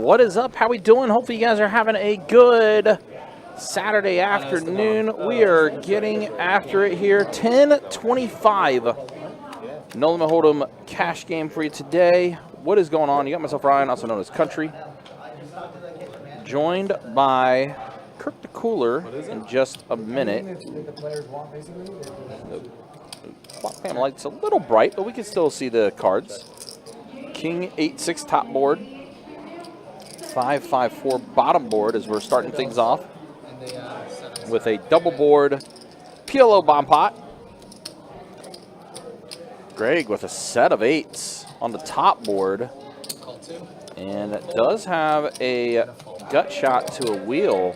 What is up? How we doing? Hopefully you guys are having a good Saturday afternoon. We are getting after it here. 10:25. No Limit Hold'em cash game for you today. What is going on? You got myself Ryan, also known as Country, joined by Kirk the Cooler in just a minute. The clock panel light's a little bright, but we can still see the cards. King 8-6 top board. 5-5-4 bottom board as we're starting things off with a double board PLO bomb pot. Greg with a set of 8s on the top board. And it does have a gut shot to a wheel.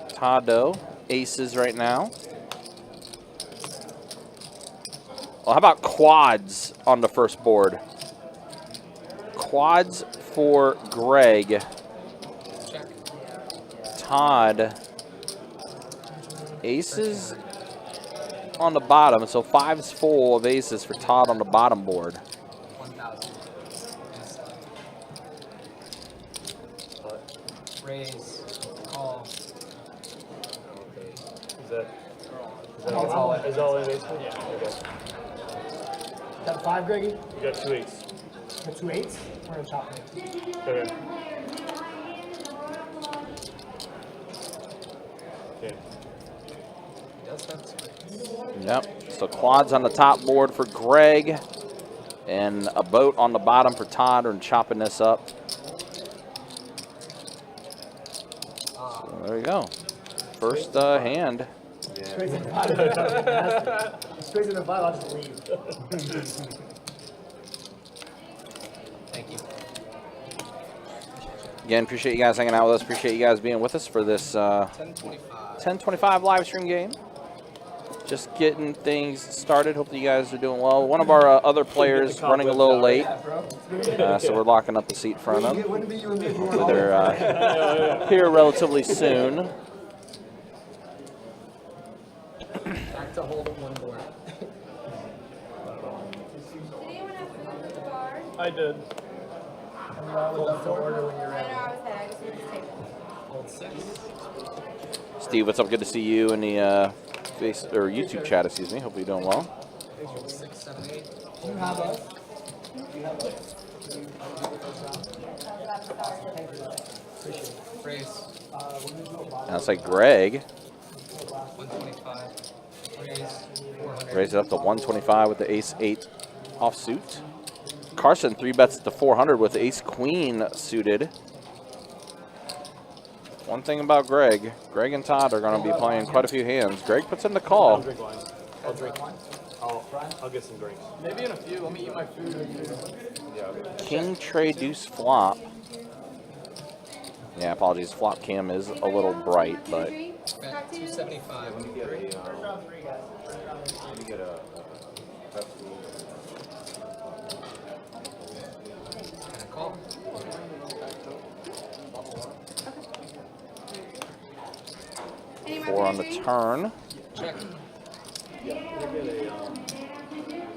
Tado, aces right now. Well, how about quads on the first board? Quads for Greg. Todd. Aces on the bottom, so 5's full of aces for Todd on the bottom board. 1,000. Raise, call. Is that all in ace? Yeah. Okay. Is that 5, Greggy? You got 2 8s. Got 2 8s? We're going to chop it. Okay. Okay. Yep, so quads on the top board for Greg and a boat on the bottom for Todd and chopping this up. So there you go. First hand. Straight to the 5. Straight to the 5, I'll just leave. Thank you. Again, appreciate you guys hanging out with us. Appreciate you guys being with us for this 10:25 live stream game. Just getting things started. Hopefully you guys are doing well. One of our other players running a little late, so we're locking up the seat in front of them. Hopefully they're here relatively soon. Back to hold one board. Did anyone have food at the bar? I did. Order when you're I ready. know, I was there. I just need to take it. Hold 6. Steve, what's up? Good to see you in the YouTube chat. Excuse me. Hopefully you're doing well. Hold 6, 7, 8. Do you have us? Raise. That's like Greg. 125. Raise. 400. Raise it up to 125 with the ace-8 offsuit. Carson 3-bets at the 400 with ace-queen suited. One thing about Greg and Todd are going to be playing quite a few hands. Greg puts in the call. I'll drink wine. I'll drink. I'll get some drinks. Maybe in a few. Let me eat my food. King tray deuce flop. Yeah, apologies. Flop cam is a little bright, but Bet 275. Let me get a And a call. Any more 4 on the drinks? turn. Check. Let me get a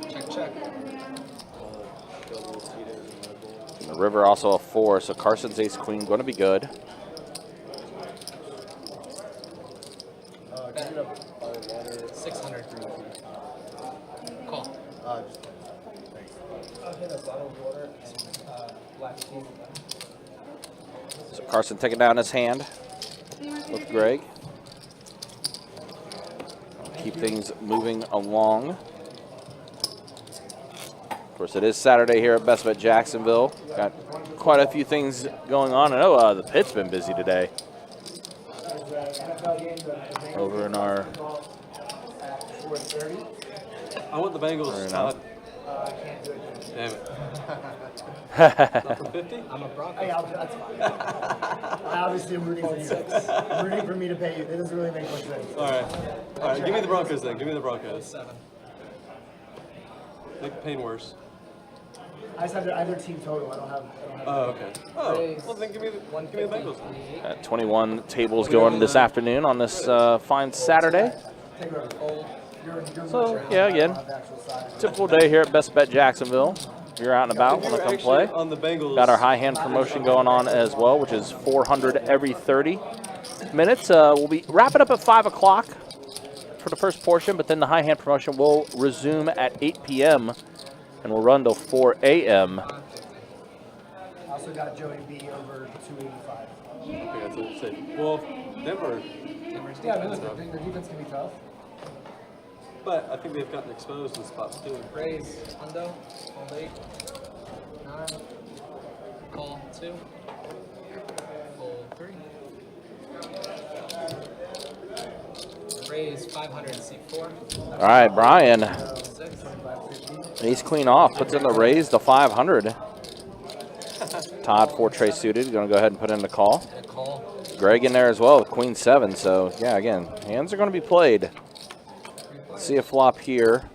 Check, check. double seated and Red Bull. The river also a 4, so Carson's ace-queen going to be good. Bet 600. Call. So Carson taking down his hand with Greg. Keep things moving along. Of course, it is Saturday here at Best Bet Jacksonville. Got quite a few things going on. I know the pit's been busy today. Over in our... I want the Bengals. Fair enough. Damn it. Not for 50? I'm a Bronco. Hey, that's fine. I obviously am rooting for you. I'm rooting for me to pay you. It doesn't really make much sense. All right, give me the Broncos then. Give me the Broncos. 7. Make the pain worse. I just have either team total. I don't have. Oh, okay. Oh, well then give me the Bengals. Got 21 tables going this afternoon on this fine Saturday. Take it over. So, yeah, again, typical day here at Best Bet Jacksonville. If you're out and about, want to come play. On the Bengals. Got our high hand promotion going on as well, which is 400 every 30 minutes. We'll be wrapping up at 5 o'clock for the first portion, but then the high hand promotion will resume at 8 p.m. and we'll run till 4 a.m. I also got Joey B over 285. Okay, that's what I'm saying. Well, Denver, Yeah, I mean, look, their defense can be tough. but I think they've gotten exposed in spots too. Raise, hundo, hold 8, 9, call 2, hold 3. Raise 500 C4, All right, Brian, 6, ace queen off, puts in the raise to 500. Todd 4 tray suited, going to go ahead and put in the call. and a call. Greg in there as well with queen 7. So yeah, again, hands are going to be played. See a flop here.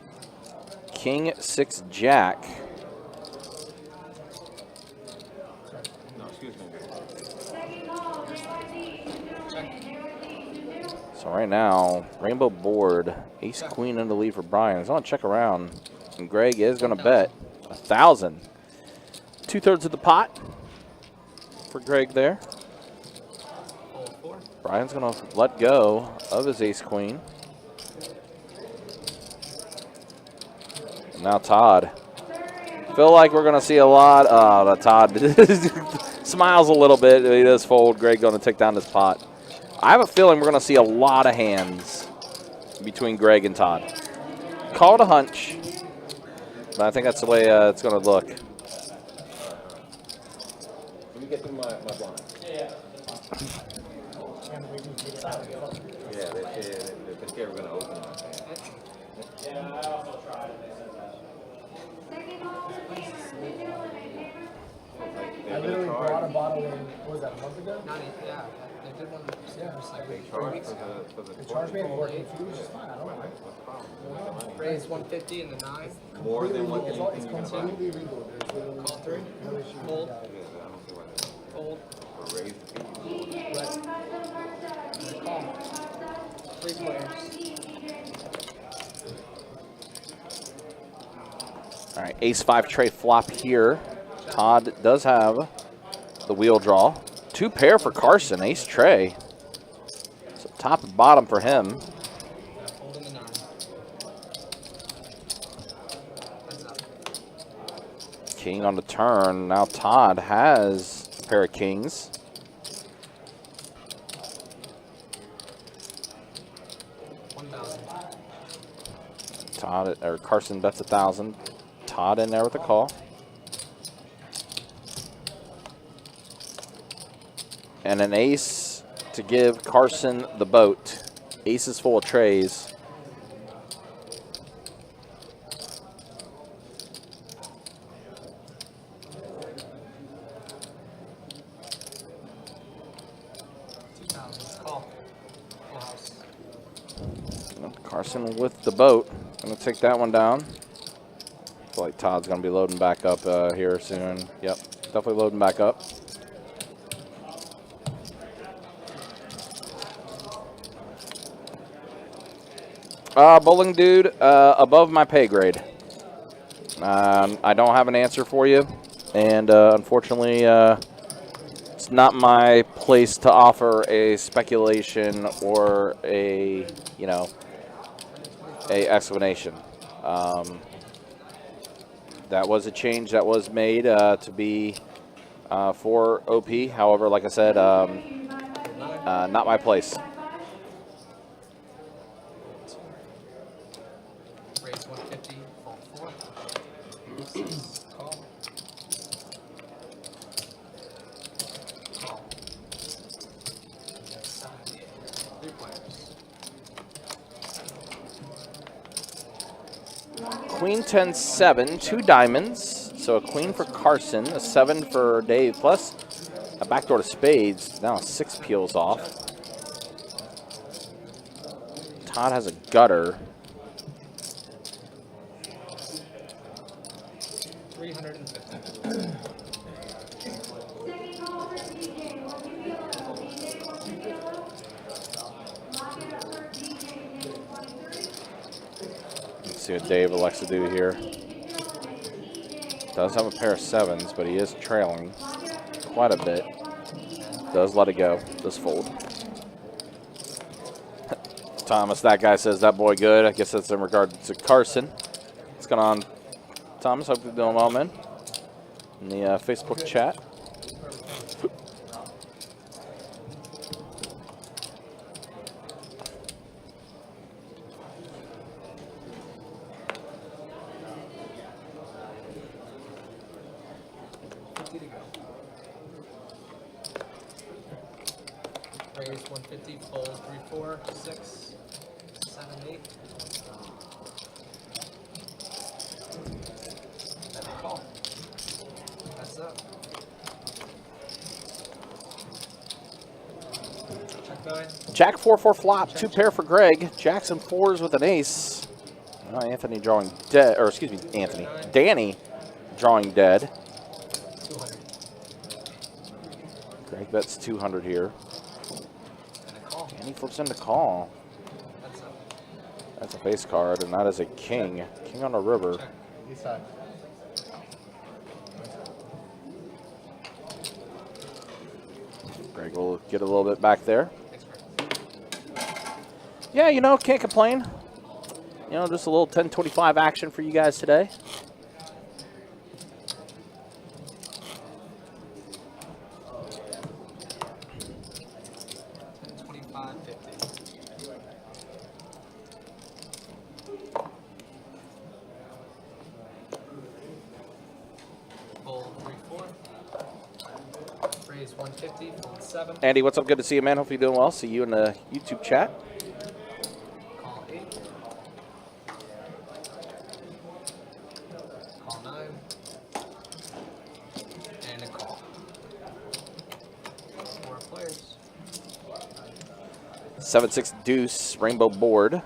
King 6 Jack. So right now, rainbow board, ace queen in the lead for Brian. He's going to check around, and Greg is going to bet 1,000. 2/3 of the pot for Greg there. Hold 4. Brian's going to let go of his ace queen. And now Todd. Feel like we're going to see a lot. Todd smiles a little bit. He does fold. Greg going to take down this pot. I have a feeling we're going to see a lot of hands between Greg and Todd. Call it a hunch, but I think that's the way it's going to look. Let me get through my blind. Yeah, they scared we're going to open. I literally brought a bottle in, what was that, a month ago? Not even, yeah, they did one like 3 weeks ago. They charged me for working food, which is fine, I don't mind. Raise 150 in the 9, More than what It's, it's completely legal. There's literally call 3, no issue. hold, hold, and a call. 3 players. All right, ace 5 tray flop here. Todd does have the wheel draw. 2 pair for Carson, ace tray. So top and bottom for him. Hold in the 9. Heads up. King on the turn. Now Todd has a pair of kings. Todd or Carson bets 1,000. Todd in there with the call. And an ace to give Carson the boat. Ace is full of trays. Call. Full house. Carson with the boat. Gonna take that one down. Feel like Todd's gonna be loading back up here soon. Yep, definitely loading back up. Bowling dude, above my pay grade. I don't have an answer for you, and unfortunately, it's not my place to offer a speculation or a, you know, a explanation. That was a change that was made to be for OP. However, like I said, not my place. Raise 150, fold 4. Call. Call. 3 players. Queen 10-7, 2 diamonds. So a queen for Carson, a 7 for Dave, plus a backdoor to spades. Now 6 peels off. Todd has a gutter. 350. Let's see what Dave elects to do here. Does have a pair of 7s, but he is trailing quite a bit. Does let it go. Does fold. Thomas, that guy says that boy good. I guess that's in regard to Carson. What's going on, Thomas? Hope you're doing well, man. In the Facebook chat. Raise 150, fold 3, 4, 6, 7, 8. Then a call. That's up. Check 9. Jack 4-4 flop. 2 pair for Greg. Jackson 4s with an ace. Anthony drawing dead. Or excuse me, Anthony. Danny drawing dead. 200. Greg bets 200 here. And a call. And he flips into call. That's up. That's a face card, and that is a king. King on the river. Check. East side. Greg will get a little bit back there. Thanks, Greg. Yeah, you know, can't complain. You know, just a little 10-25 action for you guys today. Fold 3, 4. Raise 150, fold 7. Andy, what's up? Good to see you, man. Hope you're doing well. See you in the YouTube chat. Call 8. Call 9. And a call. 4 players. 7-6 deuce, rainbow board.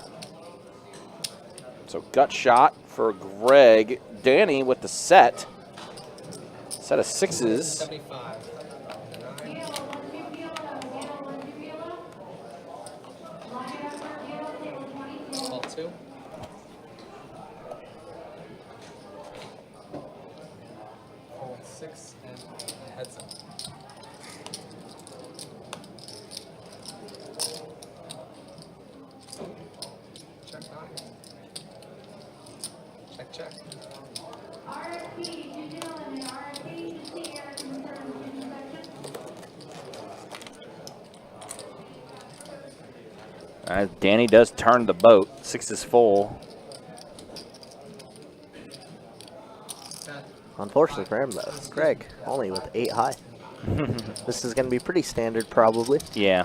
So gut shot for Greg. Danny with the set. Set of 6s. 75. 9. Call 2. Fold 6 and heads up. Check 9. Check, check. Danny does turn the boat. 6 is full. 10. Unfortunately for him, though, Greg only with 8 high. This is going to be pretty standard, probably. Yeah.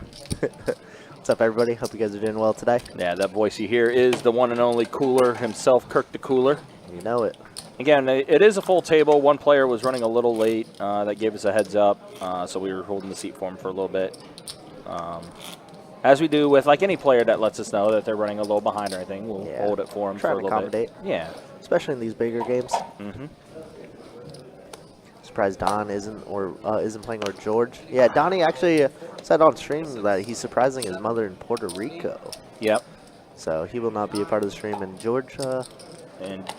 What's up, everybody? Hope you guys are doing well today. Yeah, that voice you hear is the one and only Cooler himself, Kirk the Cooler. You know it. Again, it is a full table. One player was running a little late. That gave us a heads up, so we were holding the seat for him for a little bit. As we do with like any player that lets us know that they're running a little behind or anything, we'll hold it for him Try for a to little accommodate. bit. Yeah. Especially in these bigger games. Mm-hmm. Surprised Don isn't playing, or George. Yeah, Donnie actually said on stream that he's surprising his mother in Puerto Rico. Yep. So he will not be a part of the stream. And George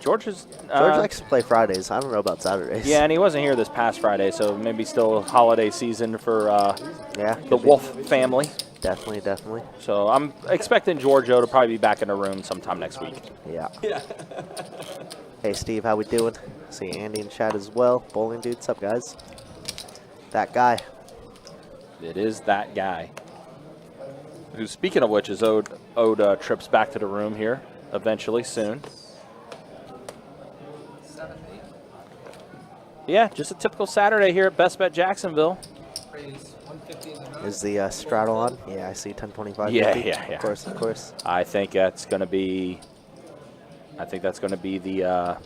George is George likes to play Fridays. I don't know about Saturdays. Yeah, and he wasn't here this past Friday, so maybe still holiday season for the Wolf family. Definitely, definitely. So I'm expecting Giorgio to probably be back in the room sometime next week. Yeah. Hey, Steve, how we doing? See Andy in chat as well. Bowling dude, what's up, guys? That guy. It is that guy. Who, speaking of which, is owed trips back to the room here eventually soon. 7, 8. Yeah, just a typical Saturday here at Best Bet Jacksonville. Raise 150 and a 9. Is the straddle on? Yeah, I see 1025. Yeah, 50. yeah. Of course, of course. I think that's going to be. I think that's going to be the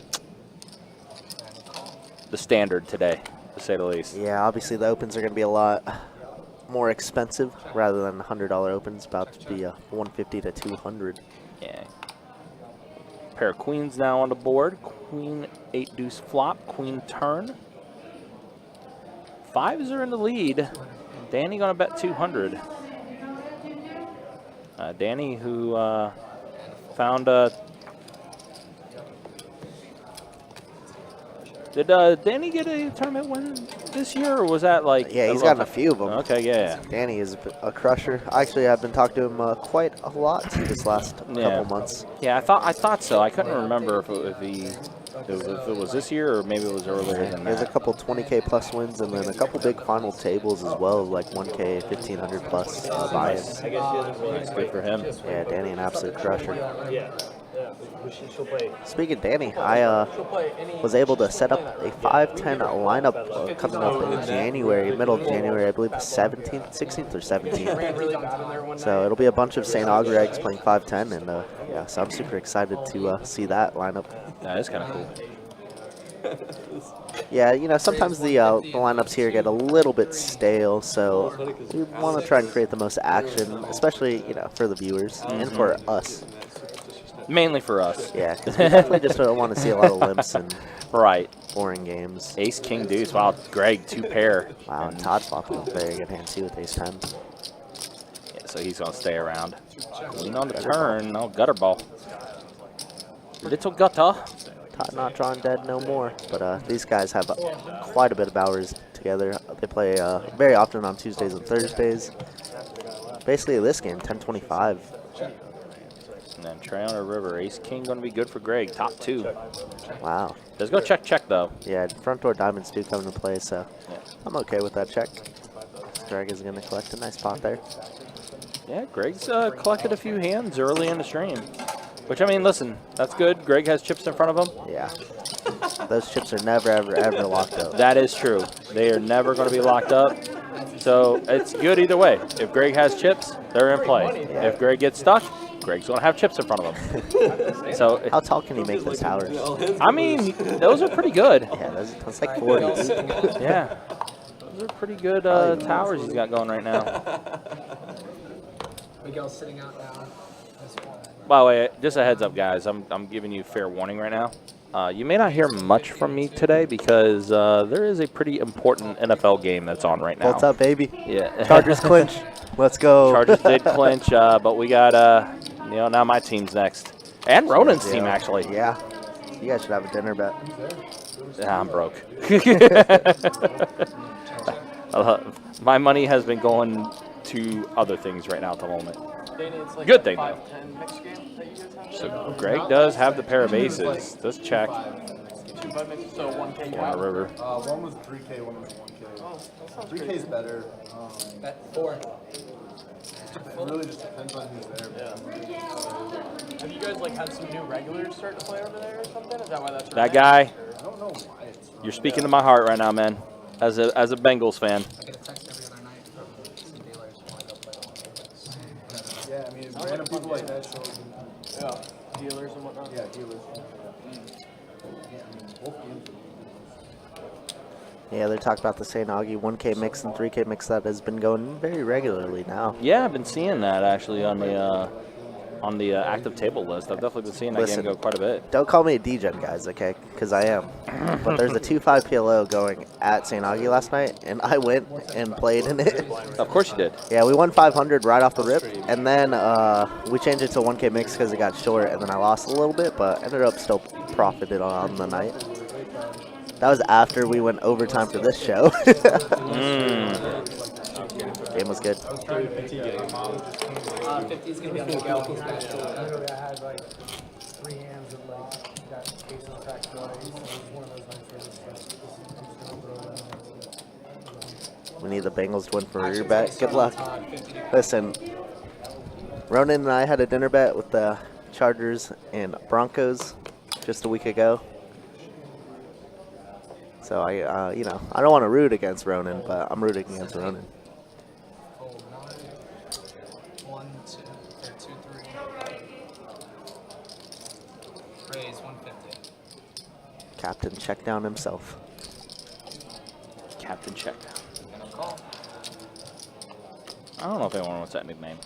standard today, to say the least. Yeah, obviously the opens are going to be a lot more expensive rather than $100 opens. About to be 150 to 200. Yeah. Pair of queens now on the board. Queen 8 deuce flop. Queen turn. 5s are in the lead. Danny going to bet 200. Danny, who found Did Danny get a tournament win this year, or was that like? Yeah, he's gotten a few of them. Okay, yeah. Danny is a crusher. Actually, I've been talking to him quite a lot this last couple months. Yeah, I thought so. I couldn't remember if it was this year or maybe it was earlier than He has a that. couple 20K plus wins and then a couple big final tables as well, like 1K, 1500 plus buy-ins. That's good for him. Yeah, Danny, an absolute crusher. Yeah. She'll play. Speaking of Danny, I was able to set up a 5-10 lineup coming up in January, middle of January, I believe the 17th, 16th or 17th. So it'll be a bunch of St. Augur eggs playing 5-10, and yeah, so I'm super excited to see that lineup. That is kind of cool. Yeah, you know, sometimes the lineups here get a little bit stale, so we want to try and create the most action, especially, you know, for the viewers and for us. Mainly for us. Yeah, because we definitely just don't want to see a lot of limps and Right. boring games. Ace, King, Deuce. Wow, Greg, 2 pair. Wow, and Todd flopping a very good hand too with ace 10. Yeah, so he's going to stay around. Lean on the turn. No, gutter ball. Little gutter. Todd not drawing dead no more, but these guys have quite a bit of hours together. They play very often on Tuesdays and Thursdays. Basically this game, 10-25. And then Trey on a river. Ace, King going to be good for Greg. Top 2. Wow. Does go check, check, though. Yeah, front door diamonds do come into play, so Yeah. I'm okay with that check. Greg is going to collect a nice pot there. Yeah, Greg's collected a few hands early in the stream. Which, I mean, listen, that's good. Greg has chips in front of him. Yeah. Those chips are never, ever, ever locked up. That is true. They are never going to be locked up. So it's good either way. If Greg has chips, they're in play. Yeah. If Greg gets stuck, Greg's going to have chips in front of him. So, How tall can he make those towers? I mean, those are pretty good. Yeah, that's like 40. Yeah. Those are pretty good towers he's got going right now. Miguel's sitting out now. By the way, just a heads up, guys. I'm giving you fair warning right now. You may not hear much from me today because there is a pretty important NFL game that's on right now. What's up, baby? Yeah. Chargers clinch. Let's go. Chargers did clinch, but we got, you know, now my team's next. And Ronan's team, actually. Yeah. You guys should have a dinner bet. I'm broke. My money has been going to other things right now at the moment. Good thing, though. So Greg does have the pair of aces. This check. So 1K On the river. One was 3K, one was 1K. 3K is better. At 4. It really just depends on who's there. Have you guys like had some new regulars start to play over there or something? Is that why that's That guy, I don't know why it's. you're speaking to my heart right now, man. As a Bengals fan. I get a text every other night from some dealers who want to go play Yeah, I mean, random people like that shows. Yeah, dealers and whatnot. Yeah, dealers. Yeah, I mean, both games are Yeah, they talk about the St. Augie 1K mix and 3K mix that has been going very regularly now. Yeah, I've been seeing that actually on the active table list. I've definitely been seeing that Listen. game go quite a bit. Don't call me a D-Gen, guys, okay? Because I am. But there's a 2-5 PLO going at St. Augie last night, and I went and played in it. Of course you did. Yeah, we won 500 right off the rip, and then we changed it to 1K mix because it got short, and then I lost a little bit, but ended up still profited on the night. That was after we went overtime for this show. Game was good. 50 is going to be on Miguel. He's got Literally, I had like 3 hands of like got aces back twice. It was one of those nights where it's just We need the Bengals to win for a rear bet. Good luck. Listen, Ronan and I had a dinner bet with the Chargers and Broncos just a week ago. So I, you know, I don't want to root against Ronan, but I'm rooting against Ronan. Fold 9. 1, 2, or 2, 3. Raise 150. Captain check down himself. Captain checkdown. Gonna call. I don't know if anyone wants that nickname.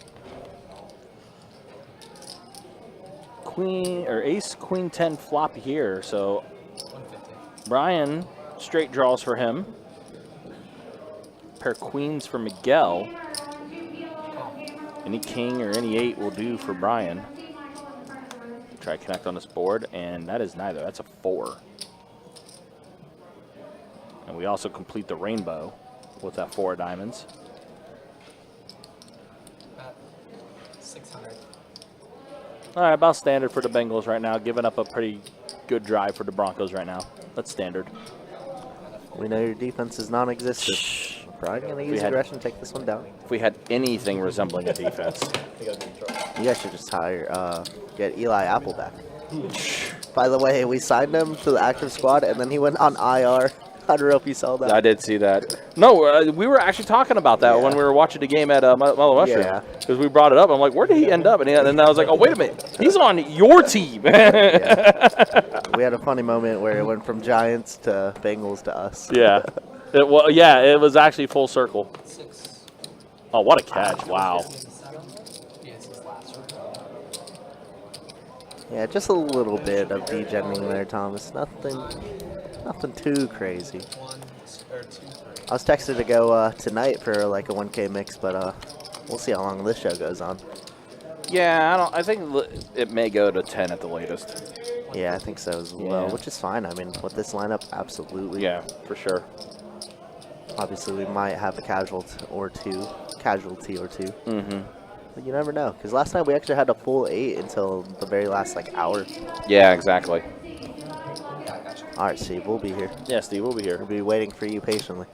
Queen or Ace Queen 10 flop here, so 150. Brian straight draws for him. Pair of queens for Miguel. Any king or any 8 will do for Brian. Try to connect on this board, and that is neither. That's a 4. And we also complete the rainbow with that 4 of diamonds. About 600. All right, about standard for the Bengals right now, giving up a pretty good drive for the Broncos right now. That's standard. We know your defense is non-existent. Brian going to use aggression, take this one down. If we had anything resembling a defense. You guys should just get Eli Apple back. By the way, we signed him to the active squad, and then he went on IR. I don't know if you saw that. I did see that. No, we were actually talking about that when we were watching the game at Mellow Mushroom. Yeah. Because we brought it up. I'm like, where did he end up? And then I was like, oh, wait a minute. He's on your team. Yeah. We had a funny moment where it went from Giants to Bengals to us. Yeah. It was actually full circle. 6. Oh, what a catch. Wow. Yeah, it's his last one. Yeah, just a little bit of degenning there, Thomas. Nothing too crazy. 1 or 2, 3. I was texted to go tonight for like a 1K mix, but we'll see how long this show goes on. Yeah, I think it may go to 10 at the latest. Yeah, I think so as well, Yeah. which is fine. I mean, with this lineup, absolutely. Yeah, for sure. Obviously, we might have a casualty or two. Mm-hmm. But you never know, because last night we actually had a full 8 until the very last hour. Yeah, exactly. All right, Steve, we'll be here. Yeah, Steve, we'll be here. We'll be waiting for you patiently.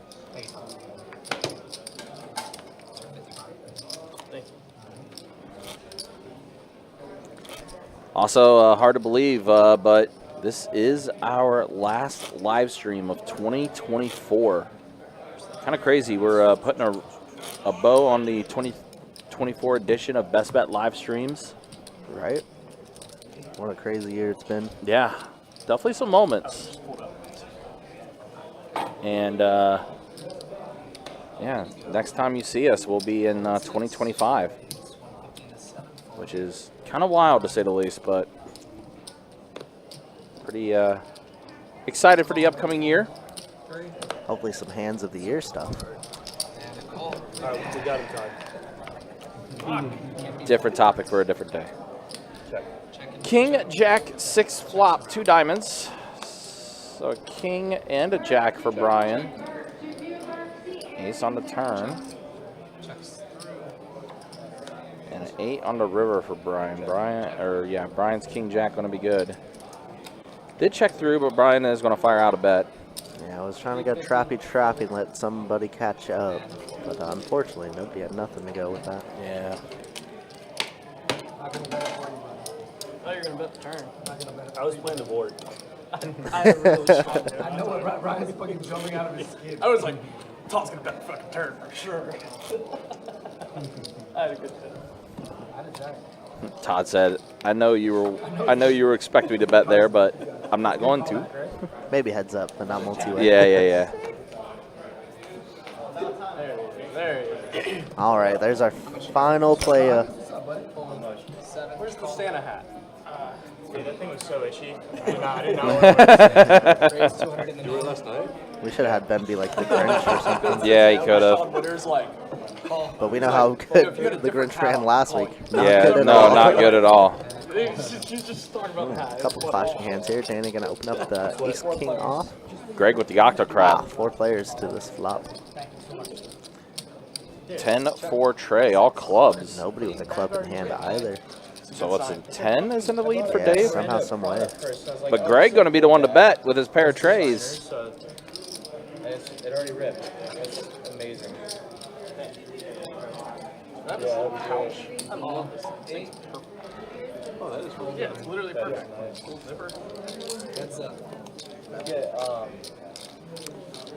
Also, hard to believe, but this is our last live stream of 2024. Kind of crazy. We're putting a bow on the 2024 edition of Best Bet live streams. Right? What a crazy year it's been. Yeah, definitely some moments. And yeah, next time you see us, we'll be in 2025, which is kind of wild to say the least, but pretty excited for the upcoming year. Hopefully some hands of the year stuff. All right, we got him tied. Different topic for a different day. King, Jack, 6 flop, 2 diamonds. So a king and a jack for Brian. Ace on the turn. And an 8 on the river for Brian. Brian's king, jack going to be good. Did check through, but Brian is going to fire out a bet. Yeah, I was trying to get trappy and let somebody catch up. But unfortunately, nobody had nothing to go with that. Yeah. Oh, you're going to bet the turn. I was playing the board. I really strong. I know what Ryan's fucking jumping out of his skin. I was like, Todd's going to bet the fucking turn for sure. I had a good time. Todd said, I know you were expecting me to bet there, but I'm not going to. Maybe heads up, but not multi-way. Yeah. There you go. All right, there's our final play. Where's the Santa hat? Dude, that thing was so itchy. I did not Raise 200 in the You were last night? We should have had Ben be like the Grinch or something. Yeah, he could have. Winter's like, But we know how good the Grinch ran last week. Not Yeah, good at no, all. not good at all. she's just talking about the hat. A couple flashing hands here. Danny gonna open up the ace king off. Greg with the octocrat. 4 players to this flop. 10-4 tray, all clubs. Nobody with a club in hand either. So what's it, 10 is in the lead for Yeah, Dave? somehow, some way. But Greg going to be the one to bet with his pair of trays. It already ripped. That's amazing. I'm all this. Oh, that is really Yeah, it's literally perfect. That's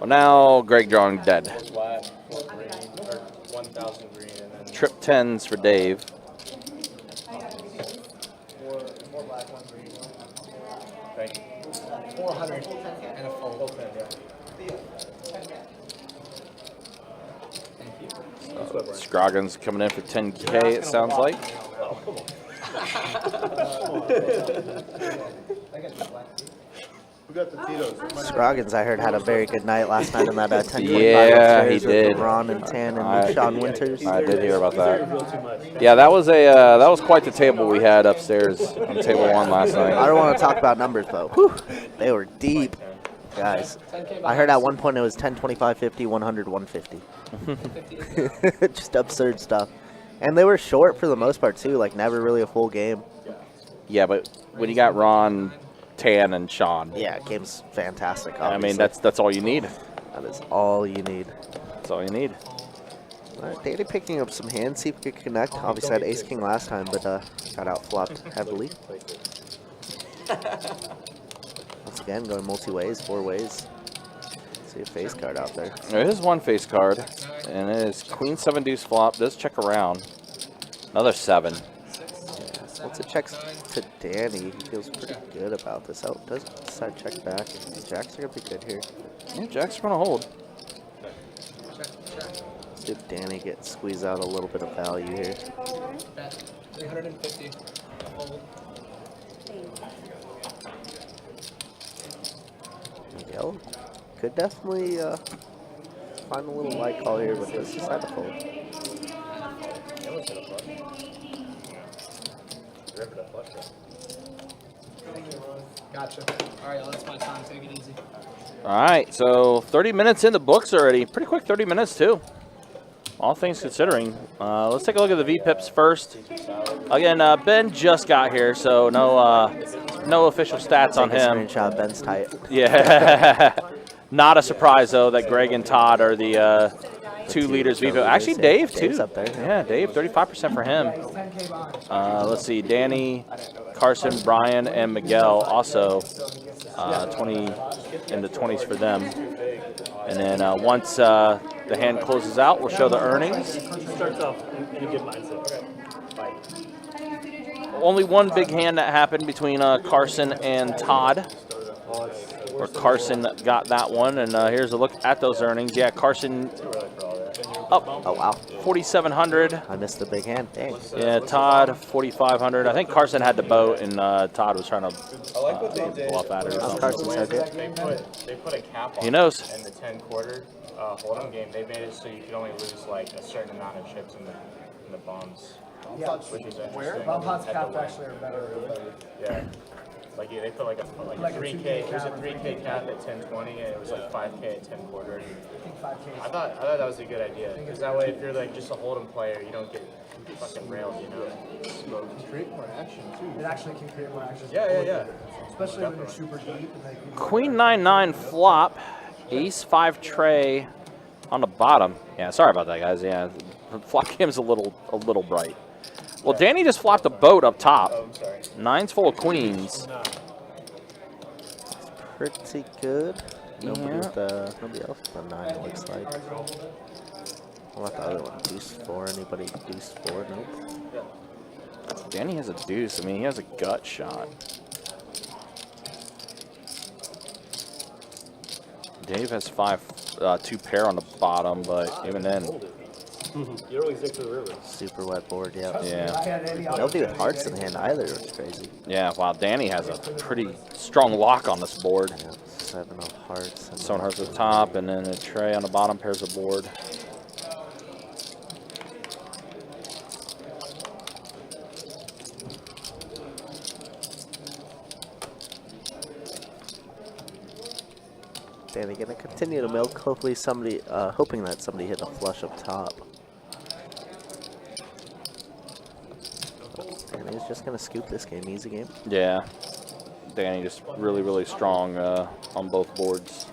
Well, now Greg drawing dead. flat, 4 green, or 1,000 green, and then Trip 10s for Dave. 4 black, 1 green. Right. 400 and a full. Scroggins coming in for 10K, it sounds like. Who got the Tito's? Scroggins, I heard, had a very good night last night in that 10-25 Yeah, upstairs he with did. LeBron and Tan and Sean Winters. I did hear about that. Yeah, that was quite the table we had upstairs on table 1 last I night. don't want to talk about numbers, though. Whew, they were deep. Guys, I heard at one point it was 10, 25, 50, 100, 150. Just absurd stuff. And they were short for the most part, too. Like, never really a full game. Yeah, but when you got Ron, Tan, and Sean. Yeah, game's fantastic, obviously. I mean, that's all you need. That is all you need. That's all you need. All right, Danny picking up some hands, see if we could connect. Obviously had ace-king last time, but got out-flopped heavily. Once again, going multi-ways, 4 ways. See a face card out there. There is one face card, and it is Queen 7 deuce flop. Does check around. Another 7. Once it checks to Danny, he feels pretty good about this. Oh, does decide check back. Jacks are going to be good here. Yeah, Jack's going to hold. Let's see if Danny gets squeezed out a little bit of value here. 350. Miguel could definitely find a little light call here, but does decide to fold. Gotcha. All right, that's my time. Take it easy. All right, so 30 minutes in the books already. Pretty quick 30 minutes, too. All things considering. Let's take a look at the VPIPs first. Again, Ben just got here, so no official stats on Take a him. screenshot, Ben's tight. Yeah. Not a surprise, though, that Greg and Todd are the 2 leaders. VPIP. Actually, Dave, too. Dave's up there. Yeah, Dave, 35% for him. Let's see, Danny, Carson, Brian, and Miguel also 20 in the 20s for them. And then once the hand closes out, we'll show the earnings. Starts off in a good mindset. Only one big hand that happened between Carson and Todd. Or Carson got that one, and here's a look at those earnings. Yeah, Carson up. Oh, wow. 4,700. I missed the big hand. Dang. Yeah, Todd 4,500. I think Carson had the boat, and Todd was trying to bluff at her or something. Carson said it. They put a cap on He knows. it in the 10-quarter hold'em game. They made it so you could only lose like a certain amount of chips in the bombs. Yeah. Which is interesting. Where? Bomb pots At the capped win. actually are better. Yeah. Like they put like a Like a 3K. 2K It was a cap or 3K cap at 10-20, and it was like 5K at 10-quarter. I think 5K. I thought that was a good idea because that way, if you're like just a hold'em player, you don't get fucking railed, you know. Create more action too. It actually can create more action. Yeah. Especially when you're super deep. And like, Queen 9-9 flop, Ace 5 tray on the bottom. Yeah, sorry about that, guys. Yeah, the flop game's a little bright. Well, Danny just flopped a boat up top. Oh, I'm sorry. 9's full of queens. Pretty good. Nobody Yeah. with nobody else with a 9, it looks like. What about the other one? Deuce 4. Anybody deuce 4? Nope. Danny has a deuce. I mean, he has a gut shot. Dave has 2 pair on the bottom, but even then, You're always next to the river. Super wet board, yeah. yeah. I had any Nobody with hearts in hand either, which is crazy. Yeah, wow, Danny has a pretty strong lock on this board. Yeah, 7 of hearts. And 7 hearts at the top, and then a tray on the bottom pairs the board. Danny gonna continue to milk. Hopefully somebody, hoping that somebody hit a flush up top. Danny's just gonna scoop this game, easy game. Yeah, Danny just really strong on both boards.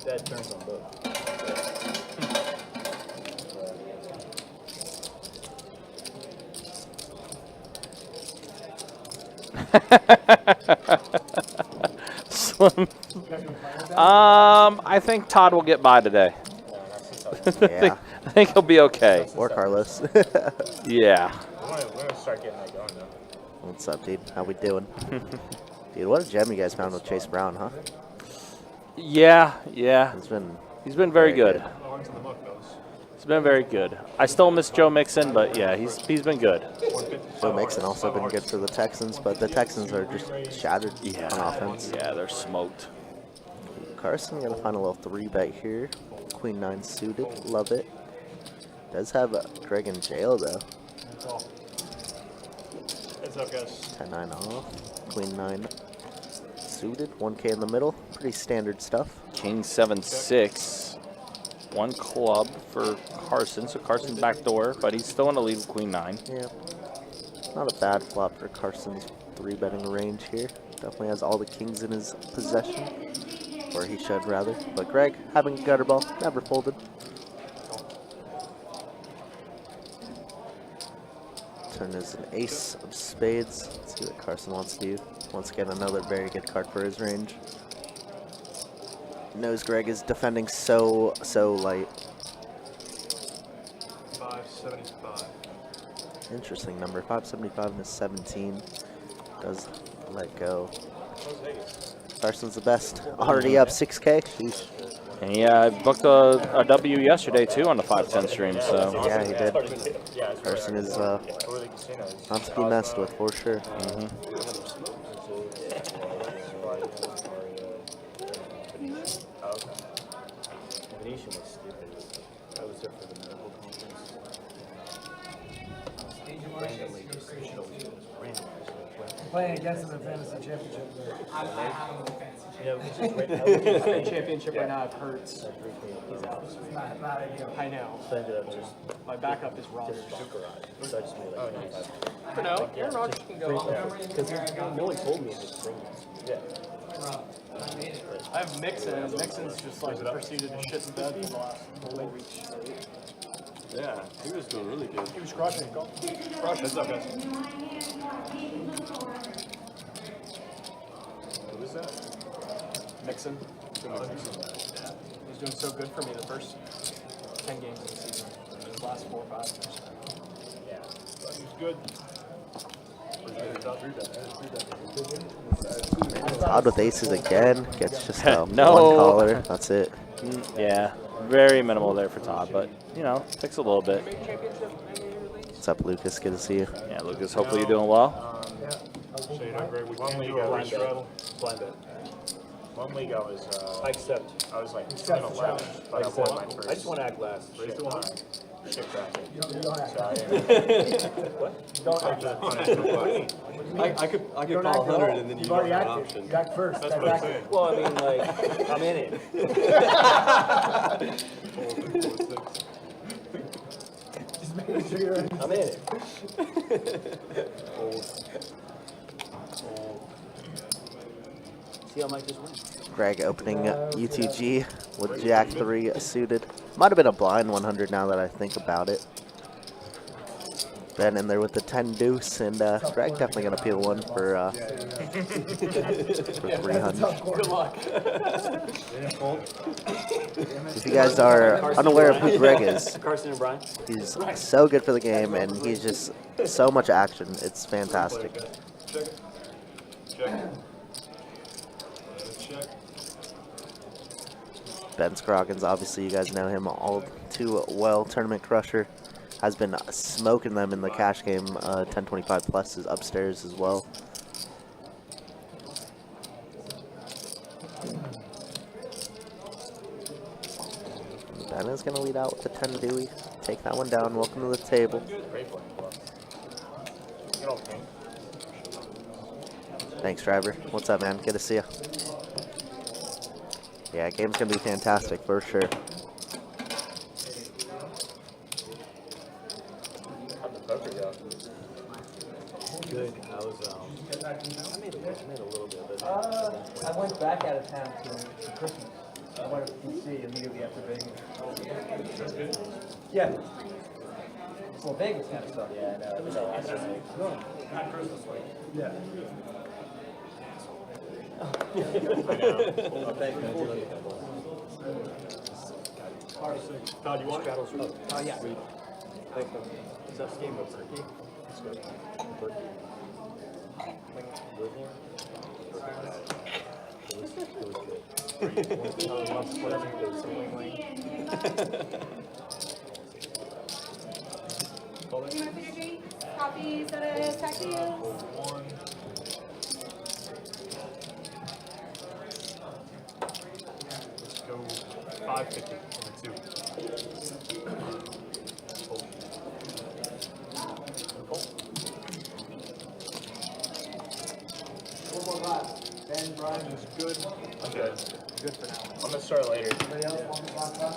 That turns on both. Slim. I think Todd will get by today. Yeah. I think he'll be okay. Or Carlos. Yeah. We're gonna start getting that going though. What's up, dude? How we doing? Dude, what a gem you guys found with Chase Brown, huh? Yeah. He's been very good. He's been very good. I still miss Joe Mixon, but yeah, he's been good. Joe Mixon also been good for the Texans, but the Texans are just shattered on offense. Yeah, they're smoked. Carson gonna find a little 3-bet here. Queen 9 suited, love it. Does have Greg in jail though. It's up, guys. 10-9 off. Queen 9 suited, 1K in the middle. Pretty standard stuff. King 7-6. 1 club for Carson, so Carson backdoor, but he's still in the lead with Queen 9. Yeah. Not a bad flop for Carson's 3-betting range here. Definitely has all the kings in his possession. Or he should, rather. But Greg, having a gutter ball, never folded. Turn is an ace of spades. Let's see what Carson wants to do. Once again, another very good card for his range. Knows Greg is defending so light. 575. Interesting number. 575 and a 17. Does let go. Carson's the best. Already up 6K. Sheesh. And he booked a W yesterday, too, on the 510 stream, so. Yeah, he did. Carson is not to be messed with, for sure. Venetian was stupid. I was there for the medical conference. Randomly just Playing against him in fantasy championship. championship right now, it hurts. He's out. Not ideal. I know. So I ended up just My backup is Roger. so I just made like 25. No, Aaron Rodgers can go. Because no one told me to bring it. I have Mixon. Mixon's just like proceeded to shit in bed for the last whole week. Yeah, he was doing really good. He was crushing. Crushing. What's up, guys? What is that? Mixon. He's doing so good for me the first 10 games of the season. The last 4 or 5. Yeah. He's good. Todd with aces again. Gets just No. one caller. That's it. Yeah, very minimal there for Todd, but, you know, takes a little bit. What's up, Lucas? Good to see you. Yeah, Lucas, hopefully you're doing well. So you know, Greg, we One can week do a ago, restraddle. Blind bet. 1 week I was I accept. I was like 10-11, but I won my first. I just want to act last. shit bracket. You don't act. So I Don't act. I could Don't call act at 100 all. and then you You've got already an acted. option. You act first. That's That's what I'm active. saying. Well, I mean, like, I'm in it. Just making sure you're in. I'm in it. See how Mike just win. Greg opening UTG with Jack 3 suited. Might have been a blind 100 now that I think about it. Ben in there with the 10 deuce, and Greg definitely going to peel one for 300. Good luck. If you guys are unaware of who Greg is, Carson and Brian. he's so good for the game, and he's just so much action. It's fantastic. Check. Check. Check. Ben Scroggins, obviously you guys know him all too well. Tournament crusher. Has been smoking them in the cash game. 1025 plus is upstairs as well. Ben is going to lead out with the 10 Dewey. Take that one down. Welcome to the table. Great one. Good old king. Thanks, driver. What's up, man? Good to see you. Yeah, game's going to be fantastic for sure. How'd the poker go? Good. I was, I made a little bit, but I went back out of town for Christmas. I went to DC immediately after Vegas. Yeah. Well, Vegas kind of stuff. Yeah, I know. It was awesome. Yeah. Todd, you want it? oh yeah. Is that game of turkey? It's good. Turkey. It was Any more food or drinks? Coffee, sodas, cocktails? Let's go 550 on the 2. is good. Good. Good for now. I'm gonna start later. Anybody else want to talk about?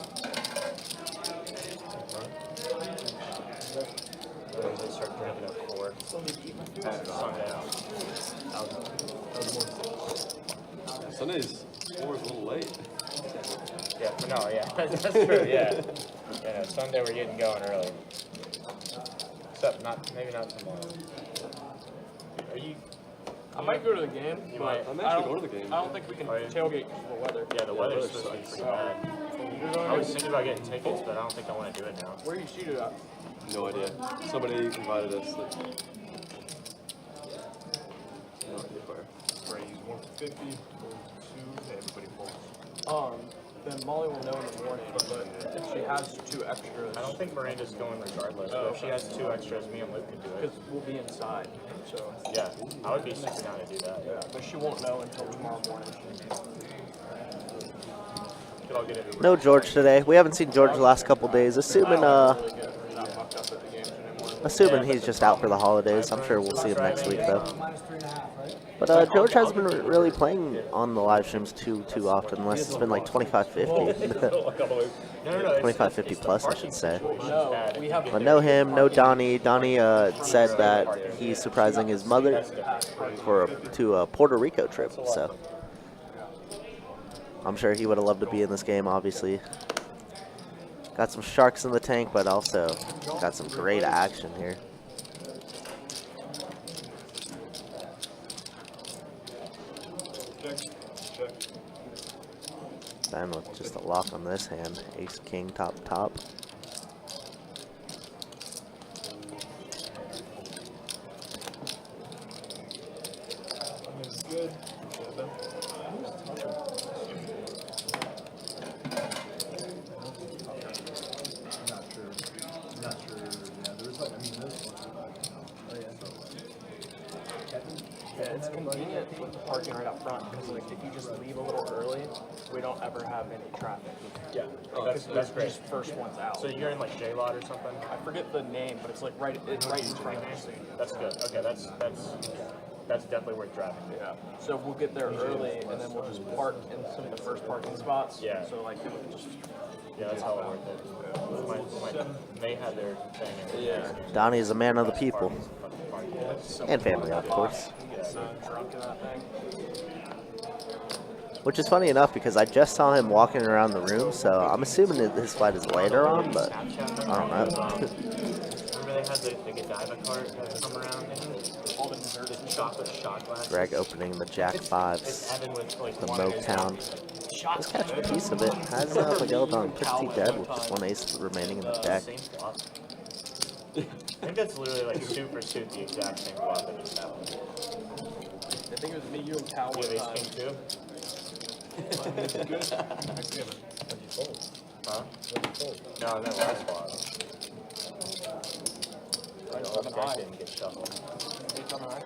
When they start drinking up core. Sunday's four is a little late. Yeah, no, yeah. That's true, yeah. Yeah, no, Sunday we're getting going early. Except maybe not tomorrow. Are you? I might go to the game. You might. I'm actually going to the game. I don't think we can tailgate because of the weather. Yeah, the weather's supposed to be pretty bad. I was thinking about getting tickets, but I don't think I want to do it now. Where are you seated at? No idea. Somebody invited us. That... No idea where. Brady's 150 or 2. Everybody full. Then Molly will know in the morning, but if she has 2 extras, I don't think Miranda's going regardless, but if she has 2 extras, me and Luke can do it. because we'll be inside. So Yeah, I would be super down to do that. yeah, but she won't know until tomorrow morning. Could all get it. No George today. We haven't seen George the last couple days. Assuming Really get that mucked up at the games anymore. he's just out for the holidays. I'm sure we'll see him next week though. Minus 3.5, right? But George hasn't been really playing on the live streams too often, unless it's been like 25-50. No, 25-50 plus, I should say. No, we have But no him, no Donnie. Donnie said that he's surprising his mother to a Puerto Rico trip. So I'm sure he would have loved to be in this game. Obviously, got some sharks in the tank, but also got some great action here. Ben with just a lock on this hand. Ace, king, top. Good. Not sure. Yeah, there's like, I mean, this one. Yeah, it's convenient with the parking right up front because like if you just leave a little early, we don't ever have any traffic. Yeah, Because that's great. Just first one's out. So you're in like J-Lot or something? I forget the name, but it's like right in front of the scene. That's good. Okay, that's definitely worth driving. Yeah. So we'll get there early and then we'll just park in some of the first parking spots. Yeah. So like just Yeah, that's hella worth it. They had their thing. yeah. Donnie is a man of the people and family, of course. Get so drunk in that thing. Which is funny enough because I just saw him walking around the room, so I'm assuming that his flight is later on, but I don't know. Remember they had the Godiva cart that come around and all the desserts and chocolate shot glasses? Greg opening the Jack It's Fives, Evan with like the one Motown. Let's catch a piece of it. Has Miguel on pretty dead with just 1 ace remaining in the deck. Same flop. I think that's literally like suit for suit the exact same flop that just happened. I think it was me, you, and Cal You one have ace time. king too? Huh? No, that last flop. The whole deck didn't get shuffled. Ace on the eye?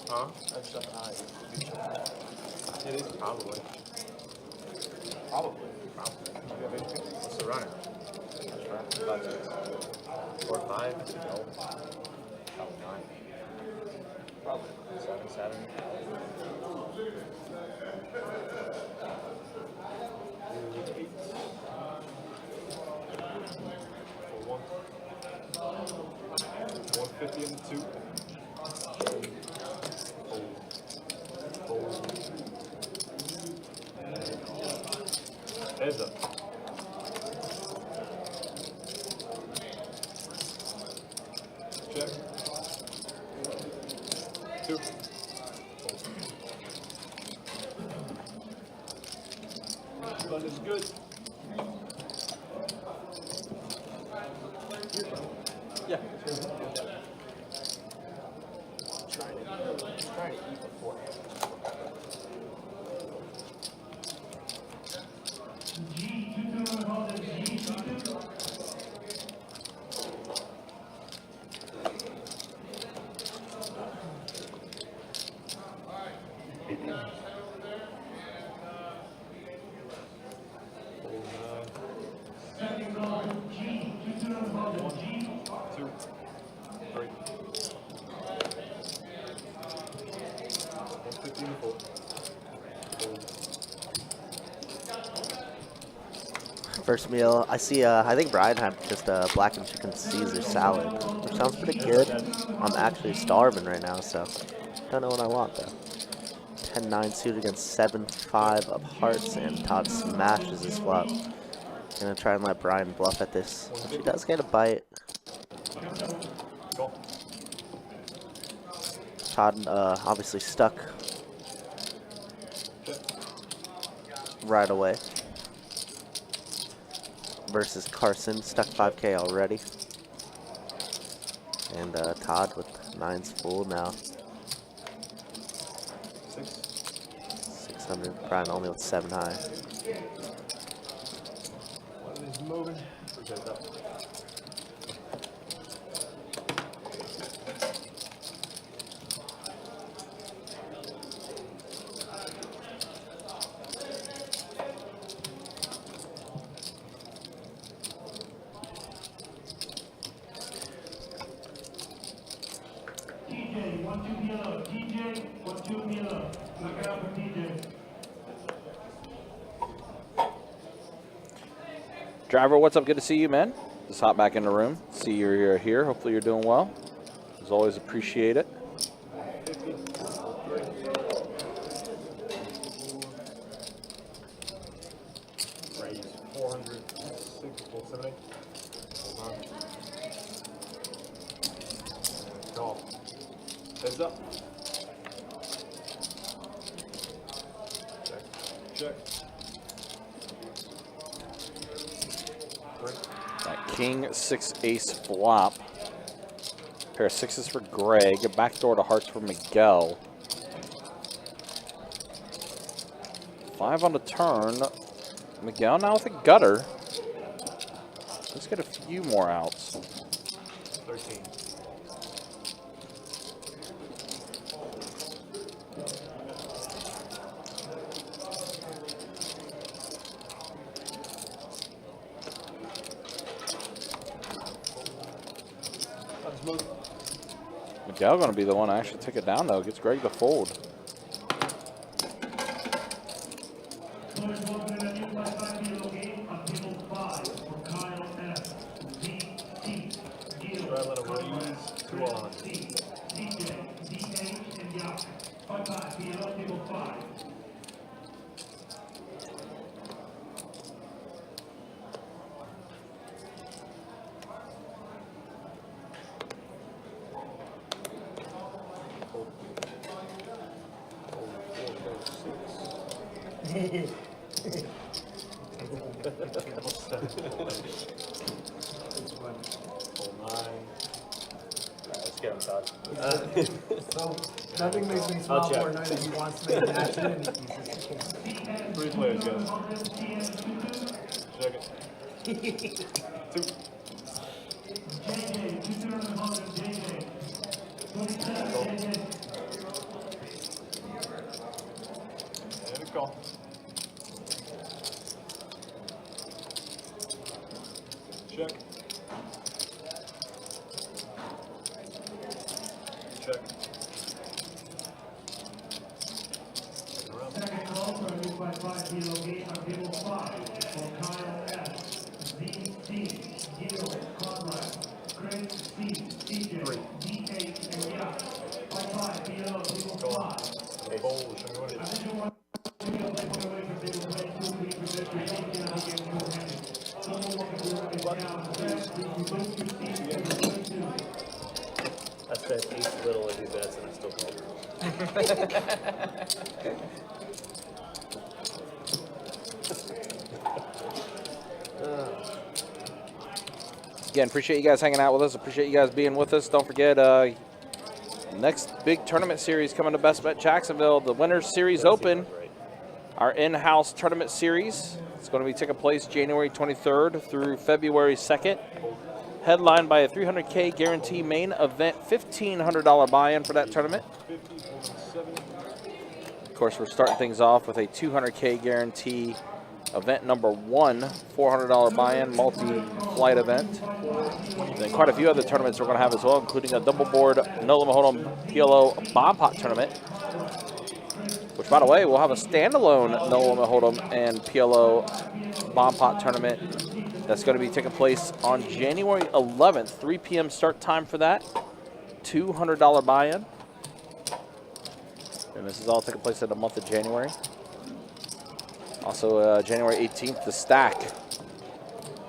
Huh? That's stuff an eye. It is probably. Probably. What's the runner? 4, 5? No. Probably 9. Probably. 7, 7. For 150 and 2. Heads up. Check. 2. But it's good. Yeah. Trying to eat beforehand. First meal. I see, I think Brian had just a blackened chicken Caesar salad, which sounds pretty good. I'm actually starving right now, so don't know what I want, though. 10-9 suited against 7-5 of hearts, and Todd smashes his flop. Gonna try and let Brian bluff at this. If he does get a bite. Todd obviously stuck right away. Versus Carson, stuck 5K already. And Todd with 9's full now. 600, Brian only with 7 high. He's moving. Appreciate that. Driver, what's up? Good to see you, man. Just hop back in the room. See you're here. Hopefully you're doing well. As always, appreciate it. Raise 460, Call. Heads up. Check. Check. That king 6 ace flop. Pair of sixes for Greg. Backdoor to hearts for Miguel. 5 on the turn. Miguel now with a gutter. Let's get a few more outs. 13. Miguel going to be the one to actually take it down, though. Gets Greg to fold. Let's get him, Todd. So nothing makes me smile more than he wants to make an action and he just can't. 3 players, guys. Check it. 2. And a call. Check. Check. Second call for a new 5 kilo game on table 5 for Kyle S. Z.C. Gil, Conrad, Craig C. DJ, D.H. and Yacht. 5 kilo, table 5. Hey, bowl, show me what it is. I spent 8 little of these bets and I still called. Again, appreciate you guys hanging out with us. Appreciate you guys being with us. Don't forget, next big tournament series coming to Best Bet Jacksonville, the Winners Series Open, our in-house tournament series. It's going to be taking place January 23rd through February 2nd. Headlined by a $300K guarantee main event, $1,500 buy-in for that tournament. Of course, we're starting things off with a $200K guarantee event number 1, $400 buy-in multi-flight event. And then quite a few other tournaments we're going to have as well, including a double board No Limit Hold'em PLO Bomb Pot tournament, which, by the way, will have a standalone No Limit Hold'em and PLO Bomb Pot tournament that's going to be taking place on January 11th, 3 p.m. start time for that. $200 buy-in. And this is all taking place in the month of January. Also, January 18th, the Stack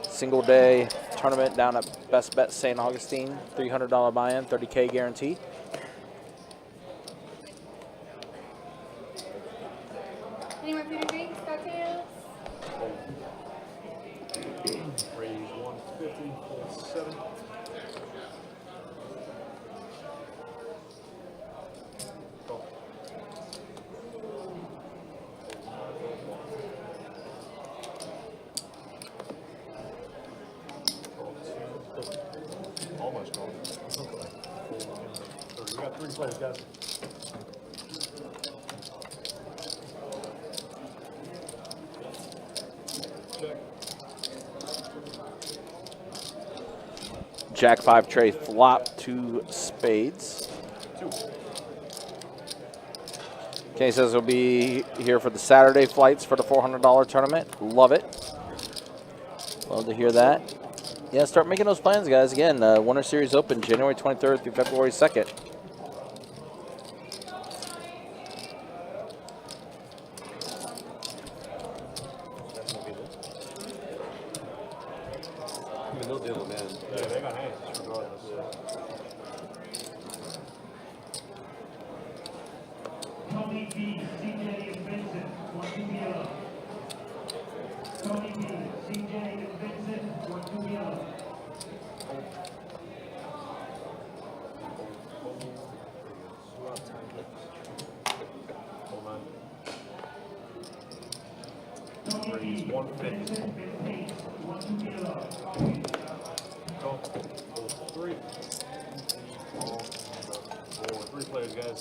single day tournament down at Best Bet St. Augustine. $300 buy-in, $30K guarantee. Any more food or drinks, cocktails? Raise 150, hold 7. Almost gone. We got 3 players, guys. Check. Jack 5 tray flop, 2 spades. 2. Kenny says he'll be here for the Saturday flights for the $400 tournament. Love it. Love to hear that. Yeah, start making those plans, guys. Again, Winter Series Open, January 23rd through February 2nd. I mean, they'll deal with man. Yeah, they got hands regardless. Tony B, CJ and Vincent, 1 2 yellow. Tony B, CJ and Vincent, 1 2 yellow. Hold on. Tony Raise B, 150. Vincent and Pete, 1 2 yellow. Go. Hold 3. Hold 4. 3 players, guys.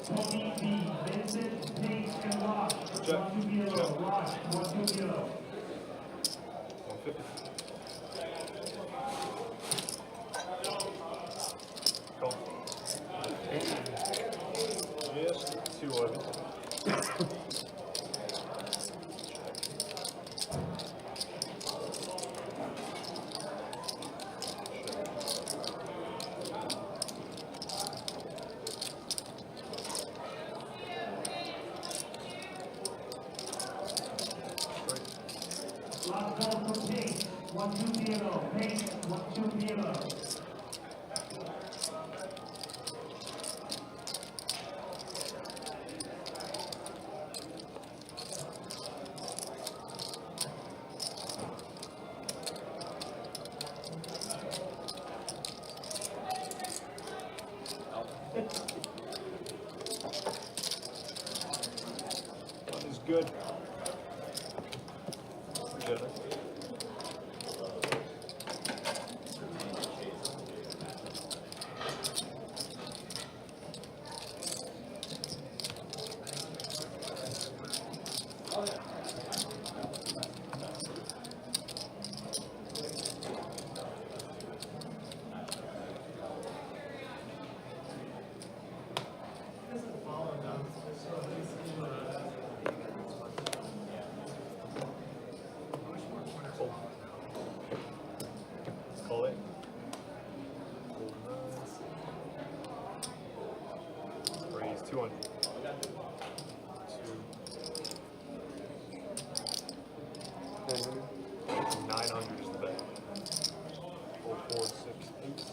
Tony B, Vincent, Pete, and Ross, Check. 1 2 yellow. Check. Ross, 1 2 yellow. 150. Go. Just 2 of it. Last call for Pete, 1 2 yellow. Pete, 1 2 yellow. That is good. Appreciate it. Call it. Hold 9. Raise 200. 900 is the bet. Hold 4, 6, 8.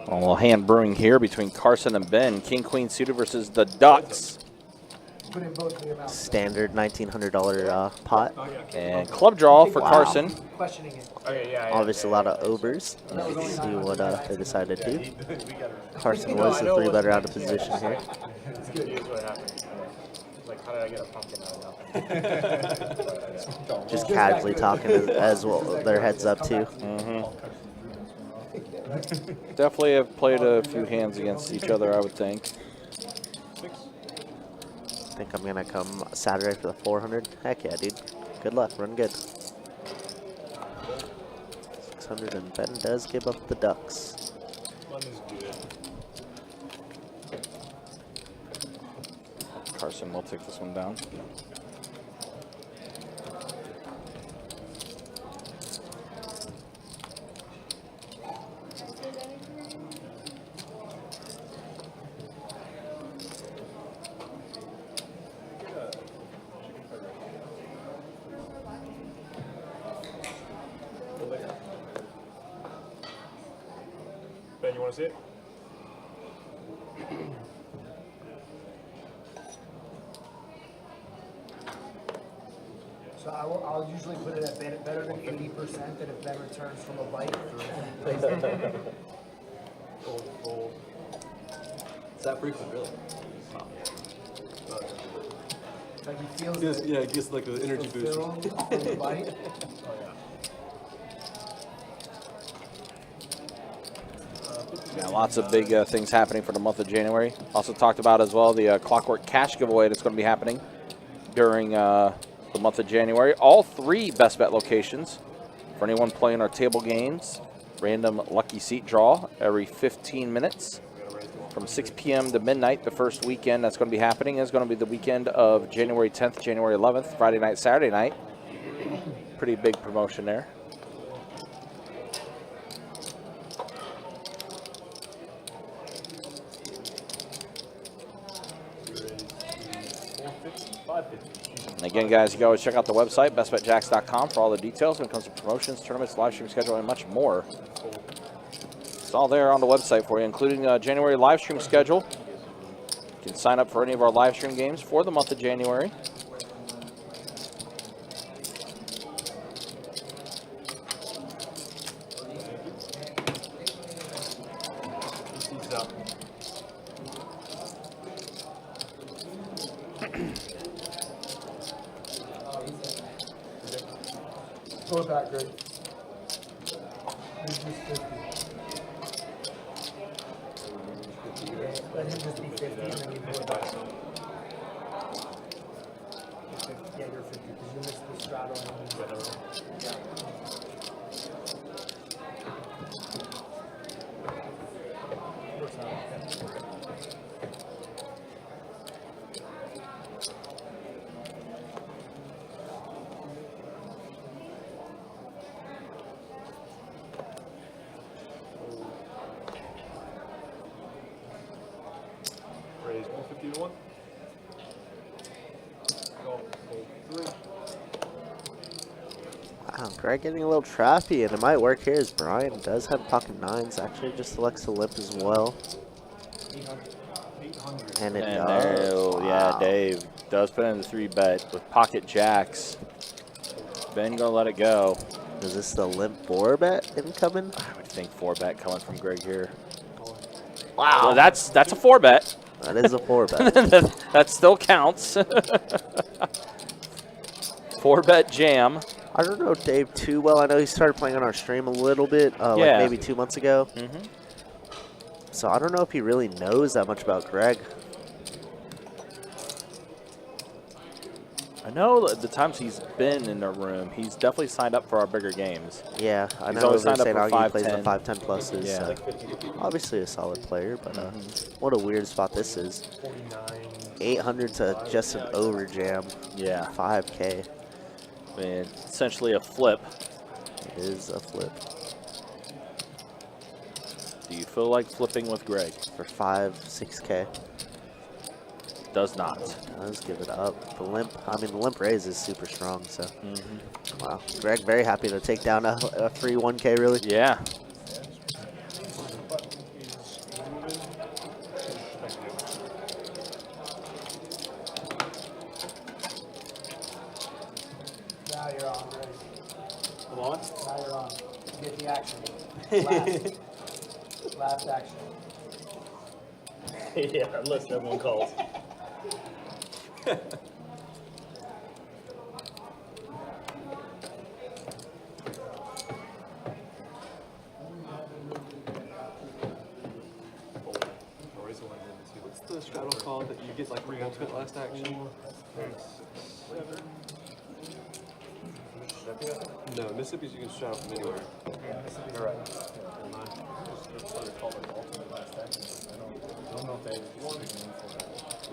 A little hand brewing here between Carson and Ben. King Queen suited versus the Ducks. Put in both the amounts. Standard $1,900 pot. And club draw for Wow. Carson. Questioning it. Okay, yeah. Obviously, a lot of overs. Let's see what they decided to do. Carson was the 3-better out of position here. Here's what happened. Like, how did I get a pumpkin out of nothing? Just casually talking as well. Their heads up too. Definitely have played a few hands against each other, I would think. 6. Think I'm gonna come Saturday for the 400? Heck yeah, dude. Good luck. Run good. 600 and Ben does give up the ducks. One is good. Carson will take this one down. Ben, you want to see it? So I'll usually put it at better than 80% that if Ben returns from a bite. Gold. Is that frequent, really? It's like he feels Yeah, it gets like an energy boost. fulfilled from the bite. Yeah, lots of big things happening for the month of January. Also talked about as well the Clockwork Cash giveaway that's going to be happening during the month of January. All 3 Best Bet locations for anyone playing our table games. Random lucky seat draw every 15 minutes from 6 p.m. to midnight. The first weekend that's going to be happening is going to be the weekend of January 10th, January 11th, Friday night, Saturday night. Pretty big promotion there. And again, guys, you can always check out the website, bestbetjacks.com, for all the details when it comes to promotions, tournaments, live stream schedule, and much more. It's all there on the website for you, including January live stream schedule. You can sign up for any of our live stream games for the month of January. Throw it back, Greg. He's just 50. Let him just be 50 and then you throw it back. Yeah, you're 50 because you missed the straddle and then works out. Raise 150 to 1. Gold 3. Wow, Greg getting a little trappy, and it might work here as Brian does have pocket 9s. Actually, just selects the limp as well. 800. And it And does. there, yeah, Dave does put in the 3-bet with pocket jacks. Ben gonna let it go. Is this the limp 4-bet incoming? I would think 4-bet coming from Greg here. Wow. Well, that's a 4-bet. That is a 4-bet. That still counts. 4-bet jam. I don't know Dave too well. I know he started playing on our stream a little bit, like maybe 2 months ago. So I don't know if he really knows that much about Greg. I know the times he's been in the room, he's definitely signed up for our bigger games. Yeah, I He's know always they signed up say for now he plays the 510. 5-10 pluses. Yeah. So obviously a solid player, but what a weird spot this is. 800 to just an over jam. Yeah. 5K. I mean, essentially a flip. It is a flip. Do you feel like flipping with Greg? For 6K. Does not. Does give it up. The limp, I mean, the limp raise is super strong, so. Wow. Greg very happy to take down a free 1K, really. Yeah. Now you're on, Greg. Come on. Now you're on. Get the action. Last action. Yeah, unless everyone calls. What's the straddle called that you You get like re-ultimate last action. No, Mississippi's you can shout from anywhere. You're right. That's what they call it, ultimate last action. I don't know if they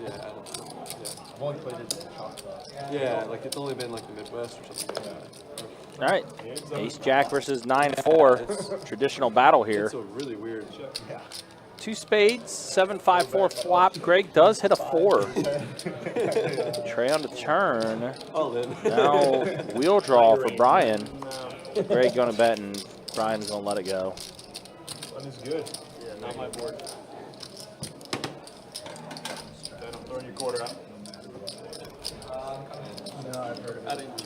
Yeah, I don't know. Yeah. I've only played it in chocolate. Yeah, like it's only been like the Midwest or something like that. All right. Ace Jack versus 9-4. Traditional battle here. It's a really weird. Yeah. 2 spades, 7-5-4 flop. Greg does hit a 4. Trey on the turn. Oh, then. Now wheel draw for Brian. Greg going to bet, and Brian's going to let it go. That is good. Yeah, not my board. Then I'm throwing your quarter out. No, I've heard of it. I didn't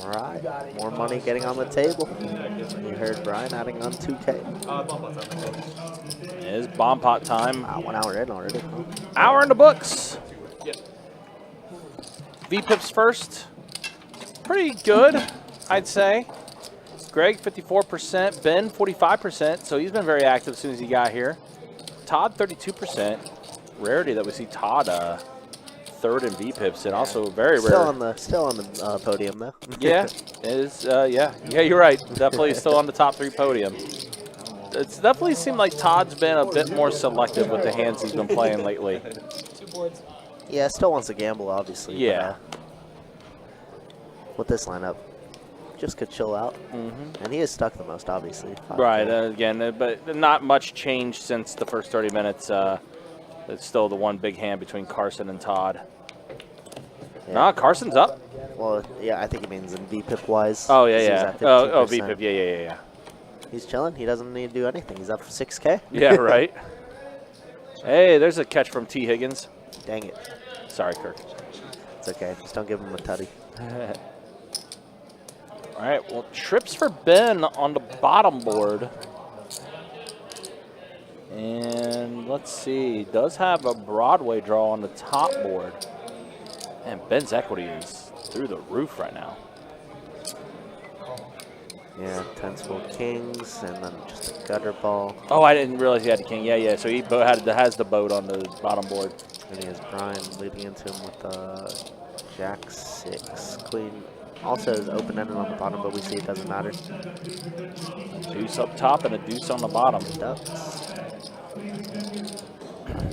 All right, more money getting on the table. You heard Brian adding on 2K. It is bomb pot time. Wow, 1 hour in already. Hour in the books. V-Pips first. Pretty good, I'd say. Greg, 54%. Ben, 45%. So he's been very active as soon as he got here. Todd, 32%. Rarity that we see Todd third in V-Pips, and also very rare. Still on the podium though. Yeah, it is. Yeah, you're right. Definitely still on the top 3 podium. It's definitely seemed like Todd's been a bit more selective with the hands he's been playing lately. 2 boards. Yeah, still wants to gamble, obviously. Yeah. But, with this lineup, just could chill out. And he is stuck the most, obviously. Right. Again, but not much change since the first 30 minutes. It's still the one big hand between Carson and Todd. Yeah. Nah, Carson's up. Well, yeah, I think he means in VPIP wise. Oh, yeah. Oh, VPIP. Yeah. He's chilling. He doesn't need to do anything. He's up for 6K. Yeah, right. Hey, there's a catch from T. Higgins. Dang it. Sorry, Kirk. It's okay. Just don't give him a tutty. All right, well, trips for Ben on the bottom board. And let's see, does have a Broadway draw on the top board. And Ben's equity is through the roof right now. Yeah, 10 full kings, and then just a gutter ball. Oh, I didn't realize he had the king. Yeah. So he has the boat on the bottom board. And he has Brian leading into him with Jack 6. Queen also is open-ended on the bottom, but we see it doesn't matter. Deuce up top and a deuce on the bottom. Ducks.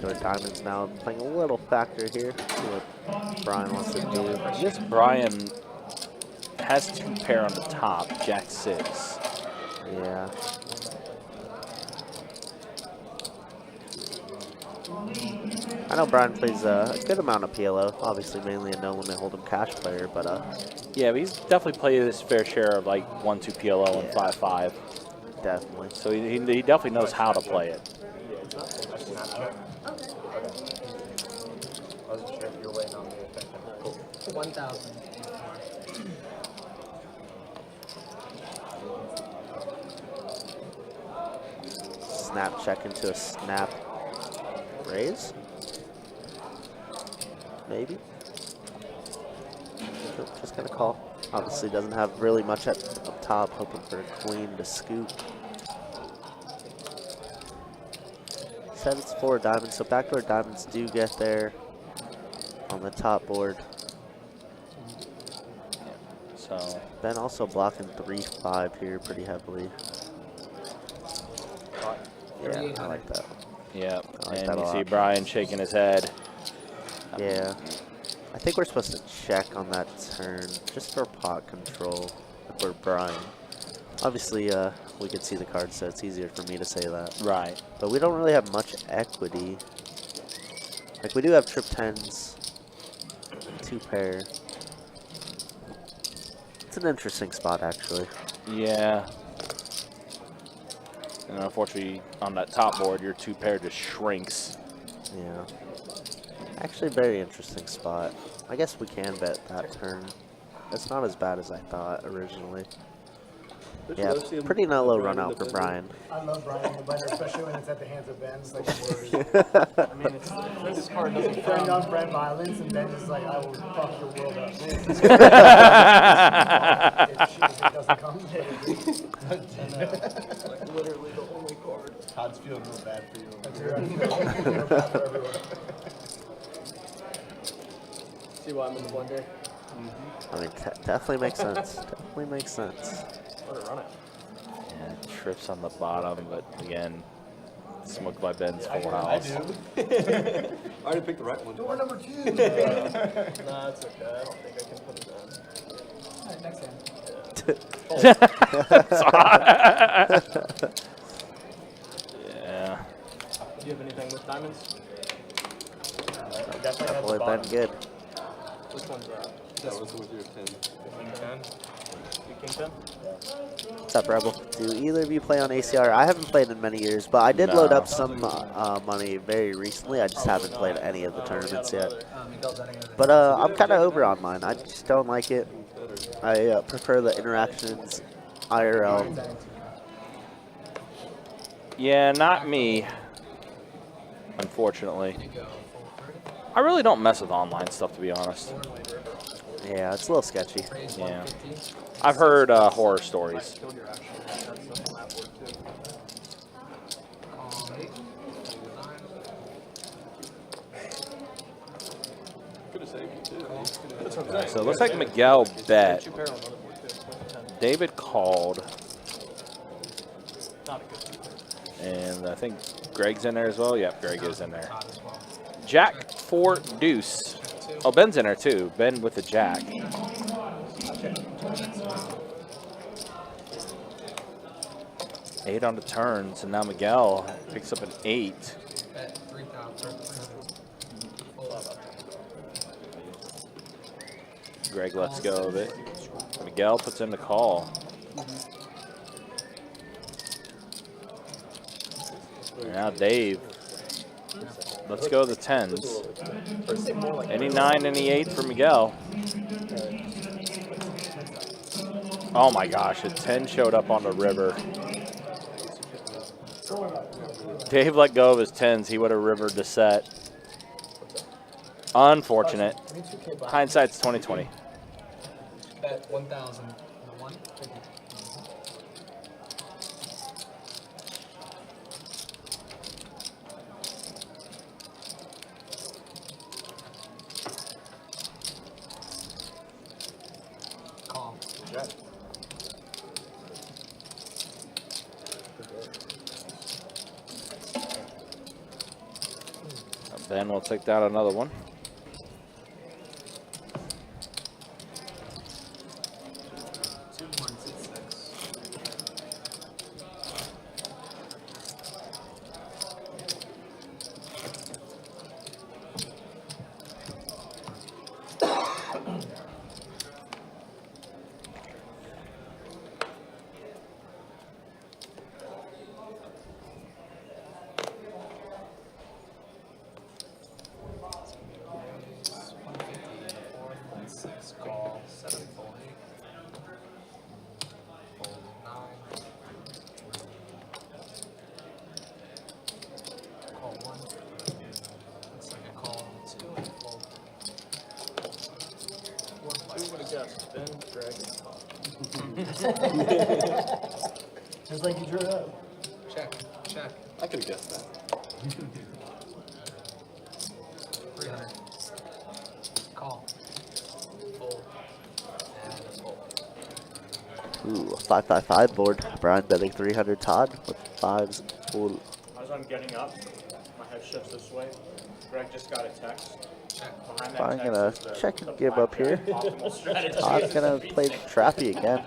Your diamonds now playing a little factor here. See what Brian wants to do. I guess Brian has 2 pair on the top, Jack 6. Yeah. I know Brian plays a good amount of PLO, obviously mainly a no-limit hold'em cash player, but yeah, but he's definitely played his fair share of like 1-2 PLO and 5-5. Definitely. So he definitely knows how to play it. I wasn't sure if you were waiting on me. 1,000. Snap check into a snap raise. Maybe. Just gonna call. Obviously doesn't have really much up top, hoping for a queen to scoop. Said it's 4 diamonds, so backdoor diamonds do get there on the top board. So Ben also blocking 3-5 here pretty heavily. Yeah, I like that. yeah, I like and that a you see lot. Brian shaking his head. Yeah. I think we're supposed to check on that turn just for pot control if we're Brian. Obviously, we could see the card, so it's easier for me to say that. Right. But we don't really have much equity. Like, we do have trip 10s and 2 pair. It's an interesting spot, actually. Yeah. And unfortunately, on that top board, your 2 pair just shrinks. Yeah. Actually, very interesting spot. I guess we can bet that turn. It's not as bad as I thought originally. Yeah, pretty not low run out for Brian. I love Brian in the blender, especially when it's at the hands of Ben's. Like, I mean, this card doesn't turn on Brent violence, and Ben is like, I will fuck your world up. If it doesn't come. Like literally the only card. Todd's feeling real bad for you. See why I'm in the blender? I mean, definitely makes sense. Definitely makes sense. Let it run it. Yeah, trips on the bottom, but again, smoked by Ben's full I house. do. I already picked the right one. Door number 2. Nah, it's okay. I don't think I can put it down. Alright, next hand. Yeah. Do you have anything with diamonds? Definitely been good. Which one's that? That was with your 10. King 10? You King 10? What's up, Rebel? Do either of you play on ACR? I haven't played in many years, but I did load up some money very recently. I just haven't played any of the tournaments yet. But I'm kind of over online. I just don't like it. I prefer the interactions IRL. Yeah, not me. Unfortunately. I really don't mess with online stuff, to be honest. Yeah, it's a little sketchy. Yeah. I've heard horror stories. So it looks like Miguel bet. David called. And I think Greg's in there as well. Yep, Greg is in there. Jack 4 deuce. Oh, Ben's in there too. Ben with the jack. Eight on the turns, and now Miguel picks up an 8. Bet 3,000. Greg lets go of it. Miguel puts in the call. And now Dave. Let's go the 10s. Any 9, any 8 for Miguel. Oh my gosh, a 10 showed up on the river. Dave let go of his 10s. He would have rivered the set. Unfortunate. Hindsight's 2020. Bet 1,000. One. Call. Ben will take down another one. Call. 7 full 8. Fold 9. Call 1. Second call 2 and fold. Who would have guessed? Ben, Greg, and Tom. Just like you drew it up. Check. Check. I could have guessed that. 300. Call. Fold. And fold. Ooh, a 5-5-5 board. Brian betting 300. Todd with 5s. Full. As I'm getting up, my head shifts this way. Greg just got a text. Behind that I'm text gonna is the- check the and give up here. optimal strategy. Todd's gonna play trappy again.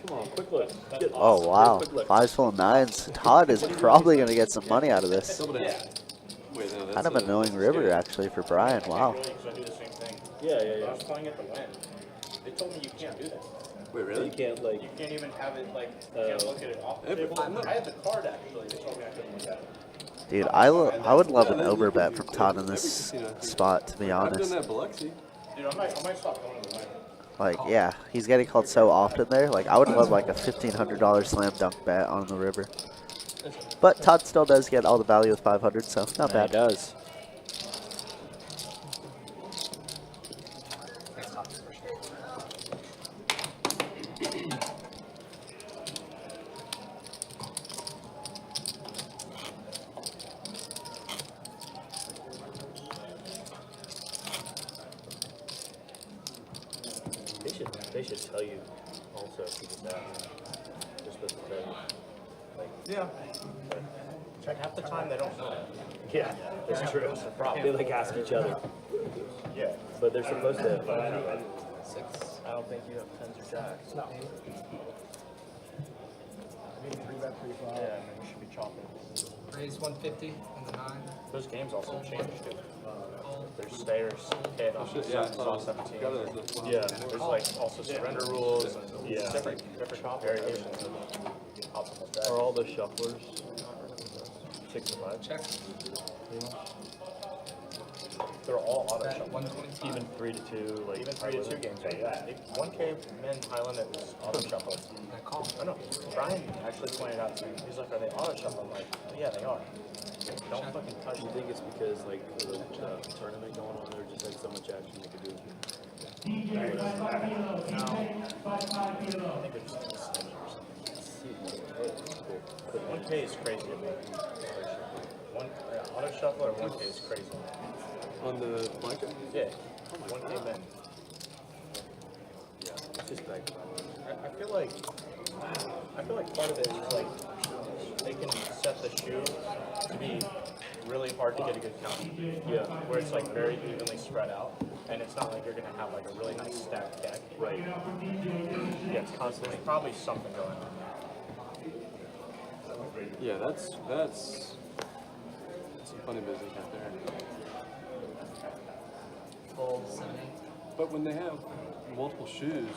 Come on, quick look. Oh wow, 5s full of 9s. Todd is probably gonna get some money out of this. Wait, no, that's Kind of annoying river actually for Brian. Wow. Really, 'cause I do the same thing. Yeah. I was playing at the win. They told me you can't do that. Wait, really? You can't, like, You can't even have it like, you can't look at it off the table. I had the card actually. They told me I couldn't look at it. Dude, I would love an overbet from Todd in this spot, to be I've done honest. that at Biloxi. Dude, I might stop going to the win. Like, yeah, he's getting called so often there. Like, I would love like a $1,500 slam dunk bet on the river. But Todd still does get all the value with 500, so not Yeah, he bad. does. They should tell you also if you just ask. They're supposed to tell you. Like, Yeah. Check half the time they don't know. yeah, that's true. That's the problem. They like ask each other. Yeah. But they're supposed to. I don't think you have tens or jacks. No. Maybe 3-bet, 3-5. Yeah, and then you should be chopping. Raise 150 and the 9. Those games also change too. There's stairs, hit on saw 17. Yeah. There's like also surrender rules and different variations of optimal strategy. Are all the shufflers 6 to 5? Check. They're all auto shuffle. 125. Even 3 to 2, like Even 3 to 2 games, yeah. 1K men Highland it was auto shuffle. I call. I know. Brian actually pointed out to me. He's like, "Are they auto shuffle?" I'm like, "Yeah, they are. Don't fucking touch you it." think it's because like the tournament going on there just had so much action they could do? DJ 5 kilo. DJ 5 kilo. I think they're just skinny or something. 1K is crazy to me. Auto shuffle or 1K is crazy. On the blanket? Yeah. 1K men. Yeah, it's just like I feel like part of it is like they can set the shoe to be really hard to get a good count. yeah, Where it's like very evenly spread out, and it's not like you're gonna have like a really nice stacked deck. right. Yeah, it's constantly. There's probably something going on. Yeah, that's some funny business out there. Fold 7, 8. But when they have multiple shoes,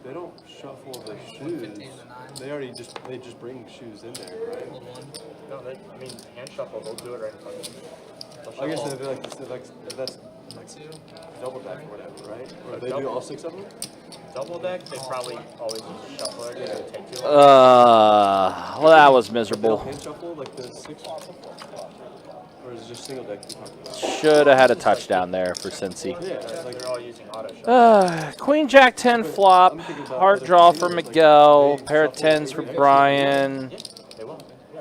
they don't shuffle the shoes. 150 and the 9. They just bring shoes in there, right? Fold 1. No, I mean hand shuffle. They'll do it right in front of you. They'll I guess shuffle. if that's like 2. double deck or whatever, right? Or they Double- do all 6 of them? Double deck, they probably always use a shuffler because it would take too long. Well, that was They'll miserable. hand shuffle like the 6? Or is it just single deck you're talking about? Should have had a touchdown there for Cincy. Yeah, it's like They're all using auto shuffle. Queen Jack 10 flop. Heart draw for Miguel. Pair of 10s for Brian. Yeah, they will. Yeah.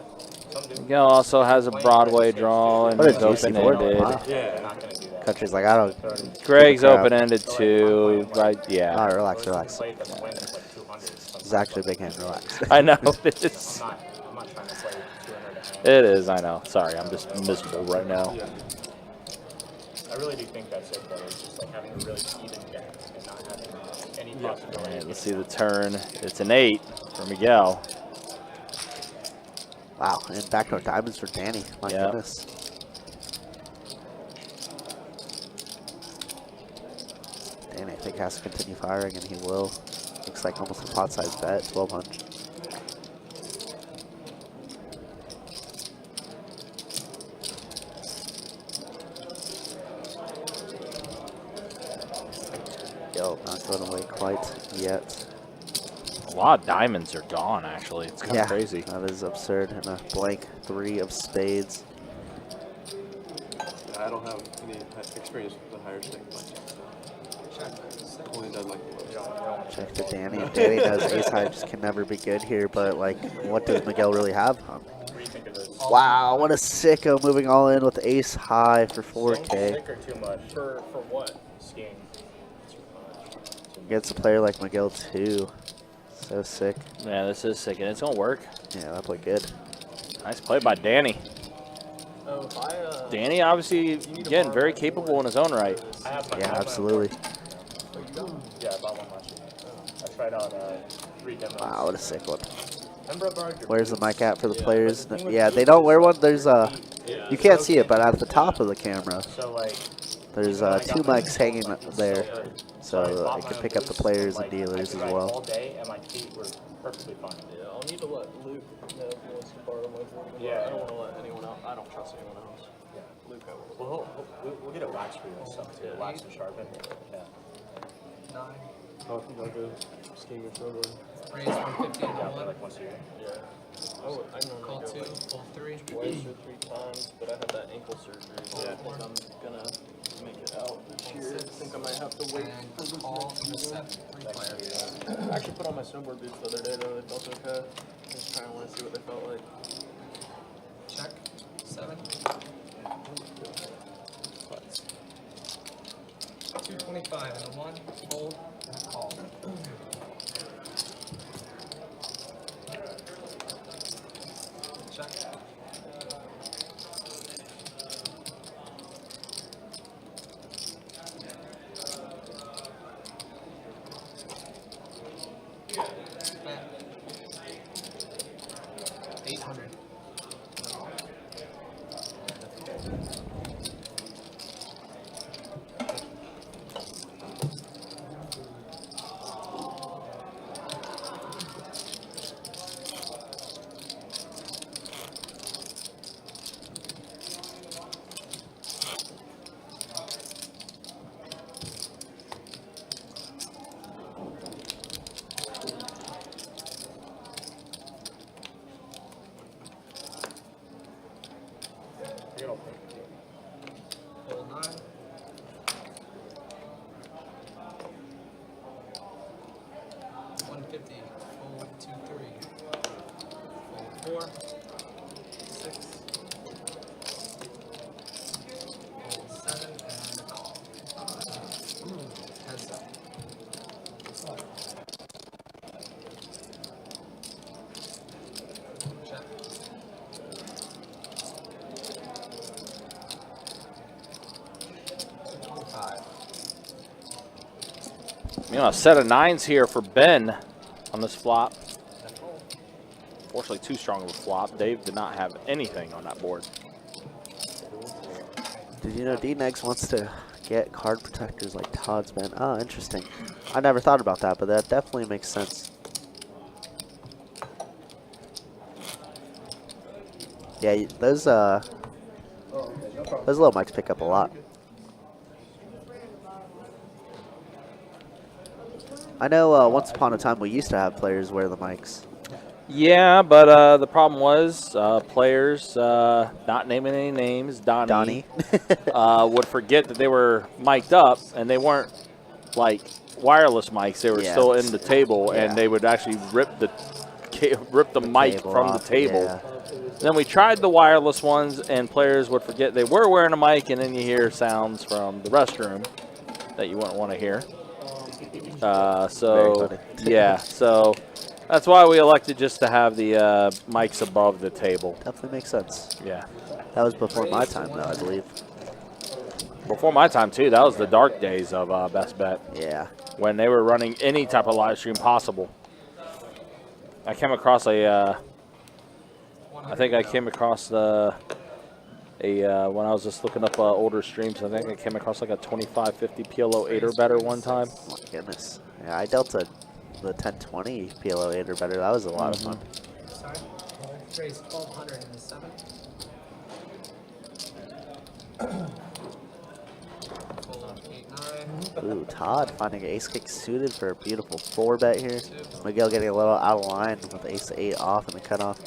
Some do. Miguel also has a Broadway draw and What a is juicy board. open-ended. Wow. They're not going to do that. Country's like, I don't. Greg's Crap. open-ended too. Right? Yeah. All right, relax, relax. Play doesn't win, it's like 200. This is actually a big hand. Relax. I know. It is. I'm not trying to play 200 a hand. It is. I know. Sorry, I'm just miserable right now. yeah. I really do think that's it, though. It's just like having a really even deck and not having any possibility. And let's see the turn. It's an 8 for Miguel. Wow, and backdoor diamonds for Danny. My Yeah. goodness. Danny, I think, has to continue firing, and he will. Looks like almost a pot size bet, 1200. Yo, not going away quite yet. A lot of diamonds are gone, actually. It's kind of crazy. That is absurd. And a blank 3 of spades. I don't have any experience with the higher stake blackjack. Only done like Check to Danny. And Danny knows ace high just can never be good here, but like, what does Miguel really have? What do you think of this? Wow, what a sicko moving all in with ace high for 4K. Sick or too much? For what? Skiing. Gets a player like Miguel too. So sick. Yeah, this is sick, and it's gonna work. Yeah, that played good. Nice play by Danny. Oh, if I, Danny, obviously, again, very capable in his own right. I have my, Yeah, absolutely. Yeah, I bought one last year. I tried out 3 demos. Wow, what a sick one. Remember about your Where's the mic at for the players? Yeah, they don't wear one. There's you can't see it, but at the top of the camera, So like, there's 2 mics hanging there, so I can pick up the players and dealers as all well. day and my feet were perfectly fine. yeah, I'll need to let Luke know if he wants to borrow my board. Yeah. I don't want to let anyone else. I don't trust anyone else. Yeah. Luke, I will. Well, we'll get a wax for you and stuff too. Wax and sharpen. Yeah. 9. oh, you go skiing or snowboarding. Raise 150 and Yeah, 11. like once a year. Yeah. Oh, I normally Call go 2. like Fold 3. twice or 3 times, but I had that ankle surgery. So I think I'm gonna make it out this year. I think I might have to wait. And call from the 7. 3 players. I actually put on my snowboard boots the other day though. They felt okay. I just kind of want to see what they felt like. Check. 7. 225 and a 1. Fold. call. Check. Bet. 800. Hold 9. $150. Fold 2, 3. Fold 4. 6. Fold 7 and a call. Heads up. Check. You know, a set of 9s here for Ben on this flop. Fortunately, too strong of a flop. Dave did not have anything on that board. Did you know D-Negs wants to get card protectors like Todd's been? Oh, interesting. I never thought about that, but that definitely makes sense. Yeah, those little mics pick up a lot. I know once upon a time we used to have players wear the mics. Yeah, but the problem was players, not naming any names, Donnie. Would forget that they were mic'd up, and they weren't like wireless mics. They were still in the table, and they would actually rip the mic from the table. Yeah. Then we tried the wireless ones, and players would forget they were wearing a mic, and then you hear sounds from the restroom that you wouldn't want to hear. So that's why we elected just to have the mics above the table. Definitely makes sense. Yeah. That was before my time, though, I believe. Before my time, too. That was the dark days of Best Bet. Yeah. When they were running any type of live stream possible. I came across I think I came across when I was just looking up older streams, I think I came across like a 2550 PLO 8 or better one time. Oh my goodness. Yeah, I dealt the 1020 PLO 8 or better. That was a lot of fun. Sorry. Raise 1200 in the 7. Fold 8, 9. Ooh, Todd finding ace kick suited for a beautiful 4 bet here. Miguel getting a little out of line with ace 8 off in the cutoff.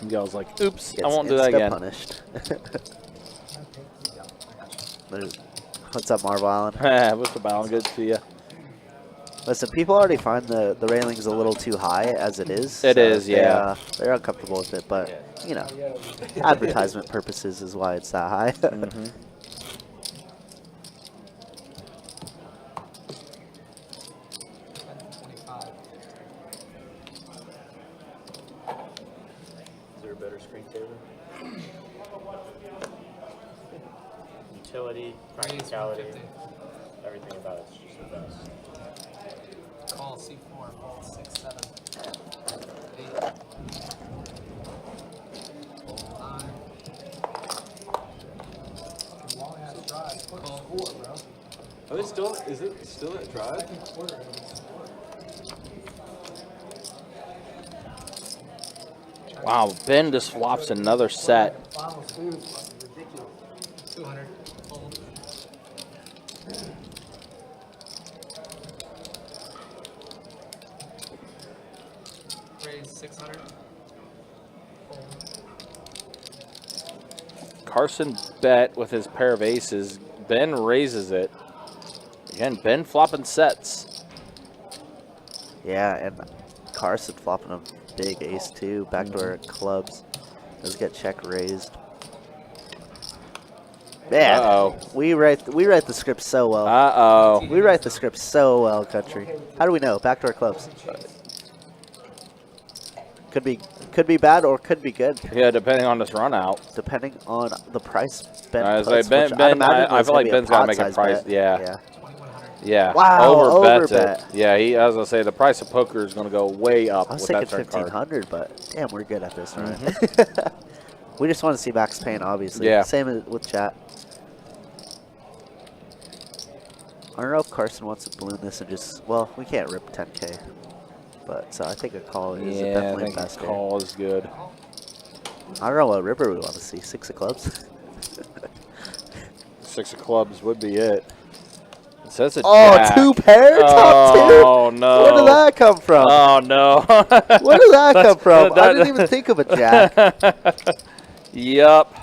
Miguel's like, oops, Gets I won't do that again. punished. What's up, Marvel Island? What's up, Alan? Good to see you. Listen, people already find the railings a little too high as it is. It is, yeah. They're uncomfortable with it, but, you know, advertisement purposes is why it's that high. Is there a better screensaver? Utility, practicality, everything about it's just the best. Call C4, fold 6, 7. 8. Fold 9. Long ass drive. Call 4, bro. Are they still? Is it still at drive? Wow, Ben just flops another set. Final food is ridiculous. 200. Fold. Raise 600. Fold. Carson bet with his pair of aces. Ben raises it. Again, Ben flopping sets. Yeah, and Carson flopping a big ace too. Backdoor clubs. Does get check raised. Man, Uh-oh. we write the script so well. Uh-oh. We write the script so well, country. How do we know? Backdoor clubs. Could be bad or could be good, Yeah, depending on this run out. depending on the price. Ben, I was puts, like, which I'd imagine I was feel gonna like be Ben's got to pot make a size price. bet. Yeah. Yeah. Wow, Overbets overbet. it. Yeah, I was going to say, the price of poker is going to go way up I was with thinking that turn card. 1,500, but damn, we're good at this, right? We just want to see Max Payne, obviously. Yeah. Same with chat. I don't know if Carson wants to balloon this and just, well, we can't rip 10K. But so I think a call is Yeah, I definitely think best. a call is good. I don't know what river we want to see. 6 of clubs. 6 of clubs would be it. It says a Oh, jack. 2 pair? Top 2? Oh, no. Where did that come from? Oh, no. Where did that come from? I didn't even think of a jack. Yup.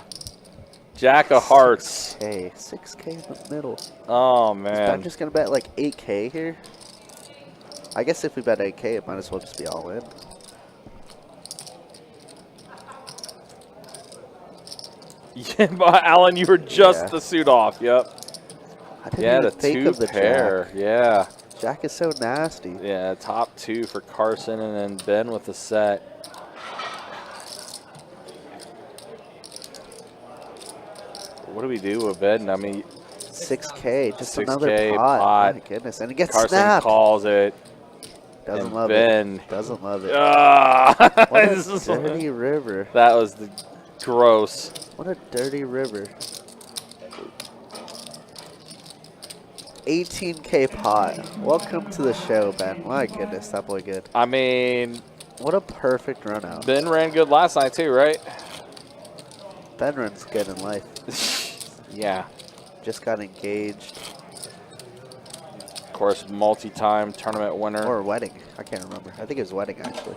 Jack of hearts. Okay, 6K in the middle. Oh, I'm man. just going to bet like 8K here. I guess if we bet 8K, it might as well just be all in. Yeah, but Alan, you were just the suit off. Yep. I didn't Yeah, even the think 2 of the pair. jack. Yeah. Jack is so nasty. Yeah, top 2 for Carson and then Ben with the set. What do we do with Ben? I mean, 6K, just 6K another pot. pot. My goodness, and it gets Carson snapped. calls it. Doesn't and love Ben. it. Doesn't love it. Ah, What this a is- dirty river. That was the gross. What a dirty river. 18K pot. Welcome to the show, Ben. My goodness, that boy good. I mean, What a perfect run out. Ben ran good last night too, right? Ben runs good in life. Yeah. Just got engaged. Of course, multi-time tournament winner. Or wedding. I can't remember. I think it was wedding, actually.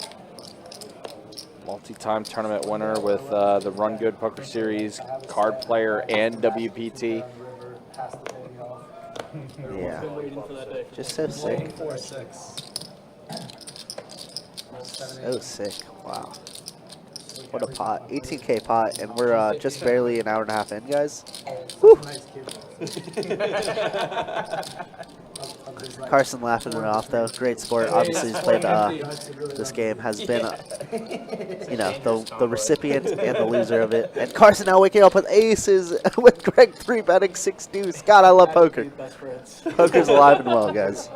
Multi-time tournament winner with the Run Good Poker Series, card player, and WPT. Yeah. Been waiting for that day. Just so sick. 4-6. So sick. Wow. What a pot. 18K pot, and we're just barely an hour and a half in, guys. Woo. Carson laughing it off, though. Great sport. Obviously, he's played this game, has been, you know, the recipient and the loser of it. And Carson now waking up with aces with Greg 3-betting 6 deuce. God, I love poker. Poker's alive and well, guys.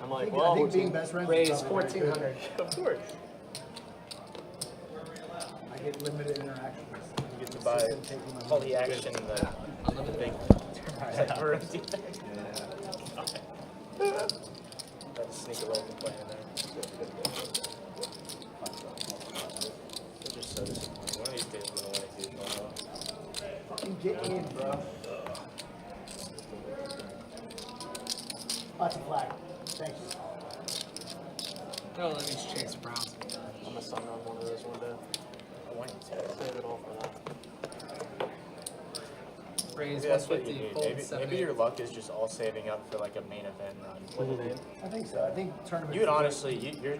I'm like, I well, think being best friends Raise is probably 1,400. of course. I get limited interactions. You get to buy all the action in the big variety. That's sneak a little play in there. They're just so disappointing. One of these days I'm gonna win a huge one though. Fucking get in, bro. Lots of flag. Thank you. No, let me just chase Browns. I'm gonna sign on one of those one day. I want you to. Save it all for that. Raise Maybe that's what you 150, need. fold Maybe 7. your luck is just all saving up for like a main event run. I think so. I think tournament. You would honestly, your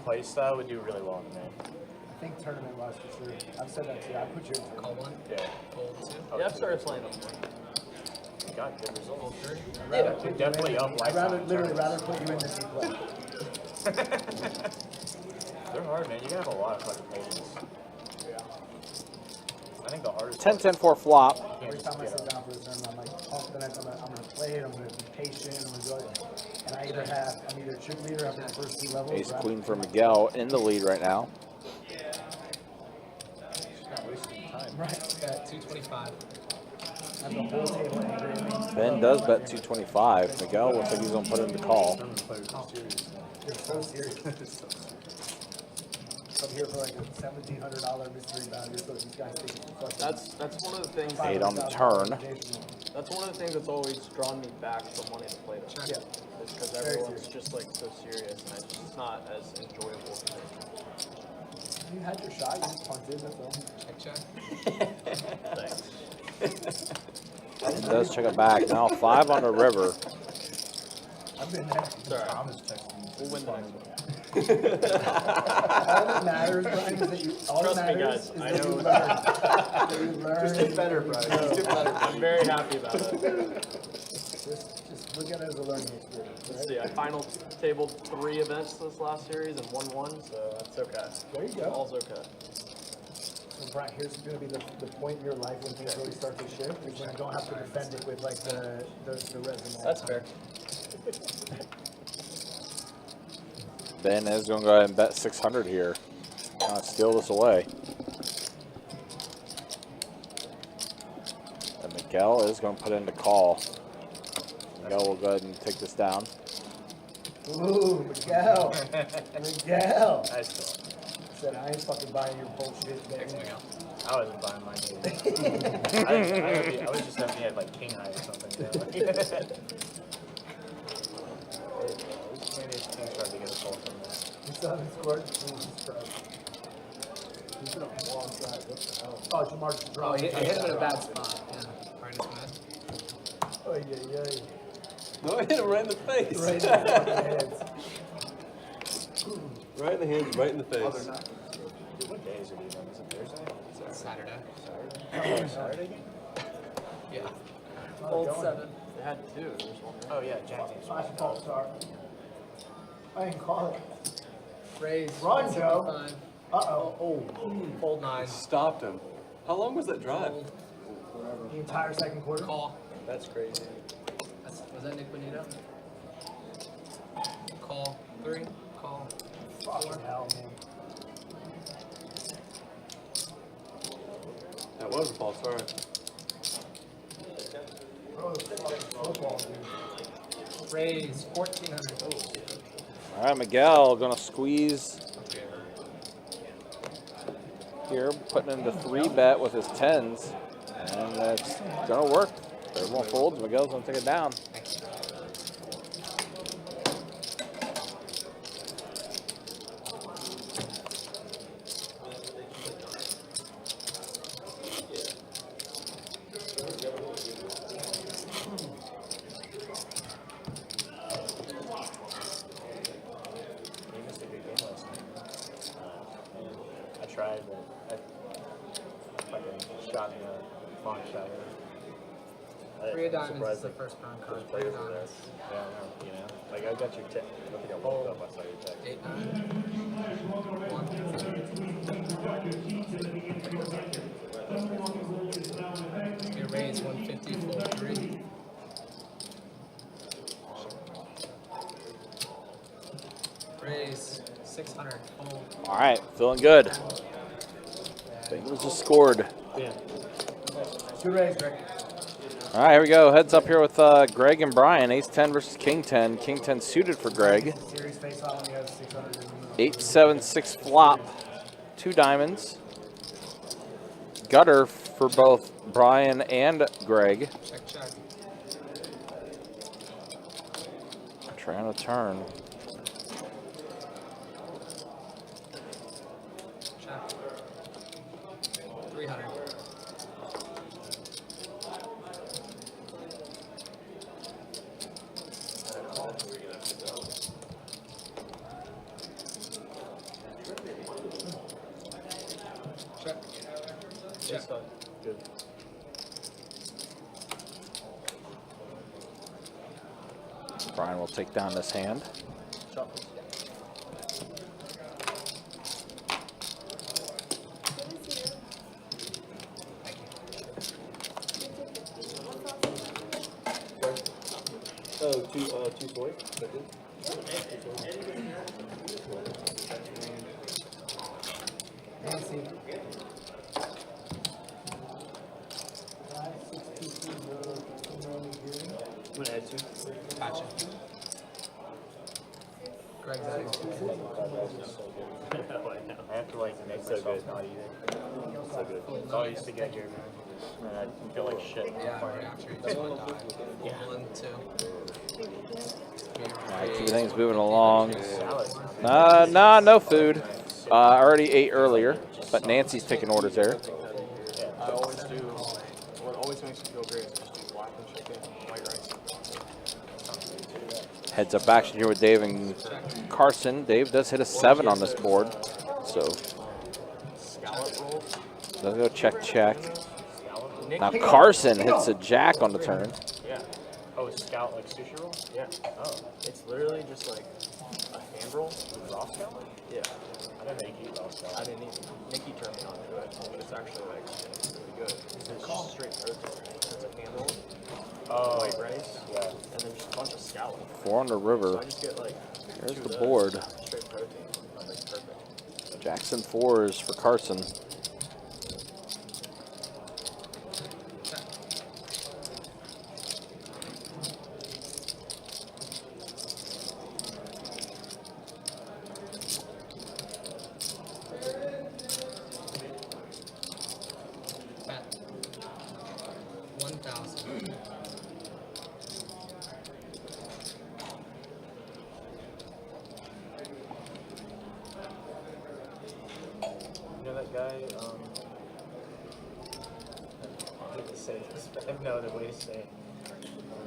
play style would do really well in there. I think tournament wise for sure. I've said that too. I put you in Call 1, Yeah. fold 2. Yeah, I've started playing them. You got good results. Fold 3. You're definitely up I'd rather lifetime. literally rather put you in than see play. They're hard, man. You gotta have a lot of fucking patience. I think the hardest 10-10-4 flop. Every time I sit down for this tournament, I'm like, confident I'm gonna play it. I'm gonna be patient. I'm gonna do it. And I'm either chip leader after the first 2 levels. Ace Queen for Miguel in the lead right now. not wasting time. Right. Got 225. Have the whole table angry at me. Ben does bet 225. Miguel looks like he's going to put in the call. You're so serious. I'm here for like a $1,700 mystery value, so these guys think it's fucking. That's one of the things. 8 on the turn. That's one of the things that's always drawn me back from wanting to play them. Yeah. Is because everyone's just like so serious, and it's not as enjoyable for me. You had your shot, you just punted, that's all. Check. Thanks. He does check it back. Now 5 on the river. I've been there. Sorry. Thomas texted me. We'll win the next one. All that matters, Brian, is that you. All Trust that me, matters guys, is I that you know. learn. That you learn. Just get better, bro. Just get better. I'm very happy about it. Just look at it as a learning experience. Let's see, I final tabled 3 events this last series and won, so that's okay. There you go. All's okay. So Brian, here's going to be the point in your life when things really start to shift, is when you don't have to defend it with like the resume. That's fair. Ben is going to go ahead and bet 600 here. Steal this away. And Miguel is going to put in the call. Miguel will go ahead and take this down. Ooh, Miguel. Miguel. Nice call. Said, I ain't fucking buying your bullshit, man. I wasn't buying mine either. I was just hoping he had like king high or something. You know? Maybe his king started to get a call from that. You still haven't scored? Jesus Christ. He's been a long drive. What the hell? Oh, Jamar just Oh, dropped. he hit him in a bad spot. Yeah. Right in his mid. Oh, yeah, yeah. No, I hit him right in the face. Right in the fucking heads. Right in the hands, right in the face. What day is it even? Is it Thursday? Saturday. Saturday? Saturday again? Yeah. Old 7. They had 2. There's one. Oh yeah, Jack game's Flash call start. I didn't call it. Raise. Run, Joe. 175. Uh-oh. Oh. Fold 9. Stopped him. How long was that drive? Fold. The entire second quarter? Call. That's crazy. Was that Nick Bonito? Call. 3. Call. Fucking hell, man. That was a false start. Bro, this is fucking football, dude. Raise. 1400. Oh. All right, Miguel going to squeeze here, putting in the 3-bet with his 10s. And that's going to work. Everyone folds. Miguel's going to take it down. He missed a good game last night. I tried, but I fucking shot in a long shot. 3 of diamonds is the first round card. 3 of diamonds. Yeah, I know, you know. Like I got your tip. I don't think I woke up, I saw your text. 8, 9. 1. Your raise 150, fold 3. Raise 600, fold. All right, feeling good. Bengals just scored. Yeah. Good raise, Greg. All right, here we go. Heads up here with Greg and Brian. Ace-10 versus King-10. King-10 suited for Greg. Series face on when he has 600 in the 8-7-6 flop. 2 diamonds. Gutter for both Brian and Greg. Check, check. Trying to turn. Check. 300. Check. Check. Good. Brian will take down this hand. Oh, two soy. Nancy. I'm gonna add 2. Gotcha. Greg's adding 2. I have to like make myself not eat it. So good. It's all I used to get here, man. And I feel like shit. Yeah, right after you just went die. Yeah. 1, 2. All right, keep things moving along. Salad. Nah, no food. I already ate earlier, but Nancy's taking orders there. I always do. What always makes me feel great is just do blackened chicken, white rice. Heads up action here with Dave and Carson. Dave does hit a 7 on this board, so does go check, check. Now Carson hits a jack on the turn. Yeah. Oh, it's scout like sushi roll? Yeah. Oh. It's literally just like a hand roll with Raw scout? Yeah. I didn't think you raw scout. I didn't either. Nikki turned me on to it, but it's actually like really good. It's just straight protein. It's a hand roll, white rice, and then just a bunch of scallop. 4 on the river. So I just get like Here's 2 the of board. those, straight protein. Like perfect. Jackson 4s for Carson. You know that guy, I hate to say this, but I have no other way to say it.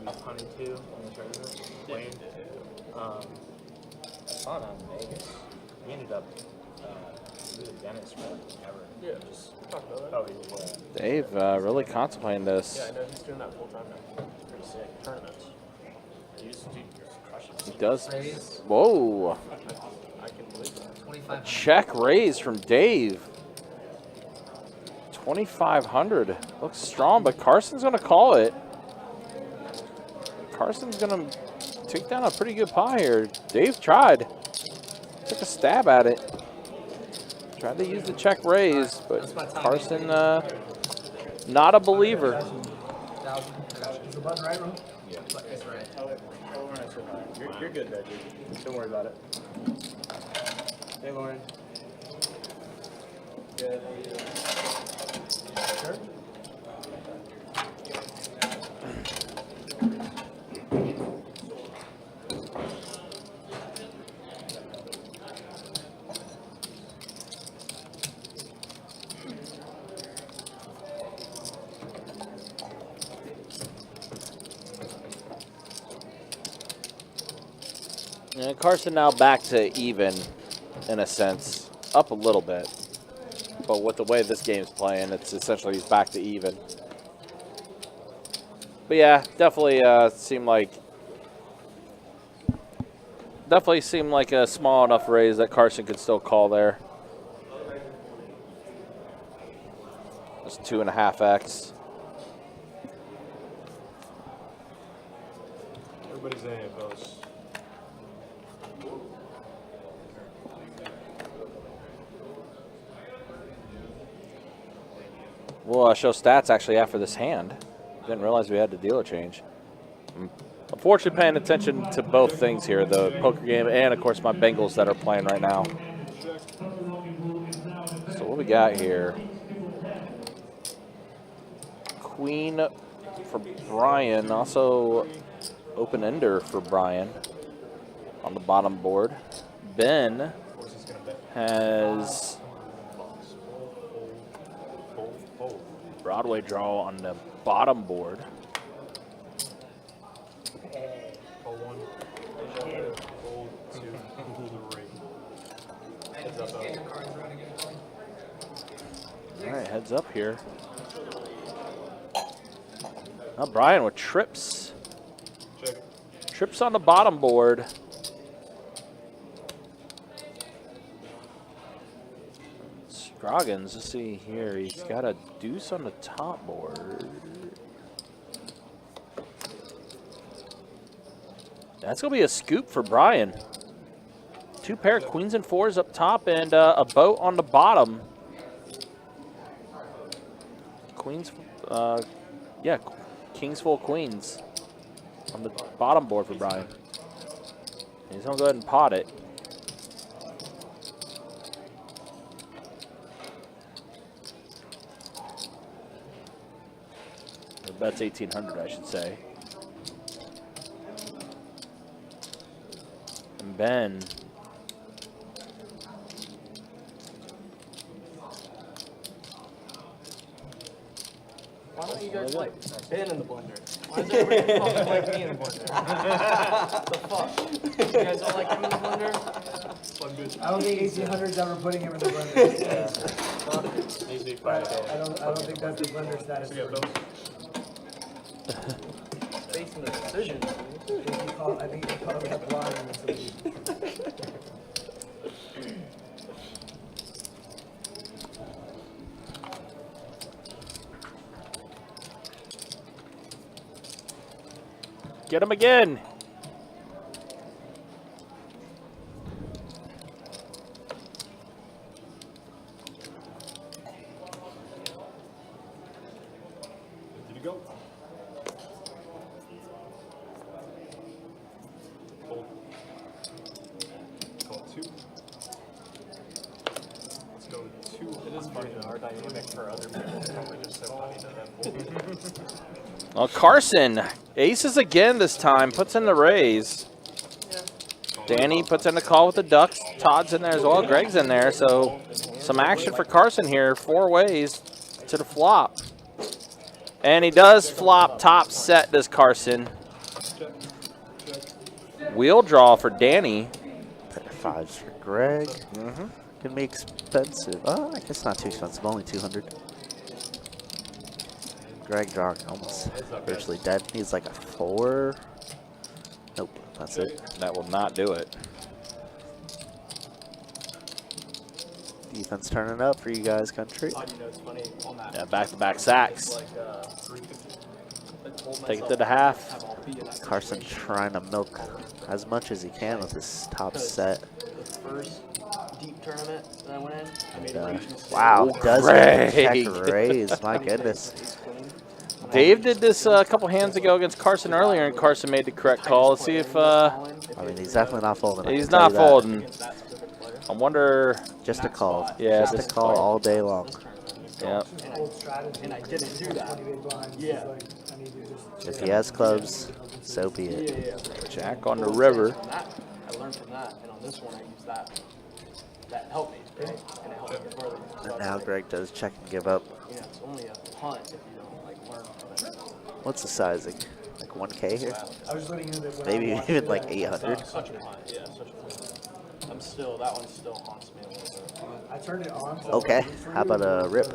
He's hunting too in the tournament. Wayne. I saw him out in Vegas. He ended up, he was a dentist forever. Yeah, just talk about that. Oh, he was, Dave really contemplating this. Yeah, I know he's doing that full time now. Pretty sick. Tournaments. he's crushing. He does. Whoa. I can believe that. A check raise from Dave. 2,500. Looks strong, but Carson's going to call it. Carson's going to take down a pretty good pie here. Dave tried. Took a stab at it. Tried to use the check raise, but Carson not a believer. Is the button right, Ron? Yeah. It's right. You're good there, dude. Don't worry about it. Hey, Lauren. Good. Sure. And Carson now back to even, in a sense, up a little bit. But with the way this game's playing, it's essentially he's back to even. But yeah, definitely seemed like a small enough raise that Carson could still call there. It's 2.5x. Everybody's in it, fellas. We'll show stats actually after this hand. Didn't realize we had the dealer change. I'm unfortunately paying attention to both things here, the poker game and, of course, my Bengals that are playing right now. So what we got here? Queen for Brian, also open ender for Brian on the bottom board. Ben has Broadway draw on the bottom board. Hold 1. Hold 2. Hold the ring. Heads up, All right, heads up here. Now Brian with trips. Check. Trips on the bottom board. Scroggins, let's see here. He's got a deuce on the top board. That's going to be a scoop for Brian. 2 pair of queens and 4s up top and a boat on the bottom. Queens, yeah, kings full queens on the bottom board for Brian. He's going to go ahead and pot it. Or bets 1,800, I should say. And Ben. Why don't you guys like Ben in the blender? Why is everybody fucking like me in the blender? What the fuck? You guys don't like him in the blender? I don't think 1800's ever putting him in the blender. Needs to be I Friday. don't think that's the blender status. Facing the decision. I think he called that blind. Get him again. Did you go? Hold. Call 2. Let's go 2. It is funny though, our dynamic for other people is probably just so funny to them. Well, Carson aces again this time. Puts in the raise. Danny puts in the call with the Ducks. Todd's in there as well. Greg's in there. So some action for Carson here. 4 ways to the flop. And he does flop top set, does Carson. Wheel draw for Danny. 5s for Greg. Can be expensive. Oh, I guess not too expensive. Only 200. Greg drawing almost virtually dead. He's like a 4. Nope, that's it. That will not do it. Defense turning up for you guys, country. You know, it's funny on that. Yeah, back-to-back sacks. Take it to the half. Carson trying to milk as much as he can with his top set. The first deep tournament that I went in, I made a And, huge mistake. wow, does Greg. check raise. My goodness. Dave did this a couple hands ago against Carson earlier, and Carson made the correct call. Let's see if I mean, he's definitely not folding. I he's can tell not you that. folding. I wonder. Just a call. Yeah, just a call all day long. Yep. And I didn't do that. Yeah. If he has clubs, so be it. Yeah. Jack on the river. I learned from that, and on this one I used that. That helped me, right? And it helped me further. And now Greg does check and give up. You know, it's only a punt if you don't like learn from it. What's the sizing? Like 1K here? I was looking at it when Maybe I watched even it, like 800. Such a punt, yeah, such a punt. I'm still, that one still haunts me a little bit. I turned it on. So Okay, how about a rip?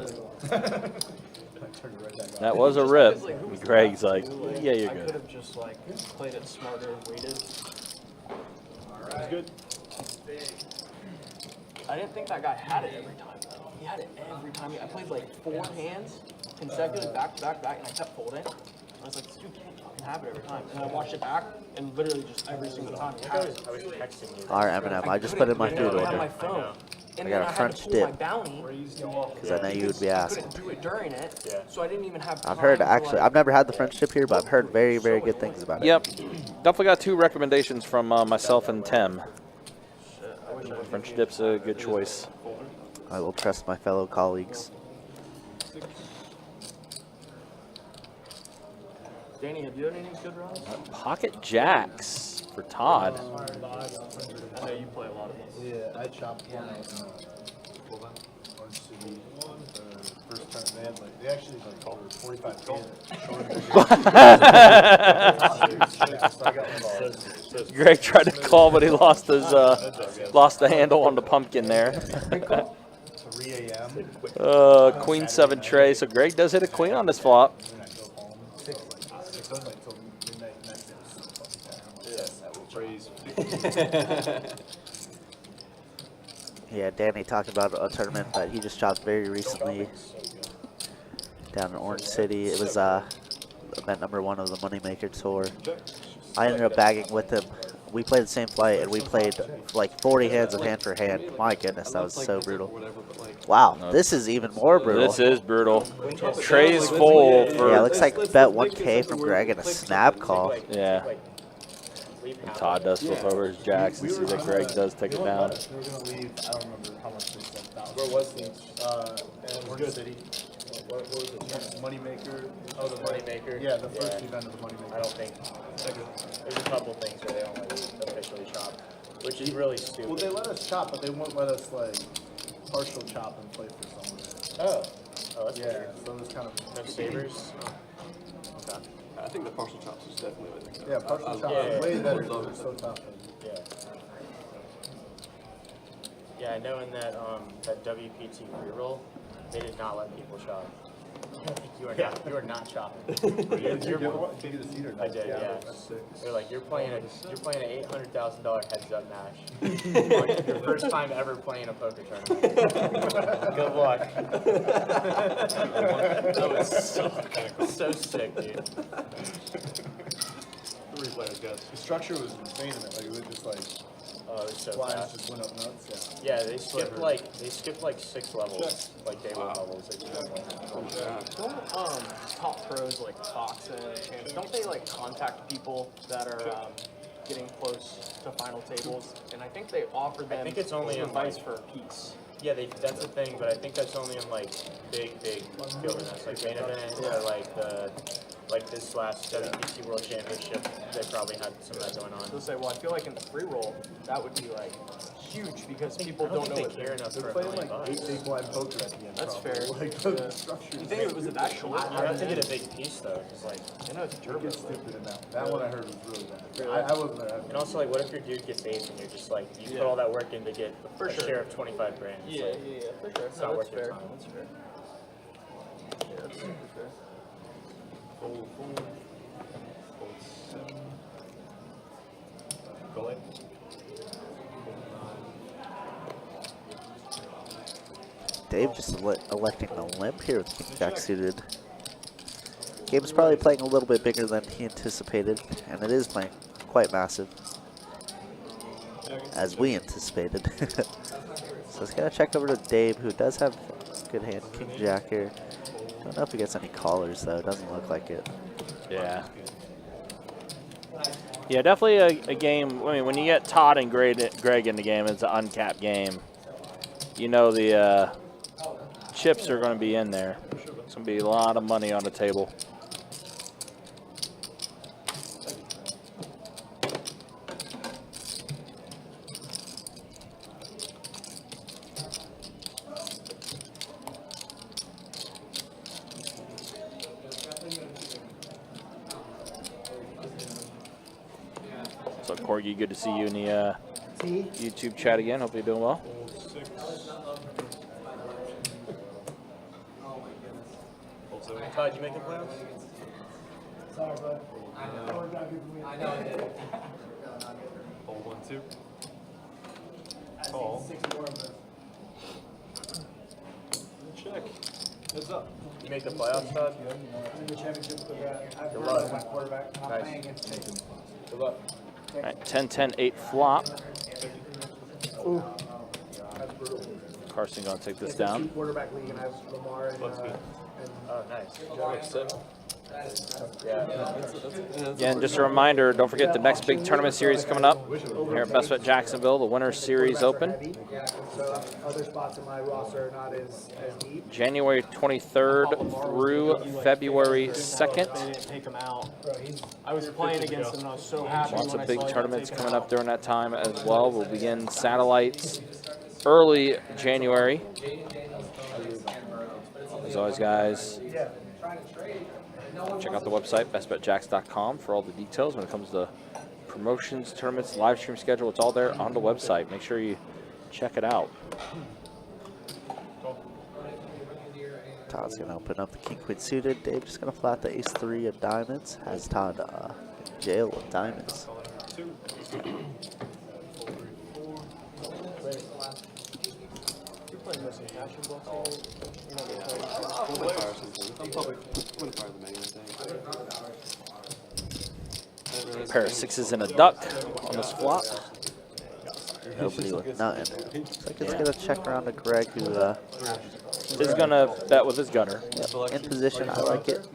That was a rip. Greg's like, yeah, you're I could good. have just like played it smarter and waited. It's good. I didn't think that guy had it every time though. He had it every time. I played like 4 hands consecutively back to back, and I kept folding. I was like, this dude can't fucking have it every time. And I watched it back, and literally just every single time he had it. I was texting you. All right, Eminem, I just put in my food I had my order phone. And I got then a I had French to pull my dip. bounty because I know you would be I asking. couldn't do it during it, so I didn't even have time I've heard to, actually, like, I've never had the French dip here, but I've heard very, very good things about it. Yep. Definitely got 2 recommendations from myself and Tim. French dip's a good choice. I will trust my fellow colleagues. Danny, have you had any good runs? Pocket jacks for Todd. I know you play a lot of these. Yeah, I chopped one out. First time they had like they actually like over 45 gold. Greg tried to call, but he lost his lost the handle on the pumpkin there. 3 a.m. Queen 7 tray. So Greg does hit a queen on this flop. And I go home. 6 like till midnight next day. That will praise. Yeah, Danny talked about a tournament that he just chopped very recently down in Orange City. It was event number 1 of the Moneymaker Tour. I ended up bagging with him. We played the same flight, and we played like 40 hands of hand for hand. My goodness, that was so brutal. Wow, this is even more brutal. This is brutal. Trey's full for. Yeah, it looks like bet 1K from Greg and a snap call. Yeah. And Todd does flip over his jacks and see that Greg does take it down. We're gonna leave. I don't remember how much they said. Where was the Orange City? What was it? Moneymaker. Oh, the Moneymaker? Yeah, the first event of the Moneymaker. I don't think. There's a couple things where they only officially chop, which is really stupid. Well, they let us chop, but they won't let us like partial chop and play for someone. Oh. Oh, that's Yeah, weird. so it was kind of. No sabers. Okay. I think the partial chops is definitely way to go. Yeah, partial chops yeah, is way yeah. better. It's so tough. Yeah. Yeah, I know in that that WPT reroll, they did not let people shop. You are not shopping. Did you get one? Did you get a seat or not? I did, yeah. That's sick. They're like, you're playing an $800,000 heads up match. Your first time ever playing a poker tournament. Good luck. That was So sick, dude. Three players, guys. The structure was insane in it. Like, it was just like, Oh, it was so blinds fast. just went up nuts. Yeah, they skipped like 6 levels, like day 1 levels. They did Don't top pros like Fox and Champs, don't they like contact people that are getting close to final tables? And I think they offer them think it's only in, advice like- for a piece. Yeah, that's the thing, but I think that's only in like big field events, like main event or like this last WPC World Championship. They probably had some of that going on. They'll say, well, I feel like in the free roll, that would be like huge because people I don't don't know think what they care enough They're for playing $1 like million. 8 big blind poker at the end. That's probably. fair. Like, the Yeah. structure You is think it was that short? I have to get a big piece though, because like, I know it's a It turbo. gets stupid in that. That one I heard was really bad. Really? I wasn't there. and also like, what if your dude gets 8 and you're just like, you put all that work in to get For a sure. share of 25 grand? It's like, for sure. It's not No, worth that's your fair. time. That's fair. Yeah, that's super fair. Fold 4. Fold 7. Go late. Dave just electing the limp here with King Jack suited. Game's probably playing a little bit bigger than he anticipated, and it is playing quite massive, as we anticipated. So let's gotta check over to Dave, who does have a good hand, King Jack here. Don't know if he gets any callers though, doesn't look like it. Yeah. Yeah, definitely a game. I mean, when you get Todd and Greg in the game, it's an uncapped game. You know the chips are going to be in there. It's going to be a lot of money on the table. So, Corgi, good to see you in the YouTube chat again. Hope you're doing well. Fold 6. Fold 7. Todd, you making plans? Sorry, bud. I know I did. Fold 1, 2. Call. Check. Heads up. You make the playoffs, Todd? The championship with that. Good luck. My quarterback. I'm Nice. playing against Jason. Good luck. All right, 10-10-8 flop. Ooh. That's brutal. Carson going to take this It's a down. two-quarterback league, and I have Lamar and, Looks good. and Oh, nice. Again, just a reminder, don't forget the next big tournament series coming up here at Best Bet Jacksonville, the Winners Series Open. so other spots in my roster are not as deep. January 23rd through February 2nd. They didn't take him out. Bro, he's I was playing against him and I was so happy Lots when of I big saw you tournaments take him coming up out. during that time as well. We'll begin satellites early January. As always, guys, check out the website, bestbetjacks.com, for all the details when it comes to promotions, tournaments, live stream schedule. It's all there on the website. Make sure you check it out. Todd's gonna open up the king queen suited. Dave just gonna flat the ace 3 of diamonds. Has Todd in jail with diamonds. 2. You're playing mostly passion blocks here. You're not gonna play. I'm probably going to fire the main, I think. Pair of sixes and a duck on this flop. Nobody with nothing. Looks like it's gonna check around to Greg, who Is going to bet with his gunner. in position. I like it.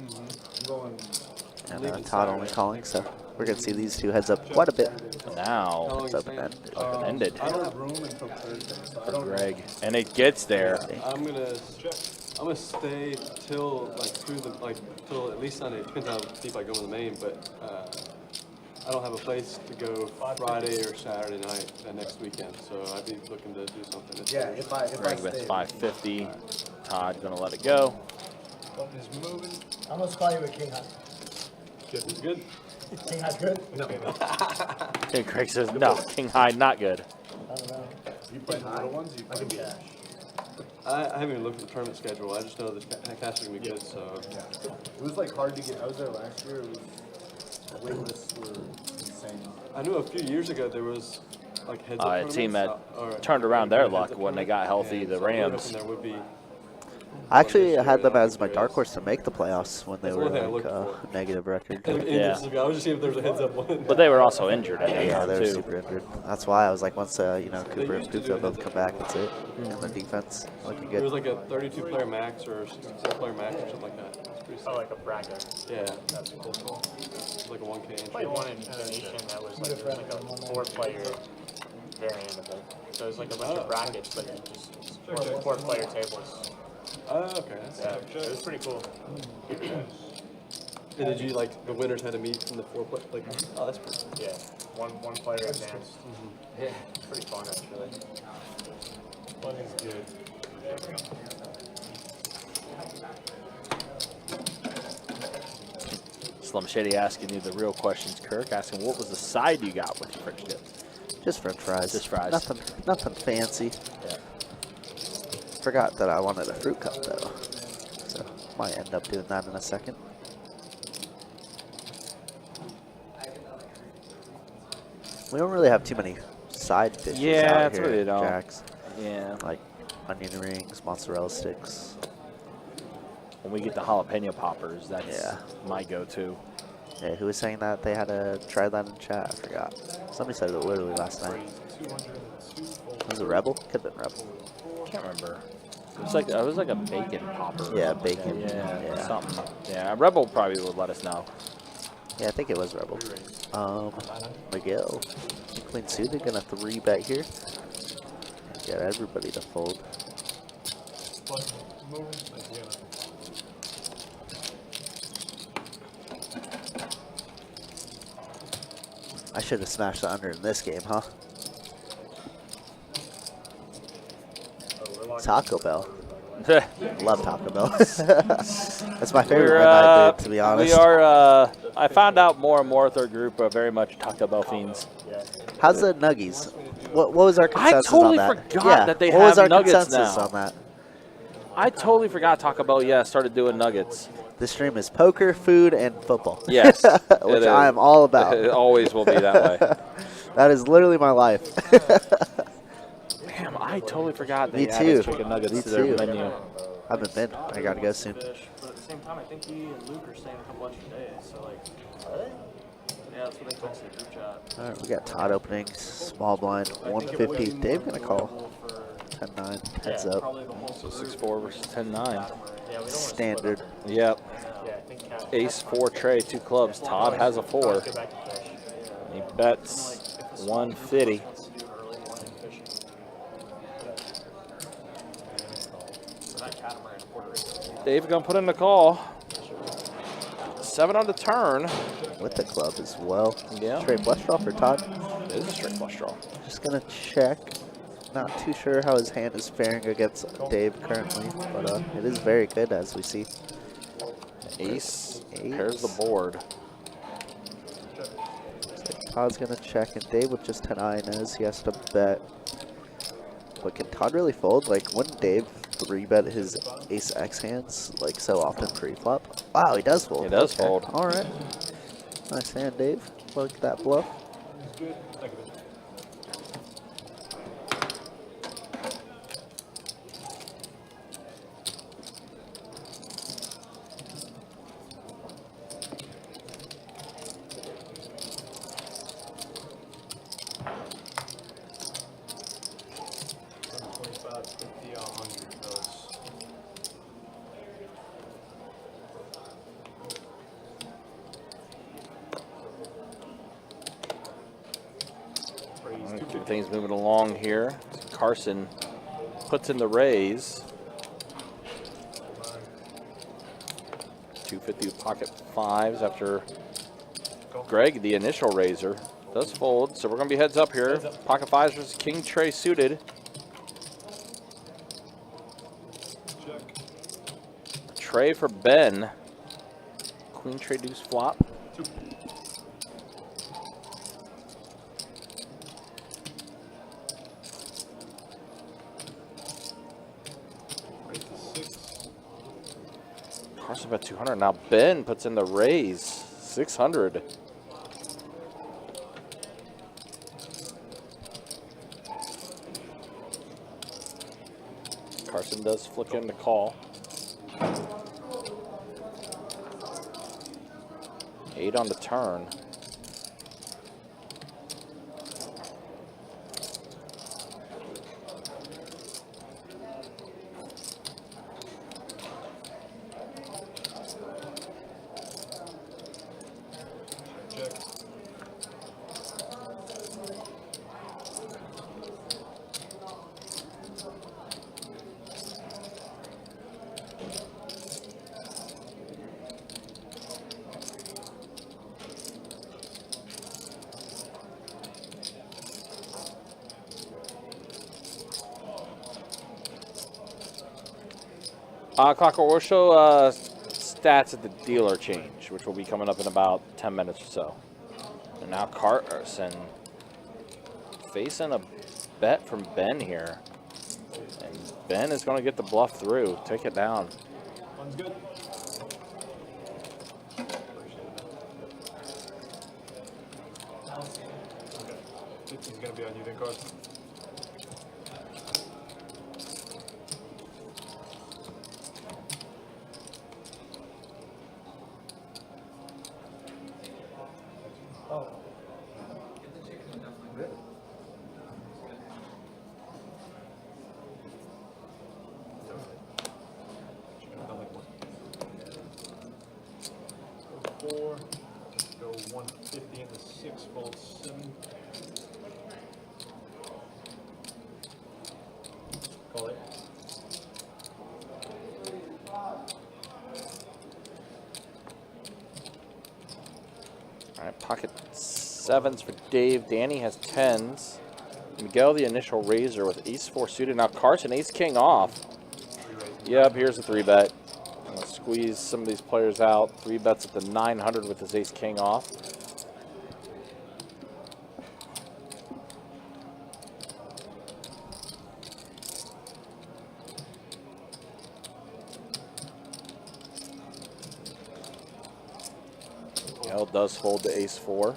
And Todd only calling, so we're gonna see these two heads up quite a bit. Now, Heads up and ended. ended I don't have room until Thursday, so I for don't. Greg. And it gets there. I'm gonna stay till like through the till at least Sunday. It depends how deep I go in the main, but I don't have a place to go Friday or Saturday night next weekend, so I'd be looking to do something. This yeah. Thursday. If I Greg bets stay. 550. Todd going to let it go. Button is moving. I'm gonna spy you with king high. Good. Is good? King high's good? No. King Craig says no. King high, not good. I don't know. You play the little ones? You play cash. I haven't even looked at the tournament schedule. I just know the cash is gonna be good. So Yeah. It was like hard to get. I was there last year. It was, the wait lists were insane. I knew a few years ago there was like heads up A team that tournaments, or- turned around their heads-up luck when they got tournaments, healthy, and the so we were Rams. hoping there would be. I actually had them as my dark horse to make the playoffs when they That's were one thing I like looked for. negative record. Yeah. I was just seeing if there was a heads up one. But they were also injured at that Yeah, time, they were too. super injured. That's why I was like, once you know, They Cooper and used to do Puka it both as come a- back, that's it. And the defense looking It was good. like a 32-player max or 64-player max or something like that. It's pretty Oh, sick. like a bracket. Yeah, That's cool. it's like a 1K entry. Played one in Venetian that was like, there was like a 4-player variant of it. So it was like a bunch of brackets, but it just 4-player tables. Oh, okay. That's Yeah, sick. it was pretty cool. And did you like the winners had to meet from the 4 play? Like, oh, that's pretty. Yeah, one player advanced. Yeah, pretty fun actually. One is good. Slim Shady asking you the real questions, Kirk. Asking what was the side you got with your French dip? Just French fries. Just fries. Nothing fancy. Yeah. Forgot that I wanted a fruit cup though, so might end up doing that in a second. We don't really have too many side dishes Yeah, out that's here what they at don't. Jack's. Yeah. Like onion rings, mozzarella sticks. When we get the jalapeno poppers, that's Yeah. my go-to. Yeah, who was saying that they had to try that in chat? I forgot. Somebody said it literally last night. 202 full. Was it Rebel? Could have been Rebel. Can't remember. It was like a bacon popper. or Yeah, something like bacon, that. yeah. Something. Yeah, Rebel probably would let us know. Yeah, I think it was Rebel. Miguel. Clean suited, gonna 3-bet here. Get everybody to fold. Button moving. Like, yeah. I should have smashed the under in this game, huh? Taco Bell. Love Taco Bell. That's my favorite midnight dip, to be honest. We are, I found out more and more with our group are very much Taco Bell fiends. How's the Nuggies? What was our consensus totally on that? forgot that they what was have our nuggets consensus now. on that? I totally forgot Taco Bell, started doing nuggets. This stream is poker, food, and football. Yes. Which I am all about. It always will be that way. That is literally my life. Damn, I totally forgot Me they added too. chicken nuggets Me to their too. menu. I've been been. I gotta go soon. But at the same time, I think he and Luke are staying a couple extra days. So like, yeah, that's what they texted the group chat. All right, we got Todd opening, small blind, I think it would 150. be Dave more gonna call. favorable for 10-9, heads yeah, up. probably the whole So group 6-4 versus 10-9. Yeah, we don't want to Standard. Yep. Yeah, I think Cat. Ace 4 tray, 2 clubs. Todd has a 4. Go back to fish. He bets 150. wants to do early morning fishing. For that catamaran in Puerto Rico. Dave gonna put in the call. 7 on the turn. With the club as well. Yeah. Straight flush draw for Todd. It is a straight flush draw. Just gonna check. Not too sure how his hand is faring against Dave currently, but it is very good as we see. Ace Ace. pairs the board. Todd's gonna check, and Dave with just 10-eye knows he has to bet. But can Todd really fold? Like, wouldn't Dave 3-bet his Ace X hands like so often pre-flop? Wow, he does fold. He does fold. All right. Nice hand, Dave. Look at that bluff. Good. Like a bit. Keep things moving along here. Carson puts in the raise. 250 with pocket 5s after Greg, the initial raiser, does fold. So we're going to be heads up here. Pocket 5s versus King Tray suited. Trey for Ben. Queen Trey deuce flop. Carson bet 200. Now Ben puts in the raise, 600. Carson does flick in the call. 8 on the turn. Clocker, we'll show stats at the dealer change, which will be coming up in about 10 minutes or so. And now Carson facing a bet from Ben here. And Ben is going to get the bluff through. Take it down. One's good. Okay. 50's going to be on you then, Carson. Go 150 into 6, fold 7. Call it. All right, pocket 7s for Dave. Danny has 10s. Miguel, the initial raiser with ace-4 suited. Now Carson, ace-king off. Yep, here's a 3-bet. Squeeze some of these players out. 3 bets at the 900 with his ace-king off. Miguel does fold to ace-4.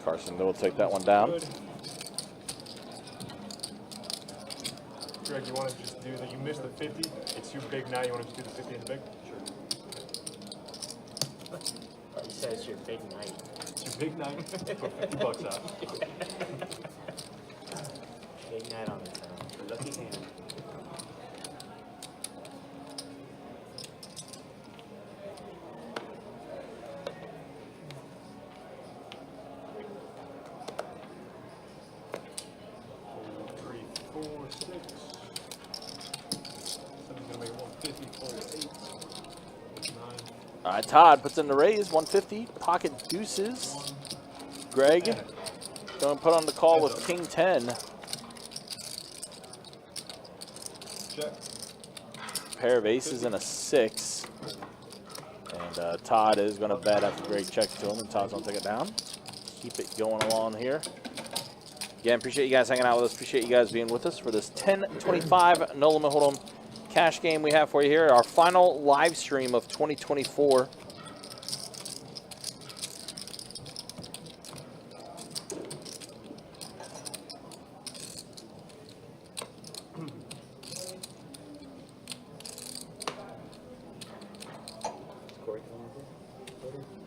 Carson will take that one down. Good. Greg, you want to just do that? You missed the 50. It's too big now. You want to just do the 50 and big? Sure. He says your big night. It's your big night. Go $50 out. Big night on the town. Lucky hand. All right, Todd puts in the raise, 150, pocket deuces. Greg going to put on the call with king 10. Check. Pair of aces and a 6. And Todd is going to bet after Greg checks to him, and Todd's going to take it down. Keep it going along here. Again, appreciate you guys hanging out with us. Appreciate you guys being with us for this 10-25 No Limit Hold'em cash game we have for you here. Our final live stream of 2024.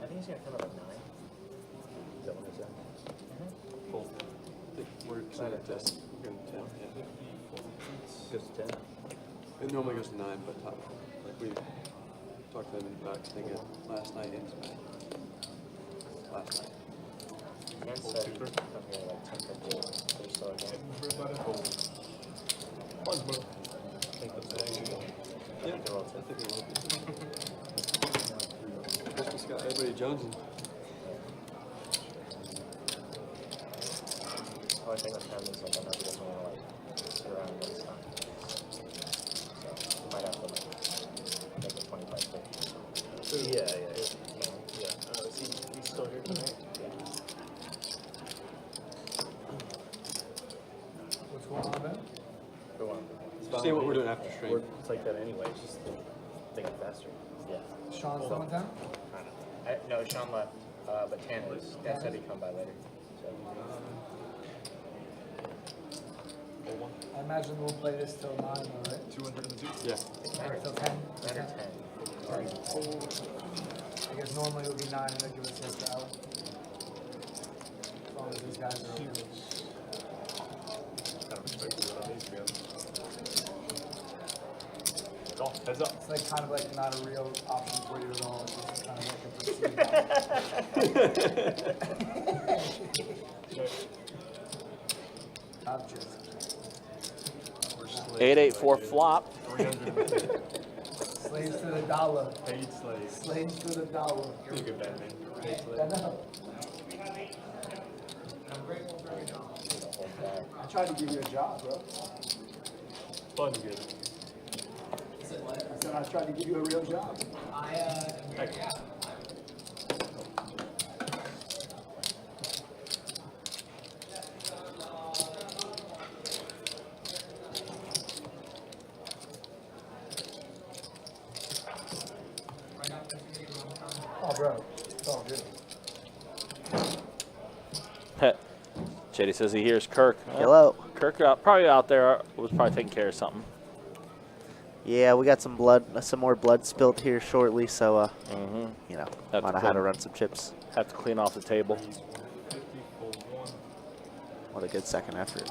I think he's going to come up with 9. Is that what it said? Full. We're excited to 10. Yeah. Goes to 10. It normally goes to 9, but top. Like we talked to them about thinking last night and tonight. Last night. Ken said he'd come here like 10:15. Pretty slow again. One's move. think the bag. Yeah, I think it will be. Christmas got everybody jonesing. Only thing with him is like I know he doesn't want to like sit around and waste time. So we might have to like make it 25 quick. Yeah. Is he still here tonight? What's going on, Ben? Who won? See what we're doing after stream. It's like that anyway. It's just think it faster. Yeah. Sean's still in town? I don't know. No, Sean left, but Tan is. Dan said he'd come by later. So. I imagine we'll play this till 9, all right? 202. Yeah. Or till 10? 9 or 10. I guess normally it would be 9 and they'll give us an extra hour. As long as these guys are okay. Kind of expected what I need to be honest. Go, heads up. It's like kind of like not a real option for you at all. It's just kind of like a perceived I'm just 8-8-4 flop. 300. slaves to the dollar. Paid slaves. Slaves to the dollar. You're a good bad man. Paid I slaves. know. I tried to give you a job, bro. Fun good. I said I tried to give you a real job. Oh, bro. It's all good. JD says he hears Kirk. Hello. Kirk probably out there was probably taking care of something. Yeah, we got some more blood spilled here shortly, so you know, Have might to have had to clean- run some chips. Have to clean off the table. 150 for 1. What a good second effort.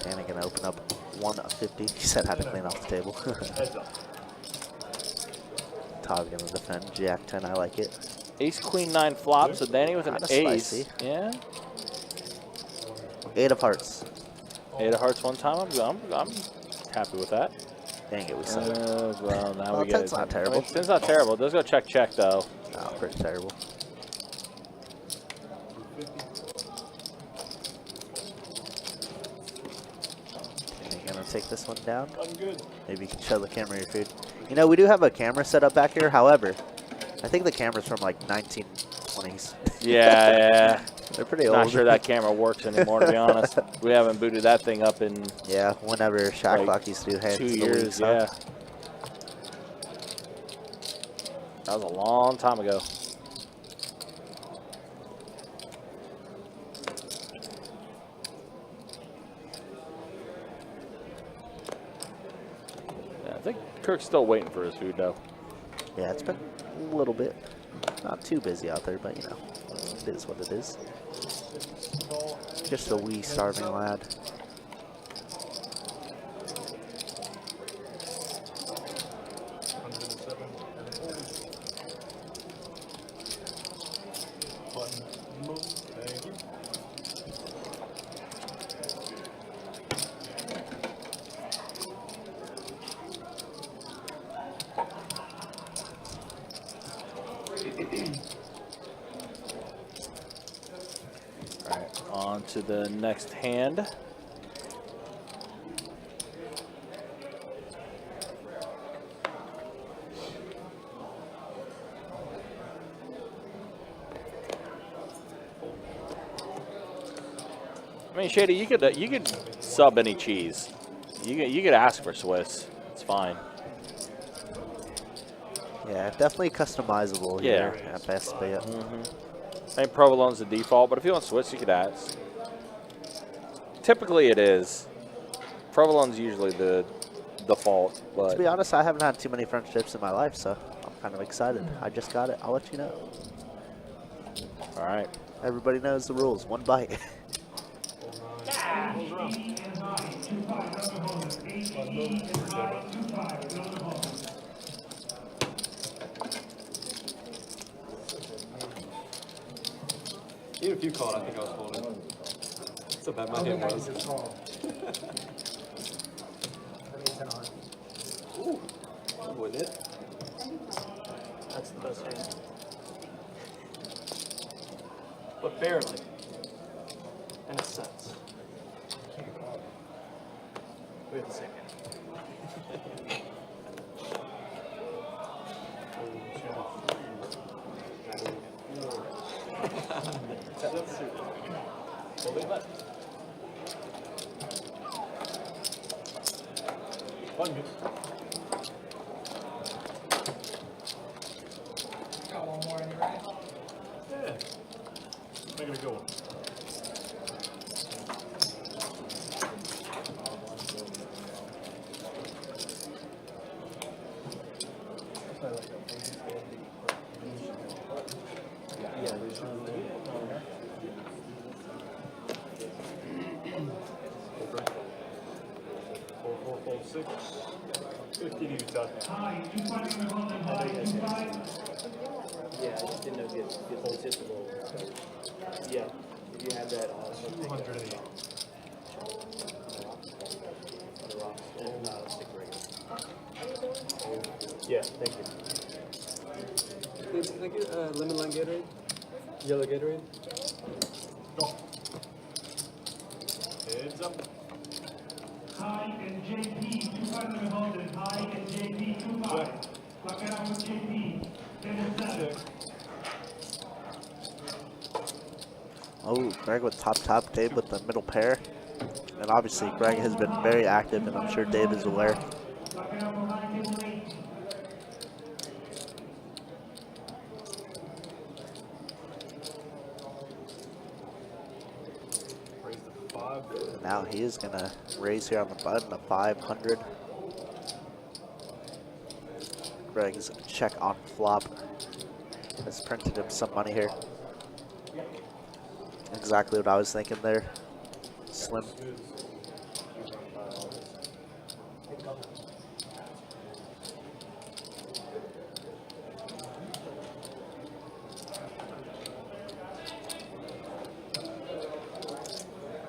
Danny gonna open up 150. He said how to clean off the table. Heads up. Todd gonna defend Jack 10. I like it. Ace Queen 9 flop. So Danny with an Kinda ace. spicy. Yeah. 8 of hearts. 8 of hearts one time. I'm happy with that. Dang it, we suck. Well, now Well, we get 10's it. not terrible. 10's not terrible. It does go check though. Oh, pretty terrible. Danny gonna take this one down. I'm good. Maybe you can show the camera your food. You know, we do have a camera set up back here. However, I think the camera's from like 1920s. Yeah. They're pretty old. Not sure that camera works anymore, to be honest. We haven't booted that thing up in Yeah, whenever Shacklock like used to do heads 2 in the years. weeks, Yeah. huh? That was a long time ago. Yeah, I think Kirk's still waiting for his food, though. Yeah, it's been a little bit. Not too busy out there, but you know, it is what it is. Just a wee starving lad. Button. Move. Thank you. All right, on to the next hand. I mean, Shady, you could sub any cheese. You could ask for Swiss. It's fine. Yeah, definitely customizable Yeah. here at best, but yeah. I think provolone's the default, but if you want Swiss, you could ask. Typically, it is. Provolone's usually the default, but To be honest, I haven't had too many French dips in my life, so I'm kind of excited. I just got it. I'll let you know. all right. Everybody knows the rules. One bite. Even if you called, I think I was holding. That's how bad my I hand think I can was. just call. wouldn't it? That's the best hand. But barely. In a sense. We have the same hand. Fun, good. Got one more in your right. Yeah. Make it a good one. Four, 6. 50 to you, Todd. Hi, 2-5 Golden High, 2-5. Yeah, I just didn't know if it was just a little. Yeah, if you had that 200 of these. Yeah, thank you. Can I get lemon lime Gatorade? Yellow Gatorade? Go. Heads up. High and JP, 2-5 Golden High and JP, 2-5. Clock it out with JP. Table 7. Oh, Greg with top, Dave with the middle pair. And obviously Greg has been very active, and I'm sure Dave is aware. Clock it out for high, table 8. Raise the 5. And now he is going to raise here on the button, a 500. Greg is going to check on flop. Has printed him some money here. Exactly what I was thinking there. Slim.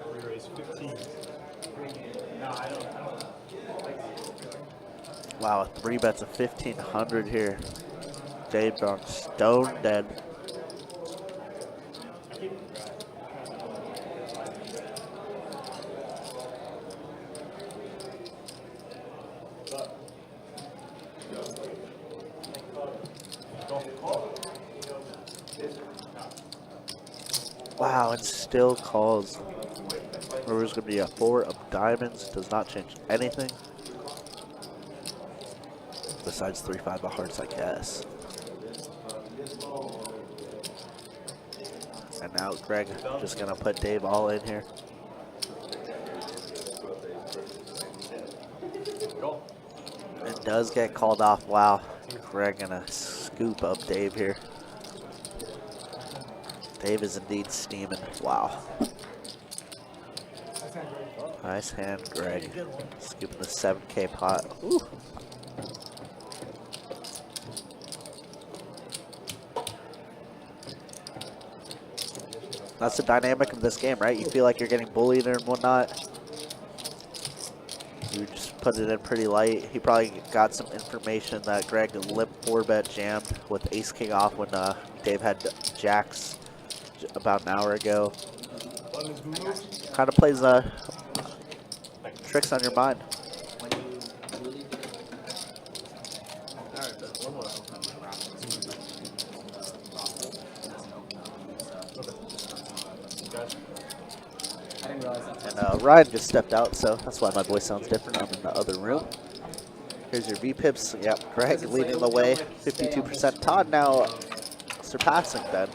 We raise 15. Wow, 3 bets of 1,500 here. Dave gone stone dead. Wow, and still calls. River's going to be a 4 of diamonds. Does not change anything. Besides 3-5 of hearts, I guess. And now Greg just going to put Dave all in here. It does get called off. Wow. Greg going to scoop up Dave here. Dave is indeed steaming. Wow. Nice hand, Greg. Scooping the 7K pot. Ooh. That's the dynamic of this game, right? You feel like you're getting bullied and whatnot. You just put it in pretty light. He probably got some information that Greg limp 4-bet jammed with ace king off when Dave had jacks about an hour ago. Kind of plays tricks on your mind. And Ryan just stepped out, so that's why my voice sounds different. I'm in the other room. Here's your V-pips. Yep, Greg leading the way, 52%. Todd now surpassing Ben.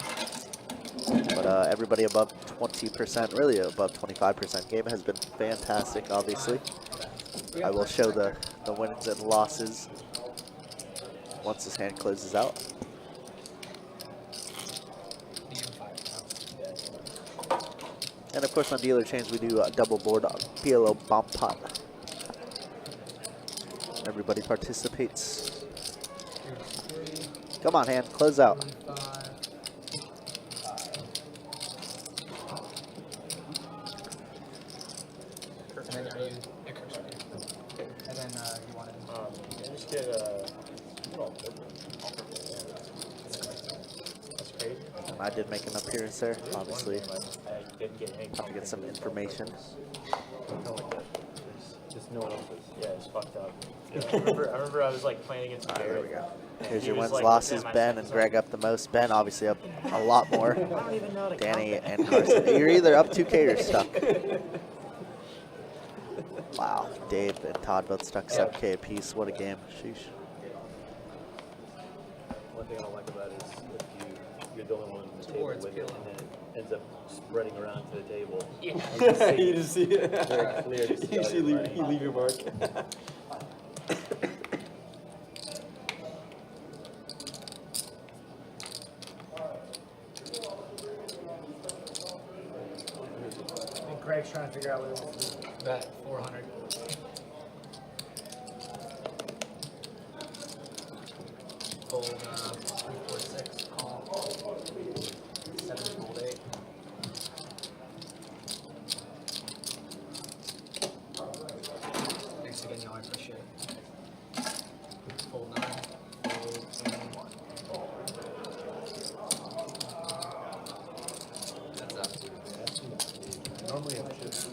But everybody above 20%, really above 25%. Game has been fantastic, obviously. I will show the wins and losses once this hand closes out. And of course on dealer chains we do double board PLO bomb pot. Everybody participates. Come on, hand, close out. And then are you, and then you wanted Just get I did make an appearance there, obviously. I didn't get any. Have to get some information. Just no one else's. Yeah, it's fucked up. I remember I was like playing against There we Garrett. go. and Here's he your was, wins, like, losses. looking at my Ben stats, and he's Greg up the most. Ben obviously up a lot more. like, I don't even know how to Danny count and Carson. You're either up 2K or stuck. Wow, Dave and Todd both stuck 7K apiece. What a game. Sheesh. One thing I don't like about it is if you're the only one on the table with it, and then it ends up spreading around to the table. Yeah. You just see it. Very clear to see You all see, your you leave your mark. I think Greg's trying to figure out what he wants to do. Bet 400. Fold 3, 4, 6, call. 7, fold 8. Thanks again, y'all. I appreciate it. Fold 9, fold 1. That's up. Normally I'm just.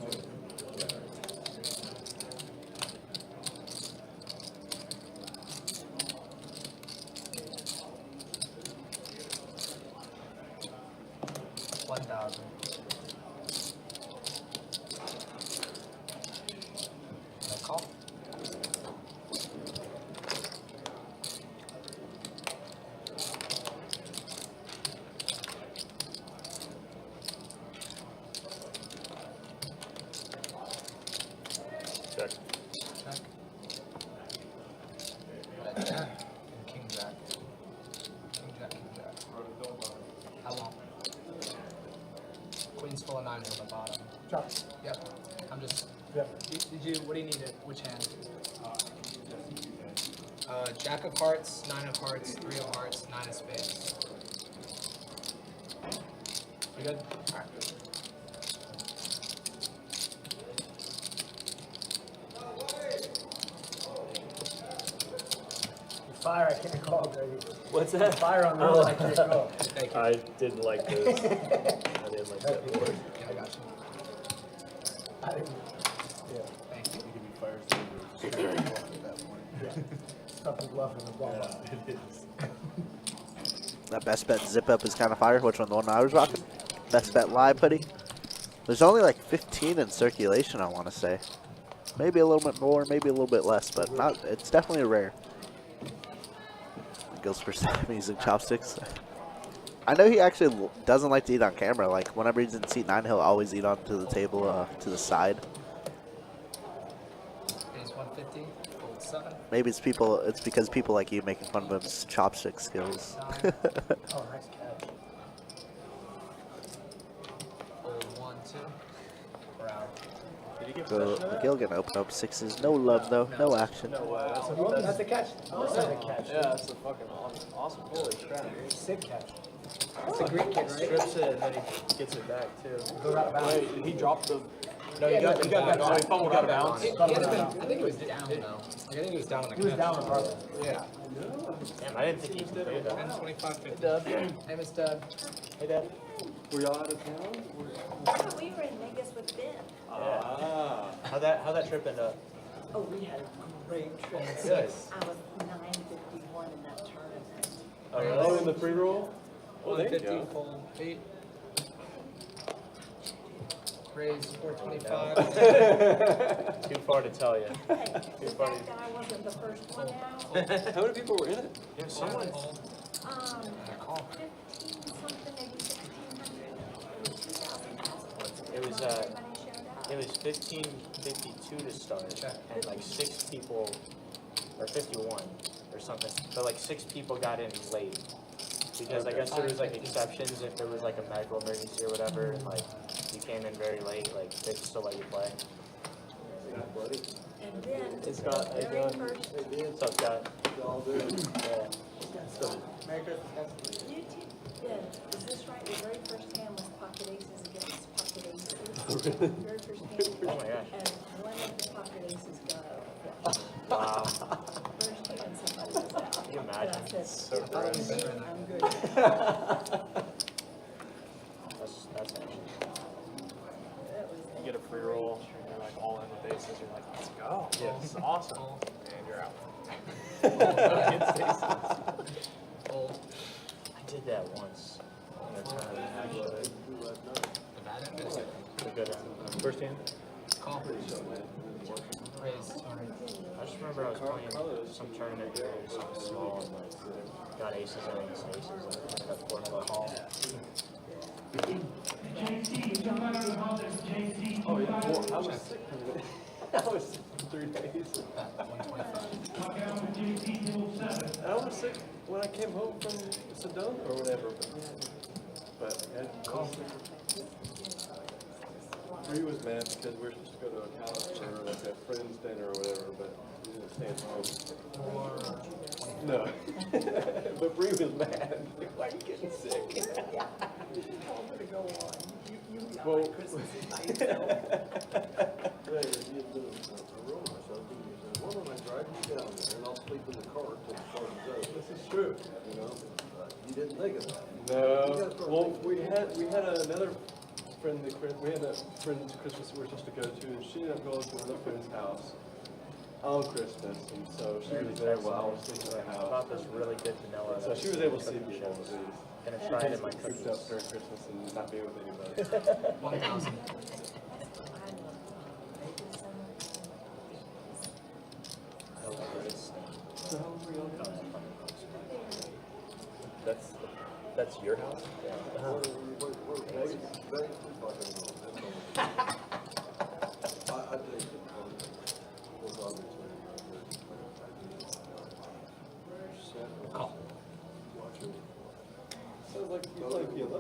Call. Check. Check. Bet Jack and King Jack. King Jack, King Jack. I won't. Queen's full of 9 on the bottom. Drop. Yep. I'm just. Yep. Did you? What do you need? Which hand? Jack of hearts, 9 of hearts, 3 of hearts, 9 of spades. You good? All right. Fire, I can't call, Greg. What's that? Fire on roll, I can't call. Thank you. I didn't like this. I didn't like that board. Yeah, I got you. I didn't, yeah. Thank you. You can be fire saver at that point. Stuff is love in the ball. Yeah, it is. That best bet zip up is kind of fire. Which one? The one I was rocking? Best bet live hoodie. There's only like 15 in circulation, I want to say. Maybe a little bit more, maybe a little bit less, but not. It's definitely rare. Goes for using chopsticks. I know he actually doesn't like to eat on camera. Like whenever he's in seat 9, he'll always eat onto the table to the side. Ace 150, fold 7. Maybe it's people. It's because people like you making fun of his chopstick skills. Oh, nice catch. Fold 1, 2. We're out. Did you get So possession of that? McGill gonna open up 6s. No love though. No action. No way. Oh, that's a catch. That's a catch. Yeah, that's a fucking awesome. Holy crap. Sick catch. It's a Greek kid, right? Strips it and then he gets it back too. Goes out of bounds. Wait, he dropped the. No, you got he got back. back. Oh, he fumbled out of bounds. I think it was down though. Like, I think it was down on the He was catch. down on purpose. Yeah. Damn, I didn't think he could do that. 10, 25, 50. Hey, Miss Deb. Hey, Dad. Were y'all out of town? Yeah, we were in Vegas with Ben. Ah. How'd that trip end up? Oh, we had a great trip. Good. I was 951 in that tournament. Oh, really? Oh, in the free roll? Oh, there you 150, go. fold 8. Raise 425. Too far to tell you. Hey, the fact that I wasn't the first one out, How many people were in it? Yeah, someone. 15 something, maybe 1,600. It was 2,000 passports. It was, Everybody showed up. It was 15:52 to start, and like 6 people, or 51 or something. But like 6 people got in late because I guess there was like exceptions if there was like a medical emergency or whatever, and like you came in very late, like they could still let you play. And then, Hey, Scott, how the you very doing? first, What's up, Scott? Y'all do. Yeah. you two, Ben, is this right? The very first hand was pocket aces against pocket aces. Very first hand. Oh my gosh. And one of the pocket aces got out. Wow. First hand somebody was out. Can you And imagine? I said, So "If I was gross. you, I'm good. is awesome. And you're out. I did that once. First hand? Call. Raise. I just remember I was playing some tournament where it was something small and like got aces and aces and I got four call. Oh, yeah. Well, I was sick. I was sick for 3 days. I was sick when I came home from Sedona or whatever. But yeah, Bree was mad because we were supposed to go to a college or like a friend's dinner or whatever, but we didn't stay at home. No. But Bree was mad. Like, why are you getting sick? Well, this is true. You know, you didn't think of that. No. Well, we had another friend. We had a friend's Christmas we were supposed to go to, and she ended up going to another friend's house on Christmas, and so she was there while I was sleeping at her I house. bought this really good vanilla. So she was able to see people. Gonna try it in my Cooped cookies. up during Christmas and not be with anybody. 1,000. That's your house? Yeah. Call. Sounds like you play PLO.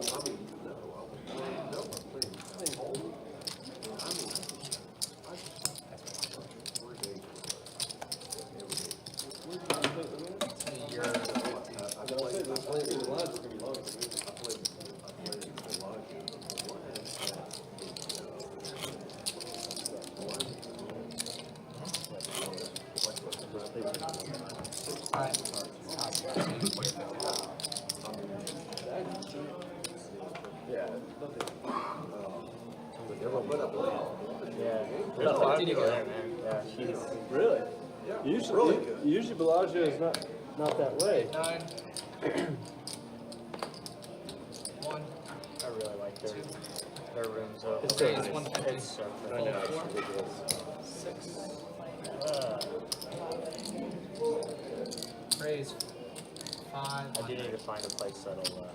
Really? Usually Bellagio is not that way. 9. 1. I really like their rooms. It's so nice. It's so pretty. I know, it's ridiculous. 6. Raise. 5. I do need to find a place that'll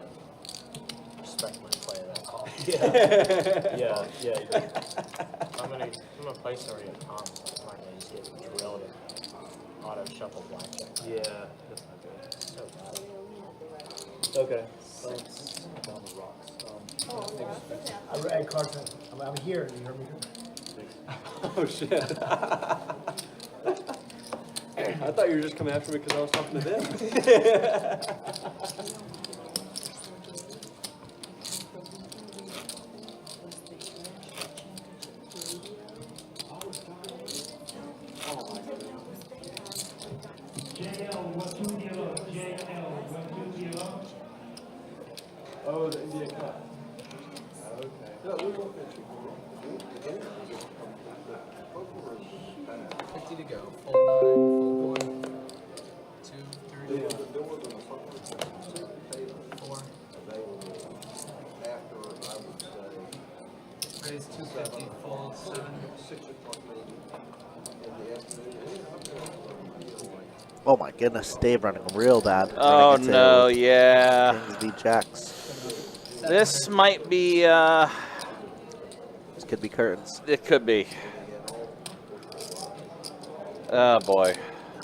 respect my play of that call. Yeah. I'm gonna play somebody at Tom's. I'm not gonna just get drilled and auto shuffle blackjack. Yeah, that's not good. So bad. Okay. Down the rocks. Hey, Carson, I'm here. You hear me? Oh shit. I thought you were just coming after me because I was talking to them. Oh, the India Cup. Okay. 50 to go. Full 9, full 1. 2, 3, 4. Raise 250, fold 7. Oh my goodness, Dave running real bad. Oh no, yeah. Kings v Jacks. This might be, This could be curtains. it could be. Oh boy.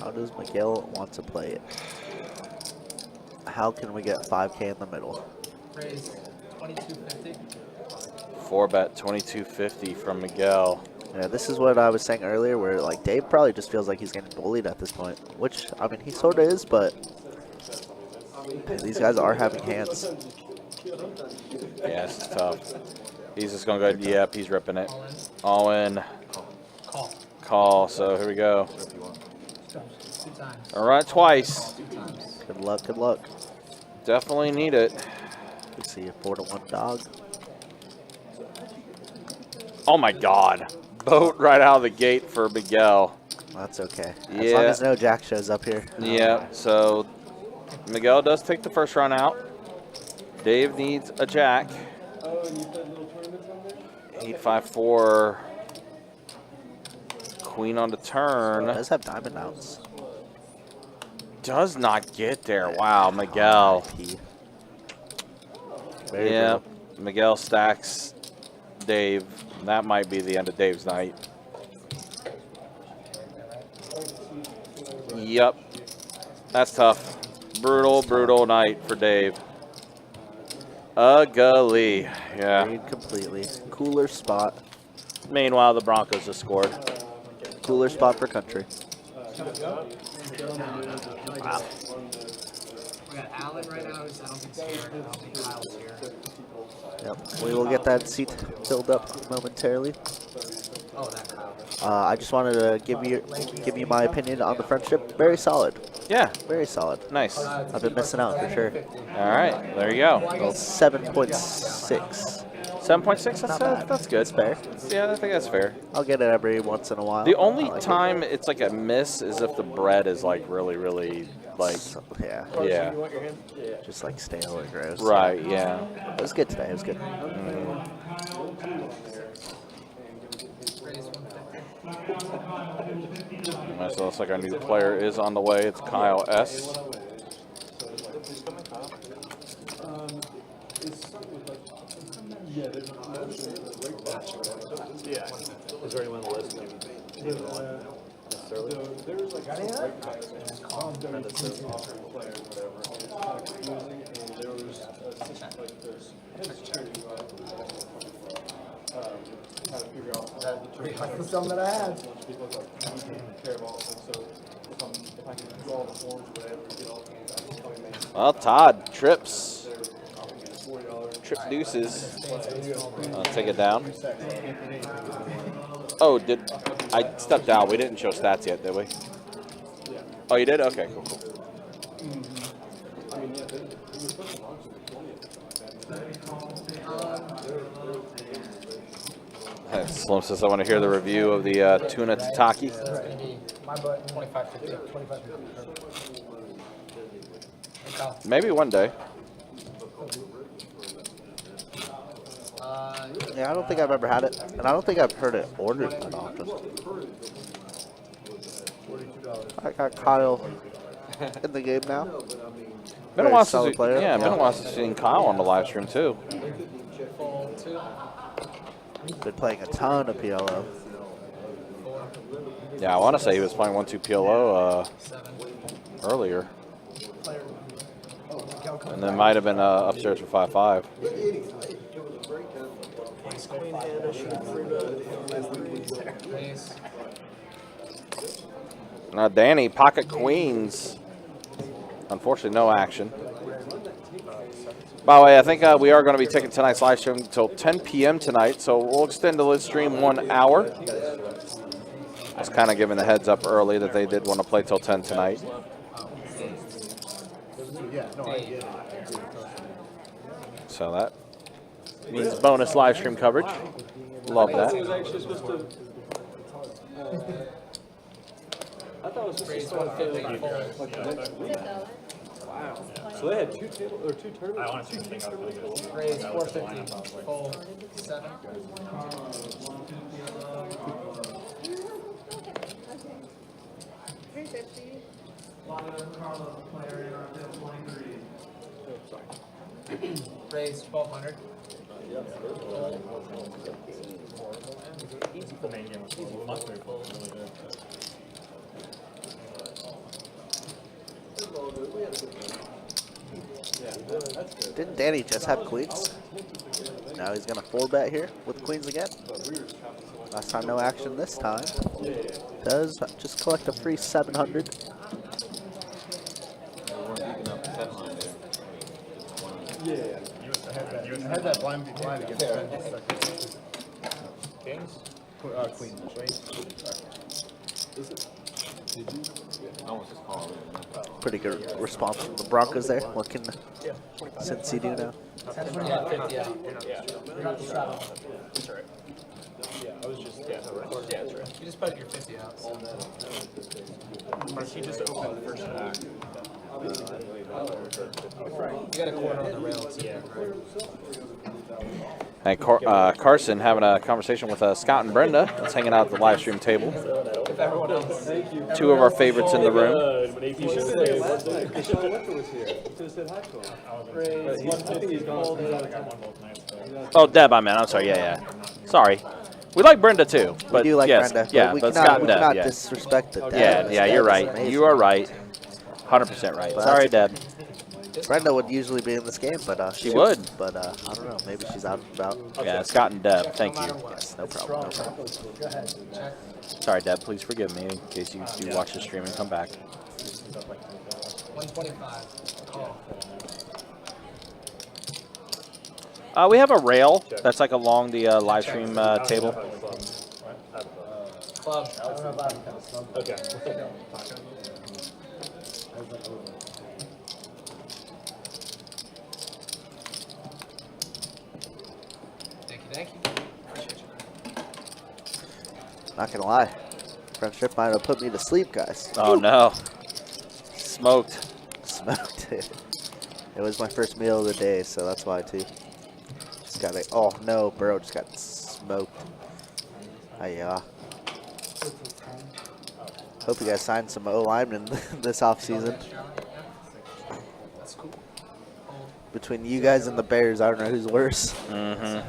How does Miguel want to play it? How can we get 5K in the middle? Raise 2250. 4-bet 2250 from Miguel. Yeah, this is what I was saying earlier, where like Dave probably just feels like he's getting bullied at this point, which I mean he sort of is, but these guys are having hands. Yeah, this is tough. He's just gonna go. Yep, he's ripping it. All in. Call. Call. So here we go. 2 times. All right, twice. 2 times. Good luck, good luck. Definitely need it. We see a 4-1 dog. Oh my God. Boat right out of the gate for Miguel. That's okay. As Yeah. long as no jack shows up here. Yeah, so Miguel does take the first run out. Dave needs a jack. Oh, and you put little tournaments on there? 8-5-4. Queen on the turn. Does have diamond outs. Does not get there. Wow, Miguel. Very Yeah, brittle. Miguel stacks Dave. That might be the end of Dave's night. Yep. That's tough. Brutal, brutal night for Dave. Ugly. Yeah. Green completely. Cooler spot. Meanwhile, the Broncos just scored. Cooler spot for country. Wow. We got Alan right now, who's I don't think scared. I don't think Kyle's here. Yep. We will get that seat filled up momentarily. Oh, that Kyle. I just wanted to give you my opinion on the friendship. Very solid. Yeah. Very solid. Nice. I've been missing out for sure. All right. There you go. Well, 7.6. 7.6. That's good. That's fair. Yeah, I think that's fair. I'll get it every once in a while. The only I like it. time it's like a miss is if the bread is like really, really like. Yeah. Yeah. Just like stale or gross. Right. Yeah. It was good today. It was good. So looks like our new player is on the way. It's Kyle S. Yeah. Is there anyone on the list? Necessarily? There's like some break packs and calm certain offer player or whatever. It's kind of confusing, and there was a system like this. Security how to figure out Some that I had. people like care about them. So if I can do all the forms or whatever, get all the things, I can make Well, Todd trips. $40. Trip deuces. I'll take it down. Oh, I stepped out? We didn't show stats yet, did we? Oh, you did? Okay, cool, cool. Slim says I want to hear the review of the tuna tataki. My butt, 25.50. 25.50. Maybe one day. Yeah, I don't think I've ever had it, and I don't think I've heard it ordered that often. I got Kyle in the game now. Been a while since been a while since seen Kyle on the live stream too. Been playing a ton of PLO. Yeah, I want to say he was playing 1-2 PLO earlier, and then might have been upstairs for 5-5. Now Danny, pocket queens. Unfortunately, no action. By the way, I think we are going to be taking tonight's live stream until 10 p.m. tonight, so we'll extend the live stream 1 hour. I was kind of giving the heads up early that they did want to play till 10 tonight. So that means bonus live stream coverage. Love It that. was actually supposed to. I thought it was supposed to start like next week. Wow. So they had two tournaments. I honestly think I was really good. Raise 450. Fold 7. Raise 1200. The main game was much very full. Really good. Didn't Danny just have queens? Now he's gonna 4-bet here with queens again. Last time no action, this time does just collect a free 700. I had that blind against Kings? Queens. Pretty good response from the Broncos there. What can Cincy do now? Yeah, 50, yeah. You're not the shot. Yeah, I was just, yeah, that's right. You just put your 50 out. So. He just opened the first pack. You got a corner on the rails. Yeah, right. And Carson having a conversation with Scott and Brenda. That's hanging out at the live stream table. If everyone else. Two of our favorites in the room. You should say, Sean Winter was here. You should have said hi to him. I think he's gone. Oh, Deb, I meant. I'm sorry. Yeah. Sorry. We like Brenda too. But We do like yes, Brenda, yeah, but we but cannot, Scott we and Deb, cannot yeah. disrespect the Deb. Yeah, Deb you're is right. amazing. You are right. 100% right. But Sorry, Deb. Brenda would usually be in this game, but She would. But I don't know. Maybe she's out and about. Yeah, Scott and Deb. Thank you. Yes, no problem. No problem. Go ahead. Sorry, Deb. Please forgive me in case you do watch the stream and come back. 125. Call. We have a rail that's like along the live stream table. Club. Okay. Thank you. Appreciate you. Not gonna lie, friendship might have put me to sleep, guys. Oh no, smoked. Smoked it. It was my first meal of the day, so that's why too. Just got it. Oh no, bro, just got smoked. Hope you guys signed some O linemen this offseason. That's cool. Between you guys and the Bears, I don't know who's worse. Mm-hmm.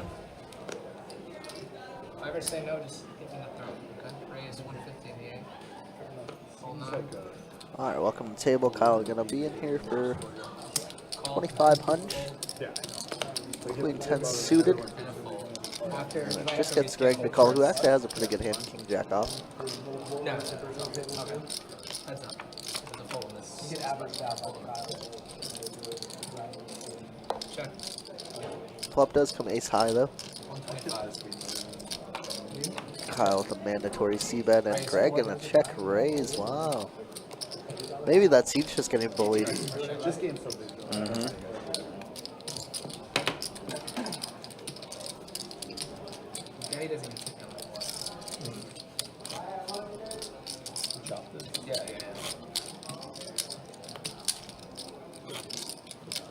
If I ever say no, just hit me in the throat. Okay? Raise 150 in the A. Hold 9. All right, welcome to the table. Kyle gonna be in here for 2,500. Queen 10 suited. And it just gets Greg to call, who actually has a pretty good hand. King Jack off. No. Okay. Heads up. It's a fold in this. You get average out all the Check. Flop does come ace high though. 125. Kyle with a mandatory C-bet and Greg and a check raise. Wow. Maybe that's he's just getting bullied. Just getting something. Mm-hmm. Yeah, he doesn't even pick up. Yeah.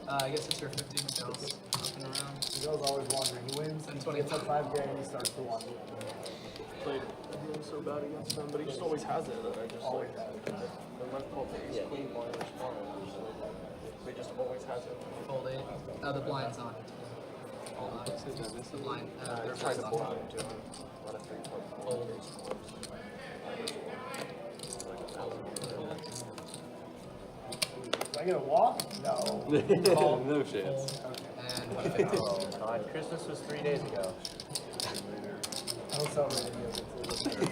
I guess it's your 50 Michelle's hopping around. The girl's always wondering. He wins, and he gets up 5 grand, and he starts to wonder. Played everyone so bad against him, but he just always has it. I just Always like, the left ball takes queen blind or small. He just always has it. Fold 8. The blind's on. Hold on. The blind. They're trying to block him too. Run a 3-4. Fold. Do I get a walk? No. No chance. And 150. God, Christmas was 3 days ago. I don't celebrate any of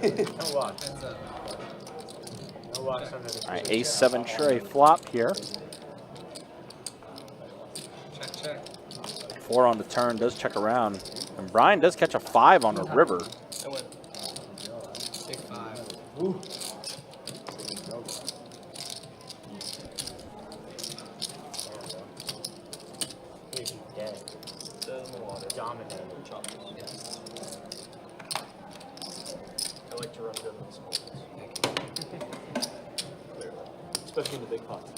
it. No walks. Heads up. No walks under the All right, ace 7 tray flop here. Check. 4 on the turn, does check around. And Brian does catch a 5 on a river. I went. Big 5. Ooh. He's dead. Dominated. Yes. I like to run good in the small ones. Especially in the big pots.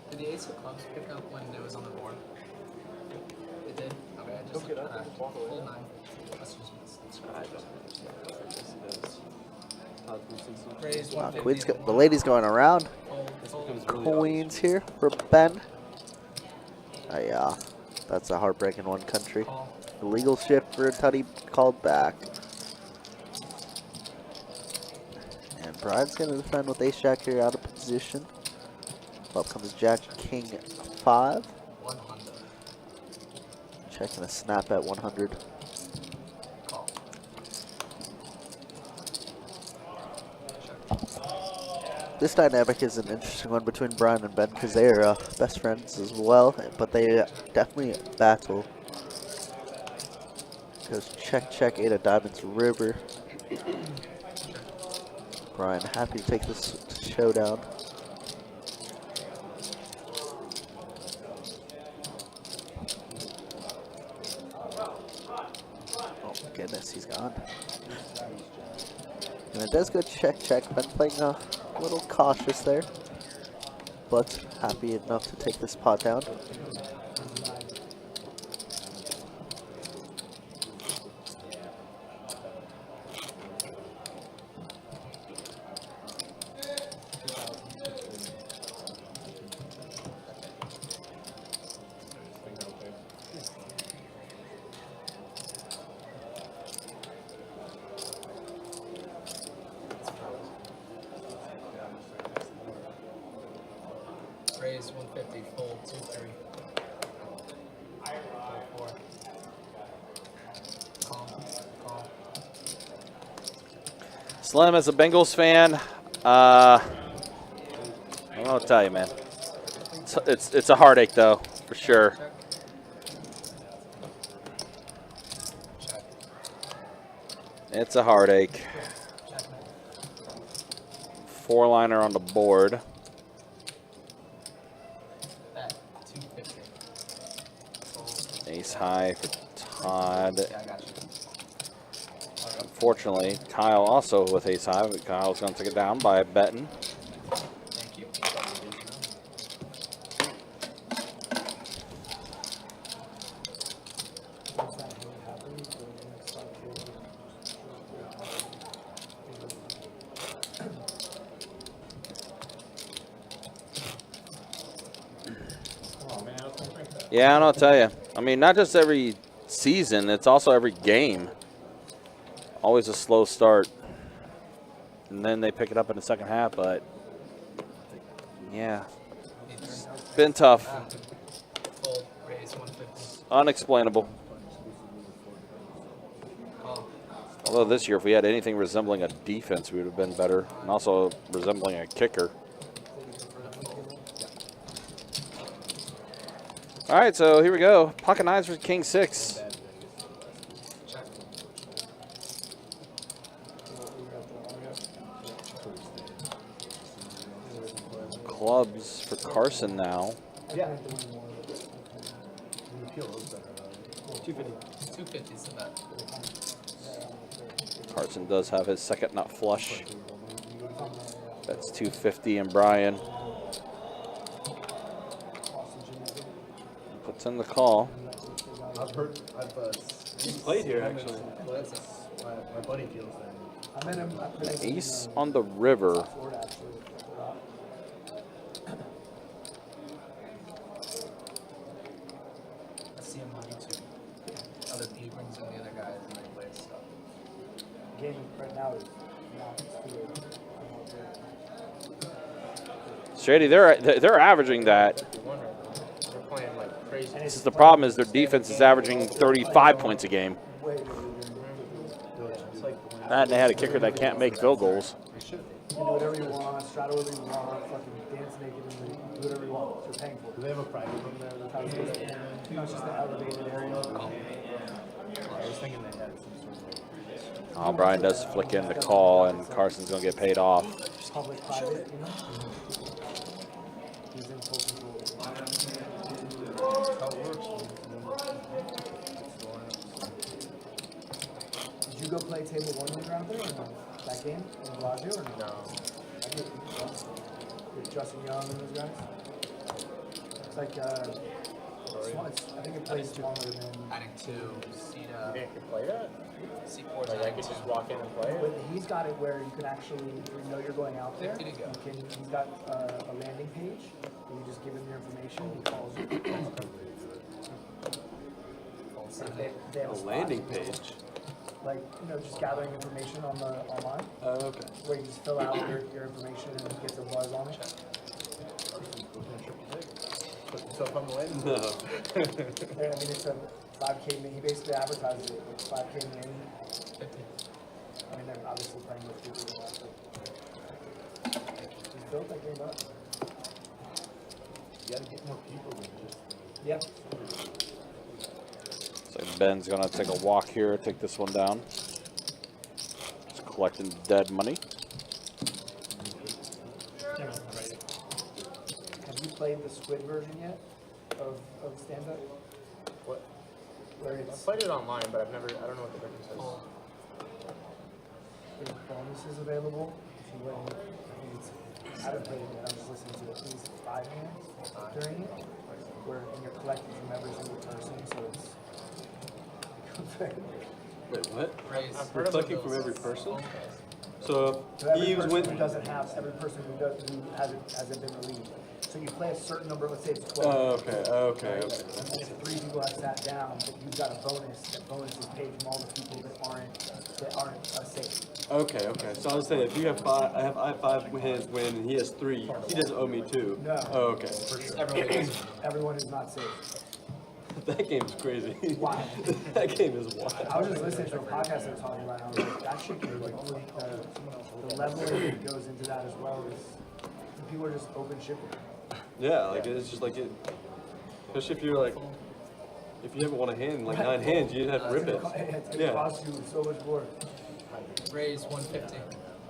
Did the ace of clubs pick up when it was on the board? It did? Okay, I just cracked. Hold 9. That's just raise Wow, 150. Queen's the lady's going around. Fold. Queens here for Ben. Yeah, that's a heartbreaking one, country. Call. Illegal shift for a tutty called back. And Brian's going to defend with ace jack here out of position. Up comes Jack King 5. 100. Checking a snap at 100. Call. This dynamic is an interesting one between Brian and Ben because they are best friends as well, but they definitely battle. Goes check, 8 of diamonds, river. Brian, happy to take this showdown. Oh my goodness, he's gone. And it does go check, check. Been playing a little cautious there, but happy enough to take this pot down. Raise 150, fold 2-3. Go 4. Call. Slim, as a Bengals fan, I don't know what to tell you, man. It's a heartache, though, for sure. It's a heartache. 4-liner on the board. Ace high for Todd. Unfortunately, Kyle also with ace high, but Kyle's going to take it down by betting. Thank you. Yeah, and I'll tell you. I mean, not just every season, it's also every game. Always a slow start. And then they pick it up in the second half, but yeah, it's been tough. Fold, raise 150. Unexplainable. Although this year, if we had anything resembling a defense, we would have been better. And also resembling a kicker. All right, so here we go. Pocket nines for king 6. Clubs for Carson now. Yeah. 250 is the bet. Carson does have his second nut flush. That's 250, and Brian puts in the call. He's played here, actually. My buddy feels that. I met him. An ace on the river. I see him on YouTube. Other people brings in the other guys and they play stuff. Game right now is not Shady, they're averaging that. They're playing like crazy. This is the problem, is their defense is averaging 35 points a game. And they had a kicker that can't make field goals. You can do whatever you want, straddle whatever you want, fucking dance naked in the ring, do whatever you want. You're paying for it. Do they have a private room there? That's how it's supposed to be. You know, it's just the elevated area. I was thinking they had some sort of. Oh, Brian does flick in the call, and Carson's going to get paid off. Public, private, you know? He's in full control. How it works. Did you go play table 1 when you were out there or no? That game in Bellagio or no? With Justin Young and those guys? It's like, I think it plays smaller than. Adding 2, Cita. You can play that? C4's Like I could just walk in and play it? But he's got it where you can actually, if you know you're going out there, 50 to go. he's got a landing page, and you just give him your information, he calls you. They have A spot, landing page. like, you know, just gathering information on the online, Oh, okay. where you just fill out your information and it gets a buzz on it. So if I'm the landing. No. I mean, it's a 5K mini, he basically advertises it, like 5K mini. 50. I mean, they're obviously playing with people a lot, but he's built that game up. You gotta get more people than just. Yep. So Ben's going to take a walk here, take this one down. It's collecting dead money. Have you played the squid version yet of Stand Up? What? Where I it's played it online, but I don't know what the difference is. there's bonuses available. If you win, I haven't played it yet. I'm just listening to at least 5 hands during it, and you're collecting from every single person, so it's. Wait, what? I've You're heard of collecting those. from every person? So So every he was person who win. doesn't have, every person who hasn't been relieved. So you play a certain number, let's say it's 12. Oh, okay. And if 3 people have sat down, but you've got a bonus, that bonus is paid from all the people that aren't safe. Okay. So I was saying, if you have 5, I have 5 hands win, and he has 3. He doesn't owe me 2. No. Oh, okay. Everyone is not safe. That game's crazy. Why? That game is wild. I was just listening to a podcast they were talking about, and I was like, that should be like the leveling that goes into that as well is people are just open shipping. Yeah, like it's just like it. Especially if you're like, if you haven't won a hand in like 9 hands, you'd have to rip it. It's gonna cost you so much more. Raise 150.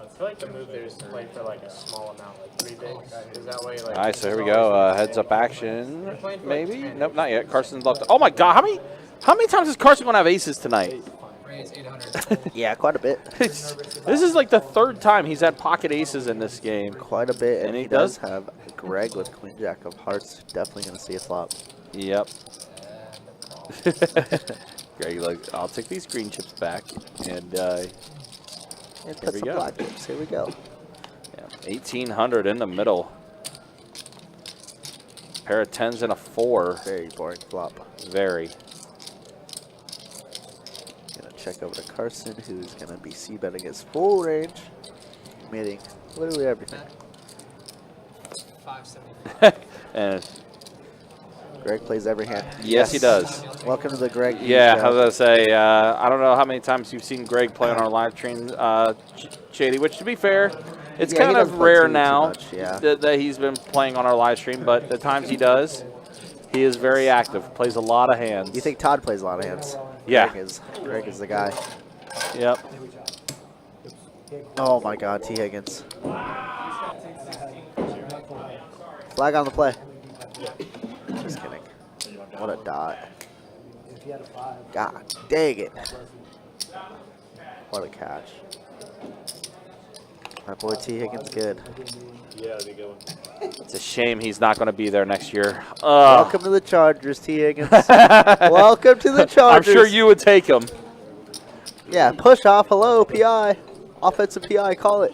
I feel like the move there is to play for like a small amount, like 3 bigs. Is that way like? All right, so here we go. Heads up action, maybe? Nope, not yet. Carson's left. Oh my God, how many times is Carson gonna have aces tonight? Raise 800. Yeah, quite a bit. This is like the 3rd time he's had pocket aces in this game. Quite a bit, And and he he does does- have Greg with Queen Jack of Hearts. Definitely going to see a flop. Yep. Greg, like, I'll take these green chips back, and And Here put we some go. black chips. Here we go. yeah, 1,800 in the middle. Pair of 10s and a 4. Very boring flop. Very. Gonna check over to Carson, who's gonna be c-betting his full range, meeting literally everything. 570. And Greg plays every hand. yes, he does. Welcome to the Greg. Yeah, show. I was gonna say, I don't know how many times you've seen Greg play on our live stream, Shady, which to be fair, it's Yeah, kind he of doesn't play rare too now much, yeah. that he's been playing on our live stream, but the times he does, he is very active, plays a lot of hands. You think Todd plays a lot of hands? Yeah. Greg is the guy. Yep. Oh my God, T. Higgins. Flag on the play. Just kidding. What a dot. God dang it. What a catch. My boy T. Higgins good. Yeah, they go. It's a shame he's not going to be there next year. Welcome to the Chargers, T. Higgins. Welcome to the I'm Chargers. sure you would take him. Yeah, push off. Hello, PI. Offensive PI, call it.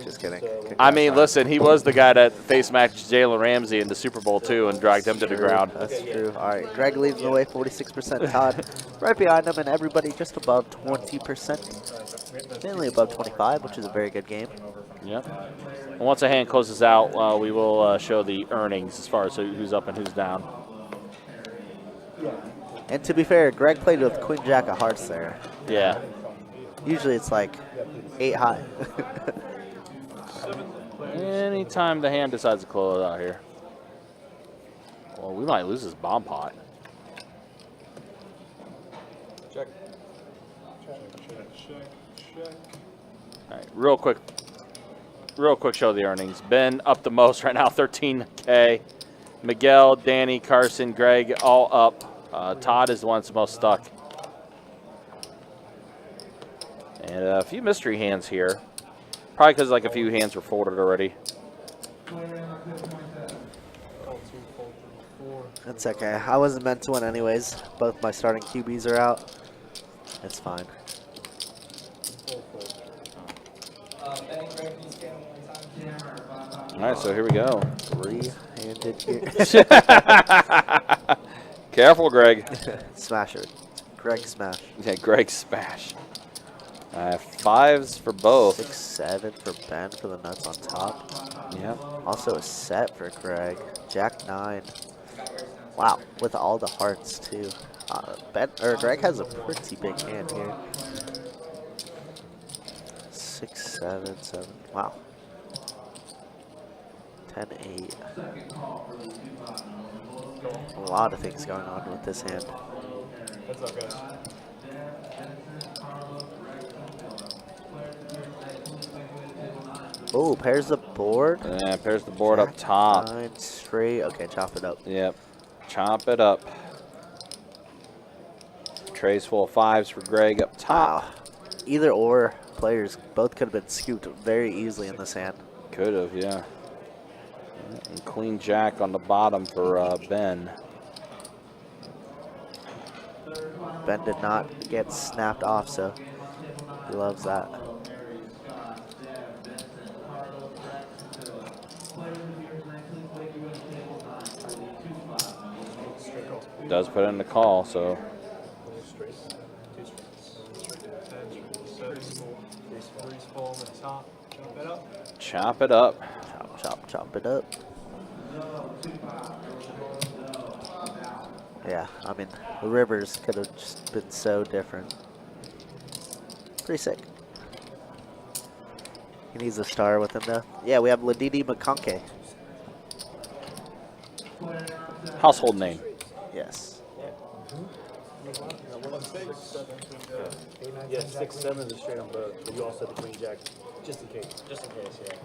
Just kidding. I mean, listen, he was the guy that face matched Jalen Ramsey in the Super Bowl, too, and dragged him to the ground. That's true. All right, Greg leading the way, 46%. Todd right behind him, and everybody just above 20%. Mainly above 25, which is a very good game. Yep. And once a hand closes out, we will show the earnings as far as who's up and who's down. And to be fair, Greg played with Queen Jack of Hearts there. Yeah. Usually it's like 8 high. Anytime the hand decides to close out here. Well, we might lose this bomb pot. Check. All right, real quick show the earnings. Ben up the most right now, 13K. Miguel, Danny, Carson, Greg, all up. Todd is the one that's most stuck. And a few mystery hands here. Probably because like a few hands were folded already. That's okay. I wasn't meant to win anyways. Both my starting QBs are out. It's fine. All right, so here we go. Three-handed here. Careful, Greg. Smash it. Greg smash. Yeah, Greg smash. 5s for both. 6-7 for Ben for the nuts on top. Yep. Also a set for Greg. Jack 9. Wow, with all the hearts too. Greg has a pretty big hand here. 6, 7, 7. Wow. 10, 8. A lot of things going on with this hand. What's up, guys? Oh, pairs the board. Yeah, pairs the board up top. 9 straight. Okay, chop it up. Yep. Chop it up. Trays full of 5s for Greg up top. Wow. Either or players both could have been scooped very easily in this hand. Could have, yeah. And Queen Jack on the bottom for Ben. Ben did not get snapped off, so he loves that. Does put in the call, so. Chop it up. Chop, chop, chop it up. Yeah, I mean, the rivers could have just been so different. Pretty sick. He needs a star with him though. Yeah, we have Ladidi McConkey. Household name. Yes. Yeah, 6, 7 is a straight on both, but you also have the Queen Jack, just in case. Just in case, yeah.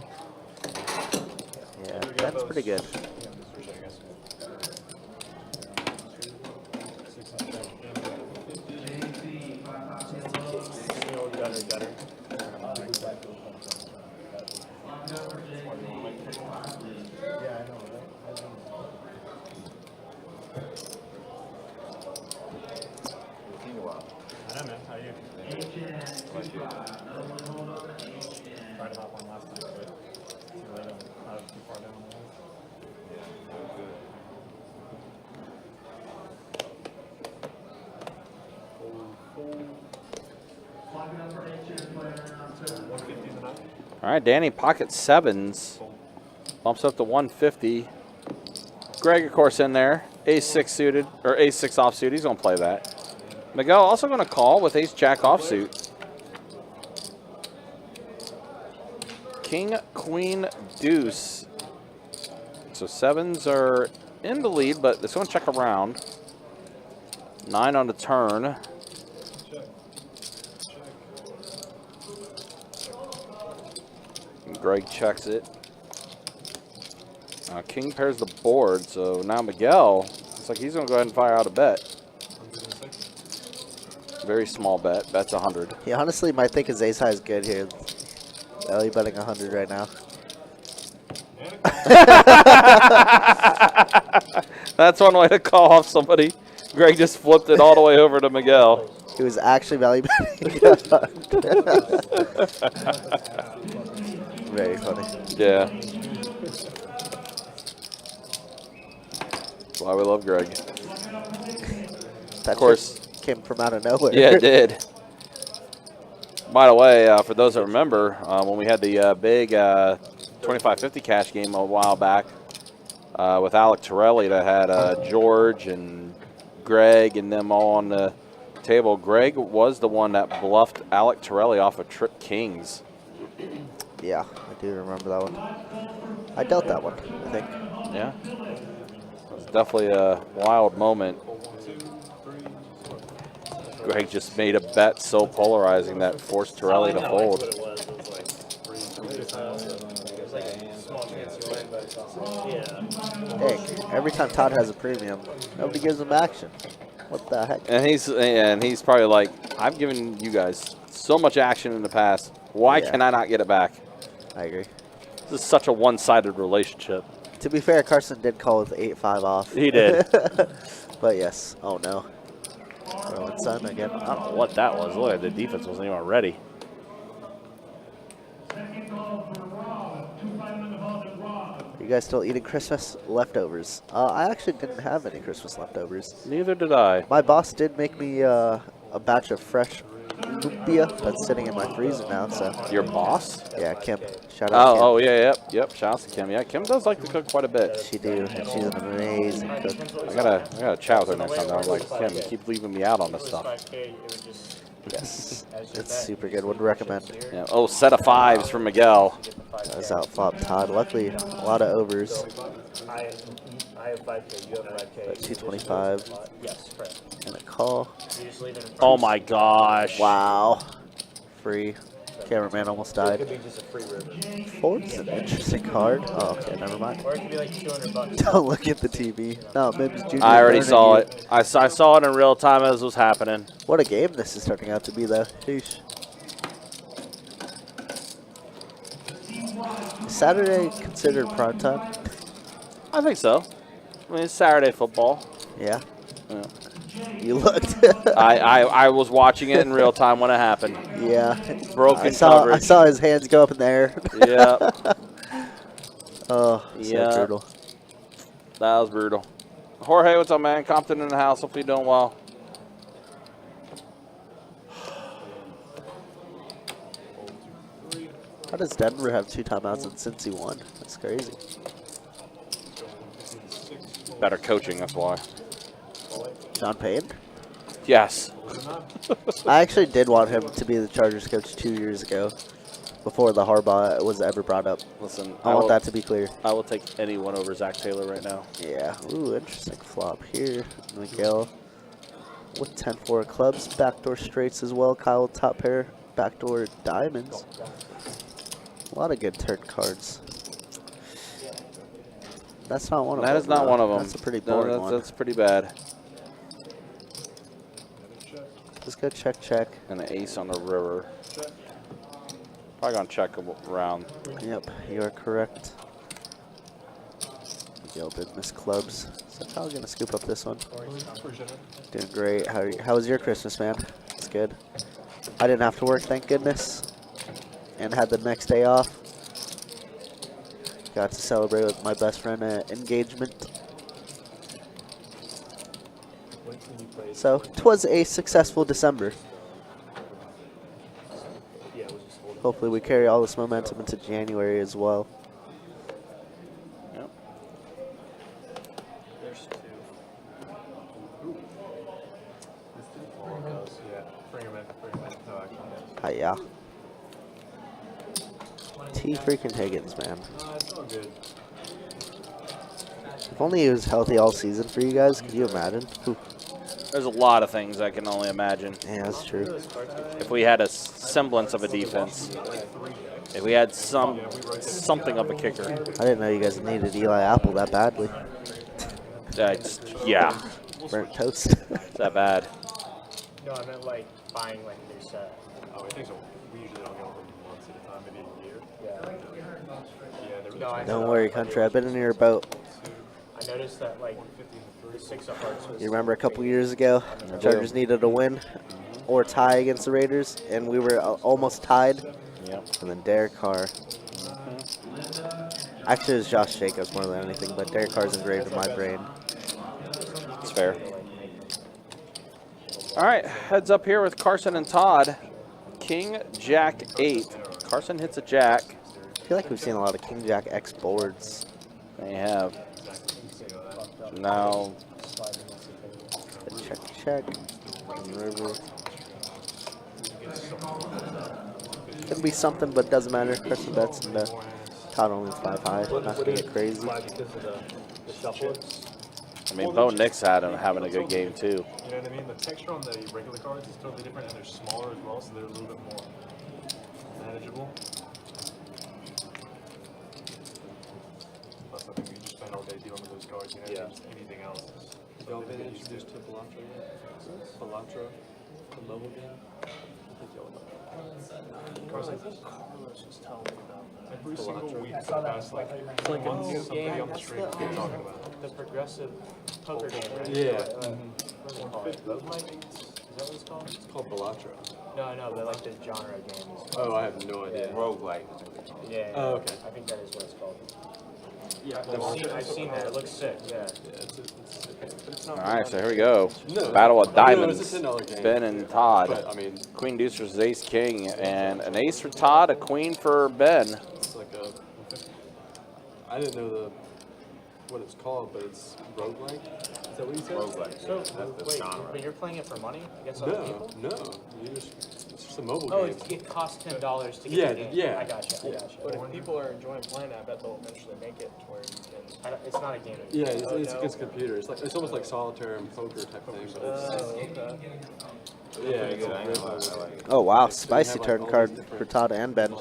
Yeah, that's pretty good. All right, Danny, pocket 7s. Bumps up to 150. Greg, of course, in there. Ace-6 suited, or Ace-6 offsuit. He's going to play that. Miguel also going to call with Ace-Jack offsuit. King, Queen, Deuce. So 7s are in the lead, but it's going to check around. 9 on the turn. Greg checks it. King pairs the board, so now Miguel, looks like he's going to go ahead and fire out a bet. Very small bet. Bet's 100. He honestly might think his ace high is good here. Ellie betting 100 right now. That's one way to call off somebody. Greg just flipped it all the way over to Miguel. He was actually value betting. Very funny. Yeah. That's why we love Greg. That of course. Came from out of nowhere. Yeah, it did. By the way, for those that remember, when we had the big 25-50 cash game a while back with Alec Torelli that had George and Greg and them all on the table, Greg was the one that bluffed Alec Torelli off of Trip Kings. Yeah, I do remember that one. I dealt that one, I think. Yeah. It was definitely a wild moment. Greg just made a bet so polarizing that forced Torelli to fold. Hey, every time Todd has a premium, nobody gives him action. What the heck? And he's probably like, I've given you guys so much action in the past. Why can I not get it back? I agree. This is such a one-sided relationship. To be fair, Carson did call with 8-5 off. He did. But yes. Oh no. Rowan Sun again. I don't know what that was. Look at the defense wasn't even ready. You guys still eating Christmas leftovers? I actually didn't have any Christmas leftovers. Neither did I. My boss did make me a batch of fresh lumpia that's sitting in my freezer now. So. Your boss? Yeah, Kim. Shout out Kim. Oh, yeah, yep. Shout out to Kim. Yeah, Kim does like to cook quite a bit. She do, and she's an amazing cook. I gotta chat with her next time. I'm like, Kim, you keep leaving me out on this stuff. Yes, it's super good. Would recommend. Yeah. Oh, set of 5s from Miguel. That's out flop Todd. Luckily, a lot of overs. I have 5K, you have 5K. 225. Yes, correct. And a call. Oh my gosh. Wow. Free. Cameraman almost It could died. be just a free river. Ford's an interesting card. Oh, okay, never mind. Or it could be like $200. Don't look at the TV. No, Mims Jr. I already burning saw you. it. I saw it in real time as it was happening. What a game this is turning out to be, though. Sheesh. Is Saturday considered prime time? I think so. I mean, it's Saturday football. Yeah. Yeah. You looked. I was watching it in real time when it happened. Yeah. Broken I coverage. saw his hands go up in the air. Yeah. Oh, so Yeah. brutal. That was brutal. Jorge, what's up, man? Compton in the house. Hopefully you're doing well. How does Denver have 2 timeouts and Cincy 1? That's crazy. Better coaching, that's why. John Payne? Yes. I actually did want him to be the Chargers coach 2 years ago, before the Harbaugh was ever brought up. Listen, I want that to be clear. I will take anyone over Zach Taylor right now. Yeah. Ooh, interesting flop here. Miguel with 10-4 clubs. Backdoor straights as well. Kyle top pair. Backdoor diamonds. A lot of good turn cards. That's not one of them. That is not one of them. That's a pretty boring one. That's pretty bad. Just go check, check. And an ace on the river. Probably gonna check around. Yep, you are correct. Miguel did miss clubs. So probably gonna scoop up this one. Doing great. How was your Christmas, man? It's good. I didn't have to work, thank goodness. And had the next day off. Got to celebrate with my best friend at engagement. So, 'twas a successful December. Hopefully we carry all this momentum into January as well. Yep. There's 2. Yeah, bring him in. No, actually, Hiya. T freaking Higgins, man. it's all good. If only he was healthy all season for you guys, could you imagine? Ooh. There's a lot of things I can only imagine. Yeah, that's true. If we had a semblance of a defense. If we had something of a kicker. I didn't know you guys needed Eli Apple that badly. Yeah. Burnt toast. It's that bad. No, I meant like buying like a new set. Oh, I think so. We usually don't get them months at a time, maybe a year. Yeah. No, I Don't worry, country. I've been in your boat. I noticed that like the 6 of hearts was. You remember a couple years ago, the Chargers needed a win or tie against the Raiders, and we were almost tied. Yep. And then Derek Carr. Actually, it was Josh Jacobs more than anything, but Derek Carr's engraved in my brain. It's fair. All right, heads up here with Carson and Todd. King, Jack, 8. Carson hits a Jack. I feel like we've seen a lot of King Jack X boards. They have. Now, check. River. Could be something, but doesn't matter. Carson bets and Todd only 5 high. Not gonna get crazy. Because of the shuffle. I mean, Bo Nix had him having a good game too. You know what I mean? The texture on the regular cards is totally different, and they're smaller as well, so they're a little bit more manageable. Plus, I think we just spend all day dealing with those cards, you know, just anything else. Have y'all been introduced to Balantra yet? Balantra, the mobile game? I think y'all know. Carlos was telling me about that. Every single week for the past like 4 months, somebody on the street has been talking about it. The progressive poker game, right? Yeah. What's it called? Roguelike? Is that what it's called? It's called Balantra. No, but like the genre game is. Oh, I have no idea. Roguelike. Yeah. Oh, okay. I think that is what it's called. Yeah, I've seen that. It looks sick. Yeah. All right, so here we go. No. Battle of No, Diamonds. it's a $10 game. Ben and Todd. But, I mean, Queen Deuce versus Ace King, and an ace for Todd, a queen for Ben. it's like a. I didn't know what it's called, but it's roguelike. Is that what you said? Roguelike. So, That's the wait, genre. but you're playing it for money against other people? No, it's just a mobile Oh, game. it costs $10 to get Yeah, the game. yeah. I gotcha, I gotcha. But if people are enjoying playing that, I bet they'll eventually make it to where you can. It's not a game. Yeah, it's against a computer. It's almost like solitaire and poker type thing. But Okay. yeah, Pretty it's good. a I great ain't gonna lie, I like it. Oh wow, So you spicy have, like, turn all card these different- for Todd and Ben.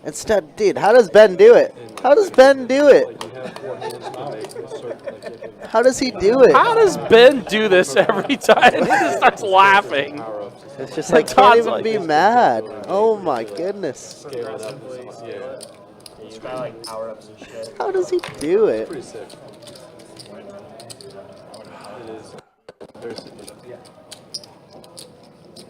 Instead, dude, how does Ben do it? How does Ben do it? Like you have 4 hands to make a certain, like you have to How does he do it? How does Ben do this every time? He just starts laughing. power ups. It's just like, can't Todd's even like- be mad. Oh my goodness. Scale it up. Yeah, You got like power ups and shit. How does he do it? pretty sick. It is very sick.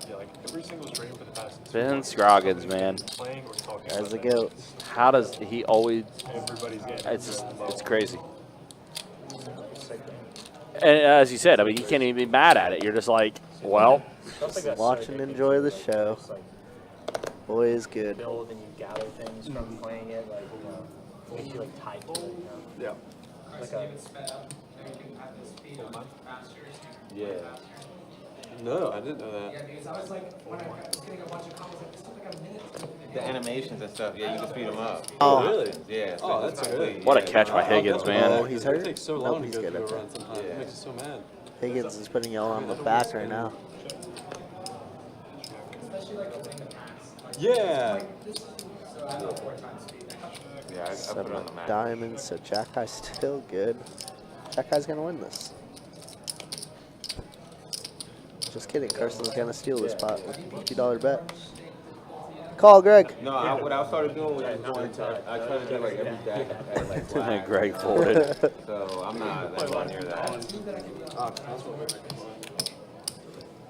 Yeah, like every single stream for the past Ben Scroggins, man. playing or talking There's the about goat. How does he always? everybody's getting It's crazy. And as you said, I mean, you can't even be mad at it. You're just like, well, Just watch and enjoy the show. Boy is good. Build and you gather things from playing it, like, you know, makes you like tied to it, you know. Yeah. Like a, Yeah. No, I didn't know that. Yeah, because I was like, when I was getting a bunch of comments, like, this took like a minute to do The animations and stuff, yeah, you can speed them up. Oh. Really? Yeah. So Oh, it's that's quickly, good. what a yeah. catch by Higgins, Oh, man. he's It hurt? takes so Nope, long he's to go good. through a run sometimes. Yeah. It makes you so mad. Higgins is putting y'all on the back right now. especially like opening the packs. Like, Yeah. this is, so I don't know, 4 times speed. Yeah, I put it 7 on the map. diamonds, so Jack High's still good. Jack High's gonna win this. Just kidding, Carson's gonna steal this pot with $50 bet. Call Greg. No, what I started doing was going to, I try to do like every deck I had like flags. Greg folded. So I'm not that near that. I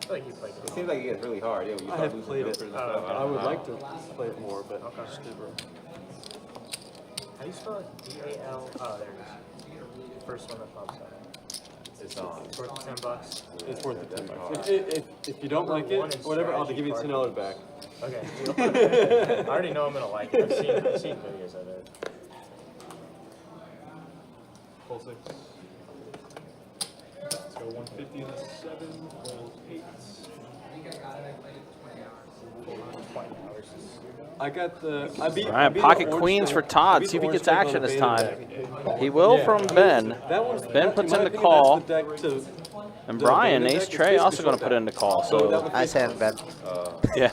feel like you played It seems like it gets really hard. Yeah, when you I start have losing played it. jokers and stuff. I would like to play it more, but just never. How do you spell it? D-A-L? Oh, there it is. First one that pops up. It's on. It's worth $10. It's worth the $10. If you don't like it, whatever, I'll give you the $10 back. Okay. I already know I'm gonna like it. I've seen videos of it. full 6. Let's go 150 and a 7, full 8. I think I got it, I played it 20 hours. 20 hours. I got the. I beat. All right, pocket queens for Todd. See if he gets action this time. He will from Ben. Ben puts in the call. And Brian, Ace Trey, also going to put in the call. So Nice hand, Ben. yeah,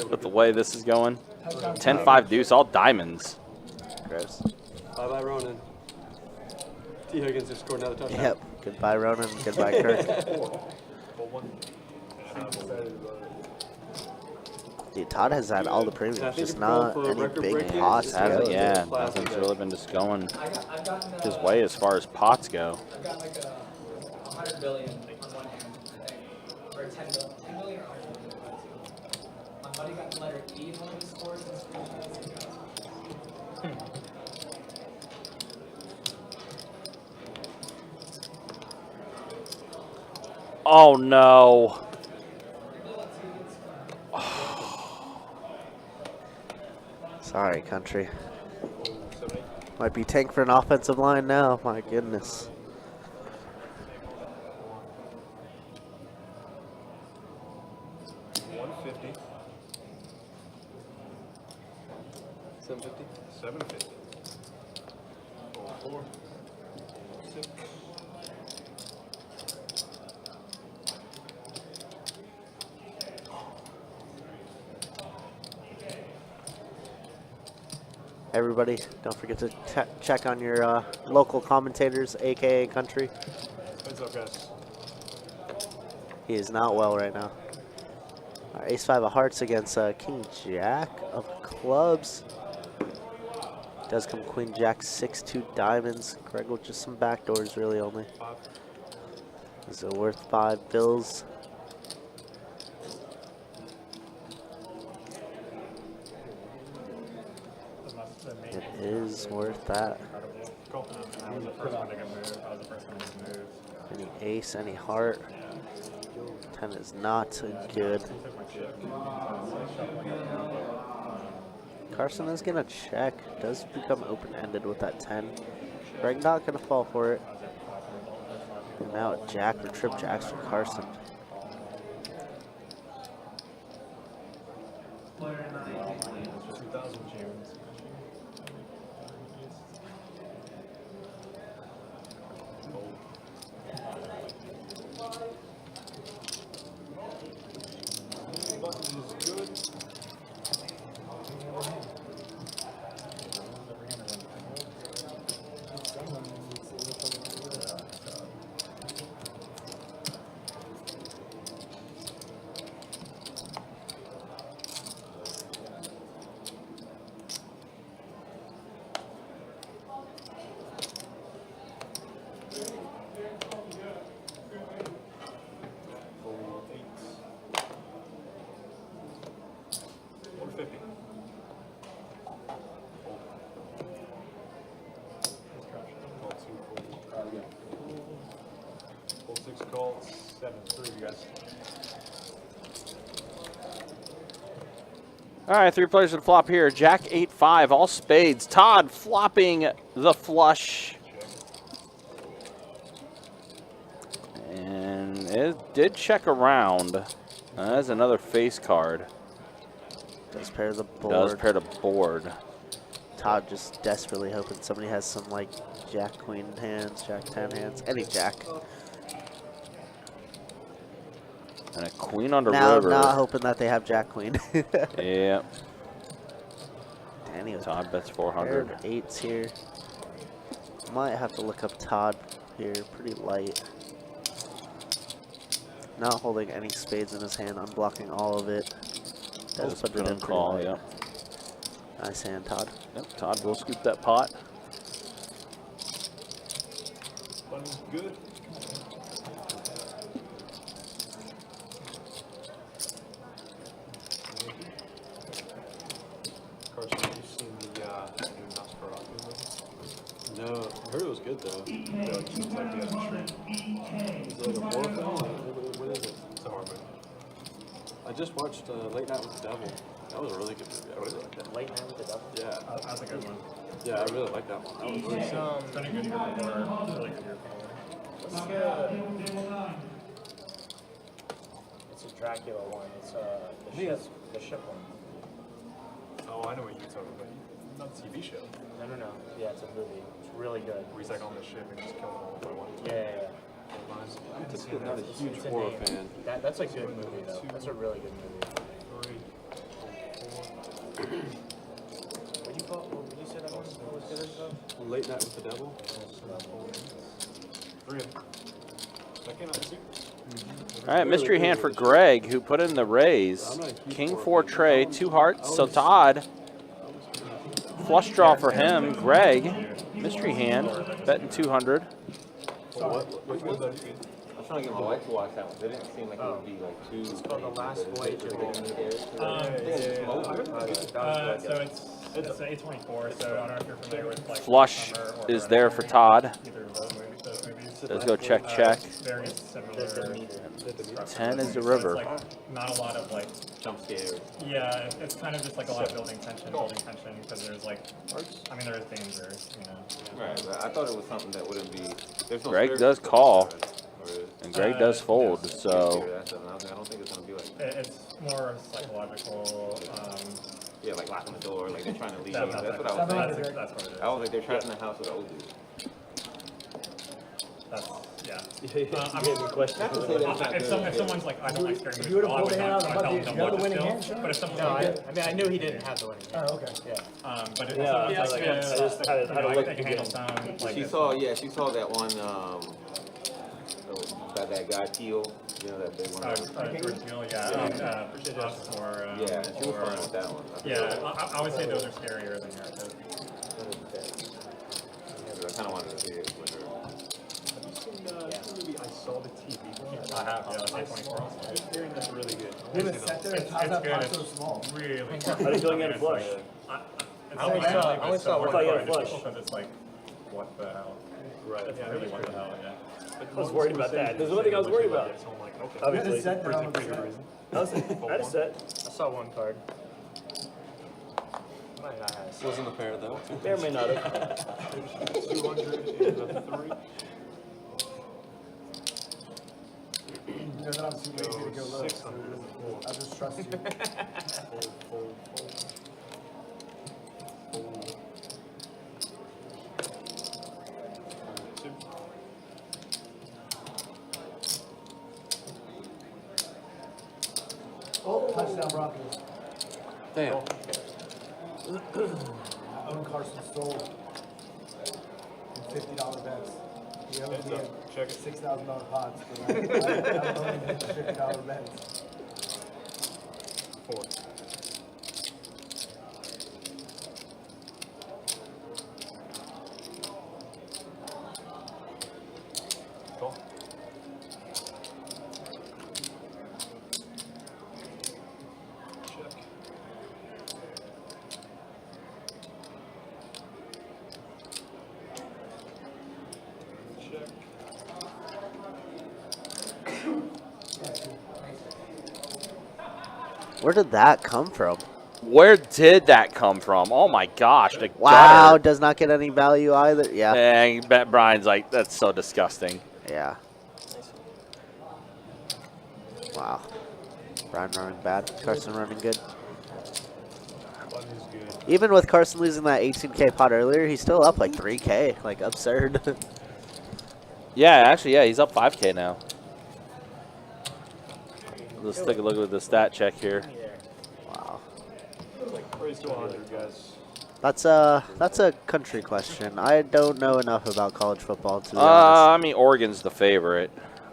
with the way this is going, 10-5 deuce, all diamonds. Gross. Bye-bye, Ronan. T. Higgins just scored another touchdown. Yep. Goodbye, Ronan. Goodbye, Kirk. Dude, Todd has had all the premiums, just not any big pots. Hasn't, go. yeah, nothing's really been just going his way as far as pots go. I've got like 100 billion on one hand, I think. Or 10 billion. 10 billion or 100 billion on two. My buddy got the letter E in one of his scores and Oh no. Sorry, country. Might be tank for an offensive line now. My goodness. $150. 750. 750. 4. 6. Everybody, don't forget to check on your local commentators, aka country. What's up, guys? He is not well right now. Ace-5 of hearts against King Jack of clubs. Does come Queen Jack 6-2 diamonds. Greg with just some backdoors really only. Is it worth 5 bills? It is worth that. Cool. I was the first one to get moved. I was the first one to move. Any ace, any heart. 10 is not good. Carson is gonna check. Does become open-ended with that 10. Greg not gonna fall for it. Now a jack or trip jacks for Carson. Player 19. 2000 James. All right, 3 players to the flop here. Jack 8-5, all spades. Todd flopping the flush. And it did check around. That's another face card. Does pair the board. Does pair the board. Todd just desperately hoping somebody has some like Jack Queen hands, Jack 10 hands, any Jack. And a queen on the now, river. Now hoping that they have Jack Queen. Yeah. Danny Todd bets 400. Pair of 8s here. Might have to look up Todd here, pretty light. Not holding any spades in his hand, unblocking all of it. Does put it in call, pretty yeah. light. Nice hand, Todd. Yep, Todd will scoop that pot. Button's good. Carson, have you seen the new Nosferatu movie? No, I heard it was good though. Yeah, like, seems like the other tree. Is it like a horror film? What is it? It's a horror movie. I just watched Late Night with the Devil. That was a really good movie. I really liked that. Late Night with the Devil? Yeah. That's a good one. Yeah, I really liked that one. That was really It's been a good year for really good year for It's a Dracula one. It's the ship one. Oh, I know what you're talking about. Not a TV show. No. Yeah, it's a movie. It's really good. Where he's like on the ship and just killing them all by one. Yeah. I'm just not a huge It's a horror name. fan. That's a good movie though. That's a really good movie. 3, 4. What do you call? What did you say that one? What was good as though? Late Night with the Devil. 3 of them. That came out this year. All right, mystery hand for Greg, who put in the raise. King 4 tray, 2 hearts. So Todd, flush draw for him. Greg, mystery hand, betting 200. Which one's that? I was trying to get my wife to watch that one. It didn't seem like it would be like too. It's called The Last Voyage of the So it's A24, so I don't know if you're familiar with like Flush is there for Todd. either of those movies. Let's go check, check. Very similar. 10 is the river. So it's like not a lot of like Jump scares. Yeah, it's kind of just like a lot of building tension, because there's like, I mean, there is danger, you know. Right, but I thought it was something that wouldn't be. There's no Greg spirit does stuff call, or and Greg does fold, so. I don't think it's gonna be like. It's more psychological. Yeah, like locking the door, like they're trying to leave. That's That's what what I was thinking. That's what it is. I was like, they're trapped in the house with an old dude. That's, yeah. I mean, Not to say that it's not if good. someone's like, I don't like scary movies, You would I have would pulled a hand not out of the tell bucket. them You have the to winning watch hand, still. sure. But if someone's No, like, I mean, I knew he didn't have the winning. Oh, okay. Yeah. but if Yeah, someone's I like, like yeah, I just had to look I can handle some, like, She saw that one, that guy Teal, you know, that big one. George Neal, yeah, Us or, Yeah, she was fine with that one. yeah, I would say those are scarier than yours. I kind of wanted to see it with her. Have you seen the movie I Saw the TV? I have, yeah, that's A24 also. I'm hearing that's really good. You have it set there? It's How's that good, pot it's so small? really How do you feel you had a flush? I only saw one card. because it's like, what the hell? Right. It's really what the hell, yeah. I was worried about that. There's one thing I was worried about. So I'm like, okay. Obviously. set there on the Pretty good set. reason. I had a set. I saw one card. Might not have a set. Wasn't a pair though. May or may not have. 203. know that I'm too lazy to go look. So I'll just trust you. Oh, touchdown Broncos. Damn. I own Carson Soul. $50 bets. You owe me Check it. $6,000 pots for that. I'm owning him $50 bets. 4. Cool. Check. Check. Where did that come from? Where did that come from? Oh my gosh, the Wow, gutter. does not get any value either. Yeah. And I bet Brian's like, that's so disgusting. Yeah. Wow. Brian running bad. Carson running good. Even with Carson losing that 18K pot earlier, he's still up like 3K. Like, absurd. Yeah, actually, yeah, he's up 5K now. Let's take a look at the stat check here. Wow. Raise to 100, guys. That's a country question. I don't know enough about college football, to be honest. I mean, Oregon's the favorite.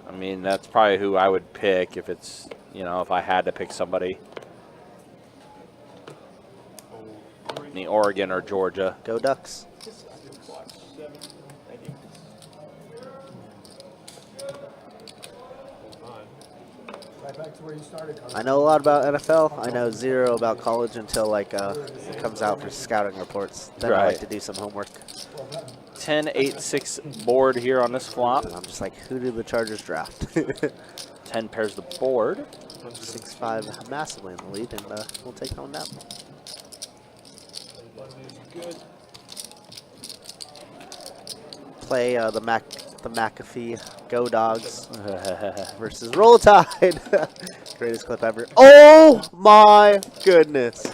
I mean, that's probably who I would pick if it's, you know, if I had to pick somebody. I mean, Oregon or Georgia. Go Ducks. Right back to where you started, Carson. I know a lot about NFL. I know zero about college until like it comes out for scouting reports. Then I like to do some homework. 10-8-6 board here on this flop. And I'm just like, who did the Chargers draft? 10 pairs the board. 6-5 massively in the lead, and we'll take that one down. Play the McAfee Go Dogs versus Roll Tide. Greatest clip ever. Oh my goodness.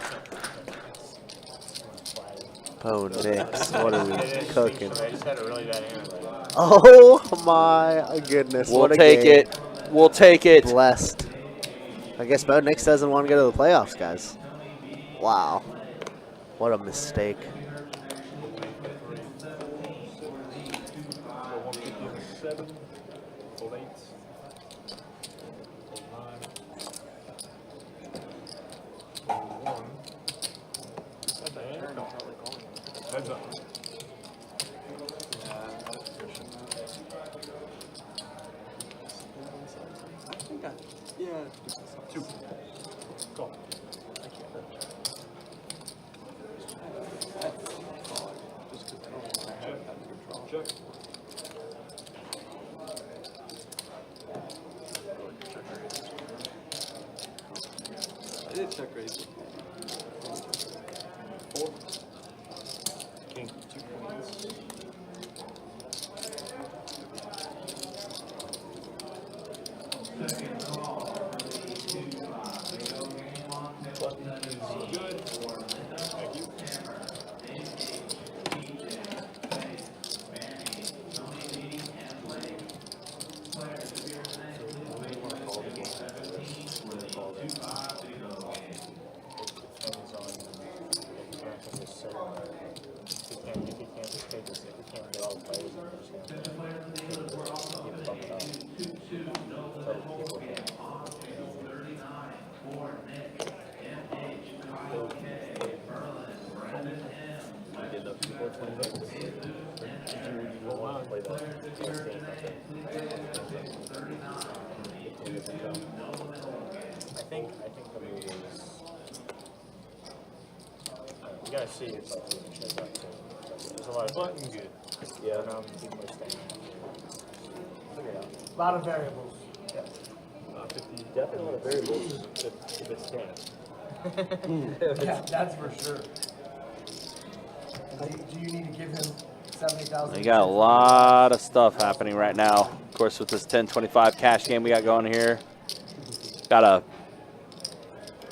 Oh, Nix, what are we cooking? Oh my goodness. We'll what a take game. it. We'll take it. Blessed. I guess Bo Nix doesn't want to go to the playoffs, guys. Wow. What a mistake. Heads up. I think yeah. 2. Go. Check. I did check raise. 4. King. 2 points. Good. Thank you. I think the move is, you gotta see it's like moving shows up too. There's a lot of Button good. Yeah, people are staying. Figure it out. A lot of variables. Yeah. 50, definitely a lot of variables if it's staying. Yeah, that's for sure. Do you need to give him 70,000? We got a lot of stuff happening right now. course, with this 10-25 cash game we got going here, got a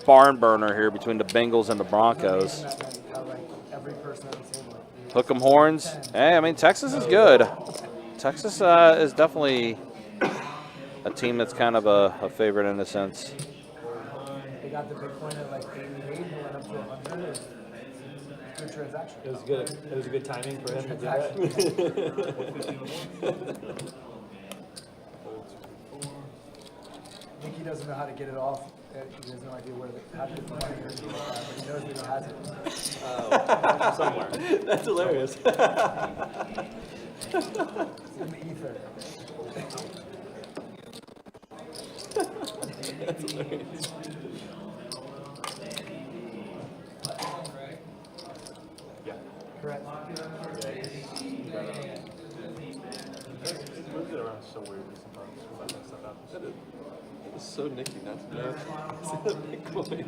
barn burner here between the Bengals and the Broncos. Hook 'em horns. Hey, I mean, Texas is good. Texas is definitely a team that's kind of a favorite in a sense. They got the big point at like 88 and went up to 100. Good transaction. It was good. It was a good timing for him to do that. Nicky doesn't know how to get it off. He has no idea where how to get the money or anything like that, but he knows that he has it. Somewhere. That's hilarious. It's in the ether. That's hilarious. Yeah. Correct. Moves it around so weirdly sometimes. That is so Nicky not to know. It's like,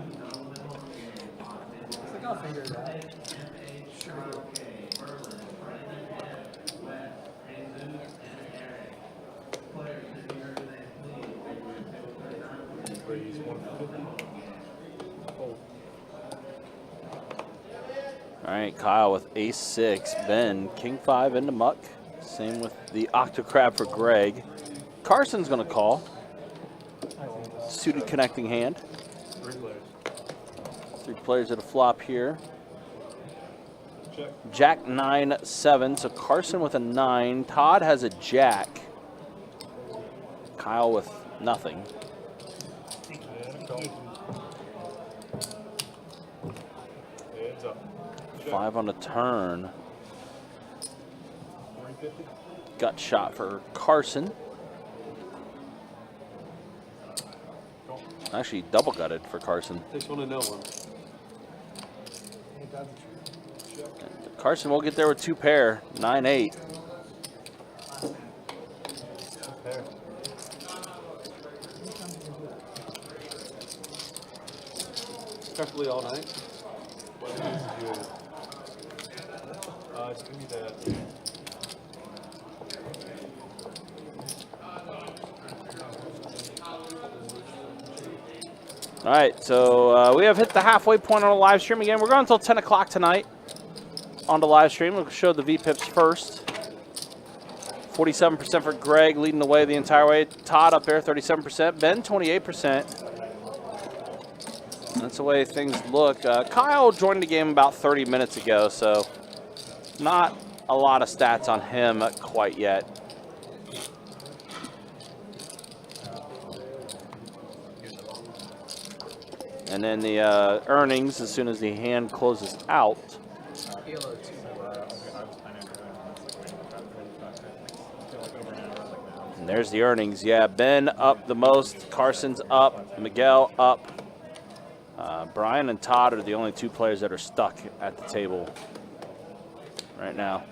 I'll figure it out. Sure. All right, Kyle with ace-6. Ben, king-5 into muck. Same with the octocrab for Greg. Carson's going to call. Suited connecting hand. 3 players at a flop here. Jack 9-7. So Carson with a 9. Todd has a jack. Kyle with nothing. 5 on the turn. Gut shot for Carson. Actually, double gutted for Carson. Takes one to know one. Carson will get there with 2 pair. 9-8. Carefully all night. It's gonna be the. All right, so we have hit the halfway point on the live stream again. We're going until 10 o'clock tonight on the live stream. We'll show the VPIPs first. 47% for Greg, leading the way the entire way. Todd up there, 37%. Ben, 28%. That's the way things look. Kyle joined the game about 30 minutes ago, so not a lot of stats on him quite yet. And then the earnings as soon as the hand closes out. And there's the earnings. Yeah, Ben up the most. Carson's up. Miguel up. Brian and Todd are the only 2 players that are stuck at the table right now.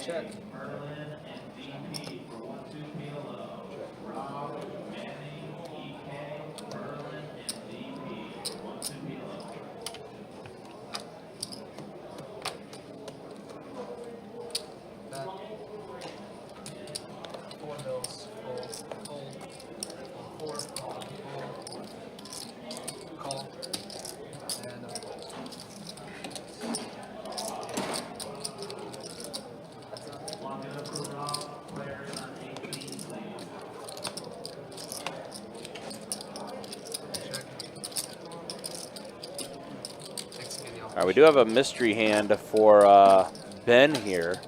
Check. All right, we do have a mystery hand for Ben here.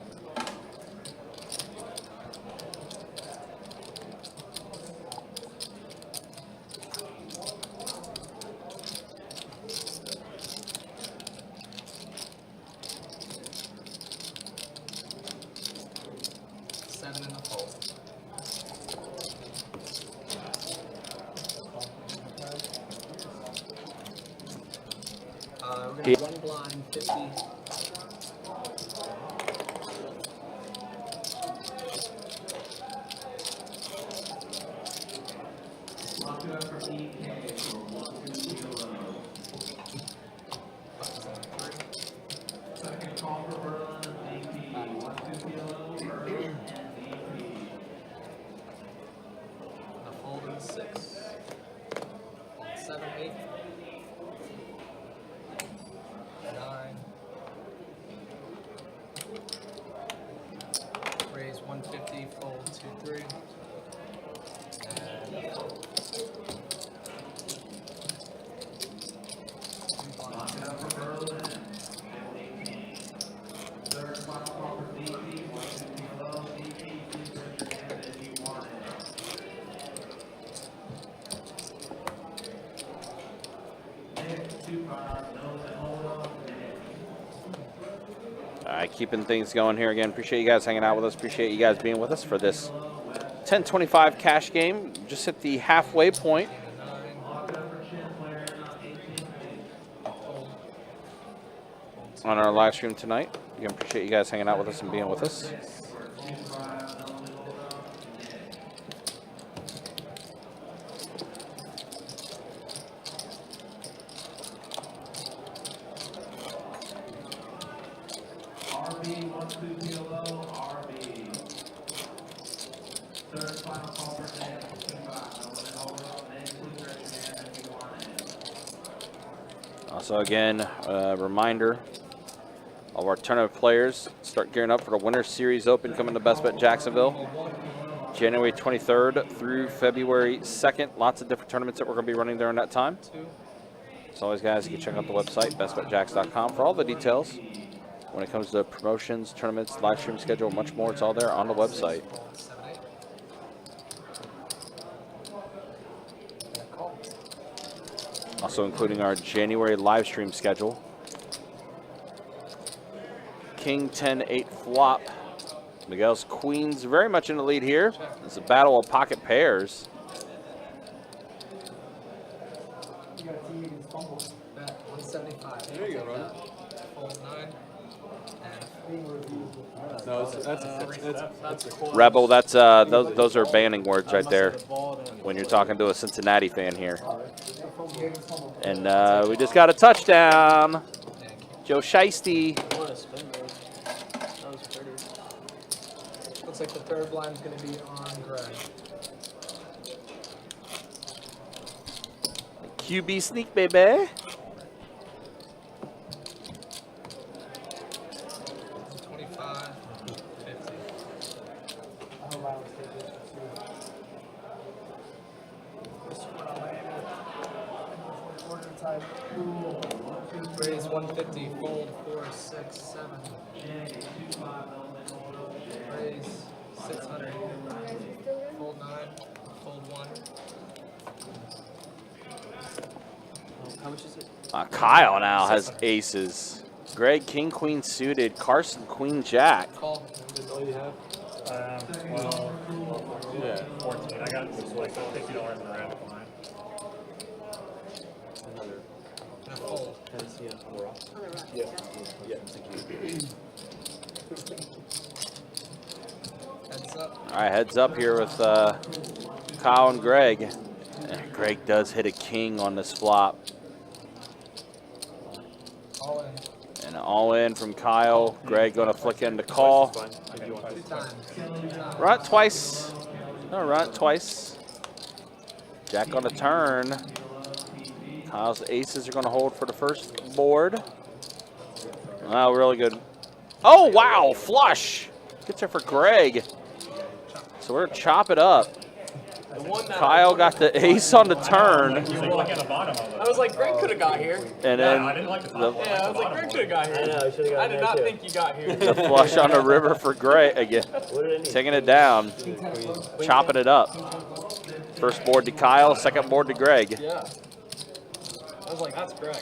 We're gonna run blind 50. Lock it up for EK for 1, 2, All right, keeping things going here again. Appreciate you guys hanging out with us. Appreciate you guys being with us for this 1025 cash game. Just hit the halfway point. On our live stream tonight. Again, appreciate you guys hanging out with us and being with us. Also, again, a reminder of our tournament players start gearing up for the Winter Series Open coming to Best Bet Jacksonville, January 23rd through February 2nd. Lots of different tournaments that we're going to be running during that time. As always, guys, you can check out the website, bestbetjacks.com, for all the details. When it comes to promotions, tournaments, live stream schedule, much more, it's all there on the website. Also including our January live stream schedule. King 10-8 flop. Miguel's queens very much in the lead here. It's a battle of pocket pairs. You got a team fumble. Bet 175. There you go, Ron. Fold 9. No, that's a Rebel, that's those are banning words right there when you're talking to a Cincinnati fan here. And we just got a touchdown. Joe Shiesty. What a spin move. That was pretty. Looks like the third blind's going to be on Greg. QB sneak, baby. 25, 50. Raise 150, fold 4, 6, 7. Raise 600. Fold 9, fold 1. How much is it? Kyle now has aces. Greg, king, queen suited. Carson, queen, jack. Call. all you have. Well, Yeah. 14. I got like $50 in the red line. Another And a fold. Tennessee on the rock. Yeah. Yeah, thank you. Heads up. All right, heads up here with Kyle and Greg. And Greg does hit a king on this flop. All in. And all in from Kyle. Greg going to flick in to call. Fine. If you want Two times. Run it twice. No, run it twice. Jack on a turn. Kyle's aces are going to hold for the first board. Wow, really good. Oh, wow, flush. Gets there for Greg. So we're going to chop it up. Kyle got the ace on the turn. I was like, Greg could have got here. And then I didn't like the top. Yeah, I was like, Greg could have got here. I know, I should've gotten I did there not too. think you got here. the flush on the river for Greg again. What did I need? Taking it down. Chopping it up. First board to Kyle, second board to Greg. Yeah. I was like, that's Greg.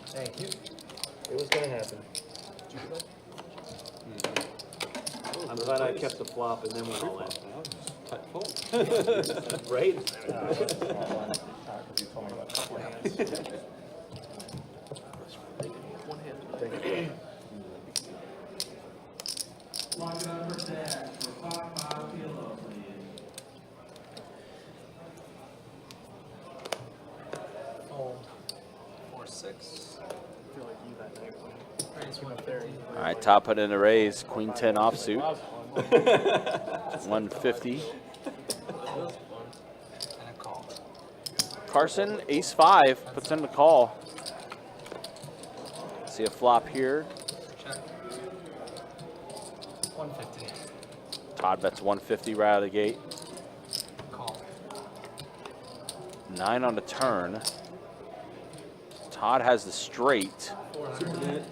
Thank you. It was gonna happen. I'm glad I kept the flop and then went all in. Right? Lock it up for Dad for 5 kilo, please. Fold 4, 6. I feel like you that night. Raise 130. All right, top put in the raise. Queen 10 offsuit. 150. And a call. Carson, ace 5, puts in the call. See a flop here. Check. 150. Todd bets 150 right out of the gate. Call. 9 on the turn. Todd has the straight. 400.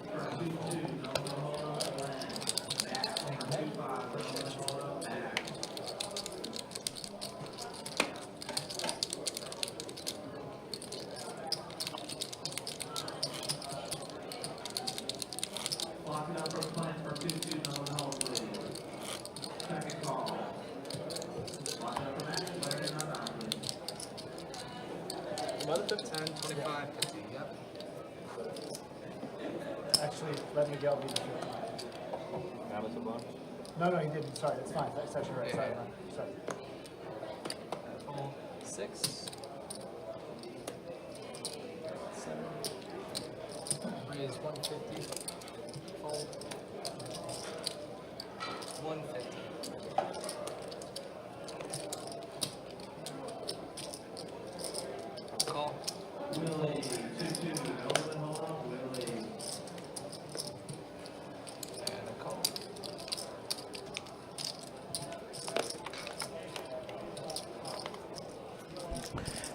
Another 50. 10, 25, 50. Yep. Actually, let Miguel be the 50. Now it's a block. No, he didn't. Sorry, that's fine. That's actually right. Sorry, man. Sorry. Full 6. 7. Raise 150. Fold. 150. Call. Willie, 2-2, Golden Hall, Willie. And a call.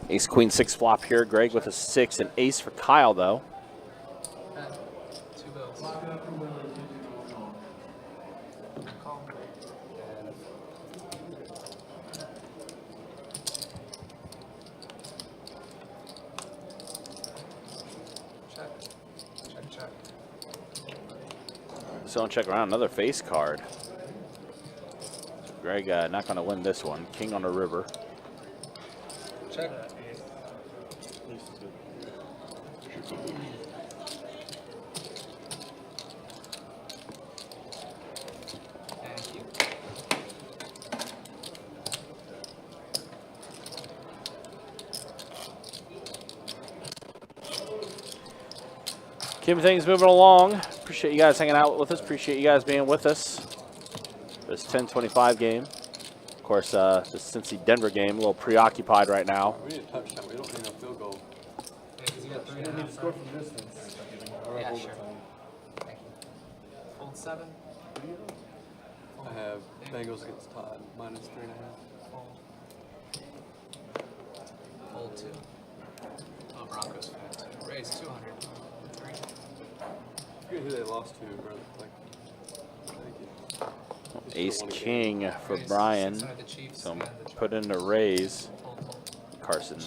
Ace Queen 6 flop here. Greg with a 6 and ace for Kyle though. 2 bills. Lock up for Willie, 2-2, Golden Hall. Call. Check. Check, check. So don't check around another face card. So Greg not going to win this one. King on the river. Check. Thank you. Keeping things moving along. Appreciate you guys hanging out with us. Appreciate you guys being with us. This 10-25 game. Of course, the Cincy-Denver game, a little preoccupied right now. We need a touchdown. We don't need a field goal. Yeah, 'cause you got 3.5. need to score from distance. Yeah, sure. Thank you. Fold 7. I have Bengals against Todd, -3.5. Fold. Fold 2. Oh, Broncos fan 2. Raise 200. 3. Forget who they lost to, brother. Like, thank you. Ace King for Brian. So put in the raise. Carson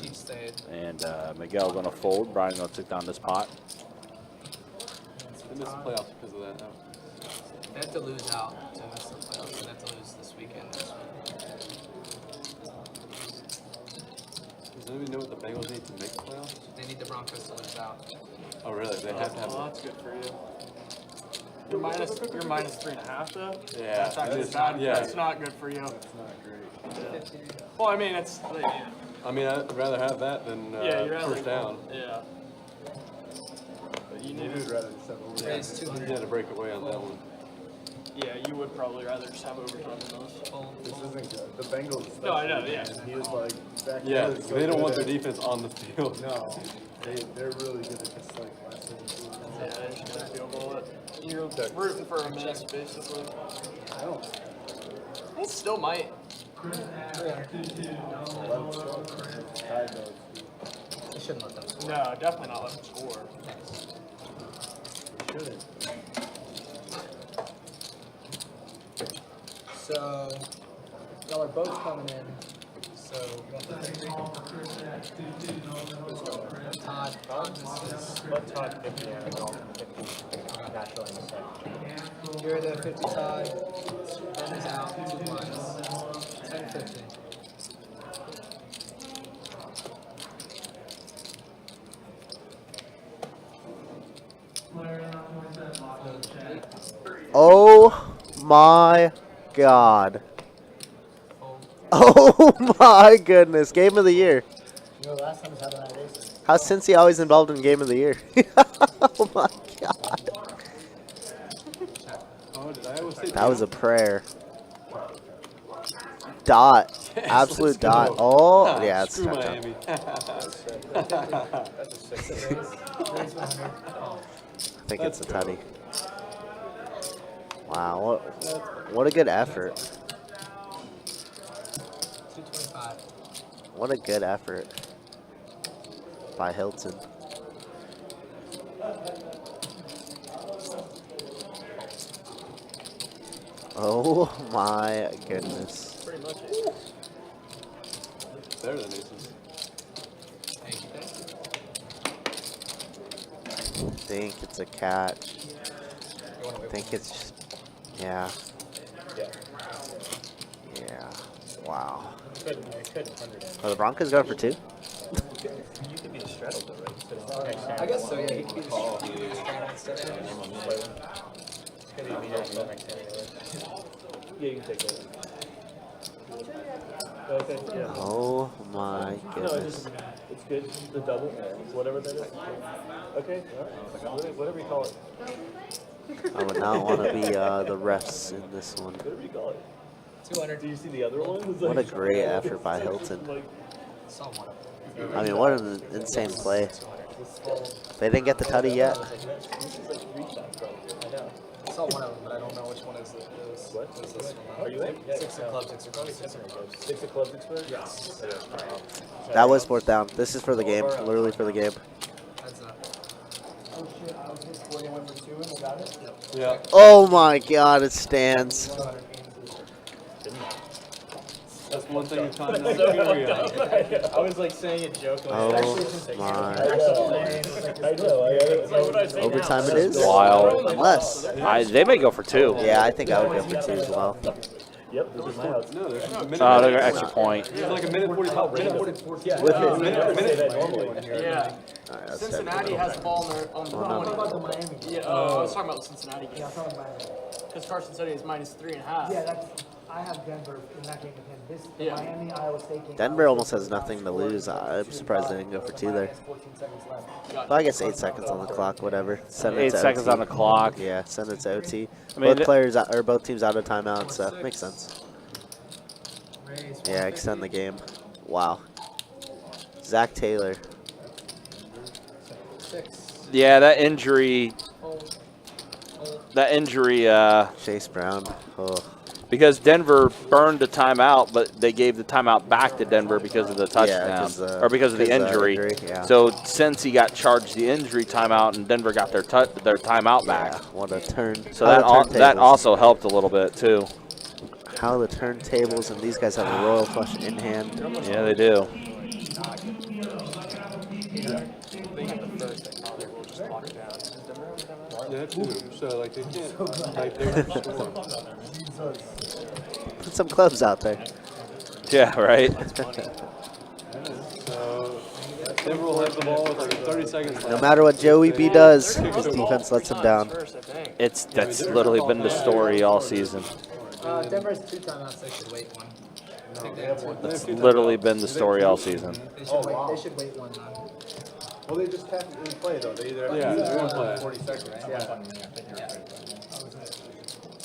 and Miguel going to fold. Brian going to take down this pot. They missed the playoffs because of that. They have to lose out to miss the playoffs. They have to lose this weekend. Does anybody know what the Bengals need to make the playoffs? They need the Broncos to lose out. Oh, really? They have to have. Well, that's good for you. You're -3.5 though. Yeah, That's actually it's- bad. yeah. That's not good for you. It's not great. Yeah. Well, I mean, it's. Yeah. I mean, I'd rather have that than You'd rather first down. Yeah. But you need You'd rather just have overtime. You had to break away on that one. Yeah, you would probably rather just have overtime than those. This isn't good. The Bengals. No, I know, yeah. He was like, yeah, they don't want their defense on the field. No, they're really good at just like last minute. Yeah, they just gotta field goal it. You're rooting for a miss, basically. I don't. It still might. You shouldn't let them score. No, definitely not let them score. You shouldn't. So, y'all are both coming in. So, you want the 50? Todd, this is. Let Todd 50 and I'll 50. Naturally, in a second. You're the 50 Todd. Ben is out. 2 blinds. 10-50. Oh my God. Oh my goodness. Game of the year. You know, last time was having that ace. How's Cincy always involved in game of the year? Oh my God. Oh, did I always say That was a prayer. Dot. Yes, Absolute let's dot. go. Oh, yeah, it's Screw touchdown. Miami. That's a 6. Raise 100. I think it's a tutty. Wow, what a good effort. 225. What a good effort by Hilton. Oh my goodness. Pretty much it. Better than aces. Thank you, thank I you. think it's a catch. I think it's just, yeah. Yeah. Wow. Are the Broncos going for 2? You could be the straddle though, right? Instead of I guess so, yeah, he could be the call. straddle instead of. Maybe be the next hand anyway. Yeah, you can take that. Okay, yeah. Oh my No, goodness. it's good. The double, whatever that is. Okay, all right. Whatever you call it. I would not want to be the refs in this one. Whatever you call it. 200. Do you see the other ones? What a great effort by Hilton. I mean, what an insane play. They didn't get the tutty yet. I saw one of them, but I don't know which one is it. What? Is this one? Are you in? Six of clubs, six of clubs, six of clubs. Six of clubs exposed? Yes. That was 4th down. This is for the game, literally for the game. Heads up. Oh shit, I was just waiting for 2 and they got it? Yeah. Oh my god, it stands. That's one thing you kind of agree on. I was like saying a joke. Oh my. I know. Overtime it is? Wild. Unless. They may go for 2. Yeah, I think I would go for 2 as well. Yep, those are my outs. No, there's a minute. Oh, they're extra point. There's like a minute 45. Yeah, With it. minute. Yeah. Alright, that's Cincinnati has the ball on the What 20. about the Miami game? Yeah, I was talking about the Cincinnati game. Yeah, I'm talking about Miami. Because Carson said he is -3.5. Yeah, that's, I have Denver in that game with him. This, the Yeah. Miami, Iowa State game. Denver almost has nothing to lose. I'm surprised they didn't go for 2 there. 14 seconds left. But I guess 8 seconds on the clock, whatever. Send it 8 to seconds OT. on the clock. Yeah, send it to OT. I mean, Both players or both teams out of timeout, so makes sense. Raise Yeah, extend the game. Wow. Zach Taylor. 6. Yeah, that injury. That injury. Chase Brown. Oh. Because Denver burned a timeout, but they gave the timeout back to Denver because of the touchdown, or because of the injury. Yeah. So since he got charged the injury timeout, and Denver got their timeout back. Yeah, what a turn. So that also helped a little bit too. How the turntables, and these guys have a royal flush in hand. Yeah, they do. Yeah, too. So like they can't. Like they're Put some clubs out there. Yeah, right. So Denver will have the ball with like 30 seconds left. No matter what Joey B does, his defense lets him down. That's literally been the story all season. Denver has 2 timeouts, they should wait one. I think they have one. That's literally been the story all season. They should wait one then. Well, they just have to play though. They either Yeah, they're gonna play. 40 seconds. Yeah.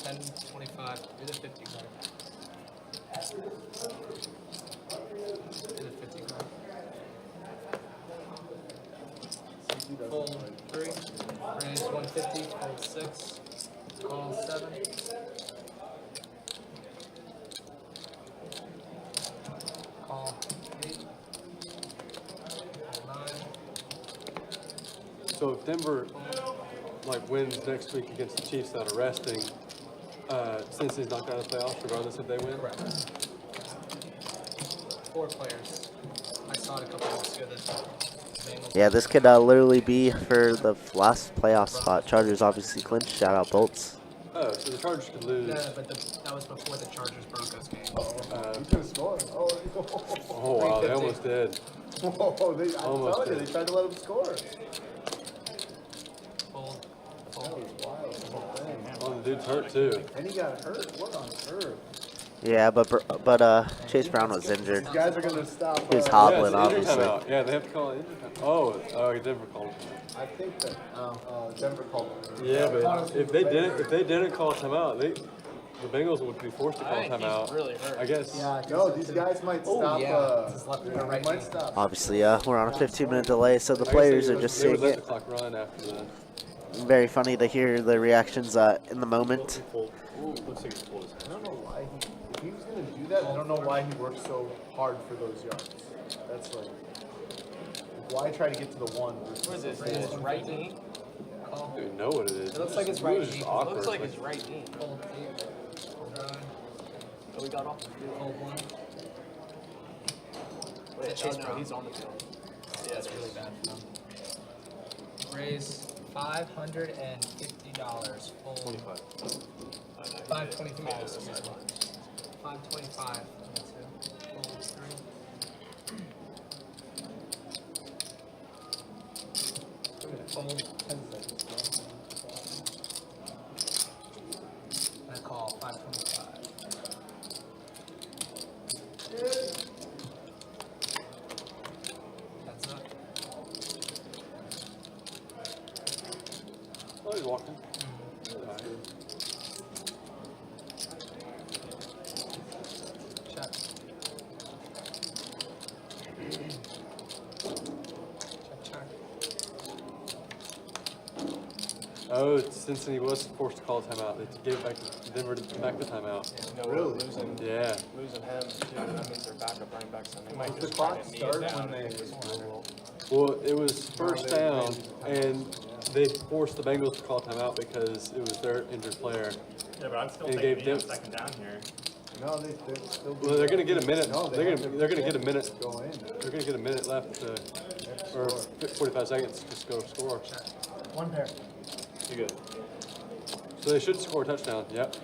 10, 25, do the 50 card. Do the 50 card. Full 3, raise 150, fold 6, call 7. Call 8. Call 9. So if Denver like wins next week against the Chiefs without arresting, since he's knocked out of the playoffs, regardless if they win. Correct. 4 players. I saw it a couple weeks ago that Yeah, this could literally be for the last playoff spot. Chargers obviously clinched. Shout out Bolts. Oh, so the Chargers could lose. Yeah, but that was before the Chargers Broncos game. He's gonna score. Oh wow, they almost did. Whoa, they, I told you, they tried to let him score. Fold. That was wild. Oh, the dude's hurt too. And he got hurt. What on earth? Yeah, but Chase Brown was injured. These guys are gonna stop. He was Yeah, hobbling, it's injury obviously. timeout. Yeah, they have to call it injury timeout. Oh, Denver called it. I think that Denver called it. Yeah, but if they didn't call timeout, the Bengals would be forced to call timeout. Really hurt. I guess. Yeah, no, these guys might stop. They might stop. Obviously, we're on a 15-minute delay, so the players are just They would seeing let it. the clock run after that. Very funny to hear the reactions in the moment. I don't know why if he was gonna do that, I don't know why he worked so hard for those yards. That's like, why try to get to the 1? What is this? Is right knee? I don't even know what it is. It looks like it's really right just knee. It awkward. Looks like it's right knee. Fold 8. Fold 9. Oh, we got off. Fold 1. Wait, Chase no, Brown. he's on the field. Yeah, it's really bad for them. Raise $550. Fold 25. 525. 525. Fold 3. Fold 10 seconds. And I call 525. That's up. Oh, he's walking. Check. Check. Oh, Cincinnati was forced to call a timeout. They gave it back to Denver to back the timeout. No, Really? losing, Yeah. losing him too. That means their backup running backs. And they might The just clock try to knee it start down when and they. take this one. Well, it was first down, and they forced the Bengals to call a timeout because it was their injured player. Yeah, but I'm still And taking gave knee on them- second down here. No, they're still. Well, they're gonna get a minute. No, they're gonna get a minute. Go in. They're gonna get a minute left to, or 45 seconds to just go score. One pair. You good? So they should score a touchdown. Yep.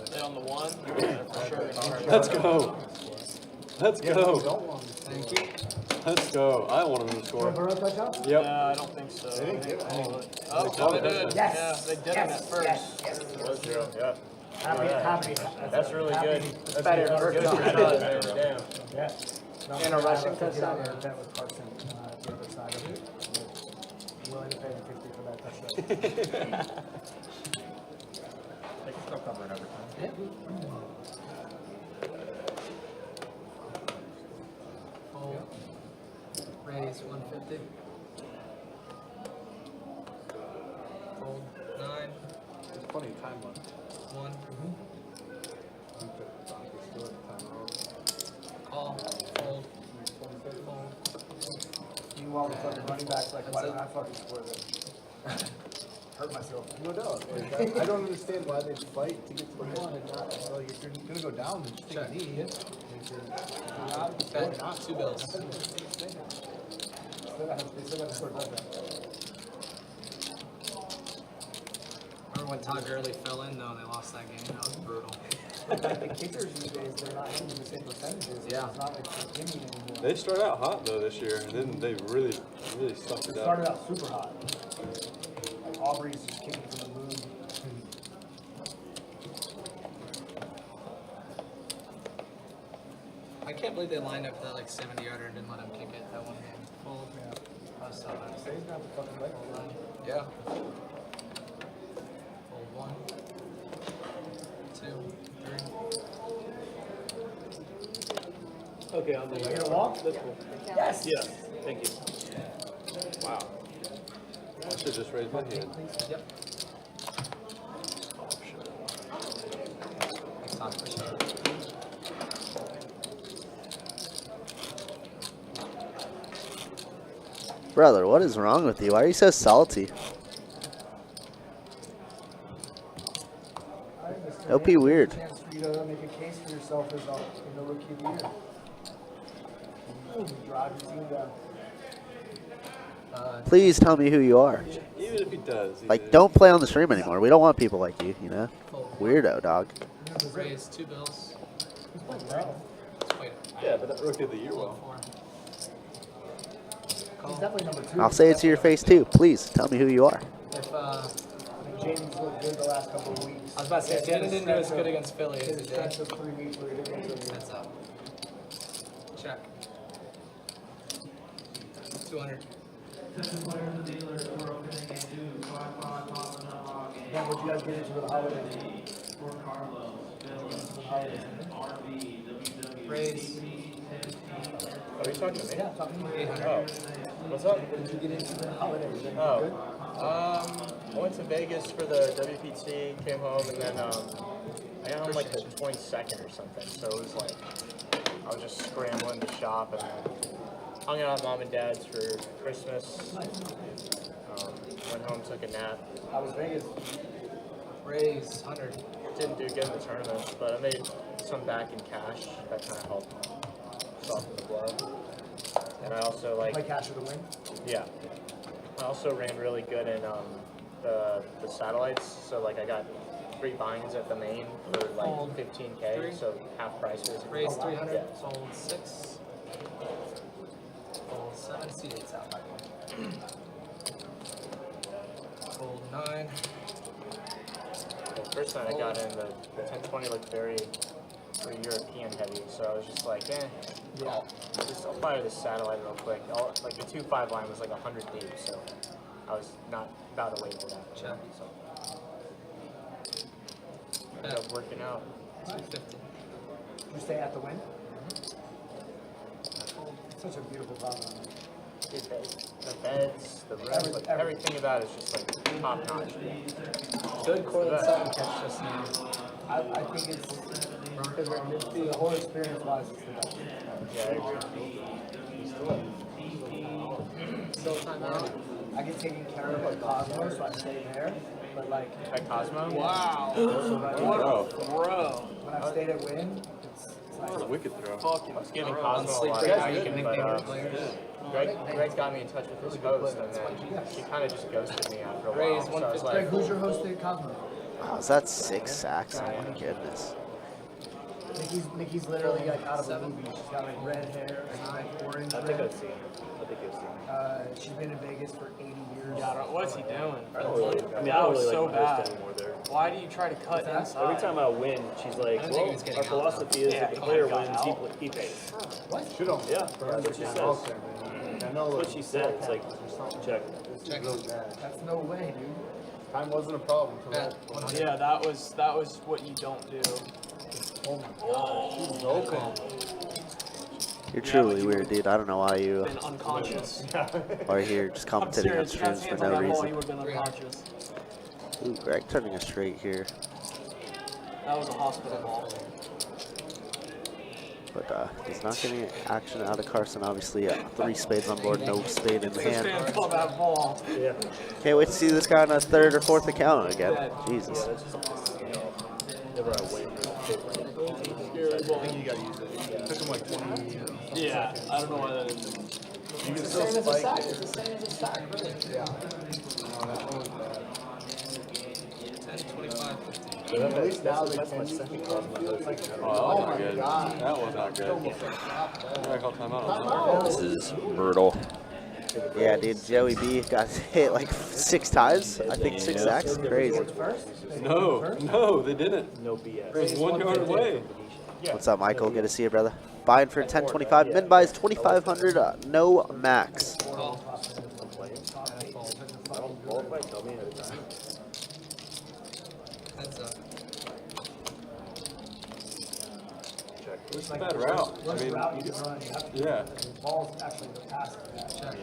Stay on the one. For sure. Let's go. Let's go. Thank you. Let's go. I want them to score. Burrow touchdown? Yep. I don't think so. They didn't give it. Oh, called they it. did. Yes. Yeah, they did him at first. Yeah. Happy. That's really good. That's better. good. Good First job. down. Damn. Yeah. And a rushing touchdown. touchdown? Bet with Carson at the other side of it. Willing to pay him 50 for that touchdown. They can still cover it every time. Yeah. Fold. Raise 150. Fold 9. There's plenty of time left. 1. I think the Broncos still have timeout. Call. Fold. Fold. Meanwhile, the fucking running back's like, why don't I fucking score this? Hurt myself. No doubt. Like, I don't understand why they fight to get to the one and not. Like, if you're gonna go down, then just take a knee. Bet 2 bills. They still got to score touchdown. Remember when Todd Gurley fell in though and they lost that game? That was brutal. The kickers these days, they're not hitting the same percentages. Yeah. It's not like they're hitting anymore. They started out hot though this year, and then they really stuffed It it started up. out super hot. Like Aubrey's just kicking from the moon. I can't believe they lined up that like 70-yarder and didn't let him kick it that one game. Fold. Yeah. I was so nice. He's got the fucking leg line. Yeah. Fold 1. 2. 3. Okay, I'll do You that. gonna walk? That's cool. Yes! Yeah, thank you. Wow. I should just raise my hand. Yep. Thanks, Todd. Appreciate it. Brother, what is wrong with you? Why are you so salty? Don't be weird. Chance for you to make a case for yourself as in the rookie of the year. Drive your team down. Please tell me who you are. Even if he does. Like, don't play on the stream anymore. We don't want people like you, you know? Weirdo, dog. Raise 2 bills. Wait. Yeah, but that rookie of the year well. 4. He's definitely number 2. I'll say it to your face too. Please tell me who you are. If James looked good the last couple of weeks. I was about to say, if Jaden didn't do as good against Philly as he His did. stretch of 3 weeks where he didn't go to the Heads up. Check. 200. Yeah, what you guys get into the holidays? Raise. Are you talking to me? Yeah, talking to me. 800. Oh. What's up? What did you get into the holidays? Anything Oh. good? I went to Vegas for the WPT, came home, and then I got home like the 22nd or something. So it was like, I was just scrambling to shop and hung out at mom and dad's for Christmas. Went home, took a nap. How was Vegas? Raise 100. Didn't do good in the tournament, but I made some back in cash. That kind of helped soften the blow. And I also Play cash for the win? yeah. I also ran really good in the satellites. So like I got 3 binds at the main for like Fold. 15K, 3. so half price basically. Raise 300. Yeah. Fold 6. 7 seeds out by 1. Fold 9. The first night I got in, the 10-20 looked very European heavy, so I was just like, I'll fire this satellite real quick. Like the 2-5 line was like 100 deep, so I was not about to wait for that. Check. So ended up working out. 250. Did you stay at the win? Such a beautiful problem. The beds, the room, like everything about it is just like top notch. Good Cortland Sutton catch just now. I think it's the whole experience wise it's the best. Yeah, I agree. Still time out. I get taken care of by Cosmo, so I stay there. But like By Cosmo? Wow. So like, What a throw. when I've stayed at Win, it's That was a wicked throw. Fucking giving Cosmo a lot of action, but Greg got me in touch with his host, and then she kind of just ghosted me after a while. So I was Greg, like, who's your host at Cosmo? Wow, is that 6 sacks? Oh my goodness. Nikki's literally like out of a movie. She's got like red hair and orange. I think I've seen her. I think I've seen her. She's been in Vegas for 80 years. Yeah, what's he doing? I don't really, I mean, I That don't was really so like my host bad. anymore there. Why do you try to cut inside? Every time I win, she's like, I don't think well, he was getting our out, philosophy is if the player wins, he pays. What? Should have. Yeah, that's what she says. I know That's what she said. It's like, check. Check. Really bad. That's no way, dude. Time wasn't a problem for that. Yeah, that was what you don't do. Oh my god, she was open. You're truly weird, dude. I don't know why you Been unconscious. are here just I'm commentating on serious. You guys streams for hands on no that ball, he reason. would have been unconscious. Ooh, Greg turning a straight here. That was a hospital ball. But he's not getting action out of Carson. Obviously, 3 spades on board, no spade in hand. Stand for that ball. Yeah. Can't wait to see this guy on a 3rd or 4th account again. Jesus. Never I win. I think you gotta use it. It took him like 20. Yeah, I don't know why that is. You can It's the still same as a spike sack. it. It's the same as a sack, really. Yeah. No, that one was bad. 10, 25, 50. But At least now they that's can my use second it. Cosmo host. Oh, that wasn't good. That was not good. I call timeout on that. This is brutal. Yeah, dude, Joey B got hit like 6 times. I think 6 sacks. Crazy. No, they didn't. No BS. It was 1 yard away. What's up, Michael? Good to see you, brother. Buying for 10.25. Min buys 2,500. No max. I don't qualify. Tell me ahead of time. Heads up. Check. It's a bad route. I mean, yeah. The ball's actually the pass. Check.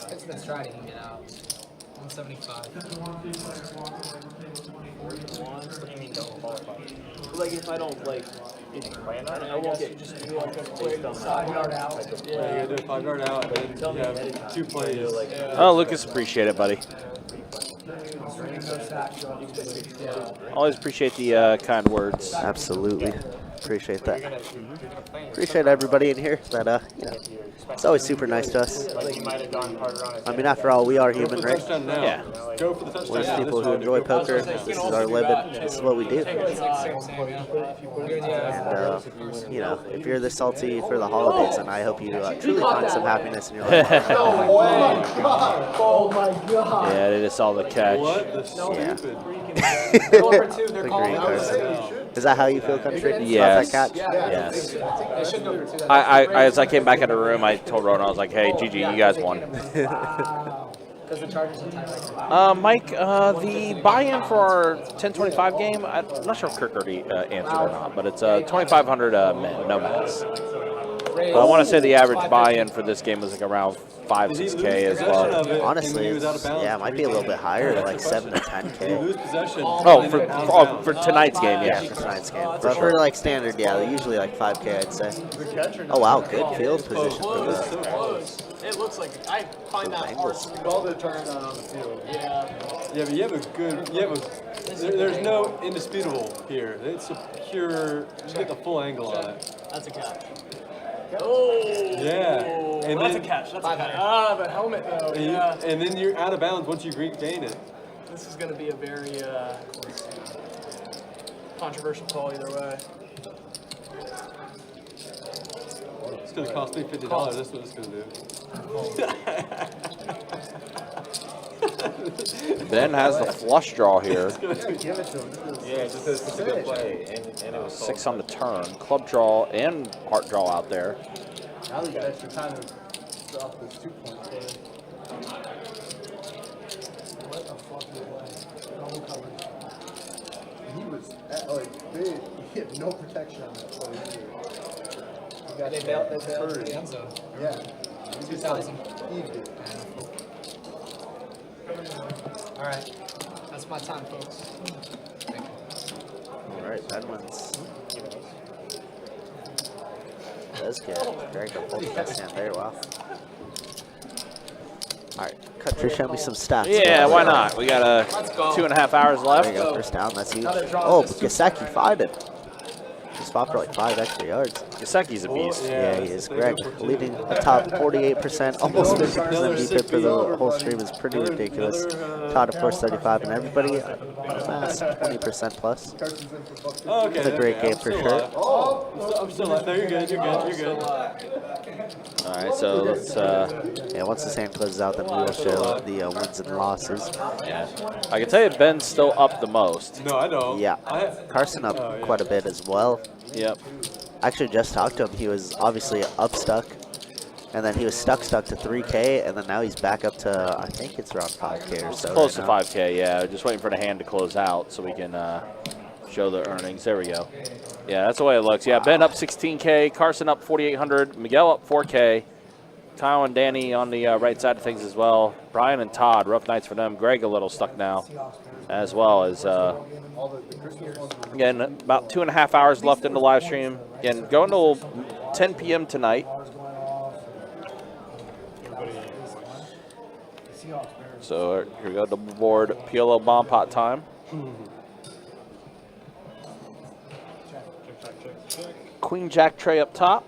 It's been trying to get out. 175. What do you mean don't qualify? Like if I don't like plan on it, I won't get just do like a quick Side yard out. Yeah, you gotta do a 5 yard out, and then you have 2 plays. Oh, Lucas, appreciate it, buddy. Always appreciate the kind words. Absolutely. Appreciate that. Appreciate everybody in here that, you know, it's always super nice to us. I mean, after all, we are human, right? Yeah. Go for the touchdown. We're just people who enjoy poker. This is our living. This is what we do. And, you know, if you're this salty for the holidays, then I hope you truly find some happiness in your life. Oh my god. Yeah, they just saw the catch. What the stupid? The green Carson. Is that how you feel, Country? Yes. About that catch? Yes. They should go for 2. As I came back in the room, I told Ronan, I was like, hey, GG, you guys won. Because the Chargers are tiebreaker. Mike, the buy-in for our 1025 game, I'm not sure if Kirk already answered or not, but it's 2,500 men, no max. But I want to say the average buy-in for this game was like around 5, 6K as well. Honestly, yeah, it might be a little bit higher, like 7 to 10K. Lose possession. Oh, for tonight's game, yeah. For tonight's game. But for like standard, yeah, they're usually like 5K, I'd say. Oh wow, good field position for Close, the. close. It looks like I find that hard. Called it turn on the field. Yeah. Yeah, but you have a good. There's no indisputable here. It's a pure. Just get the full angle on it. That's a catch. Oh. Yeah. And That's then, a catch. That's a catch. Ah, the helmet though. Yeah. And then you're out of bounds once you regain it. This is going to be a very controversial call either way. gonna cost me $50. That's what it's gonna do. Ben has the flush draw here. Yeah, just it's a good play, and it was 6 on the turn. Club draw and heart draw out there. Now that you got extra time to drop those 2 points, man. What the fuck was that? Double coverage. He was he had no protection on that play either. He got They bailed hurt. the end zone. Yeah. He just like 2000. heaved it. All right, that's my time, folks. All right, Ben wins. That's good. Greg got both best hand very well. All right, Country, show me some stats. Yeah, why not? We got 2.5 hours left. There you go, first down. That's huge. Oh, but Gesicki fired it. Just fought for like 5 extra yards. Gesicki's a beast. Yeah, he is. Greg leading a top 48%, almost 50% defense for the whole stream is pretty ridiculous. Todd, of course, 35, and everybody, mass 20% plus. Okay. It's a great game for sure. I'm still up there. You're good. You're good. You're good. All right, so let's. Yeah, once this hand closes out, then we will show the wins and losses. Yeah, I can tell you Ben's still up the most. No, I don't. Yeah, Carson up quite a bit as well. Yep. Actually, just talked to him. He was obviously up stuck, and then he was stuck to 3K, and then now he's back up to, I think it's around 5K or so. Close to 5K, yeah. Just waiting for the hand to close out so we can show the earnings. There we go. Yeah, that's the way it looks. Yeah, Ben up 16K, Carson up 4,800, Miguel up 4K, Kyle and Danny on the right side of things as well. Brian and Todd, rough nights for them. Greg a little stuck now, as well as, again, about 2.5 hours left in the live stream. Again, going till 10 p.m. tonight. So here we go, double board, PLO bomb pot time. Queen Jack tray up top,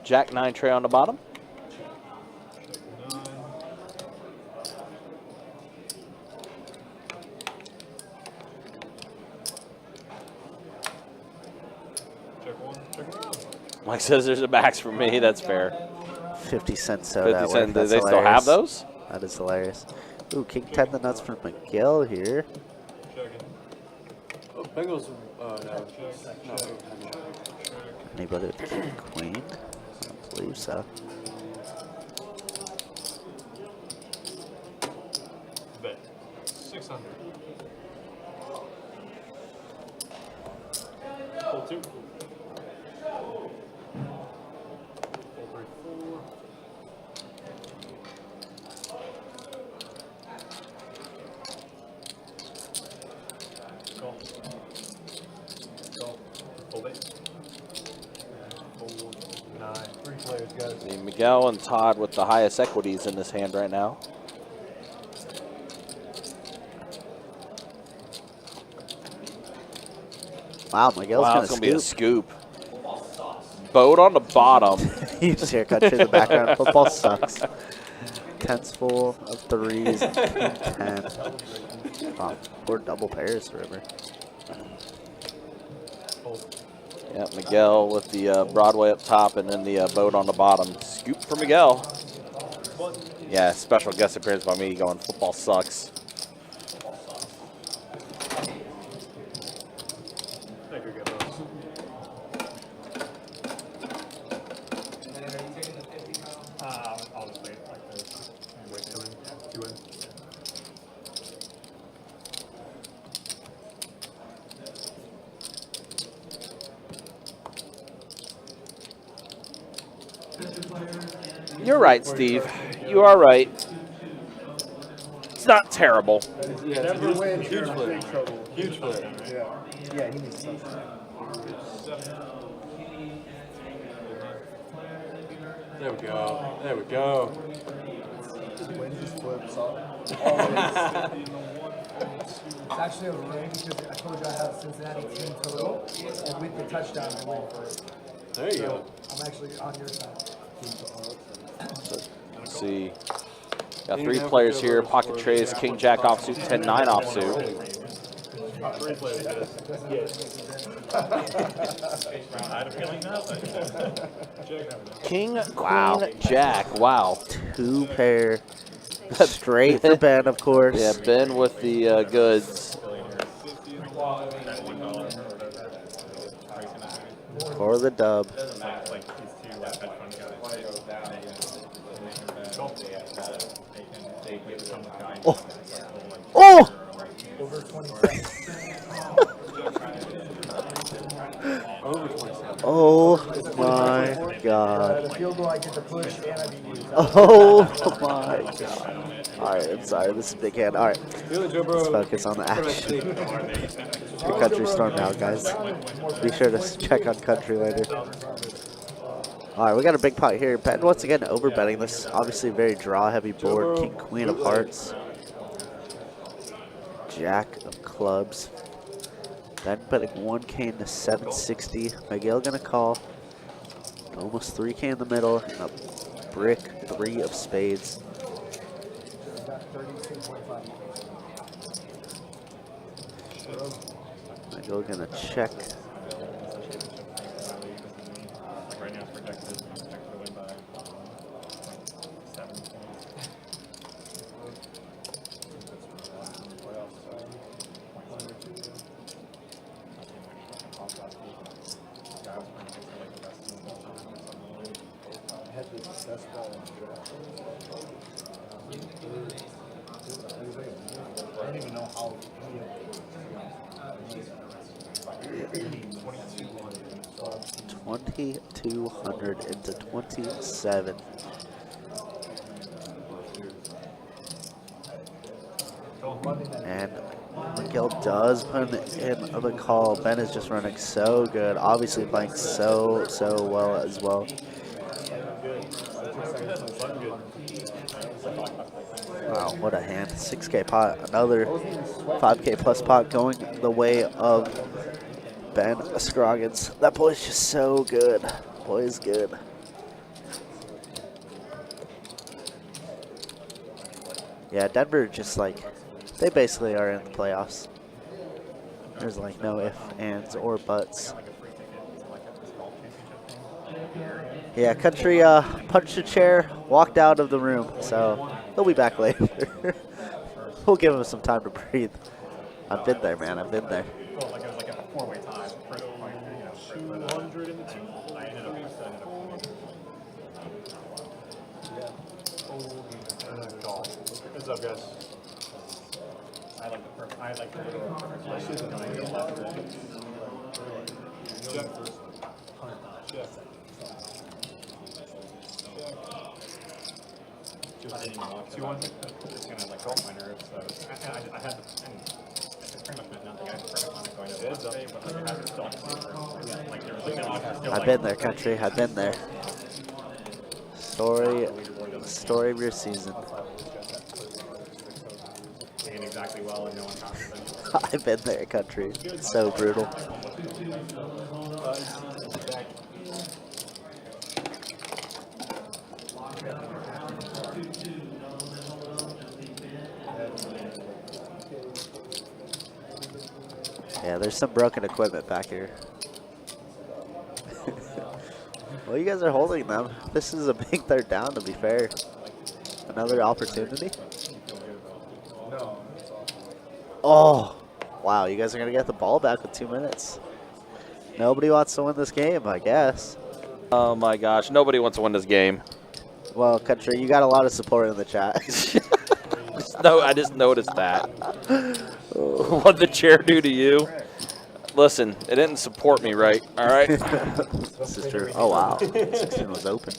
Jack 9 tray on the bottom. Mike says there's a max for me. That's fair. 50 cents soda. 50 cents. Do they still have those? That is hilarious. Ooh, King 10 the nuts from Miguel here. Oh, Bengals. No. Anybody with King Queen? I don't believe so. Bet 600. Pull 2. See Miguel and Todd with the highest equities in this hand right now. Wow, Miguel's Wow, gonna it's gonna be a scoop. Boat on the bottom. You just hear Country in the background. Football sucks. 10's full of 3s. King 10. Wow, poor double pairs, River. Yeah, Miguel with the Broadway up top and then the boat on the bottom. Scoop for Miguel. Yeah, special guest appearance by me going football sucks. I'll just wait like this and wait till 2 in. You're right, Steve. You are right. It's not terrible. Yeah, it's a huge play. Huge play. Yeah, he needs something. There we go. There we go. Wind just flips off. It's actually a ring because I told you I have Cincinnati team total, and with the touchdown, I went for it. There you go. I'm actually on your side. Let's see. Got 3 players here. Pocket trays, King Jack offsuit, 10-9 offsuit. King, Wow. queen, jack. Wow. 2 pair. Straight for Ben, of course. Yeah, Ben with the goods. For the dub. Oh! Oh! Over 27. Oh my God. The field goal, I get the push, and I beat you. Oh my God. Alright, I'm sorry. This is big hand. Alright. Let's focus on the action. The country storm now, guys. Be sure to check on country later. Alright, we got a big pot here. Ben once again overbetting this. Obviously a very draw-heavy board. King, queen of hearts. Jack of clubs. Ben betting 1K into 760. Miguel gonna call. Almost 3K in the middle. And a brick 3 of spades. Miguel gonna check. I don't even know how. 2,200 into 27. And Miguel does put in the call. Ben is just running so good. Obviously playing so well as well. Wow, what a hand. 6K pot. Another 5K plus pot going the way of Ben Scroggins. That boy's just so good. Boy is good. Yeah, Denver just like, they basically are in the playoffs. There's like no ifs, ands, or buts. Yeah, country punched a chair, walked out of the room, so he'll be back later. We'll give him some time to breathe. I've been there, man. I've been there. Like it was like a 4-way tie. First point, you know, 200 in the 2. I ended up What's up, guys? I like the perfect. I like the perfect line. I didn't even watch it. It's gonna like help my nerves. So I had the. It's pretty much meant nothing. I had the perfect line going to the day, but like I had to still like there was like no. I've been there, country. I've been there. Story of your season. Playing exactly well and no one passes them. I've been there, country. It's so brutal. Yeah, there's some broken equipment back here. Well, you guys are holding them. This is a big third down, to be fair. Another opportunity. Oh, wow, you guys are going to get the ball back with 2 minutes. Nobody wants to win this game, I guess. Oh my gosh, nobody wants to win this game. Well, country, you got a lot of support in the chat. No, I just noticed that. What the chair do to you? Listen, it didn't support me right, all right? This is true. Oh, wow. 16 was open.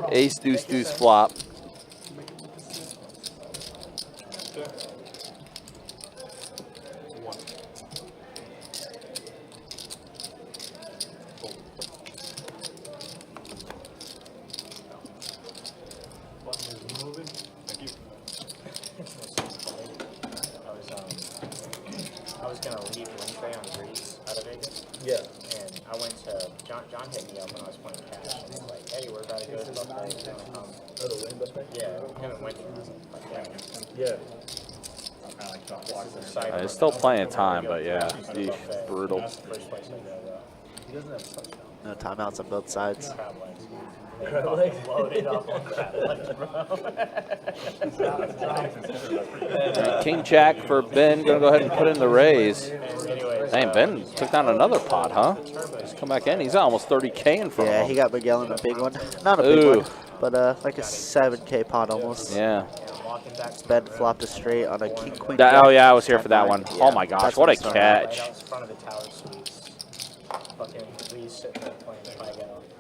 Ace, deuce, deuce, flop. I was gonna leave Winfrey on Greece out of Vegas. Yeah. And I went to John hit me up when I was playing cash and was like, hey, we're about to go to Buffet. You wanna come? Oh, the Wayne Buffet? Yeah, him and Winfrey. Like, Yeah. Kind of like There's still plenty of time, but yeah, eesh, brutal. He doesn't have a touchdown. No timeouts on both sides. Crab legs loaded up on crab legs, bro. King Jack for Ben. Gonna go ahead and put in the raise. Dang, Ben took down another pot, huh? Just come back in. He's almost 30K in front of Yeah, him. he got Miguel in a big one. Not a big one, but like a 7K pot almost. Yeah. Ben flopped a straight on a king queen. Oh yeah, I was here for that one. Yeah, Oh my gosh, what a catch!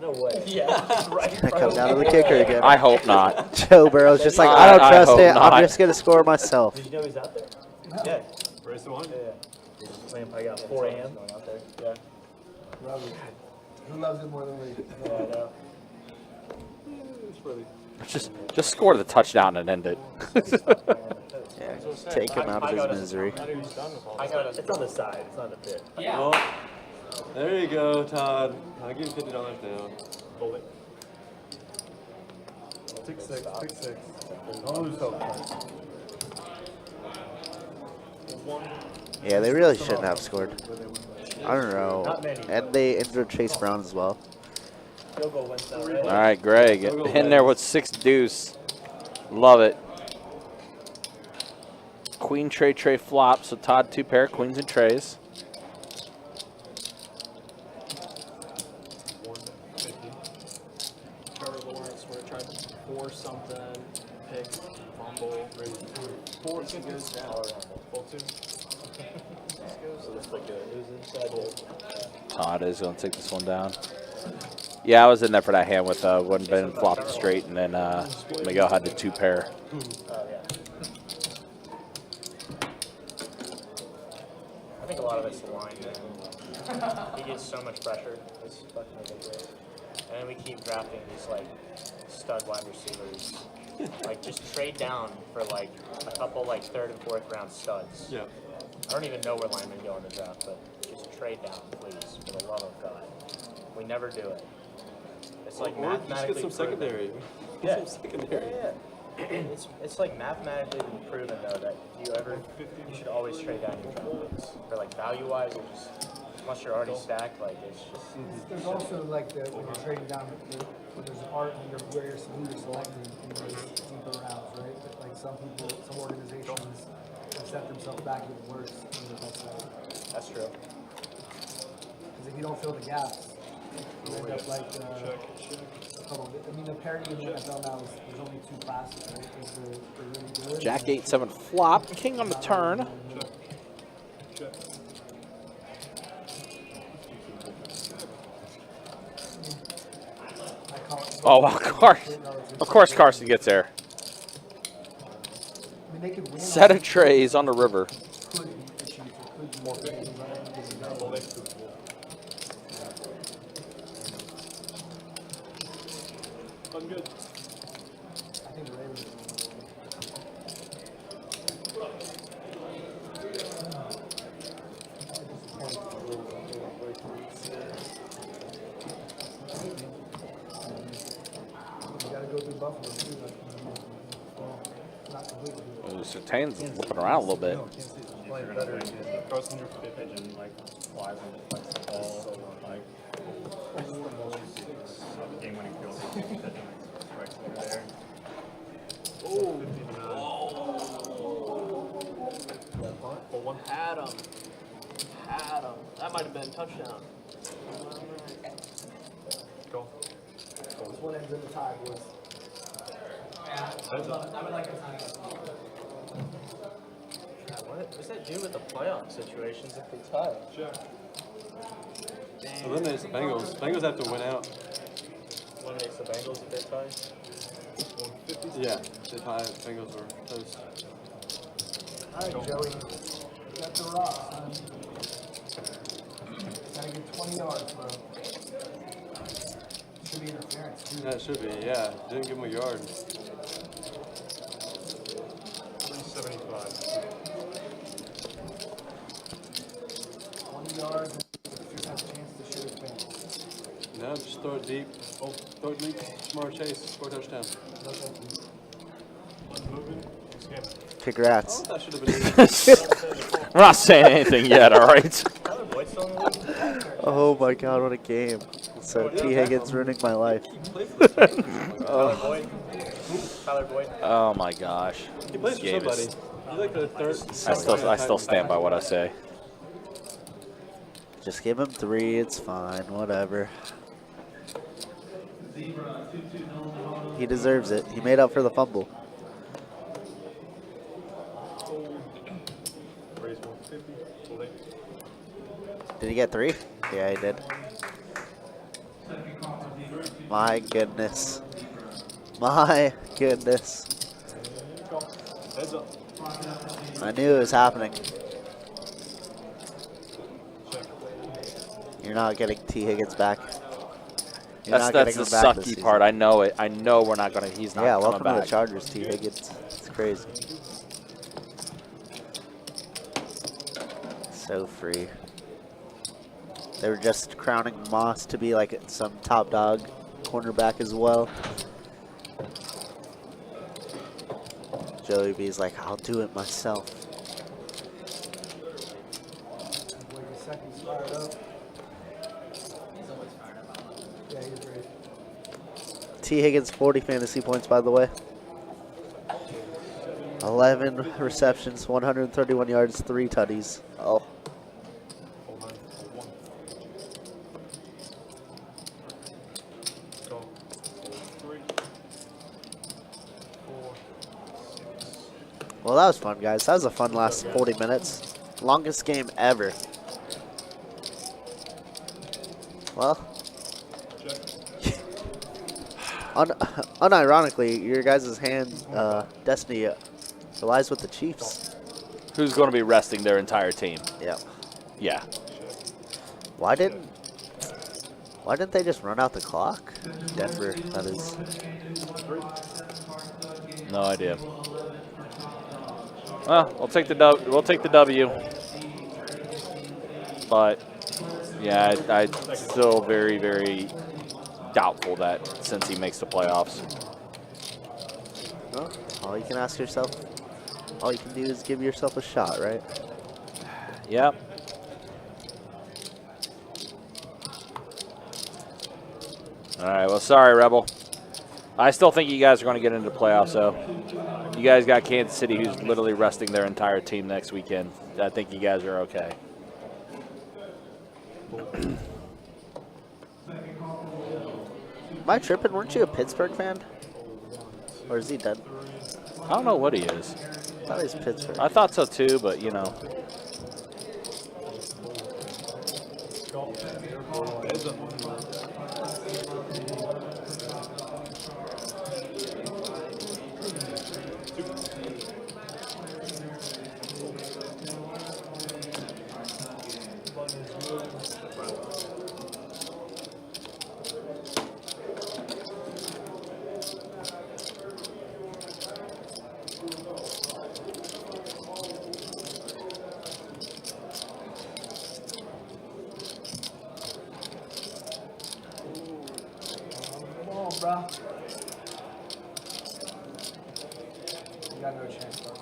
No way. Yeah, right. Come down to the kicker again. I hope not. Joe Burrow's just like, I don't trust hope it. not. I'm just gonna score myself. Did you know he's out there? Yeah. Raise the one? Yeah. Playing probably got 4 a.m. going out there. Yeah. Who loves it more than we? Yeah, I know. Just score the touchdown and end it. Yeah, take him out of his misery. It's on the side. It's not the pit. Yeah. Oh, there you go, Todd. I'll give you $50 down. Hold it. Pick six. Don't lose hope. Yeah, they really shouldn't have scored. I don't know. And they injured Chase Brown as well. All right, Greg in there with 6 deuce. Love it. Queen tray flop. So Todd 2 pair queens and trays. Trevor Lawrence where I tried to force something, pick, fumble, force it goes down. Full 2. So it's like it was inside the. Todd is going to take this one down. Yeah, I was in there for that hand with when Ben flopped straight, and then Miguel had the 2 pair. Oh, yeah. I think a lot of it's the line, man. He gets so much pressure. It's fucking ridiculous. And then we keep drafting these, like, stud wide receivers. Like, just trade down for, like, a couple, like, 3rd and 4th round studs. Yeah. I don't even know where linemen go in the draft, but just trade down, please, for the love of God. We never do it. It's like Or just mathematically get some proven. secondary. Yeah. Get some secondary. Yeah. It's like mathematically been proven though that if you should always trade down your draft picks for like value wise or just unless you're already stacked, like it's just. There's also like when you're trading down, there's an art in where you're selecting in those deeper rounds, right? Like some organizations have set themselves back even worse in the best way. That's true. Because if you don't fill the gaps, you end up like I mean, the parity in the NFL now is there's only 2 classes, right? There's the really good. Jack 8-7 flop. King on the turn. Oh, of course Carson gets there. I mean, they could win Set of trays on the river. could beat the Chiefs, it could more games, I'm good. I think the Ravens. You gotta go through Buffalo too. Not completely. Sertain's flipping around a little bit. Goes in your pitch and like flies and flies the ball, like game-winning field goal. Strikes over there. Oh. Full one. Had him. That might have been a touchdown. Go. This one ends in the tie, boys. I would like a time. What does that do with the playoff situations if they tie? So eliminates the Bengals. Bengals have to win out. Eliminates the Bengals if they tie? Yeah, they tie. Bengals are toast. All right, Joey. You got the rock, son. Gotta get 20 yards, bro. Should be interference, too. That should be, yeah. Didn't give him a yard. 375. 20 yards, just has a chance to shoot his pants. No, just throw it deep. Oh, throw it deep. Smart chase. Score a touchdown. No, thank you. Moving. Skip. Congrats. That should have been We're not saying anything yet, all right? Oh my God, what a game. So T. Higgins ruining my life. Tyler Boyd. Oh my gosh. He plays for somebody. He's like the third. I still stand by what I say. Just give him 3, it's fine, whatever. He deserves it. He made up for the fumble. Did he get 3? Yeah, he did. My goodness. My goodness. I knew it was happening. You're not getting T. Higgins back. You're not That's getting the him back this sucky season. part. I know it. I know we're not gonna. He's not Yeah, coming welcome to back. the Chargers, T. Higgins. It's crazy. So free. They were just crowning Moss to be like some top dog cornerback as well. Joey B's like, I'll do it myself. Second's fired up. Yeah, he's great. T. Higgins, 40 fantasy points, by the way. 11 receptions, 131 yards, 3 tutties. Oh. Well, that was fun, guys. That was a fun last 40 minutes. Longest game ever. Well, unironically, your guys' destiny lies with the Chiefs. Who's going to be resting their entire team? Yeah. Yeah. Why didn't they just run out the clock? Denver, that is. No idea. Well, we'll take the W. But yeah, I'm still very, very doubtful that since he makes the playoffs. Well, all you can ask yourself, all you can do is give yourself a shot, right? Yep. All right. Well, sorry, Rebel. I still think you guys are going to get into the playoffs, though. You guys got Kansas City, who's literally resting their entire team next weekend. I think you guys are okay. Am I tripping? Weren't you a Pittsburgh fan? Or is he dead? I don't know what he is. I thought he was Pittsburgh. I thought so too, but you know. Bro. You got no chance, bro.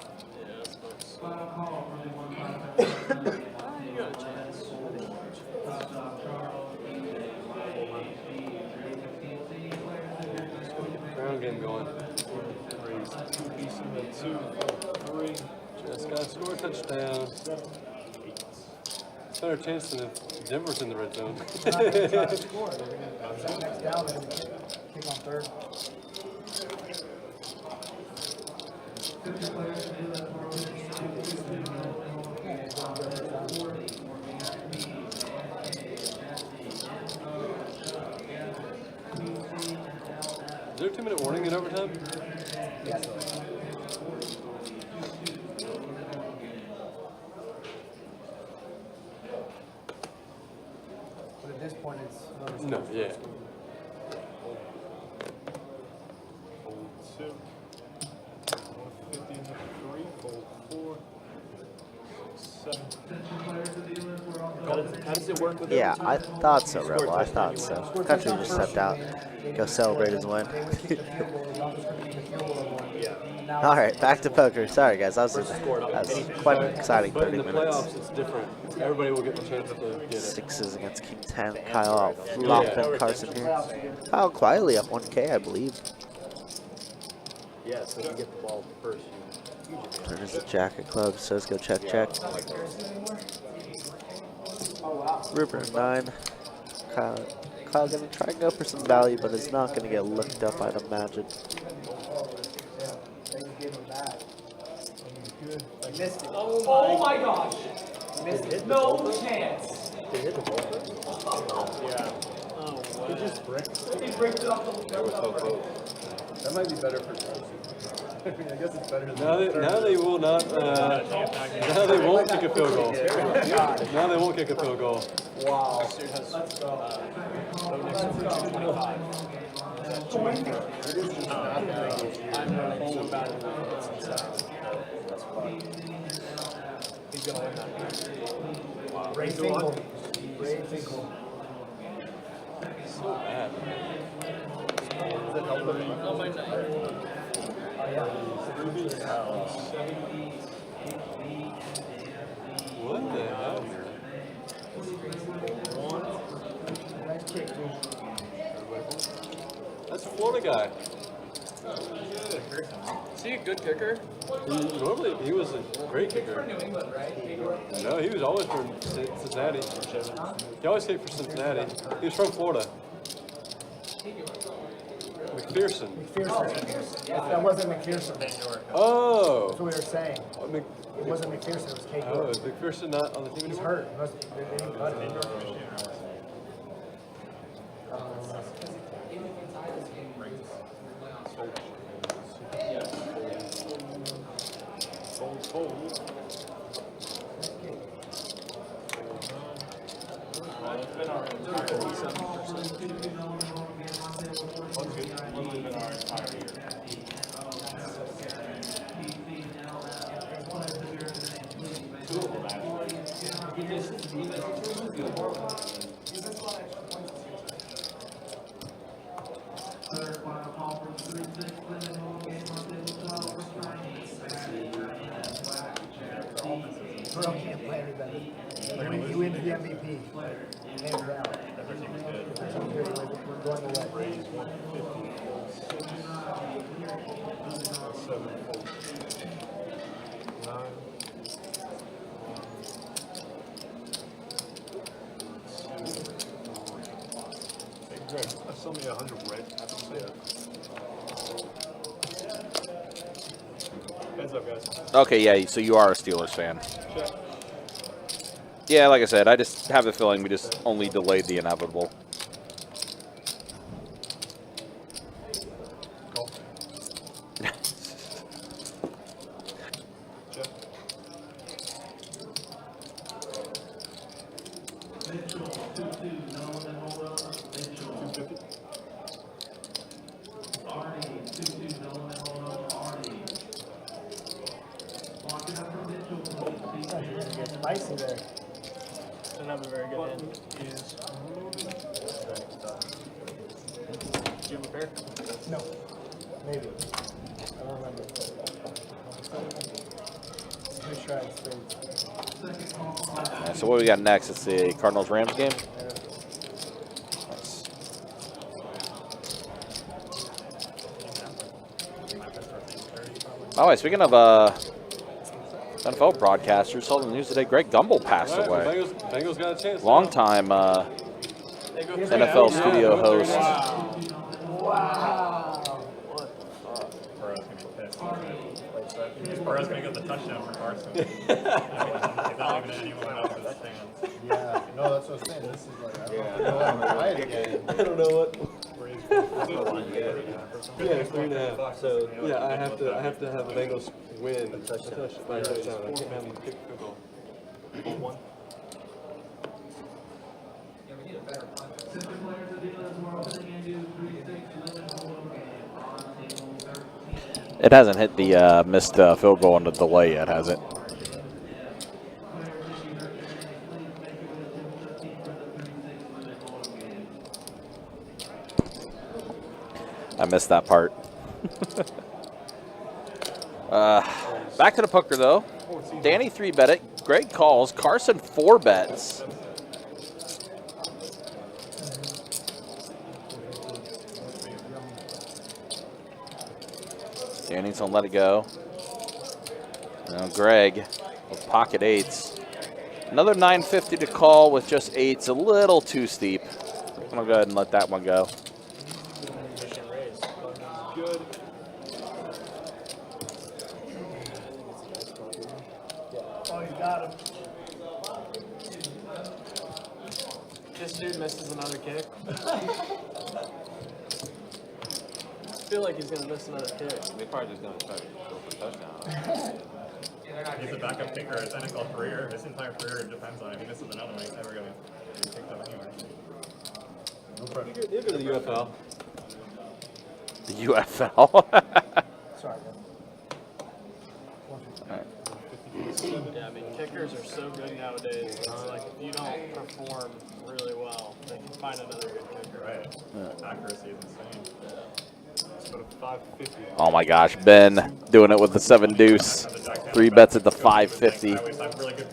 You got a chance. Ground game going. 2, 3. Just got to score a touchdown. Better chance than if Denver's in the red zone. They're not going to try to score. They're going to next down. They're going to kick on third. Is there a 2-minute warning in overtime? Yes. But at this point, it's No, yeah. Fold 2. 153, fold 4. 7. Got it. How does it work with Yeah, overtime? I thought so, Rebel. I thought so. Country just stepped out. Go celebrate his win. All right, back to poker. Sorry, guys. That was quite an exciting But in 30 the minutes. playoffs, it's different. Everybody will get the chance to get it. Sixes against King 10. Kyle out flopping Carson here. Kyle quietly up 1K, I believe. Yeah, so if you get the ball first, There's the jack of clubs. Says go check, check. River 9. Kyle gonna try and go for some value, but it's not gonna get looked up, I'd imagine. Oh my gosh. No chance. they hit the ball. Yeah. Oh, He just bricked. He bricked it up the That might be better for Chelsea. I mean, I guess it's better than Now they will not. Now they won't kick a field goal. Now they won't kick a field goal. Wow. Let's go. I'm running so bad in the He's gonna win that. Wow. Ray Finkel. Ray Finkel. So bad. Oh, my night. What the hell? Nice kick, dude. That's a Florida guy. Is he a good kicker? Normally, he was a great kicker. New England, right? No, he was always from Cincinnati. He always kicked for Cincinnati. He was from Florida. McPherson. McPherson. That wasn't McPherson. Oh. That's what we were saying. It wasn't McPherson, it was Kate Oh, York. is McPherson not on the team He's anymore? hurt. They didn't cut him. Burrow can't play any better. He wins the MVP. Hands down. We're going away. That's only 100, right? Heads up, guys. Okay, yeah, so you are a Steelers fan. Yeah, like I said, I just have the feeling we just only delayed the inevitable. Spicy there. Doesn't have a very good hand. Do you have a pair? No. Maybe. I don't remember. Pretty sure I had spades. Yeah, so what we got next? It's the Cardinals-Rams game. Nice. By the way, speaking of NFL broadcasters, saw the news today. Greg Gumbel passed All right, away. Bengals got a chance. Longtime NFL studio host. Wow. Burrow's gonna be pissed. Burrow's gonna get the touchdown for Carson. He's not even anyone else's hands. Yeah, no, that's what I'm saying. This is like, I don't know what. Yeah, 3.5. So yeah, I have to have the Bengals win a touchdown. I can't have them kick a field goal. One. Yeah, we need a better punt. It hasn't hit the missed field goal on the delay yet, has it? I missed that part. Back to the poker, though. Danny 3-bet it. Greg calls. Carson 4-bets. Danny's going to let it go. Now Greg with pocket 8s. Another 950 to call with just 8s. A little too steep. I'm going to go ahead and let that one go. Good. Oh, you got him. This dude misses another kick. I feel like he's going to miss another kick. They probably just going to try to go for a touchdown. He's a backup kicker his NFL career. His entire career depends on it. If he misses another one, he's never going to get picked up anyway. No pressure. You go to the UFL. The UFL. Sorry. Yeah, I mean, kickers are so good nowadays. It's like if you don't perform really well, they can find another good kicker. Right. Accuracy is insane. Let's go to 550. Oh my gosh, Ben doing it with the 7 deuce. 3 bets at the 550. I always have really good.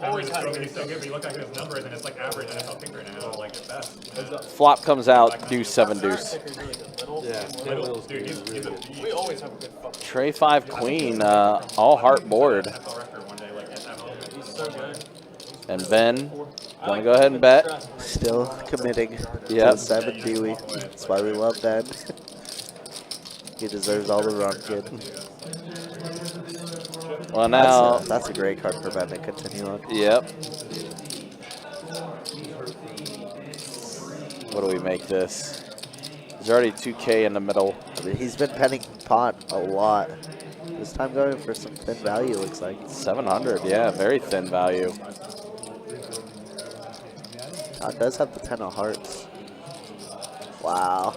Always have he's so good, but you look at his numbers and it's like average NFL kicker now, like at best. Flop comes out, deuce 7 deuce. Yeah, dude, he's a We always have a good fucking. Trey 5 queen, all heart board. He's so good. And Ben, gonna go ahead and bet. Still committing to Yep. the 7 Dewey. That's why we love Ben. He deserves all the run, kid. Well, now That's a great card for Ben to continue on. Yep. What do we make this? There's already 2K in the middle. I mean, he's been penning pot a lot. This time going for some thin value, looks like. 700, yeah, very thin value. Todd does have the 10 of hearts. Wow.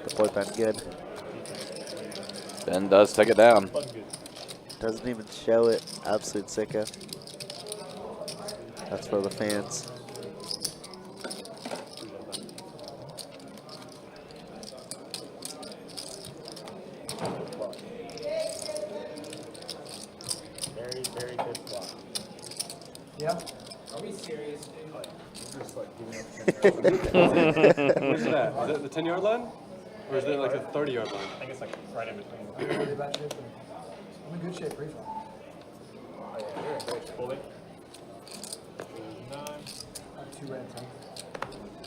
The boy Ben good. Ben does take it down. Doesn't even show it. Absolute sicko. That's for the fans. Very, very good flop. Yeah. Are we serious? Where's that? Is it the 10-yard line? Or is it like a 30-yard line? I think it's like right in between. I'm in good shape pre-flop. Fully. 9. I have 2 red 10.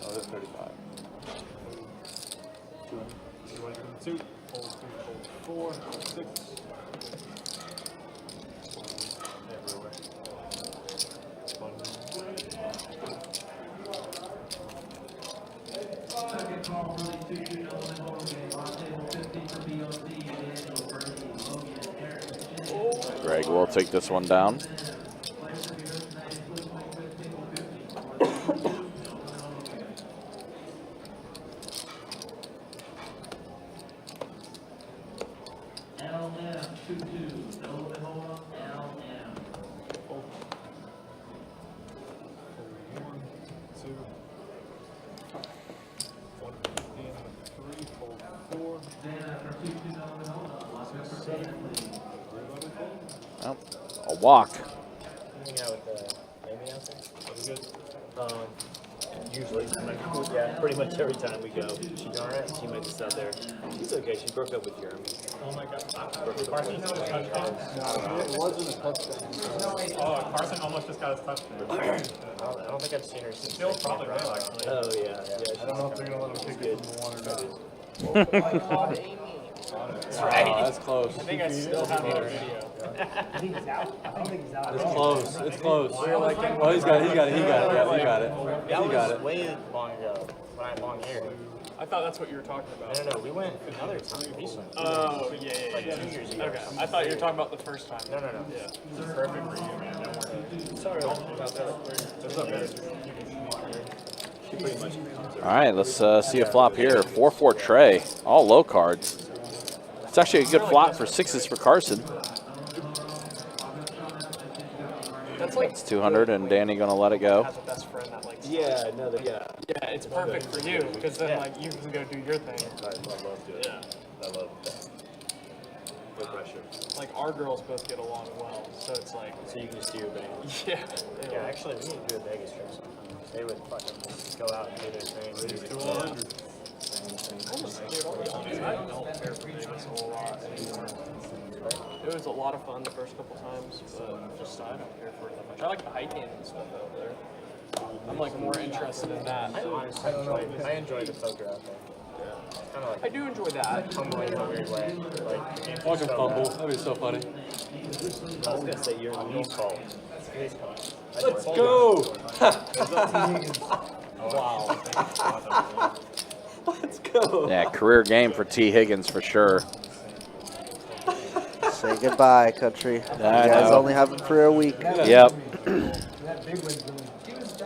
Oh, that's 35. 2, fold 4, 6. Everywhere. Second call for the 2-2 element ball game on table 50 for BOC and Daniel Brady, Logan, Eric, Greg will take this one down. LM 2-2, Illinois, LM. 1, 2. 3, fold 4. Then after 2-2 Illinois, lock up for 10, please. Oh, a walk. Hanging out with Amy out there. That was good. Usually, yeah, pretty much every time we go. She's all right. She makes us out there. She's okay. She broke up with Jeremy. Oh my god. Carson Carson got his touchdown. It wasn't a touchdown. Oh, Carson almost just got his touchdown. I don't think I've seen her since. Still probably real, actually. Oh, yeah. I don't know if they're going to let him kick it from the one or not. Oh my god, Amy. That's right. That's close. I think I still have it on video. I think he's out. I don't think he's out. It's close. It's close. Oh, he's got it. He got it. He got it. Yeah, he got it. That He got was it. way long ago when I had long hair. I thought that's what you were talking about. No, we went another time recently. Oh, yeah. Like 2 years ago. Okay, I thought you were talking about the first time. No. Yeah. It's perfect for you, man. Don't worry. Sorry about that. It's okay. She pretty much. All right, let's see a flop here. 4-4 Trey, all low cards. It's actually a good flop for 6s for Carson. That's like It's 200, and Danny gonna let it go. has a best friend that likes. Yeah, no, yeah. Yeah, it's perfect for you because then like you can go do your thing. I love doing it. I love that. No pressure. Like our girls both get along well, so it's like. So you can just do your bang. Yeah. Yeah, actually, we need to do a Vegas trip sometimes. They would fucking just go out and do their thing. Vegas 200. I don't care for Vegas a whole lot anymore. It was a lot of fun the first couple times, but just I don't care for it that much. I like the hiking and stuff out there. I'm like more interested in that. I honestly enjoy the poker out there. Kind of like I do enjoy that. humbling in a weird way. Like, the game's Watch him so fumble. bad. That'd be so funny. I was gonna say your lead call. Please call. Let's go! Wow. Let's go! Yeah, career game for T. Higgins for sure. Say goodbye, country. You I guys know. only have him for a week. Yep.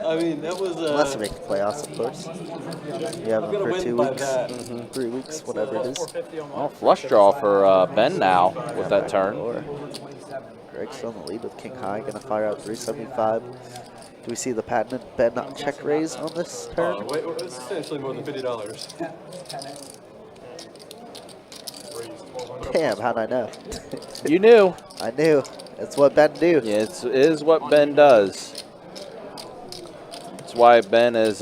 I mean, that was Unless they make the playoffs, of course. You have I'm him gonna for win 2 by weeks, that. 3 weeks, whatever it is. Well, flush draw for Ben now with that turn. Or Greg's still in the lead with King High, gonna fire out 375. Do we see the patented Ben check raise on this turn? Oh, wait, it's essentially more than $50. Damn, how'd I know? You knew. I knew. That's what Ben do. Yeah, it is what Ben does. That's why Ben is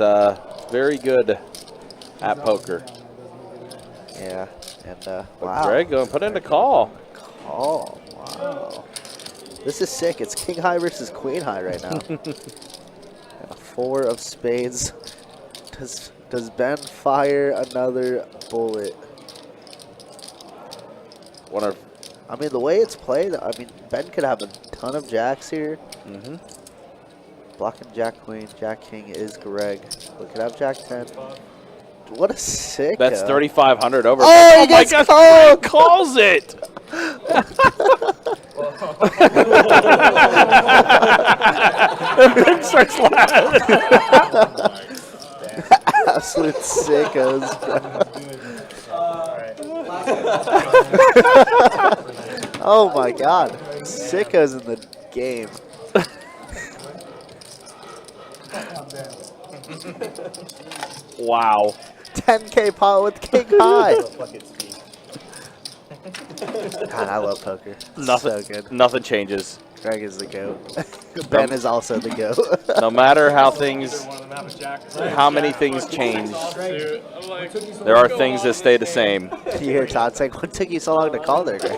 very good at poker. Yeah, and But wow. Greg going to put in a call. Oh, wow. This is sick. It's King High versus Queen High right now. And a 4 of spades. Does Ben fire another bullet? I mean, the way it's played, I mean, Ben could have a ton of jacks here. Mm-hmm. Blocking Jack Queen, Jack King is Greg. We could have Jack 10. What a sick. That's 3,500 over. Oh, my gosh, Greg calls it. Ben starts laughing. Absolute sickos. Oh my god. Sickos in the game. Wow. 10K pot with King High. God, I love poker. Nothing, So good. nothing changes. Greg is the GOAT. Ben is also the GOAT. No matter how many things change, there are things that stay the same. You hear Todd saying, what took you so long to call there, Greg?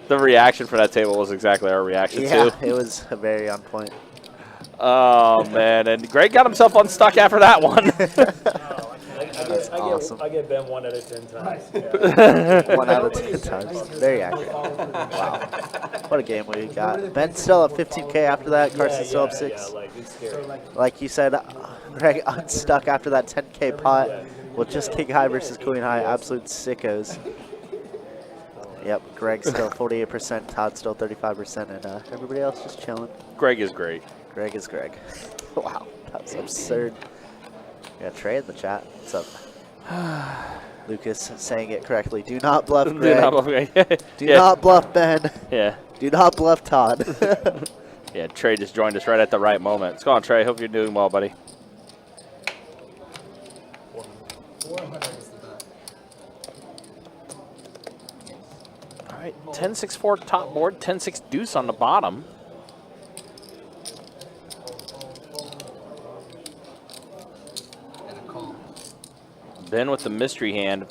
The reaction for that table was exactly our reaction Yeah, too. it was very on point. Oh man, and Greg got himself unstuck after that one. Awesome. I get Ben 1 out of 10 times. Yeah. 1 out of 10 times. Very accurate. Wow. What a game we got. Ben's still at 15K after that. Carson's still up 6. Yeah, like, it's scary. Like you said, Greg unstuck after that 10K pot with just King High versus Queen High. Absolute sickos. Yep, Greg's still 48%, Todd's still 35%, and everybody else just chilling. Greg is great. Greg is Greg. Wow, that's absurd. We got Trey in the chat. What's up? Lucas saying it correctly. Do not bluff Greg. Do not bluff Greg. Do not bluff Ben. Yeah. Do not bluff Todd. Yeah, Trey just joined us right at the right moment. Let's go on, Trey. Hope you're doing well, buddy. 400 is the bet. All right, 10-6-4 top board, 10-6 deuce on the bottom. Ben with the mystery hand.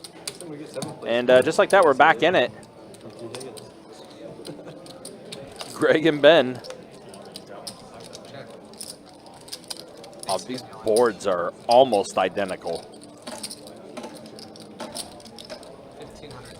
And just like that, we're back in it. Greg and Ben. Oh, these boards are almost identical. 1,500.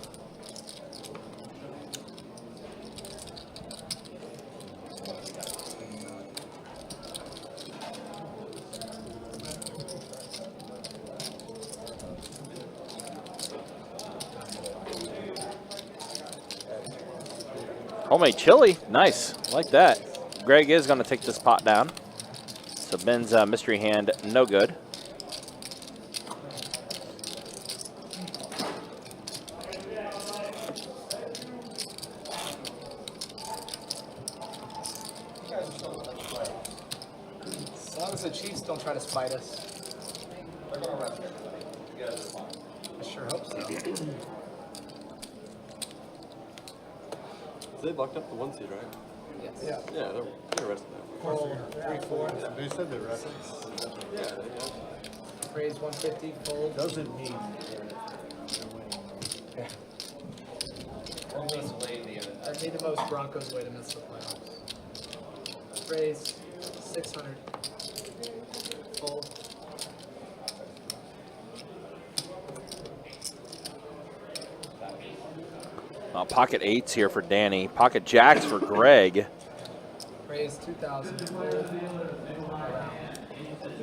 Homemade chili, nice, like that. Greg is going to take this pot down. So Ben's mystery hand, no good. long as the Chiefs don't try to spite us. I sure hope so. They locked up the 1 seed, right? Yes. Yeah. Yeah, they're resting there. 3-4. They said they're resting. Yeah, Raise 150, fold. Doesn't mean That'd be the most Broncos way to miss the playoffs. Raise 600. Fold. Pocket 8s here for Danny. Pocket jacks for Greg. Raise 2,000.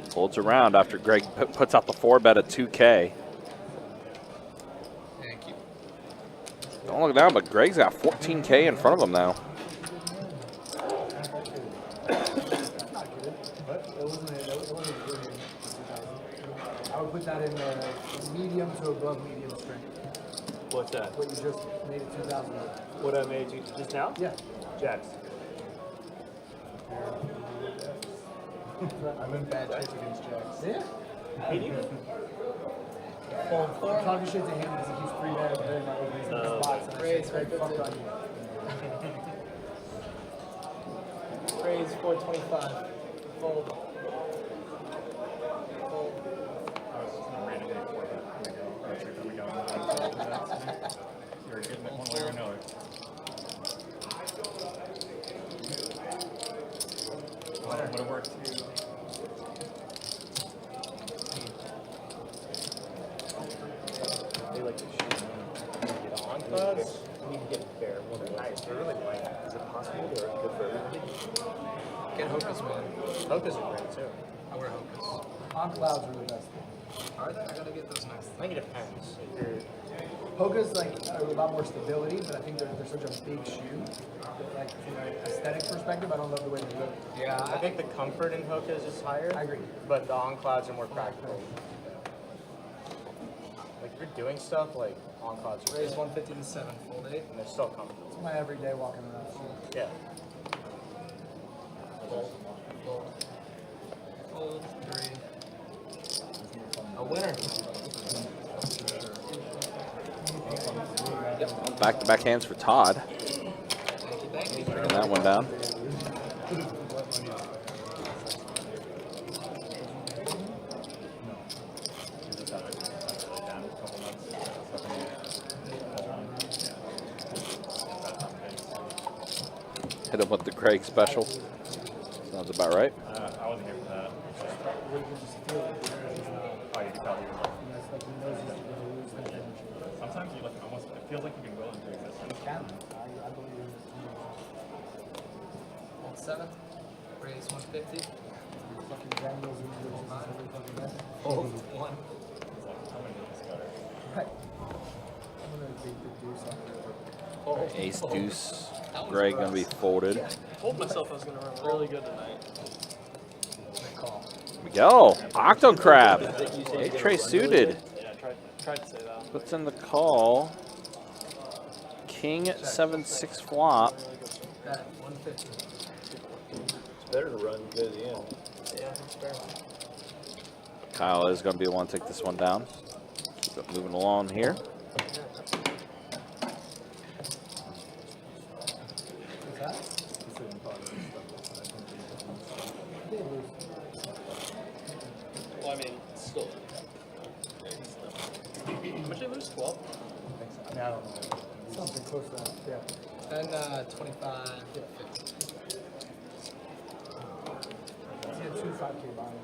Folds around after Greg puts out the 4-bet at 2K. Thank you. Don't look down, but Greg's got 14K in front of him now. I would put that in the medium to above medium strength. What's that? What you just made it 2,000. What I made you just now? Yeah. Jacks. I'm in bad shape against Jacks. Yeah. Medium? Well, talking shit to him because he keeps 3-betting my openings in the spots. And I Raise say, Craig, fuck on you. Raise 425. Fold. Fold. I was just gonna randomly for that. Here we go. I'll check that we got one. You're getting it one way or another. Would have worked too. They like to shoot get on clouds. You can get fair. Well, they're nice. They're really light. Is it possible they're good for everybody? Get Hocus, man. Hocus are great too. I wear Hocus. On clouds are the best. Are they? I gotta get those next. I think it depends. If you're Hoka's like a lot more stability, but I think they're such a big shoe. That, like from an aesthetic perspective, I don't love the way they look. Yeah, I think the comfort in Hocus is higher. I agree. But the on clouds are more practical. Like if you're doing stuff like on clouds are Raise great, 150 to 7. Fold 8. and they're still comfortable. It's my everyday walking around. Yeah. Fold 3. A winner. Back-to-back hands for Todd. Thank you. Bringing that one down. Hit him with the Craig special. Sounds about right. I wasn't here for that. Oh, you can tell he was like, sometimes you like almost, it feels like you can will into existence. I believe Fold 7. Raise 150. fucking Daniels and Williams every fucking day. Fold 1. It's like, how many did this go? Right. I'm gonna take the deuce on it. Fold. Ace deuce. Greg gonna be folded. I told myself I was going to run really good tonight. Here we go. Octo Crab. A-tray suited. Yeah, I tried to say that. Puts in the call. King 7-6 flop. Bet 150. It's better to run to the end. Yeah, it's fair. Kyle is going to be the one to take this one down. Keep it moving along here. Well, I mean, still. How much did they lose? 12? I don't know. Something close to that, yeah. Then 25. Yeah, 50. He had 2 5K buys.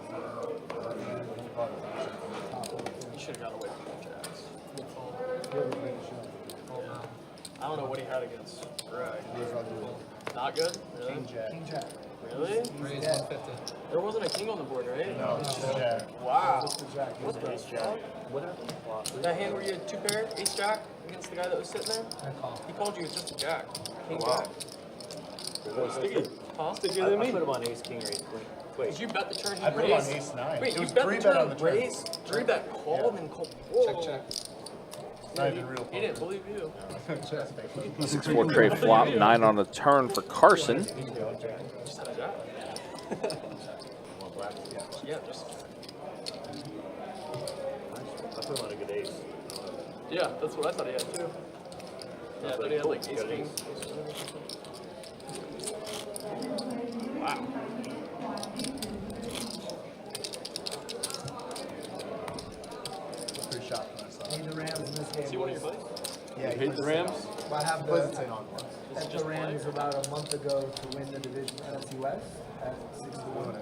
You should have got away from the Jacks. Fold 9. I don't know what he had against Greg. Not good? Really? King Jack. Really? Raise 150. There wasn't a king on the board, right? No, it's just Jack. Wow. Just the Jack. What the fuck? What happened? That hand where you had 2 pair, ace jack, against the guy that was sitting there? I call. He called you with just a jack. King Wow. jack. Sticky. Huh? Stickier I than me. put him on ace king raise. Wait. Did you bet the turn he I put him on raised? ace 9. Wait, It you was bet the 3-bet turn on the turn. raise, 3-bet call, and then call. Whoa. Check, check. Not even real. He didn't believe you. 6-4 trade flop. 9 on the turn for Carson. Just had a jack. Yeah, just. I put him on a good ace. Yeah, that's what I thought he had too. Yeah, I thought he had like ace king. Wow. Pretty shocked when I saw Need the Rams in this game. See one of your plays? Yeah, You hate the Rams? I have Wasn't the, saying on one. bet the Rams about a month ago to win the division NFC West at 6-1.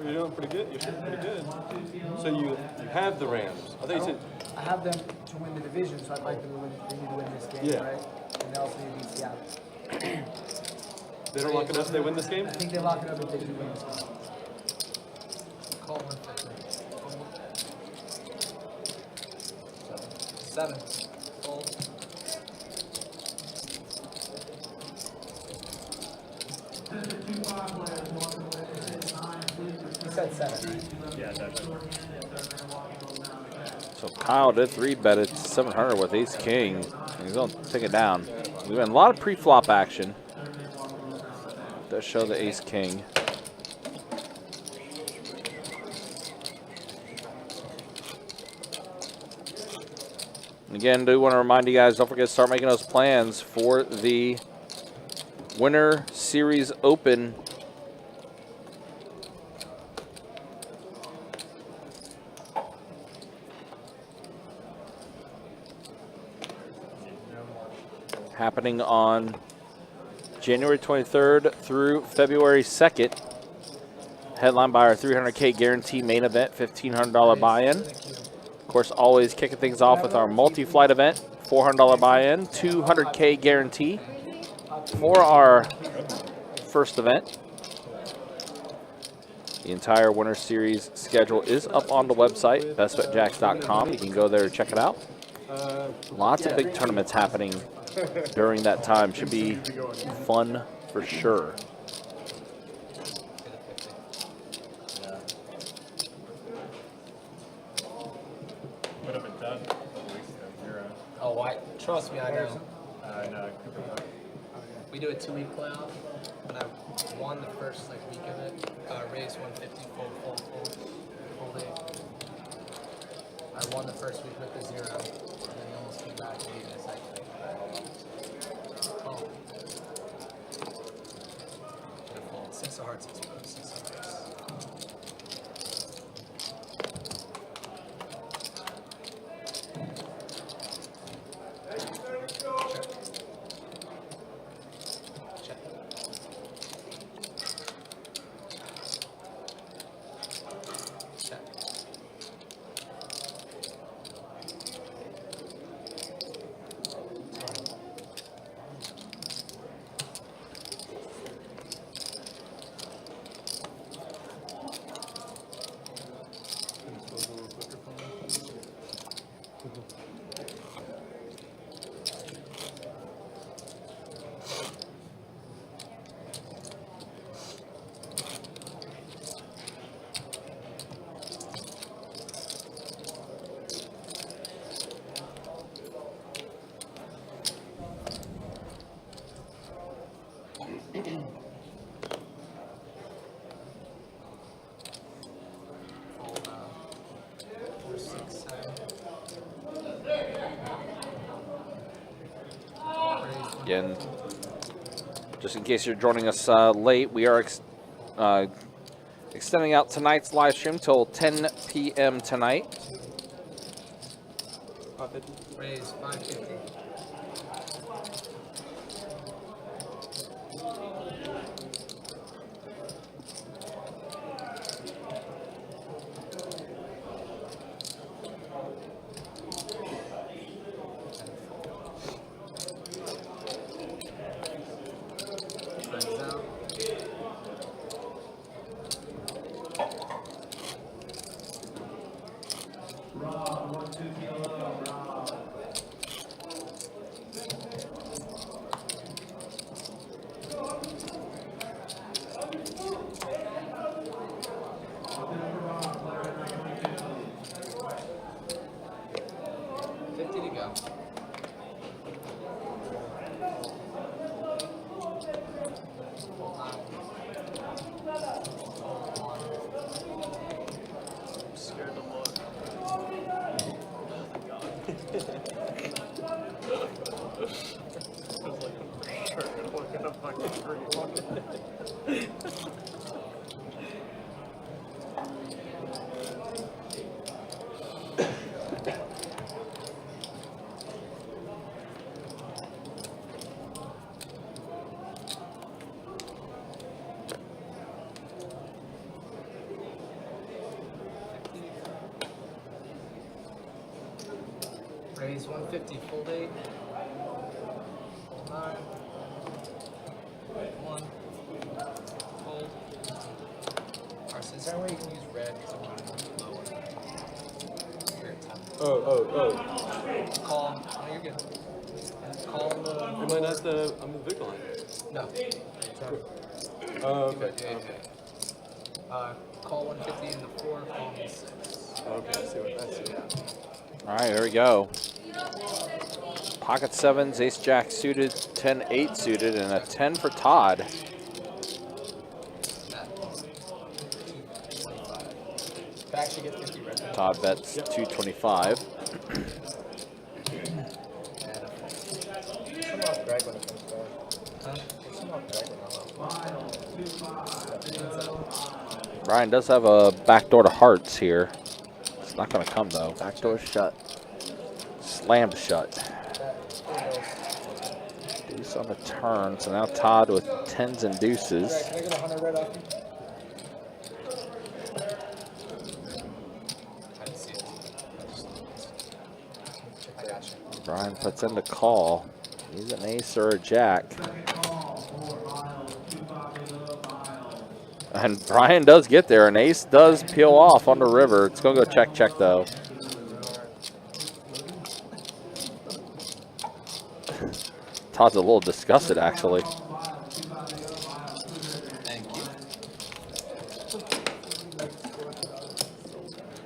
You're doing pretty good. You're shooting pretty good. So you have the Rams. I think you said I have them to win the division, so I'd like them to win. They need to win this game, Yeah. right? And they also need to beat Seattle. they don't lock it up if they win this game? I think they lock it up if they do win this game. Call 150. 7. Fold. He said 7, right? Yeah, definitely. So Kyle did 3-bet it 700 with ace king. And he's going to take it down. We've had a lot of pre-flop action. Does show the ace king. Again, do want to remind you guys, don't forget to start making those plans for the Winter Series Open. Happening on January 23rd through February 2nd. Headlined by our 300K guarantee main event, $1,500 buy-in. Of course, always kicking things off with our multi-flight event, $400 buy-in, 200K guarantee for our first event. The entire Winter Series schedule is up on the website, bestbetjacks.com. You can go there and check it out. Lots of big tournaments happening during that time. Should be fun for sure. Would have been done a couple weeks ago. You're Oh, why? Trust me, I know. no, We do a 2-week playoff, and I won the first week of it. Raised 150, full day. I won the first week with the 0, and then he almost came back and gave me a second. Oh. Beautiful. 6 of hearts, 6 of hearts, 6 of hearts. Again, just in case you're joining us late, we are extending out tonight's live stream till 10 p.m. tonight. Raise 550. Raise 150, full date. 9. 1. Hold. Alright, so is there a way you can use red because I'm running lower? Here, tap. Oh. Call. No, you're good. Call the. Am I not the? I'm the big line. No. Oh, okay. Call 150 in the 4, call me 6. Okay, I see what that's. All right, here we go. Pocket sevens, ace jack suited, 10-8 suited, and a 10 for Todd. Todd bets 225. Brian does have a backdoor to hearts here. It's not going to come though. Backdoor shut. Slammed shut. Deuce on the turn. So now Todd with 10s and deuces. Can I get 100 red off you? I got you. Brian puts in the call. He's an ace or a jack. And Brian does get there. An ace does peel off on the river. It's going to go check, check, though. Todd's a little disgusted, actually.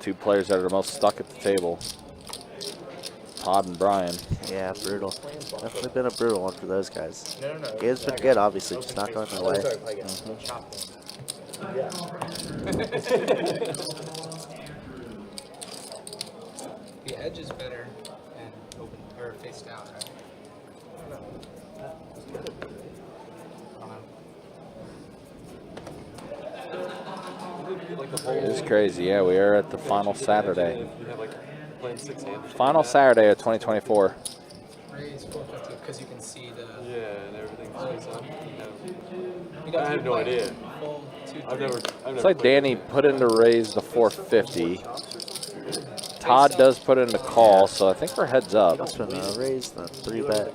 Two players that are the most stuck at the table. Todd and Brian. Yeah, brutal. Definitely been a brutal one for those guys. Game's been good, obviously, just not going their way. The edge is better and open or face down, right? It's crazy. Yeah, we are at the final Saturday. You have like playing 6 hands. Final Saturday of 2024. Raise 450 because you can see the. Yeah, and everything stays up. I have no idea. I've never. It's like Danny put in to raise the 450. Todd does put in the call, so I think we're heads up. That's been a raise, the 3-bet.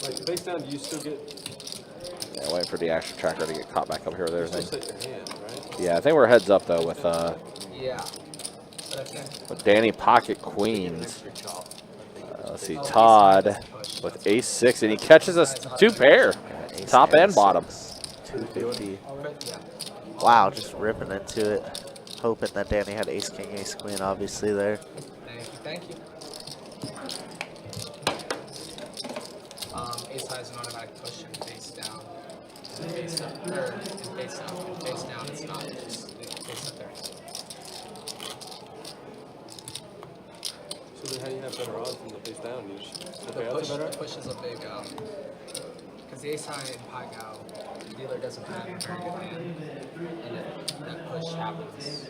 Like face down, do you still get? Yeah, waiting for the action tracker to get caught back up here with You still everything. set your hand, right? Yeah, I think we're heads up though with Yeah. But I think with Danny pocket queens. Let's see, Todd with ace 6, and he catches us 2 pair, top and bottom. 250. Wow, just ripping into it. Hoping that Danny had ace king, ace queen, obviously there. Thank you. Ace high is an automatic push and face down. And face up, or and face down. And face down, it's not just face up there. So then how do you have better odds than the face down? You just, The push is a big, because the ace high in Pai Gow, the dealer doesn't have a very good hand, and that push happens.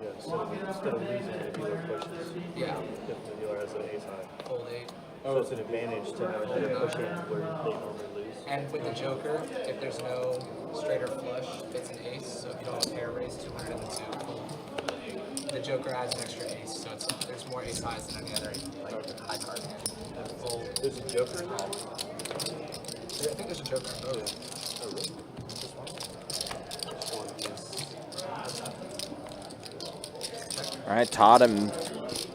Yeah, so instead of losing, the dealer pushes. Yeah. If the dealer has an ace high. Fold 8. So it's an advantage to have a push hand where they normally lose. And with the joker, if there's no straight or flush, it's an ace, so if you don't pair raise 200 in the 2. The joker has an extra ace, so there's more ace highs than any other high card hand. There's a joker in there? Yeah, I think there's a joker in both. Oh, really? All right, Todd and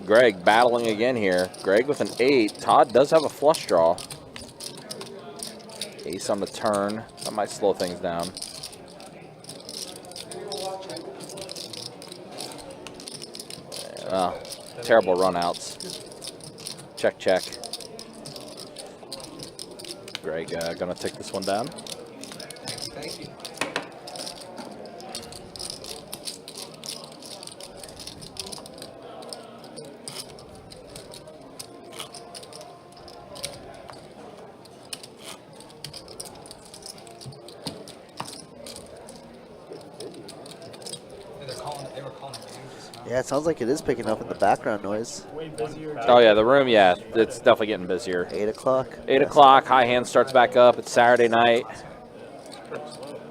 Greg battling again here. Greg with an 8. Todd does have a flush draw. Ace on the turn. That might slow things down. Oh, terrible runouts. Check, check. Greg gonna take this one down. Thank you. Yeah, it sounds like it is picking up in the background noise. Oh yeah, the room, yeah, it's definitely getting busier. 8 o'clock. 8 o'clock, high hand starts back up. It's Saturday night.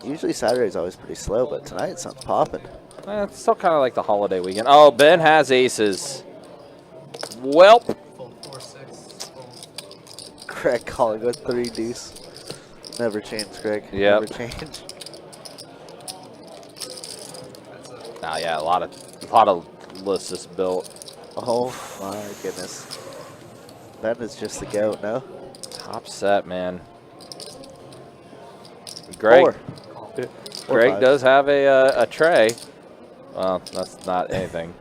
Usually Saturday's always pretty slow, but tonight something's popping. It's still kind of like the holiday weekend. Oh, Ben has aces. Welp. Full 4-6. Full. Greg calling with 3 deuce. Never change, Greg. Yep. Never change. Oh yeah, a lot of lists is built. Oh my goodness. Ben is just the goat, no? Top set, man. Greg. Greg does have a tray. Well, that's not anything.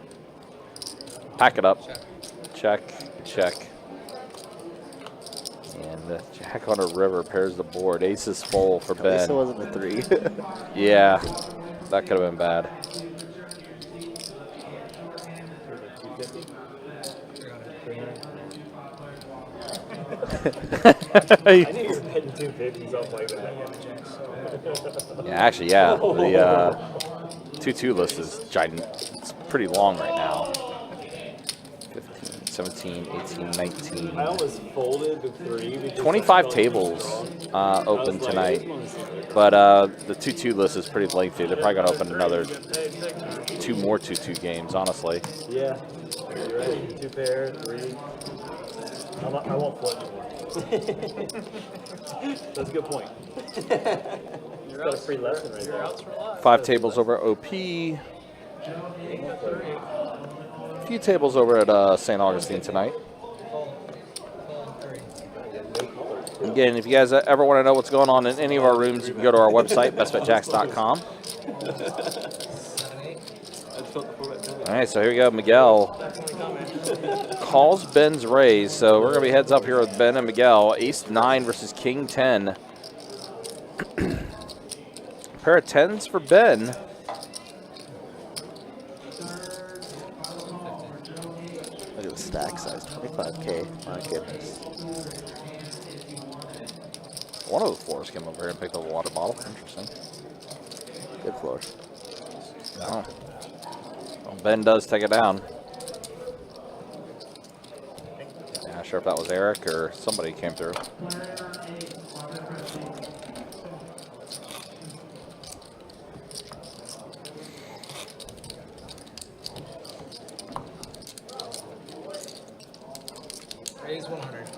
Pack it up. Check. And the jack on a river pairs the board. Ace is full for At least it Ben. wasn't a 3. Yeah, that could have been bad. I knew you were betting 250, something like that. Yeah, actually, yeah. The 2-2 list is giant. It's pretty long right now. 15, 17, 18, 19. I almost folded the 3. Because 25 tables open tonight. But the 2-2 list is pretty lengthy. They're probably going to open another 2 more 2-2 games, honestly. Yeah. You're right. 2 pair, 3. I won't flip anymore. That's a good point. You've got a free lesson right there. 5 tables over at OP. A few tables over at St. Augustine tonight. Again, if you guys ever want to know what's going on in any of our rooms, you can go to our website, bestbetjacks.com. All right, so here we go. Miguel calls Ben's raise. So we're going to be heads up here with Ben and Miguel. Ace-9 versus King-10. Pair of 10s for Ben. Look at the stack size, 25K. My goodness. One of the floors came over here and picked up a water bottle. Interesting. Good floor. Oh. Well, Ben does take it down. Yeah, not sure if that was Eric or somebody came through. Raise 100.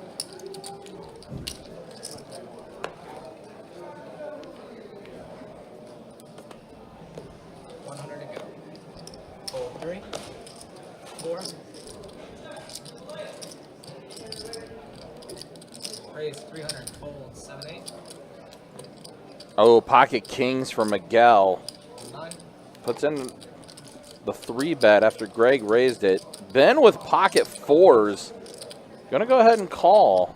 Fold 3, 4. Raise 300. Fold 7, 8. Oh, pocket kings for Miguel. 9. Puts in the 3-bet after Greg raised it. Ben with pocket 4s. Going to go ahead and call.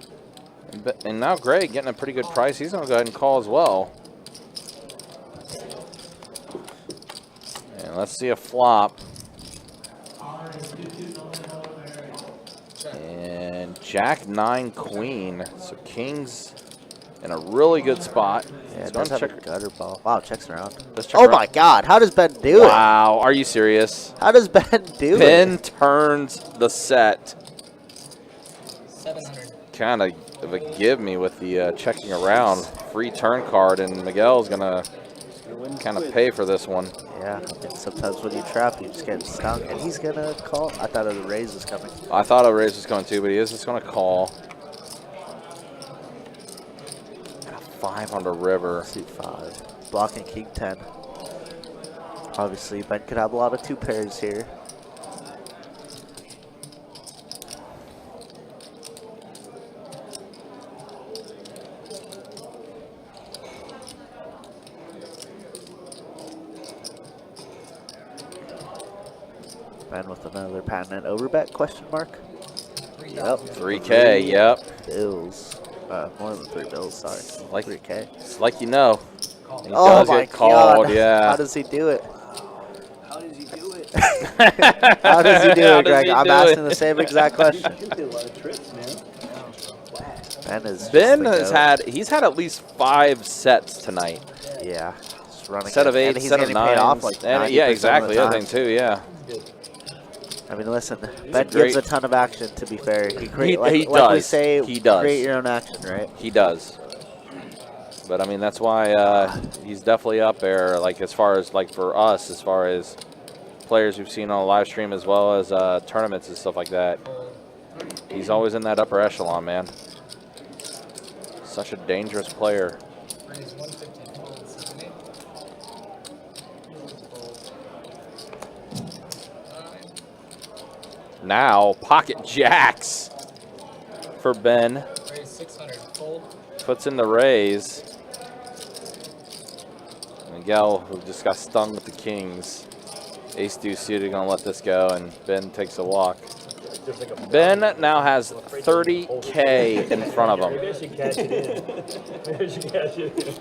And now Greg getting a pretty good price. He's going to go ahead and call as well. And let's see a flop. And Jack 9 Queen. So King's in a really good spot. Yeah, He's does going to have check. a gutter ball. Wow, checks around. Check Oh around. my God! How does Ben do it? Wow, are you serious? How does Ben do Ben it? turns the set. 700. Kind of a give me with the checking around free turn card, and Miguel's gonna kind of pay for this one. Yeah, and sometimes when you trap, you just get stung, and he's gonna call. I thought a raise was coming. I thought a raise was going to, but he is just gonna call. 5 on the river. Suit 5, blocking King 10. Obviously, Ben could have a lot of 2 pairs here. Ben with another patent overbet question mark. Yep. 3K, yep. Bills. More than 3 bills, sorry. Like 3K. It's like you know. He Oh does my get called, God. yeah. How does he do it? How does he do it? How does he do How it, does Greg? he I'm do asking it? the same exact question. You did a lot of tricks, man. Ben he's had at least 5 sets tonight. Yeah. Just running Set of it. 8, And he's set of getting paid off 9s. like And yeah, 90% exactly. of Other the thing time. too, yeah. I mean, listen, Ben gives great- a ton of action, to be fair. He, He like we does. say, He does. create your own action, right? He does. But I mean, that's why he's definitely up there. Like as far as like for us, as far as players we've seen on the live stream as well as tournaments and stuff like that. He's always in that upper echelon, man. Such a dangerous player. Raise 150, fold 70. Now, pocket jacks for Ben. Raise 600, fold. Puts in the raise. Miguel, who just got stung with the kings. Ace deuce suited, gonna let this go, and Ben takes a walk. Ben now has 30K in front of him. Maybe I should cash it in. Maybe I should cash it in.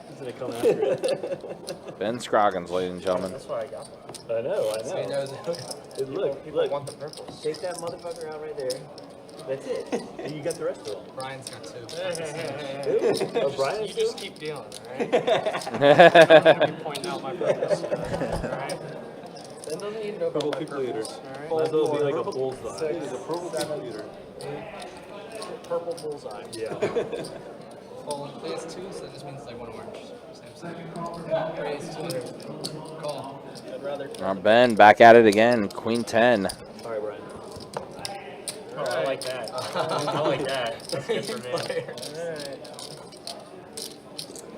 He's gonna come after it. Ben Scroggins, ladies and gentlemen. That's why I got one. I know. So he knows Hey, look, people want the purples. Take that motherfucker out right there. That's it. And you got the rest of them. Brian's got 2. Oh, Brian, you just keep dealing, alright? I'm gonna be pointing out my purples. Alright? Then doesn't need to know Purple about my people eater. purples. Alright? Might as well be like a bullseye. He's a purple people eater. Purple bullseye. Yeah. Fold. He has 2, so that just means they want orange. Same thing. Raise 200. Call. I'd rather. Ben back at it again. Queen 10. Sorry, Brian. Oh, I like that. I like that. That's good for me.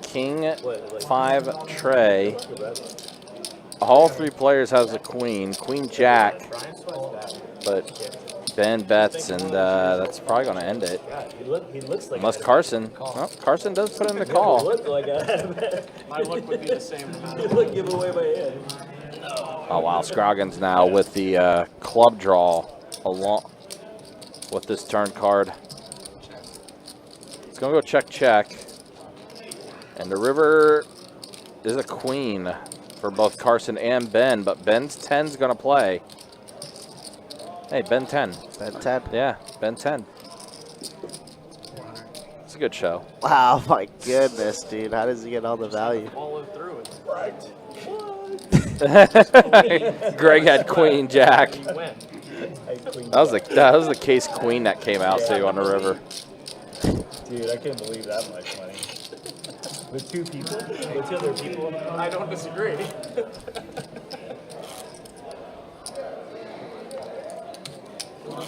King 5 tray. All 3 players has a queen. Queen jack. But Ben bets, and that's probably going to end it. He looks like Unless Carson. Well, Carson does put in the call. My look would be the same. He look give away my head. Oh, wow. Scroggins now with the club draw along with this turn card. It's going to go check, check. And the river is a queen for both Carson and Ben, but Ben's 10's going to play. Hey, Ben 10. Ben 10? Yeah, Ben 10. It's a good show. Wow, my goodness, dude. How does he get all the value? Follow through. It's right. Greg had queen jack. You win. That was the case queen that came out too on the river. Dude, I couldn't believe that much money. With 2 people? With 2 other people? I don't disagree.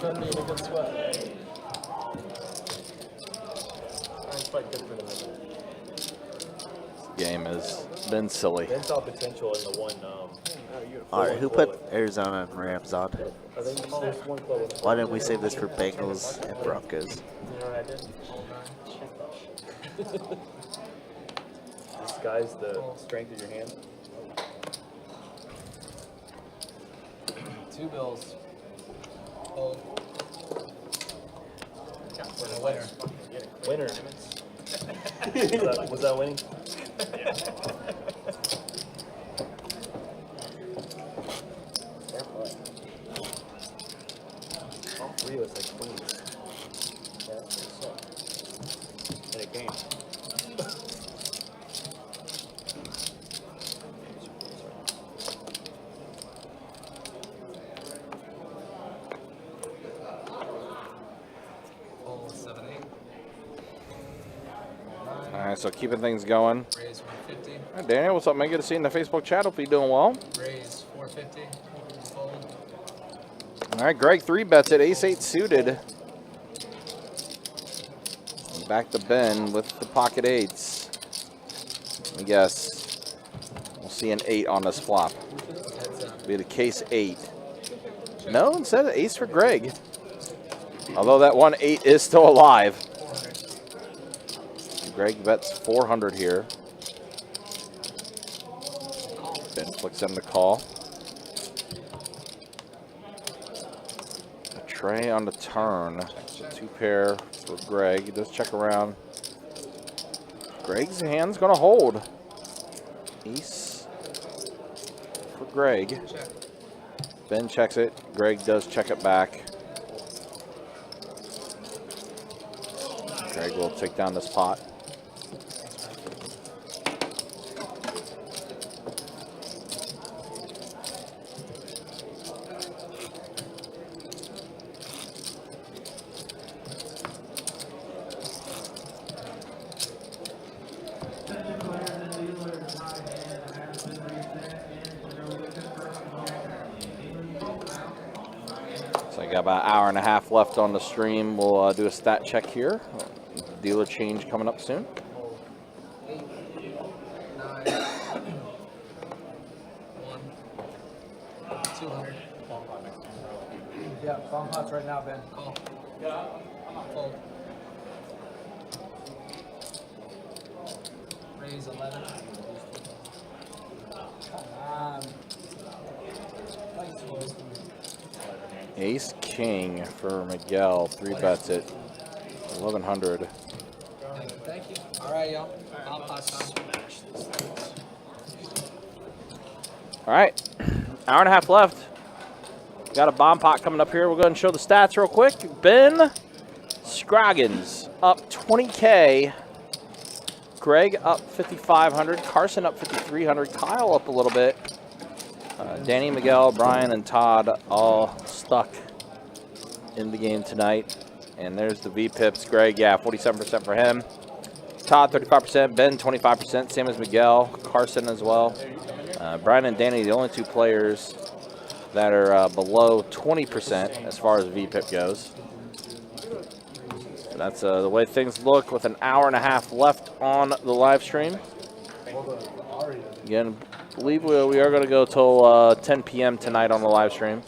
Better be in a good sweat. It's quite good for the Game has been silly. Ben saw potential in the one. All right, who put Arizona and Rams on? I think there's one club. Why didn't we save this for Bengals and Broncos? You know what I did? Disguise the strength of your hand. 2 bills. Fold. For the winner. Winner. Was that winning? Yeah. All 3 of us like queens. That's in a game. Fold 7, 8. All right, so keeping things going. Raise 150. Hi, Daniel, what's up, man? Good to see you in the Facebook chat. Hope you're doing well. Raise 450. Fold. All right, Greg 3 bets at ace-8 suited. Back to Ben with the pocket 8s. I guess we'll see an 8 on this flop. Be the case 8. No, instead of ace for Greg. Although that 1-8 is still alive. Greg bets 400 here. Ben flicks in the call. A tray on the turn. So 2 pair for Greg. He does check around. Greg's hand's gonna hold. Ace for Greg. Ben checks it. Greg does check it back. Greg will take down this pot. got about an hour and a half left on the stream. We'll do a stat check here. Dealer change coming up soon. 8, 9, 1, 200. Yeah, bomb pots right now, Ben. Call. Fold. Raise 11. Come on. Ace King for Miguel. 3 bets it. 1100. Thank you. All right, y'all. Bomb pot time. All right, hour and a half left. Got a bomb pot coming up here. We'll go ahead and show the stats real quick. Ben Scroggins up 20K. Greg up 5,500. Carson up 5,300. Kyle up a little bit. Danny, Miguel, Brian, and Todd all stuck in the game tonight. And there's the V-Pips. Greg, yeah, 47% for him. Todd, 35%. Ben, 25%. Same as Miguel. Carson as well. Brian and Danny, the only 2 players that are below 20% as far as V-Pip goes. That's the way things look with an hour and a half left on the live stream. Again, I believe we are going to go till 10 p.m. tonight on the live stream.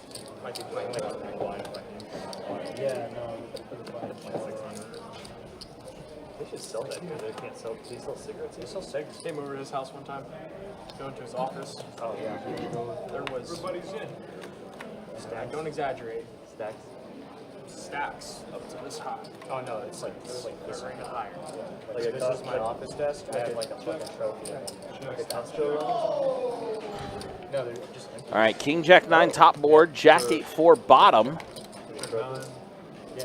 They should sell that because they can't sell. Do you sell cigarettes? They sell cigarettes. Came over to his house one time. Go into his office. Oh yeah. There was. Everybody's in. Stack. Don't exaggerate. Stacks. Stacks up to this high. Oh no, it's like this ring higher. Like this is my office desk. I have like a fucking trophy. Like a touch No, they're just. All right, King Jack 9 top board, Jack 8-4 bottom.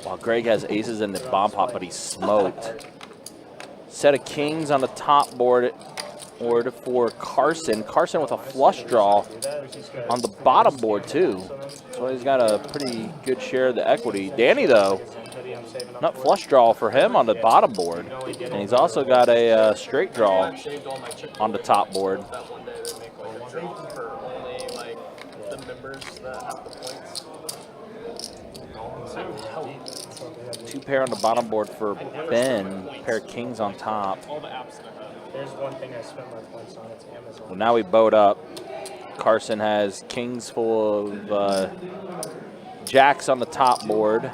While Greg has aces in the bomb pot, but he's smoked. Set of kings on the top board for Carson. Carson with a flush draw on the bottom board too. So he's got a pretty good share of the equity. Danny though, not flush draw for him on the bottom board. And he's also got a straight draw on the top board. Two pair on the bottom board for Ben, pair of kings on top. There's one thing I spent my points on, it's Amazon. Well, now we bowed up. Carson has kings full of jacks on the top board.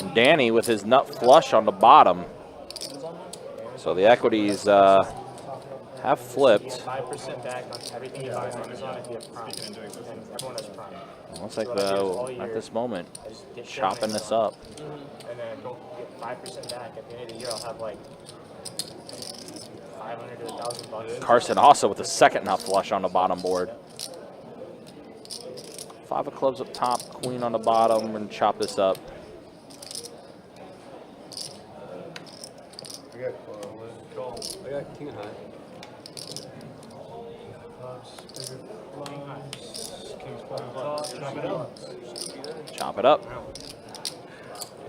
And Danny with his nut flush on the bottom. So the equities have flipped. 5% back on everything you buy on Amazon if you have Prime. And everyone has Prime. Looks like at this moment, chopping this up. And then get 5% back at the end of the year. I'll have like 500 to 1,000 bucks. Carson also with the second nut flush on the bottom board. 5 of clubs up top, queen on the bottom, and chop this up. I got king and high. Chop it up.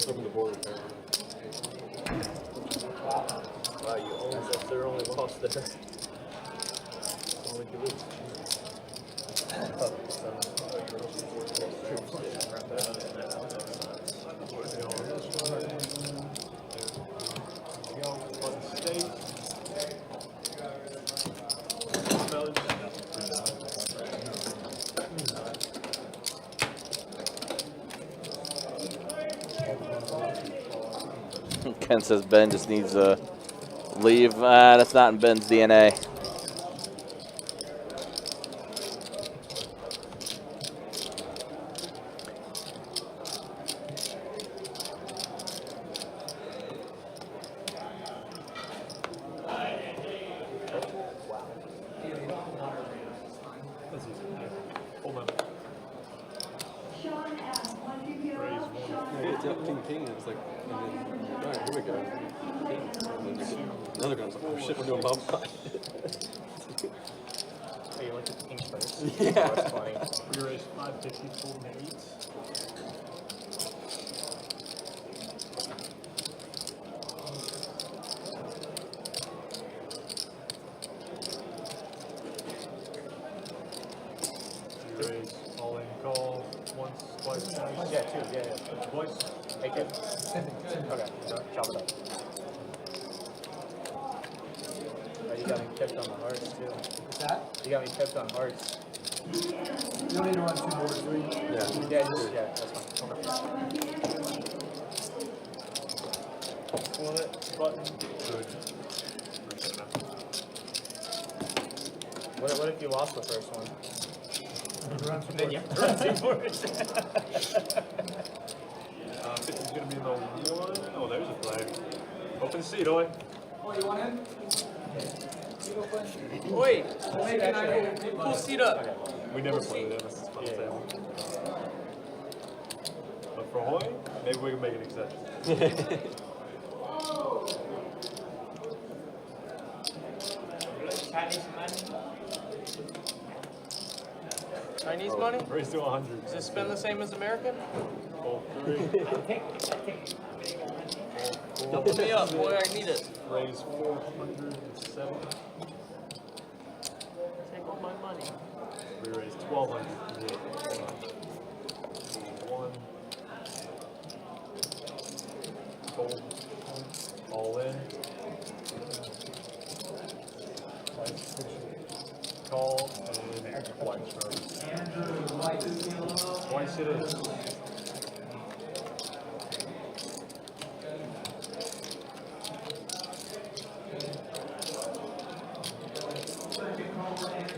Open the board. Wow, you almost they're only lost there. Only you lose. Ken says Ben just needs to leave. That's not in Ben's DNA. King, and it's like, and then, all right, here we go. And then another guy's like, oh shit, we're doing bomb pot. So you looked at the kings first? Yeah. That's funny. We raised 550, folding 8. We raise all in call once, twice, chop it up. Oh, you got me pipped on the hearts too. What's that? You got me pipped on hearts. You don't need to run 2 boards, do you? Yeah, that's fine. Split button. Good. What if you lost the first one? Then you Run 2 boards. 50's gonna be in the 1. Oh, there's a flag. Open seat, oi. Oh, you want in? Wait, pull seat up. We never play with them. This is fun table. But for Hoy, maybe we can make an exception. Chinese money? Raise to 100. Does it spend the same as American? All 3. Double me up, boy, I need it. Raise 407. Take all my money. We raised 1,200. 1. Fold. All in. Call and twice. Twice it is.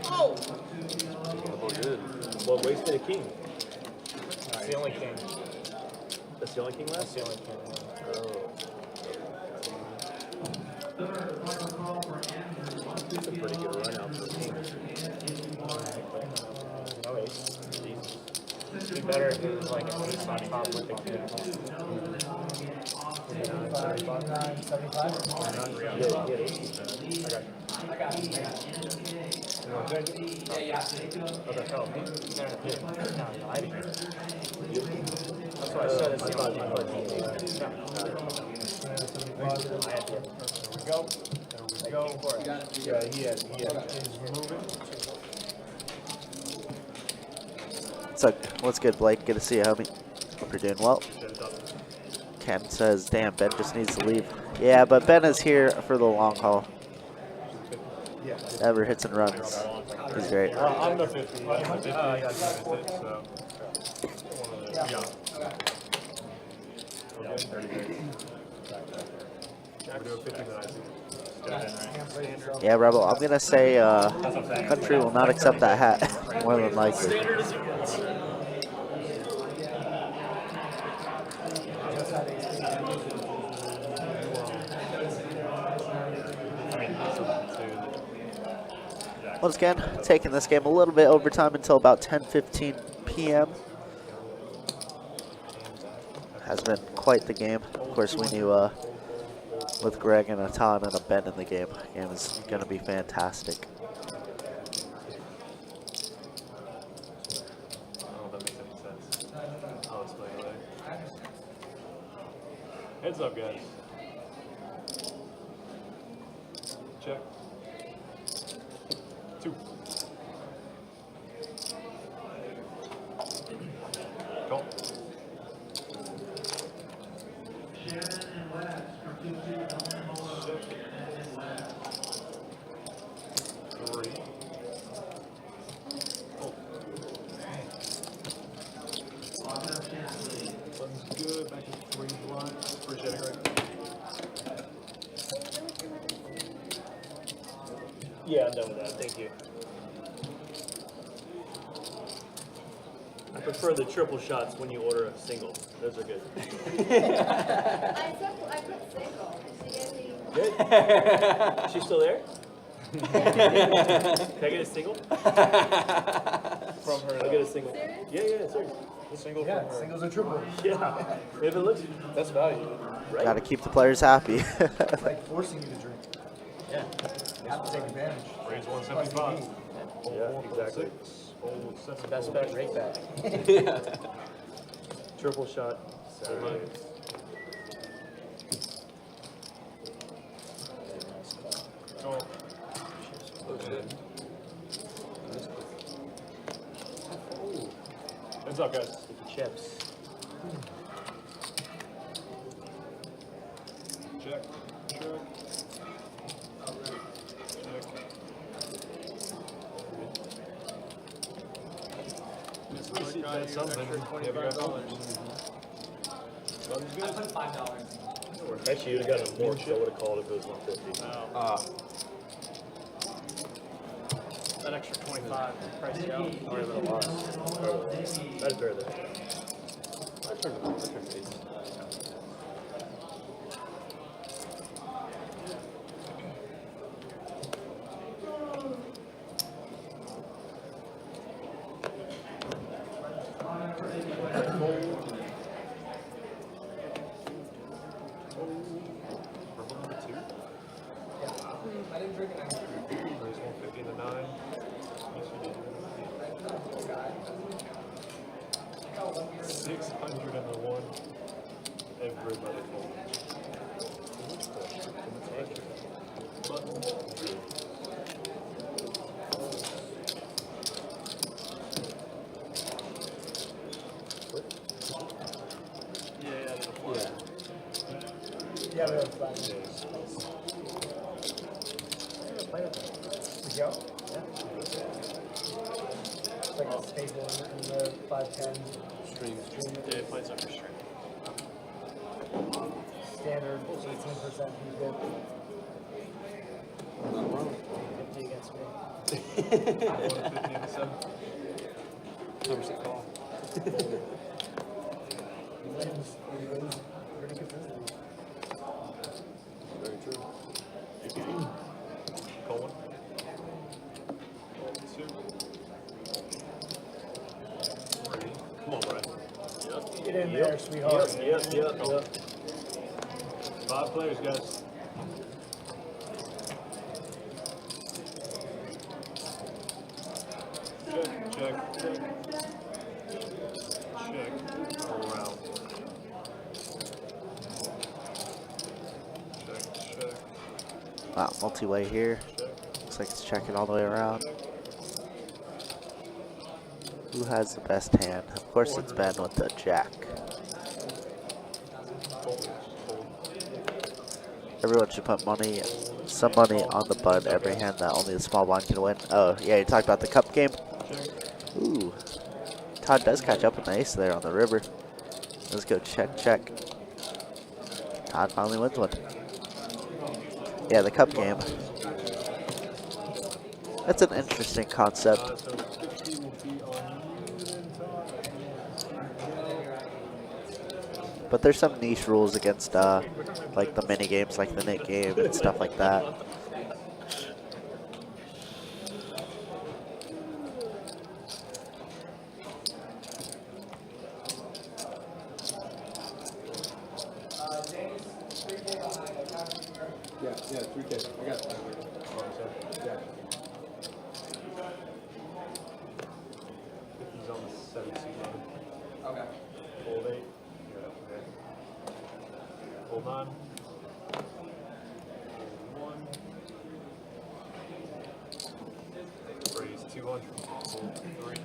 Oh! Good. Well, wasted a king. That's the only king. That's the only king left? That's the only king. That's a pretty good run out for a king. No ace. It'd be better if it was like an ace on top with a king. 9, 75? I got it. You want to take it? Yeah. Okay, oh. No, I didn't. That's what I said. It's about I had to. There we go. There we go. Yeah, he had. He's moving. What's good, Blake? Good to see you, homie. Hope you're doing well. Ken says, damn, Ben just needs to leave. Yeah, but Ben is here for the long haul. Never hits and runs. He's great. I'm the 50. I'm the 50. So. Yeah. Okay, 30 days. We're doing 50 minutes. Yeah, Rebel, I'm going to say Country will not accept that hat, more than likely. Once again, taking this game a little bit overtime until about 10:15 p.m. Has been quite the game. Of course, we knew with Greg and a ton and a Ben in the game is going to be fantastic. I don't know if that makes any sense. I'll explain it later. Heads up, guys. Check. 2. Call. Good. Back to 3 blinds. Appreciate it, Greg. Yeah, I'm done with that. Thank you. I prefer the triple shots when you order a single. Those are good. I put single. She gave me. Good. She's still there? Can I get a single? From her. I'll get a single. Serious? Yeah, serious. A single Yeah, from her. singles are triple. Yeah. If it looks, that's value. Right? Got to keep the players happy. It's like forcing you to drink. Yeah. You have to take advantage. Raise 175. Yeah, exactly. Hold 7. Best bet, rate back. Triple shot. Saturday. Go. Heads up, guys. With the chips. That's something. Actually, you'd have gotten more, so I would have called if it was 150. That extra 25 price out. Or even a loss. That's fair though. I turned it off. I turned it. I didn't drink it. Raise 150 and a 9. Yes, you did. 600 and a 1. Everybody folded. Yeah, we have fun. We go? Yeah. It's like a staple in the 510 Stream. Yeah, it plays up your stream. standard 18% defib. 50 against me. 150 and 7. How much it call? He wins pretty consistently. Very true. Colin. 2. 3. Come on, Brad. Get in there, sweetheart. Yep. 5 players, guys. Check. All around. Check. Wow, multi-way here. Looks like it's checking all the way around. Who has the best hand? Of course it's Ben with the jack. Everyone should put money, some money on the button every hand that only the small blind can win. Oh, yeah, you talked about the cup game? Ooh. Todd does catch up with the ace there on the river. Let's go check. Todd finally wins one. Yeah, the cup game. That's an interesting concept. So 50 will be on you then, Todd. But there's some niche rules against like the mini games, like the Nick game and stuff like that. Yeah, 3K. I got it. Yeah. 50's on the 17. Okay. Fold 8. Yeah, okay. Fold 9. Fold 1. Raise 200. Fold 3.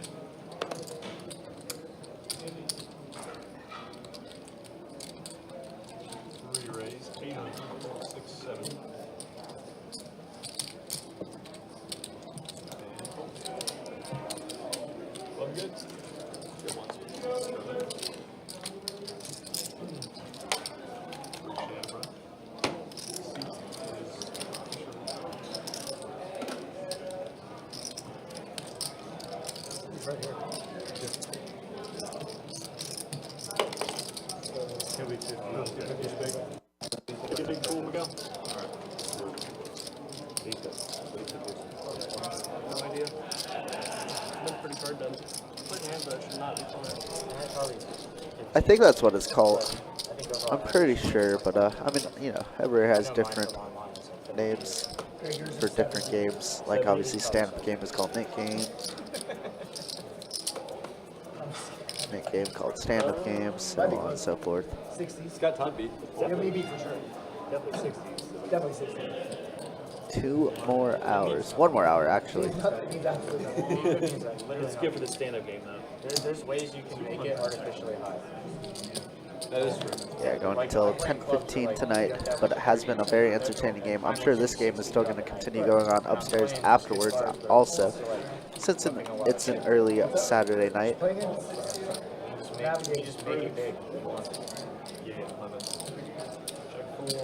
Raise 800. Fold 6, 7. Well, good. Good ones. Let's go there. Right here. He'll be 2. Get big pool, Miguel. Alright. No idea. Been pretty hard done. Put hands, but I should not be playing. I think that's what it's called. I'm pretty sure, but I mean, you know, everybody has different names for different games. Like obviously, stand-up game is called Nick game. Nick game called stand-up games, so on and so forth. 60s. It's got Todd beat. Yeah, me beat for sure. Definitely 60s. Definitely 60s. 2 more hours. 1 more hour, actually. Means absolutely nothing. Let's go for the stand-up game though. There's ways you can make it artificially high. That is true. Yeah, going until 10:15 tonight, but it has been a very entertaining game. I'm sure this game is still going to continue going on upstairs afterwards also, since it's an early Saturday night. We just make it big.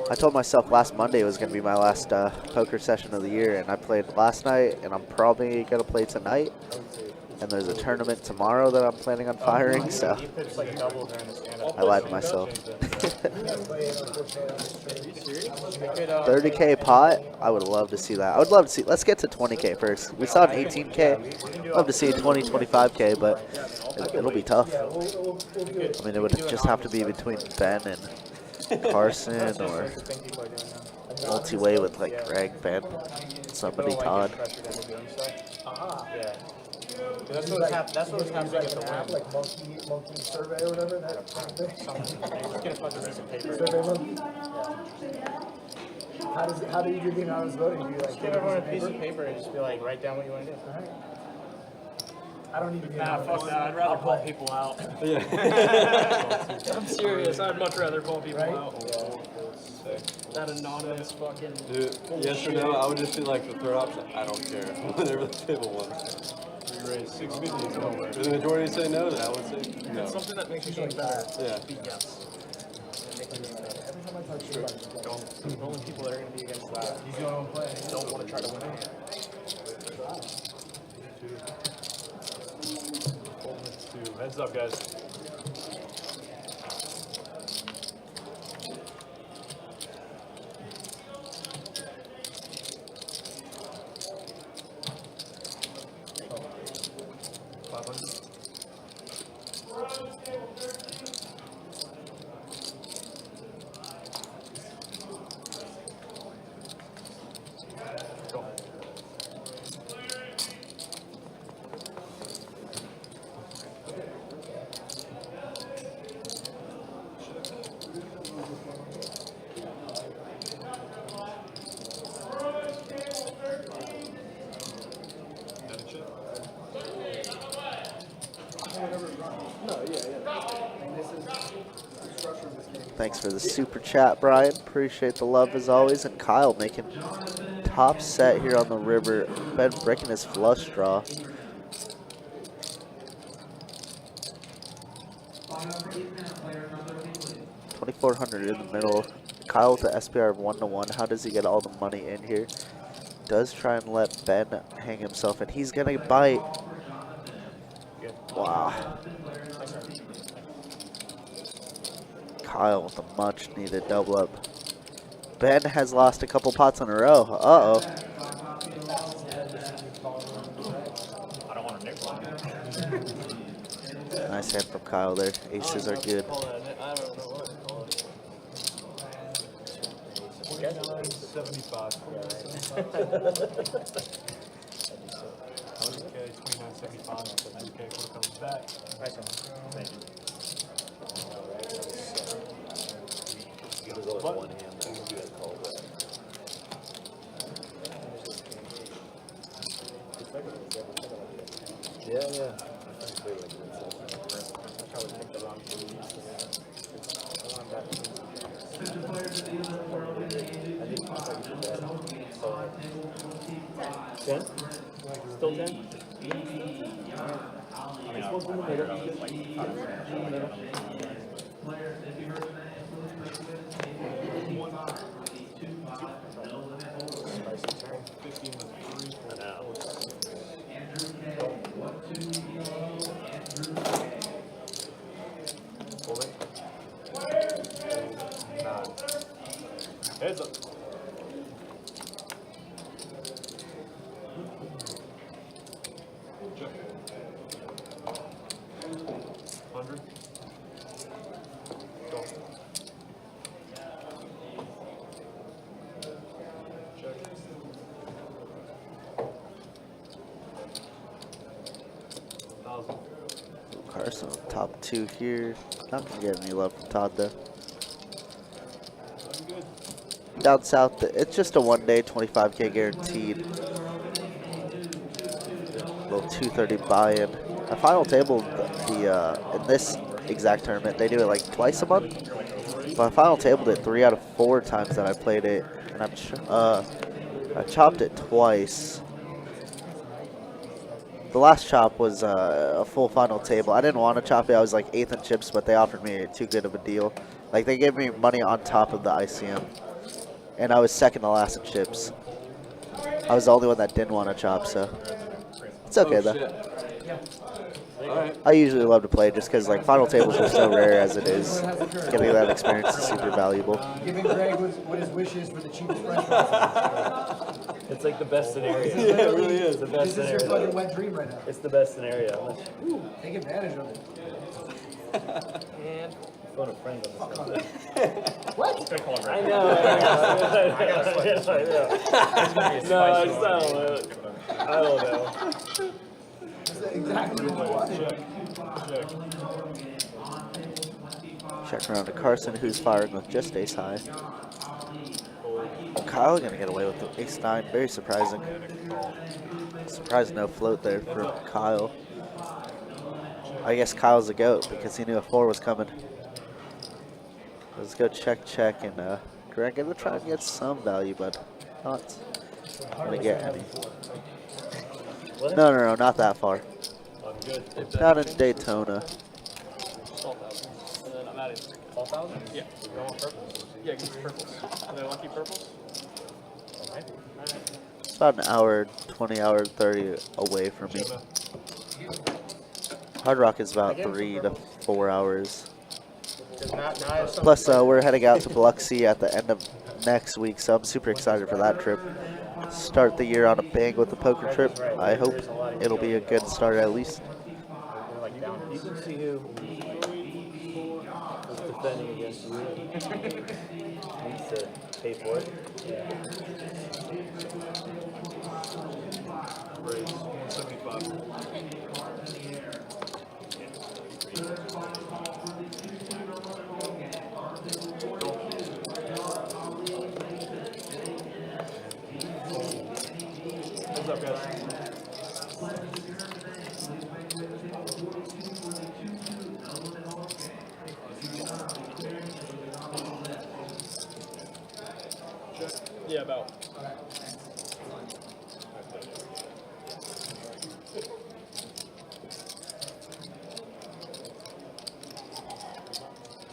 I told myself last Monday was going to be my last poker session of the year, and I played last night, and I'm probably going to play tonight. And there's a tournament tomorrow that I'm planning on firing, so I lied to myself. 30K pot, I would love to see that. I would love to see, let's get to 20K first. We saw an 18K, love to see a 20, 25K, but it'll be tough. I mean, it would just have to be between Ben and Carson or multi-way with like Greg, Ben, somebody, Todd. Yeah. That's what was happening at the win. Like monkey survey or whatever. That Just get a fucking piece of paper. survey monkey. How do you do the anonymous voting? Do you like Just give everyone a piece of paper and just be like, write down what you want to do. I don't need to. Nah, fuck that. I'd rather call people out. I'm serious. I'd much rather call people out. That anonymous fucking. Dude, yes or no? I would just be like the third option. I don't care. Whatever the table wants. We raised 650 nowhere. If the majority say no, then I would say no. It's something that makes you feel better. Yeah. Be yes. The only people that are going to be against that He's going to play. don't want to try to win a hand. Two. Heads up, guys. Thanks for the super chat, Brian. Appreciate the love as always. And Kyle making top set here on the river. Ben breaking his flush draw. $2,400 in the middle. Kyle with the SPR of 1-1. How does he get all the money in here? Does try and let Ben hang himself, and he's gonna bite. Wow. Kyle with a much needed double up. Ben has lost a couple pots in a row. Uh-oh. I don't want to nickel. Nice hand from Kyle there. Aces are good. I don't know what to call it. 75. 29.75. 2K comes back. Nice one. Thank you. There's only one hand that you guys call it. Yeah, yeah. Ten? Still 10? Heads up. Check. 100. Go. Check. Carson top two here. Not gonna get any love from Todd though. Down south, it's just a 1 day 25K guaranteed. Little 230 buy-in. A final table, in this exact tournament. They do it like twice a month. But I final tabled it 3 out of 4 times that I played it, and I chopped it twice. The last chop was a full final table. I didn't want to chop it. I was like 8th in chips, but they offered me too good of a deal. Like, they gave me money on top of the ICM, and I was 2nd to last in chips. I was the only one that didn't want to chop, so it's okay though. I usually love to play just because like final tables are so rare as it is. Getting that experience is super valuable. Giving Greg what his wish is for the cheapest French fries. It's like the best scenario. Yeah, it really is. The best This is your fucking wet dream right now. It's the best scenario. Take advantage of it. And phone a friend on this. What? I know. No, it's not. I don't know. Exactly what Check around to Carson, who's firing with just ace high. Kyle gonna get away with the ace 9. Very surprising. Surprised no float there for Kyle. I guess Kyle's a goat because he knew a 4 was coming. Let's go check, and Greg gonna try and get some value, but not gonna get any. No, not that far. Not in Daytona. 12,000. And then I'm adding 12,000? Yeah. You want purples? Yeah, get the purples. Are they lucky purples? It's about an hour, 20 hour, 30 away from me. Hard Rock is about 3 to 4 hours. Plus, we're heading out to Biloxi at the end of next week, so I'm super excited for that trip. Start the year on a bang with the poker trip. I hope it'll be a good start at least. You can see who was defending against you. Needs to pay for it. Yeah. Raise 175. What's up, guys? Yeah, about.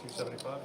275.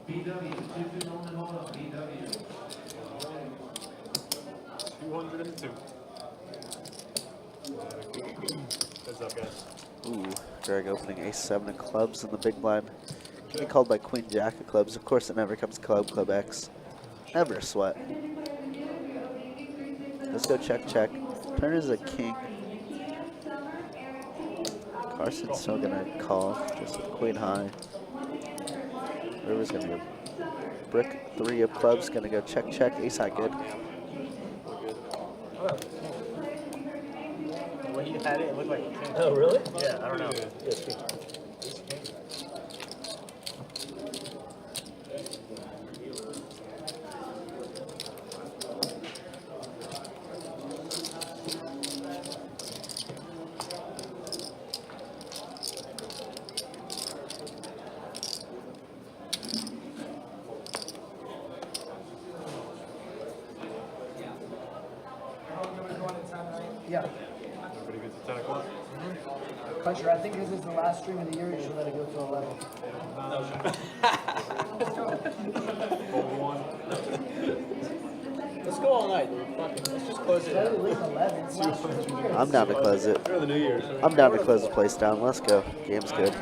BW, 202. What's up, guys? Ooh, Greg opening ace 7 of clubs in the big blind. Can be called by queen jack of clubs. Of course, it never comes club X. Never a sweat. Let's go check. Turn is a king. Carson's still gonna call, just with queen high. River's gonna go brick 3 of clubs, gonna go check, ace high good. When you had it, it looked like a king. Oh, really? Yeah, I don't know. Yeah. Everybody gets to 10 o'clock? Country, I think this is the last stream of the year. You should let it go to 11. Let's go go all night, dude. Fucking, let's just close it out. I'm down to close it. During the New Year's. I'm down to close the place down. Let's go. Game's good.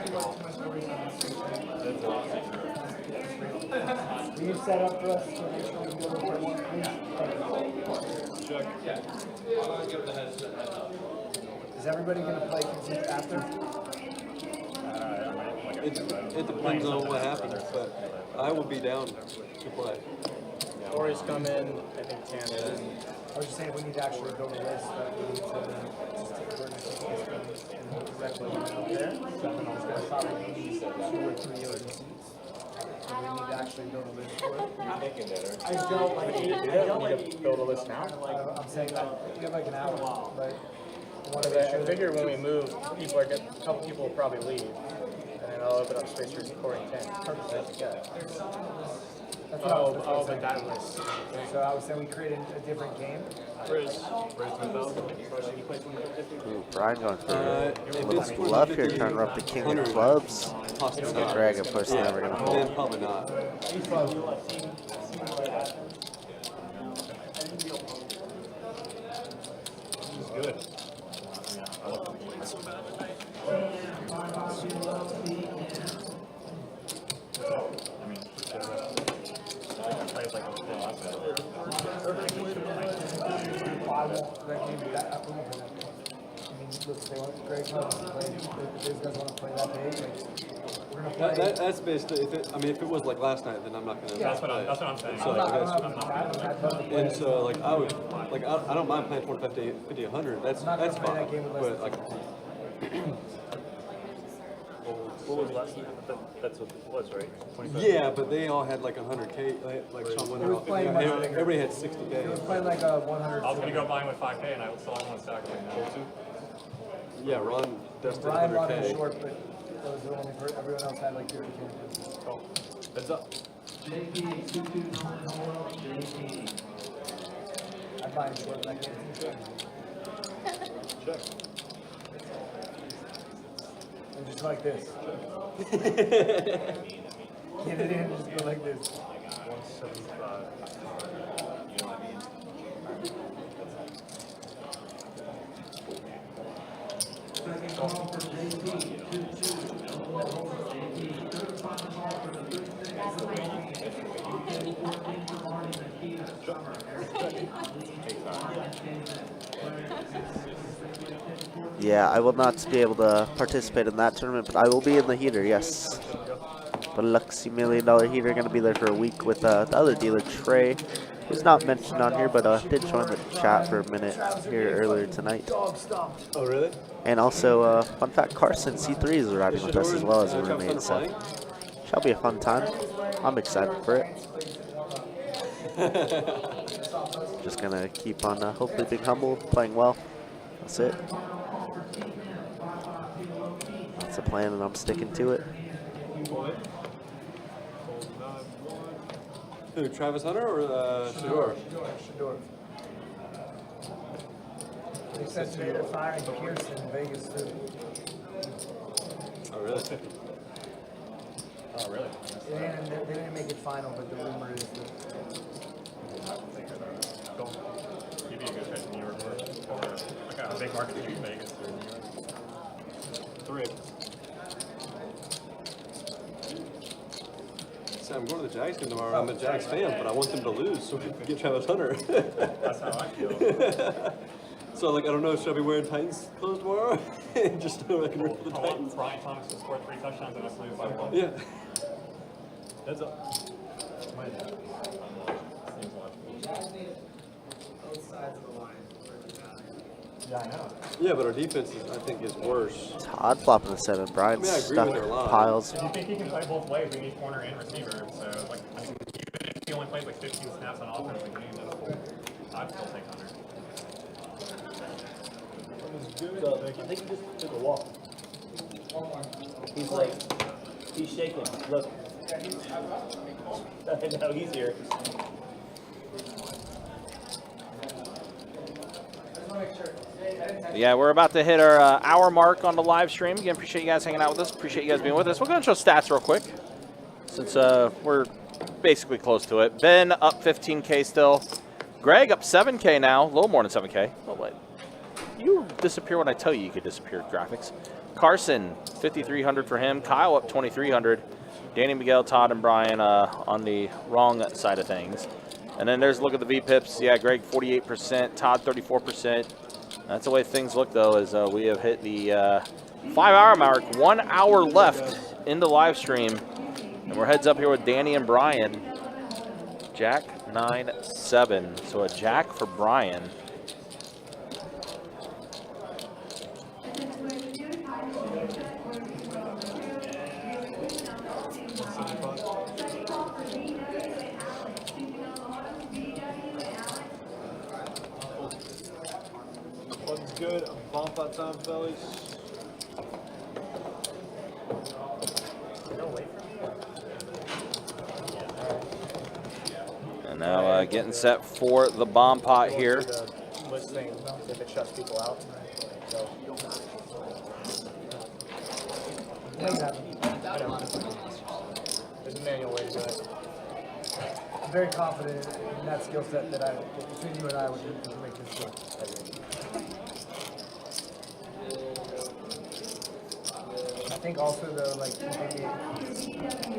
Will you set up for us to make sure we go over one, please? Is everybody going to play Critique after? It depends on what happens, but I would be down to play. Corey's coming, I think Tanner. I was just saying we need to actually build a list that we need to just take a and directly up there. So there's going to probably be 2 or 3 urgent seats. So we need to actually build a list for it. I don't like it. I don't need to build a list now. I'm saying that we have like an hour, but I figure when we move, a couple people will probably leave, and then I'll open up space for Corey and Tanner. Perfect. that's what I was But that list. So I was saying we create a different game. Ooh, Brian going for a little bluff here, trying to rub the king of clubs. The dragon push never gonna Then hold. probably not. He's good. Plays like Greg wants to play. If these guys want to play that big, like, we're gonna play. That's basically, if it was like last night, then I'm not going to That's what I'm saying. So, and so, like, I would, like, I don't mind playing 50, 100. That's fine. But, like, What was last night? That's what it was, right? 25. yeah, but they all had like 100K, like Sean Winter. Everybody had 60K. It was playing like a 100. I was going to go buy him with 5K, and I still have one stack right now. Yeah, Ron Dustin Brian bought him 100K. short, but those were only for everyone else had like 50K. Oh, heads up. I buy him short, but I can't see short. Check. And just like this. Get it in, just go like this. 175. Yeah, I will not be able to participate in that tournament, but I will be in the heater, yes. Biloxi $1 million heater, going to be there for a week with the other dealer, Trey, who's not mentioned on here, but did join the chat for a minute here earlier tonight. Oh, really? And also, fun fact, Carson C3 is riding with us as well as a roommate, so shall be a fun time. I'm excited for it. Just going to keep on hopefully being humble, playing well. That's it. That's the plan, and I'm sticking to it. Who, Travis Hunter or Shador? Shador. They said today they're firing Pierce in Vegas too. Oh, really? Oh, really? They didn't make it final, but the rumor is that. He'd be a good fit in New York or like a big market in Vegas or New York. 3. So I'm going to the Jags game tomorrow. I'm a Jags fan, but I want them to lose so we can get Travis Hunter. That's how I feel. So, like, I don't know, should I be wearing Titans clothes tomorrow? Just so I can root for the Titans. Brian Thomas will score 3 touchdowns and us lose by 1. Yeah. Heads up. Yeah, I know. Yeah, but our defense, I think, is worse. Todd flopping the 7. Brian stuck piles. If you think he can play both ways, we need corner and receiver. So, like, I mean, even if he only plays like 15 snaps on offense a game, I'd still take Hunter. So, I think he just took a walk. He's like, he's shaking. Look. I know he's here. Yeah, we're about to hit our hour mark on the live stream. Again, appreciate you guys hanging out with us. Appreciate you guys being with us. We're going to show stats real quick since we're basically close to it. Ben up 15K still. Greg up 7K now, a little more than 7K. Oh, wait. You disappear when I tell you could disappear, graphics. Carson, 5,300 for him. Kyle up 2,300. Danny, Miguel, Todd, and Brian on the wrong side of things. And then there's a look at the VPIPs. Yeah, Greg 48%, Todd 34%. That's the way things look, though, as we have hit the 5-hour mark. 1 hour left in the live stream. And we're heads up here with Danny and Brian. Jack 9-7. So a jack for Brian. One's good. A bump out top bellies. And now getting set for the bomb pot here. List thing, if it shuts people out. So. I know. There's a manual way to do it. I'm very confident in that skill set that between you and I, we can make this work. I think also though, like keeping it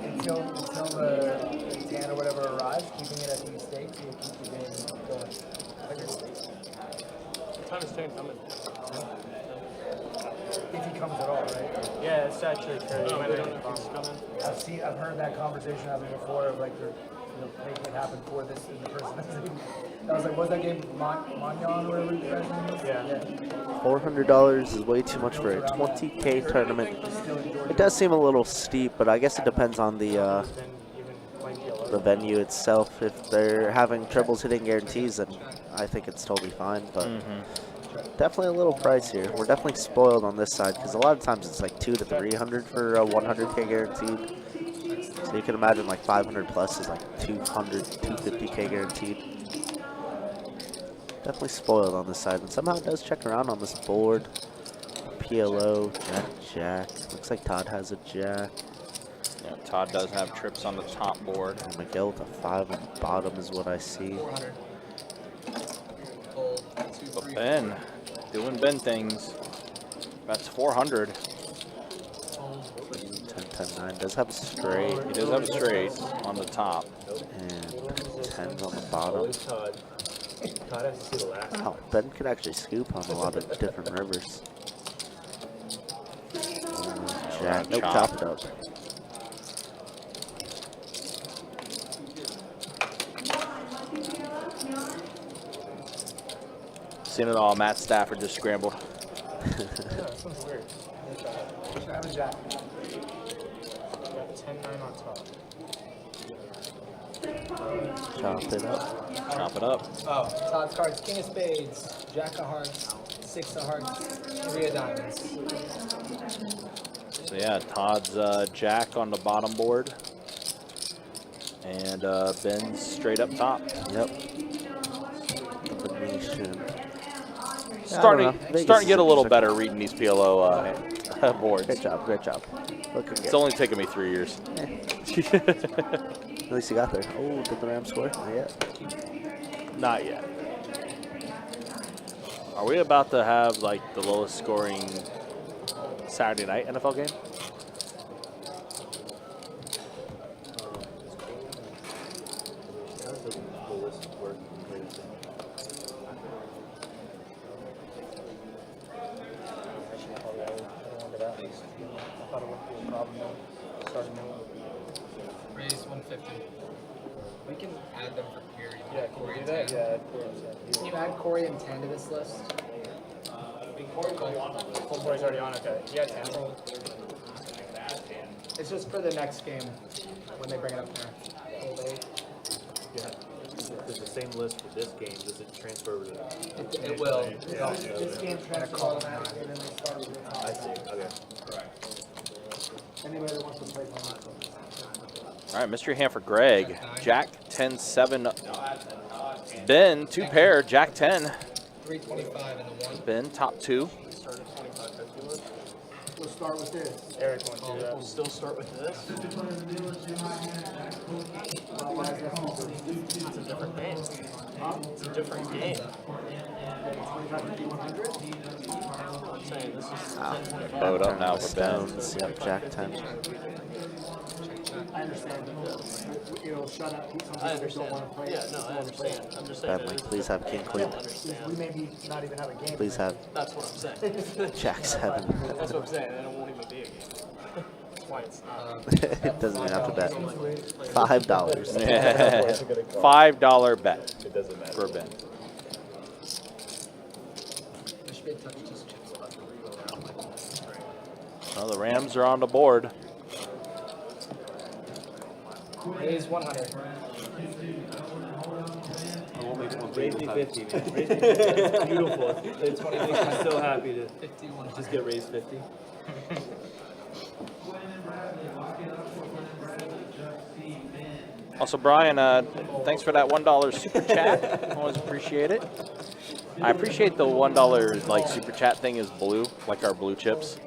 until the tan or whatever arrives, keeping it at these stakes will keep the game going. Time is turn coming. If he comes at all, right? Yeah, it's actually crazy. I've heard that conversation happen before of like making it happen for this and the person. I was like, what was that game? Magnon or whatever the guy's name is? Yeah. $400 is way too much for a 20K tournament. It does seem a little steep, but I guess it depends on the venue itself. If they're having troubles hitting guarantees, then I think it's totally fine. But definitely a little price here. We're definitely spoiled on this side because a lot of times it's like 200 to 300 for a 100K guaranteed. So you can imagine like 500 plus is like 200, 250K guaranteed. Definitely spoiled on this side, and somehow it does check around on this board. PLO, Jack. Looks like Todd has a Jack. Yeah, Todd does have trips on the top board. And Miguel with a 5 on the bottom is what I see. But Ben, doing Ben things. That's 400. 10-9 does have a straight. He does have a straight on the top. And 10s on the bottom. Wow, Ben could actually scoop on a lot of different rivers. Jack, nope, chop it up. Seen it all. Matt Stafford just scrambled. I have a jack. 10-9 on top. Chop it up. Chop it up. Oh, Todd's cards: King of Spades, Jack of Hearts, 6 of Hearts, 3 of Diamonds. So yeah, Todd's Jack on the bottom board, and Ben's straight up top. Yep. Combination. Starting to get a little better reading these PLO boards. Great job, great job. Look It's only taken me 3 years. At least you got there. Oh, did the Rams score? Not yet. Not yet. Are we about to have like the lowest scoring Saturday night NFL game? Raise 150. We can add them for period. Yeah, can we do that? Yeah. Can you add Corey and 10 to this list? Homeboy's already on, okay. Yeah, 10. It's just for the next game when they bring it up there. Yeah. If it's the same list for this game, does it transfer over to It will. This game transfers automatically, and then they start with it. I see. Okay. Anybody that wants to play on this one. All right, mystery hand for Greg. Jack 10-7. Ben 2 pair. Jack 10. 325 in the one. Ben top 2. We'll start with this. Eric wants to do that. We'll still start with this. Why is that? It's a different game. It's a different game. I'm saying this is Boat up now for Stones. Yep, Jack 10. I understand. It'll shut up some people I that don't understand. want to play. Yeah, no, I understand. I'm just saying. Bentley, please have King Queen. I don't understand. We maybe not even have a game. Please have That's what I'm saying. Jack 7. That's what I'm saying. And it won't even be a game. That's why it's not. It doesn't even have to bet. $5. $5 bet It doesn't matter. for Ben. There should be a touch just chips about to reload around like this. Well, the Rams are on the board. Raise 100. I won't make it one Raise me time. 50, man. Raise me 50. That's beautiful. It makes me so happy to 51. just get raised 50. Also, Brian, thanks for that $1 super chat. Always appreciate it. I appreciate the $1 like super chat thing is blue, like our blue chips.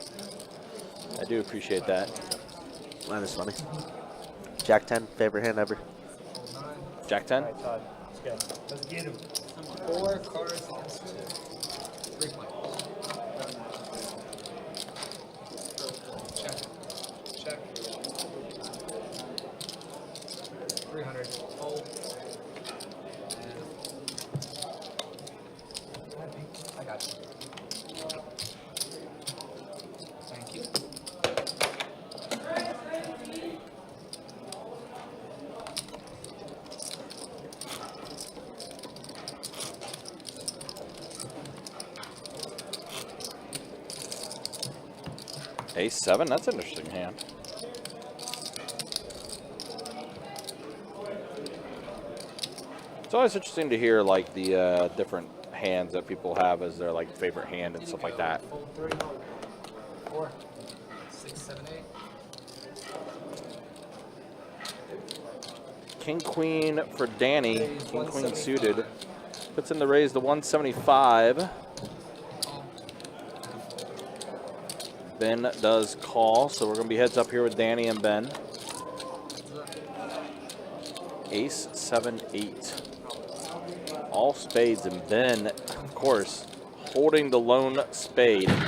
I do appreciate that. That is funny. Jack 10, favorite hand ever. Jack 10. Alright, Todd. Let's go. Let's get him. 4 cards against 2. 3 players. Check. Check. 300. Fold. I got you. Thank you. Ace-7, that's an interesting hand. It's always interesting to hear like the different hands that people have as their like favorite hand and stuff like that. Fold 3. 4. 6, 7, 8. King Queen for Danny. King Queen suited. Puts in the raise the 175. Ben does call, so we're going to be heads up here with Danny and Ben. Ace, 7, 8. All spades, and Ben, of course, holding the lone spade. Not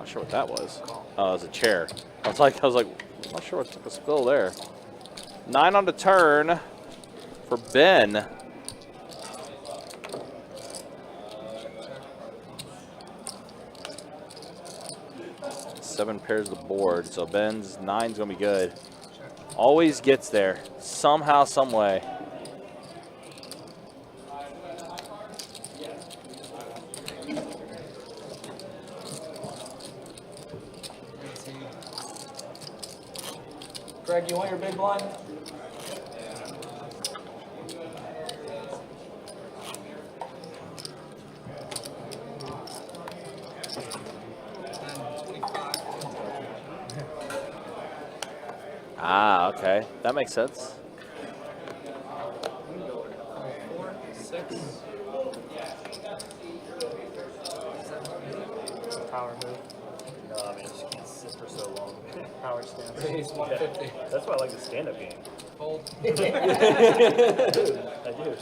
sure what that was. Oh, it was a chair. I was like, not sure what took a spill there. 9 on the turn for Ben. Seven pairs the board, so Ben's 9's gonna be good. Always gets there, somehow, some way. Greg, you want your big blind? Ah, okay, that makes sense. 4, 6. Power move. No, I mean, she can't sit for so long. Power stance. Raise 150. That's why I like the stand-up game. Fold. I do.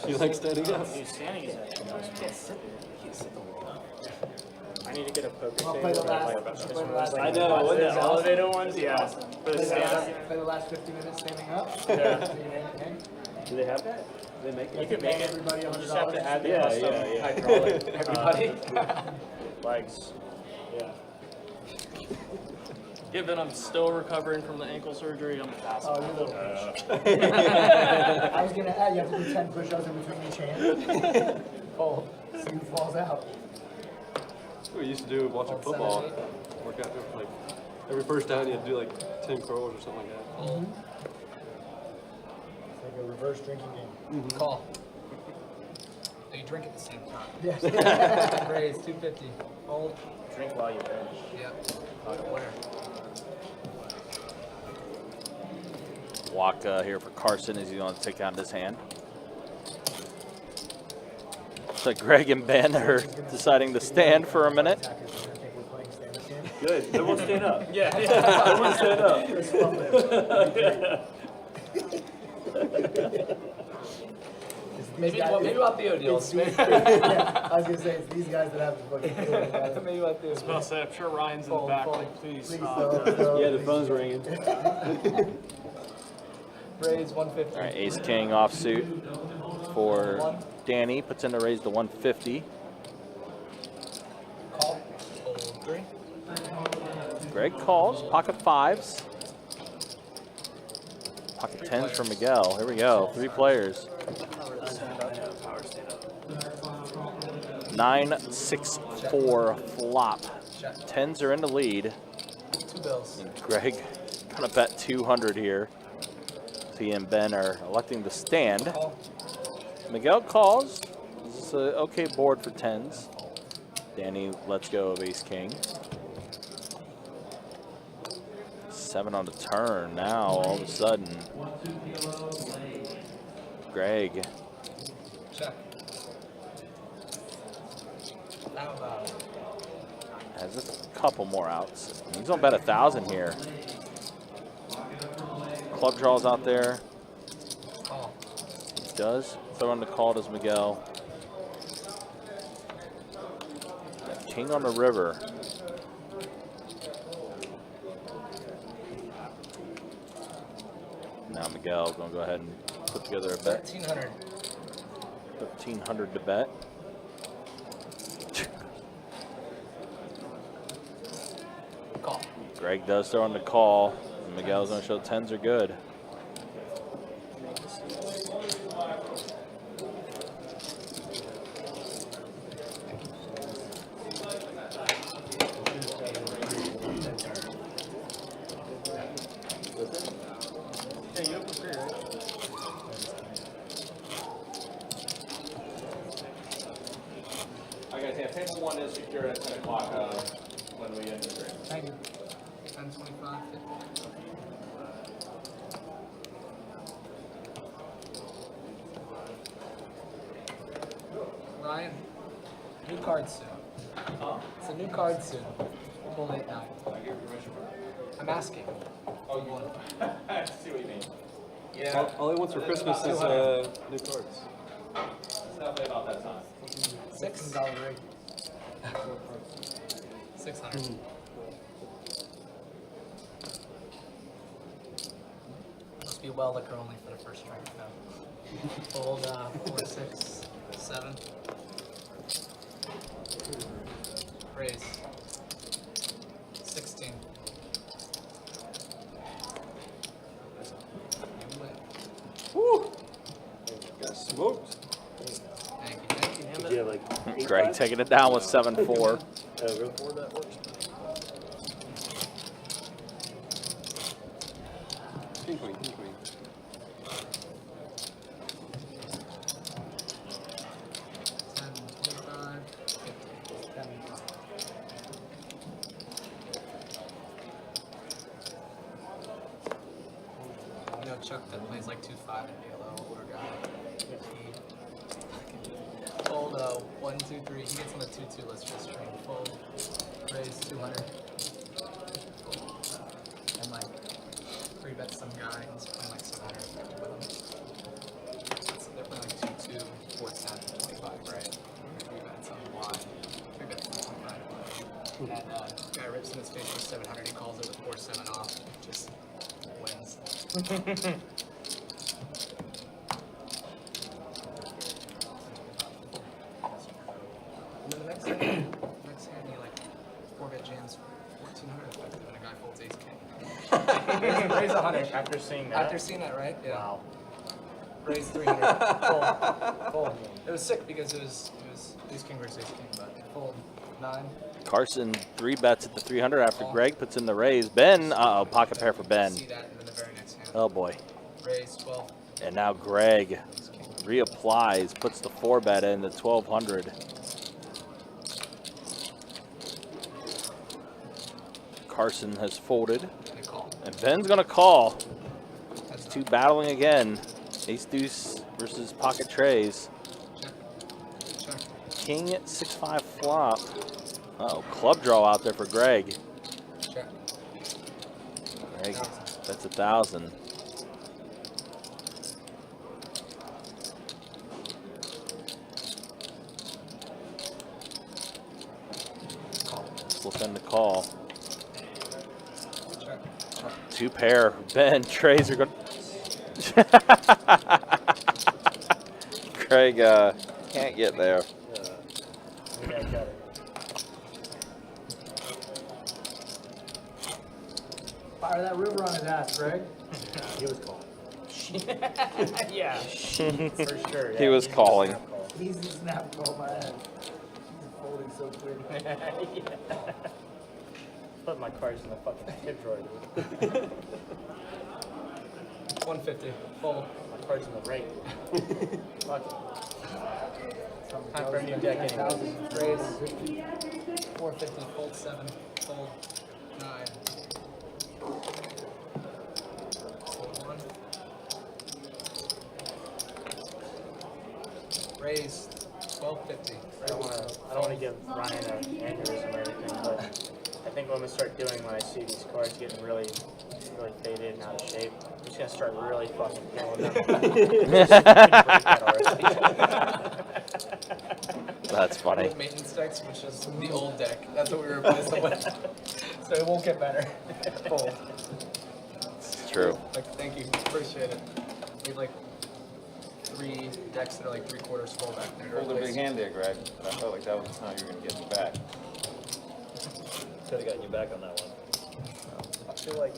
You like standing up? Dude, standing is actually nice. You can't sit the wall. I need to get a poker I'll table. play the and last- play about this play the one. last- I know. What the elevator ones? Yeah. For the Play stand-up. play the last 50 minutes standing up. Yeah. Do they have that? Do they make You it? can make it. Everybody You $100. just have to add the Yeah, custom yeah, yeah. hydraulic. Everybody. Legs. Yeah. Given I'm still recovering from the ankle surgery, I'm fast. Oh, you're little bitch. I was gonna add, you have to do 10 push-ups in between each hand. Fold. See who falls out. That's what we used to do watching football. Work out like every first down you had to do like 10 curls or something like that. It's like a reverse drinking game. Call. So you drink at the same time. Yes. Raise 250. Fold. Drink while you bench. Yep. Where? Walk here for Carson as he's going to take down this hand. So Greg and Ben are deciding to stand for a minute. Good. Everyone stand up. Yeah. Everyone stand up. these guys. Maybe about Theo deals. Yeah, I was gonna say it's these guys that have the fucking. Maybe about Theo. I was about to say, I'm sure Ryan's in the back, like, please stop. Yeah, the phone's ringing. Raise 150. All right, Ace King offsuit for Danny. Puts in the raise to 150. Call. Fold 3. Greg calls. Pocket 5s. Pocket 10s for Miguel. Here we go. 3 players. 9-6-4 flop. 10s are in the lead. 2 bills. And Greg gonna bet 200 here. He and Ben are electing to stand. Miguel calls. This is an okay board for 10s. Danny lets go of Ace King. 7 on the turn now, all of a sudden. Greg. Check. How about Has just a couple more outs. He's gonna bet 1,000 here. Club draws out there. call? He does. Throw on the call does Miguel. King on the river. Now Miguel's gonna go ahead and put together a bet. 1,300. 1,300 to bet. Call. Greg does throw on the call. Miguel's gonna show 10s are good. Table 1 is secured at 10 o'clock when we end the stream. Thank you. 1025. Ryan, new card soon. It's a new card soon. Full 8 9. I'm asking. Oh, you want I see what you mean. Yeah. All he wants for Christmas is new cards. It's definitely about that time. $16 rate. 600. Must be well liquor only for the first drink though. Old 4, 6, 7. Raise. 16. You win. Woo! Got smoked. Thank you. Thank you. Did you have like Greg taking it down with 7-4. real 4 that works? King queen, king queen. You know Chuck that plays like 2-5 in Halo, older guy. He fold 1, 2, 3. He gets on the 2-2 list for string. Fold, raise 200. And like 3 bets some guy who's playing like 700 with him. So they're playing like 2-2, 4, 10, 25, right? 3 bets on Y. 3 bets on 25. And guy rips in his face for 700. He calls it with 4-7 off. Just wins. And then the next hand, he like 4-bet jams 1,400 effective, and a guy folds ace king. Raise 100 after seeing that. After seeing that, right? Yeah. Wow. Raise 300. Fold. It was sick because it was ace king versus ace king, but fold 9. Carson 3 bets at the 300 after Greg puts in the raise. Ben, pocket pair for Ben. See that, and then the very next hand. Oh boy. Raise 12. And now Greg reapplies, puts the 4-bet in the 1,200. Carson has folded. And Ben's gonna call. That's 2 battling again. Ace deuce versus pocket trays. King 6-5 flop. Uh-oh, club draw out there for Greg. Check. Greg, that's 1,000. been the call. 2 pair. Ben, Trays are going. Craig can't get there. Fire that river on his ass, Greg. He was calling. Yeah, for sure. He was calling. Easy snap call my ass. He's folding so quick. Yeah. Put my cards in the fucking tip drawer, dude. 150. Fold. My cards in the rake. Fuck it. Time for a new deck anyway. Raise. 450. Fold 7. Fold 9. Fold 1. Raise. 1250. I don't want to give Ryan an aneurysm or anything, but I think what I'm gonna start doing when I see these cards getting really faded and out of shape, I'm just gonna start really fucking killing them. That's funny. Maintenance decks, which is the old deck. That's what we replaced them with. So it won't get better. Fold. It's true. Like, thank you. Appreciate it. Need like 3 decks that are like 3/4 full back there. Hold a big hand there, Greg. I felt like that was the time you were going to get me back. Could have gotten you back on that one. I feel like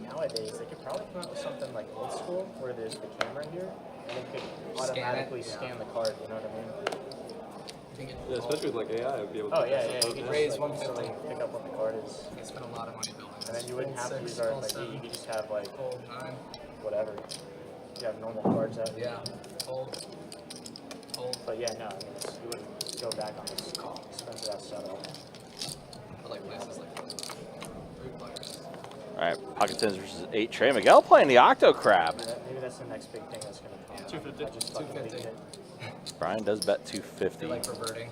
nowadays they could probably come out with something like old school, where there's the camera here, and it could automatically scan the card. You know what I mean? Yeah, especially with like AI, I'd be able to. Oh yeah, yeah. You could Raise just 150. pick up what the card is, I spent a lot of money building this. and then you wouldn't have to Fold 6, resort fold like 7. you could just have like Fold 9. whatever. You have normal cards out here. Yeah. Fold. Fold. But yeah, no, I mean, you wouldn't go back on this expensive ass setup. But like places like 3 players. All right, Pocket 10s versus 8. Trey Miguel playing the Octo Crab. Maybe that's the next big thing that's gonna come. 250. I just fucking 250. leaked it. Brian does bet 250. They're like reverting.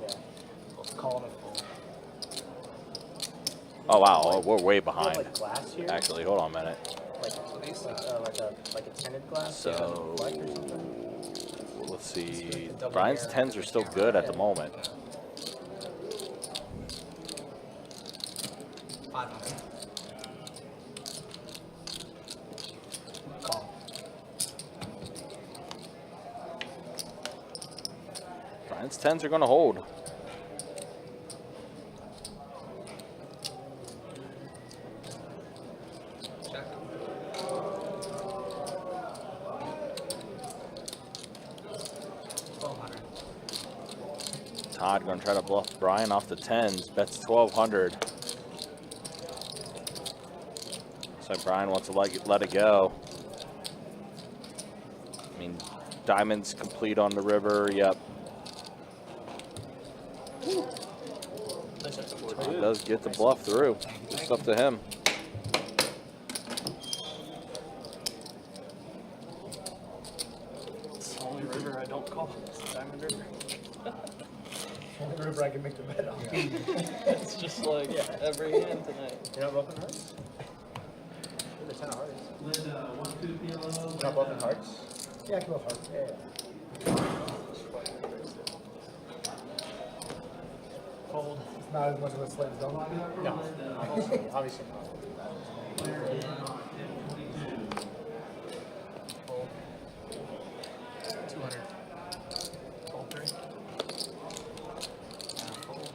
Yeah. Calling it full. Oh wow, oh, we're way You have, behind. like glass here. Actually, hold on a minute. Like a tinted glass. So Black or something. let's see. Brian's 10s are still good at the moment. 500. Call. Brian's 10s are going to hold. Check. Todd going to try to bluff Brian off the 10s. Bets 1,200. So Brian wants to let it go. I mean, diamonds complete on the river. Yep. Todd does get the bluff through. It's up to him. It's the only river I don't call. It's Diamond River. Only river I can make the bet on. It's just like every hand tonight. You're not bluffing hearts? You're the 10 of hearts. You're not bluffing hearts? Yeah, I can go hard. Yeah. Fold. It's not as much of a slam dunk. No, obviously not. Fold. 200. Fold 3. Fold.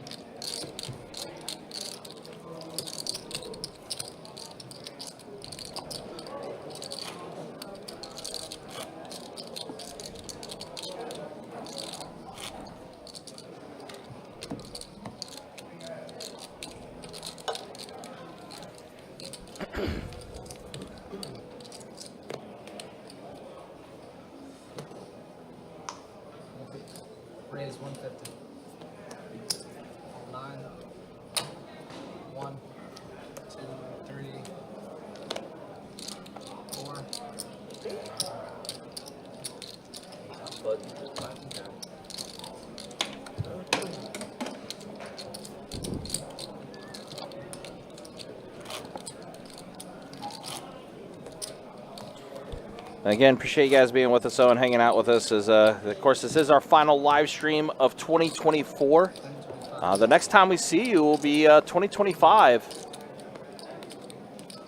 Raise 150. 9. 1. 2, 3. 4. And again, appreciate you guys being with us, and hanging out with us. As of course, this is our final live stream of 2024. The next time we see you will be 2025.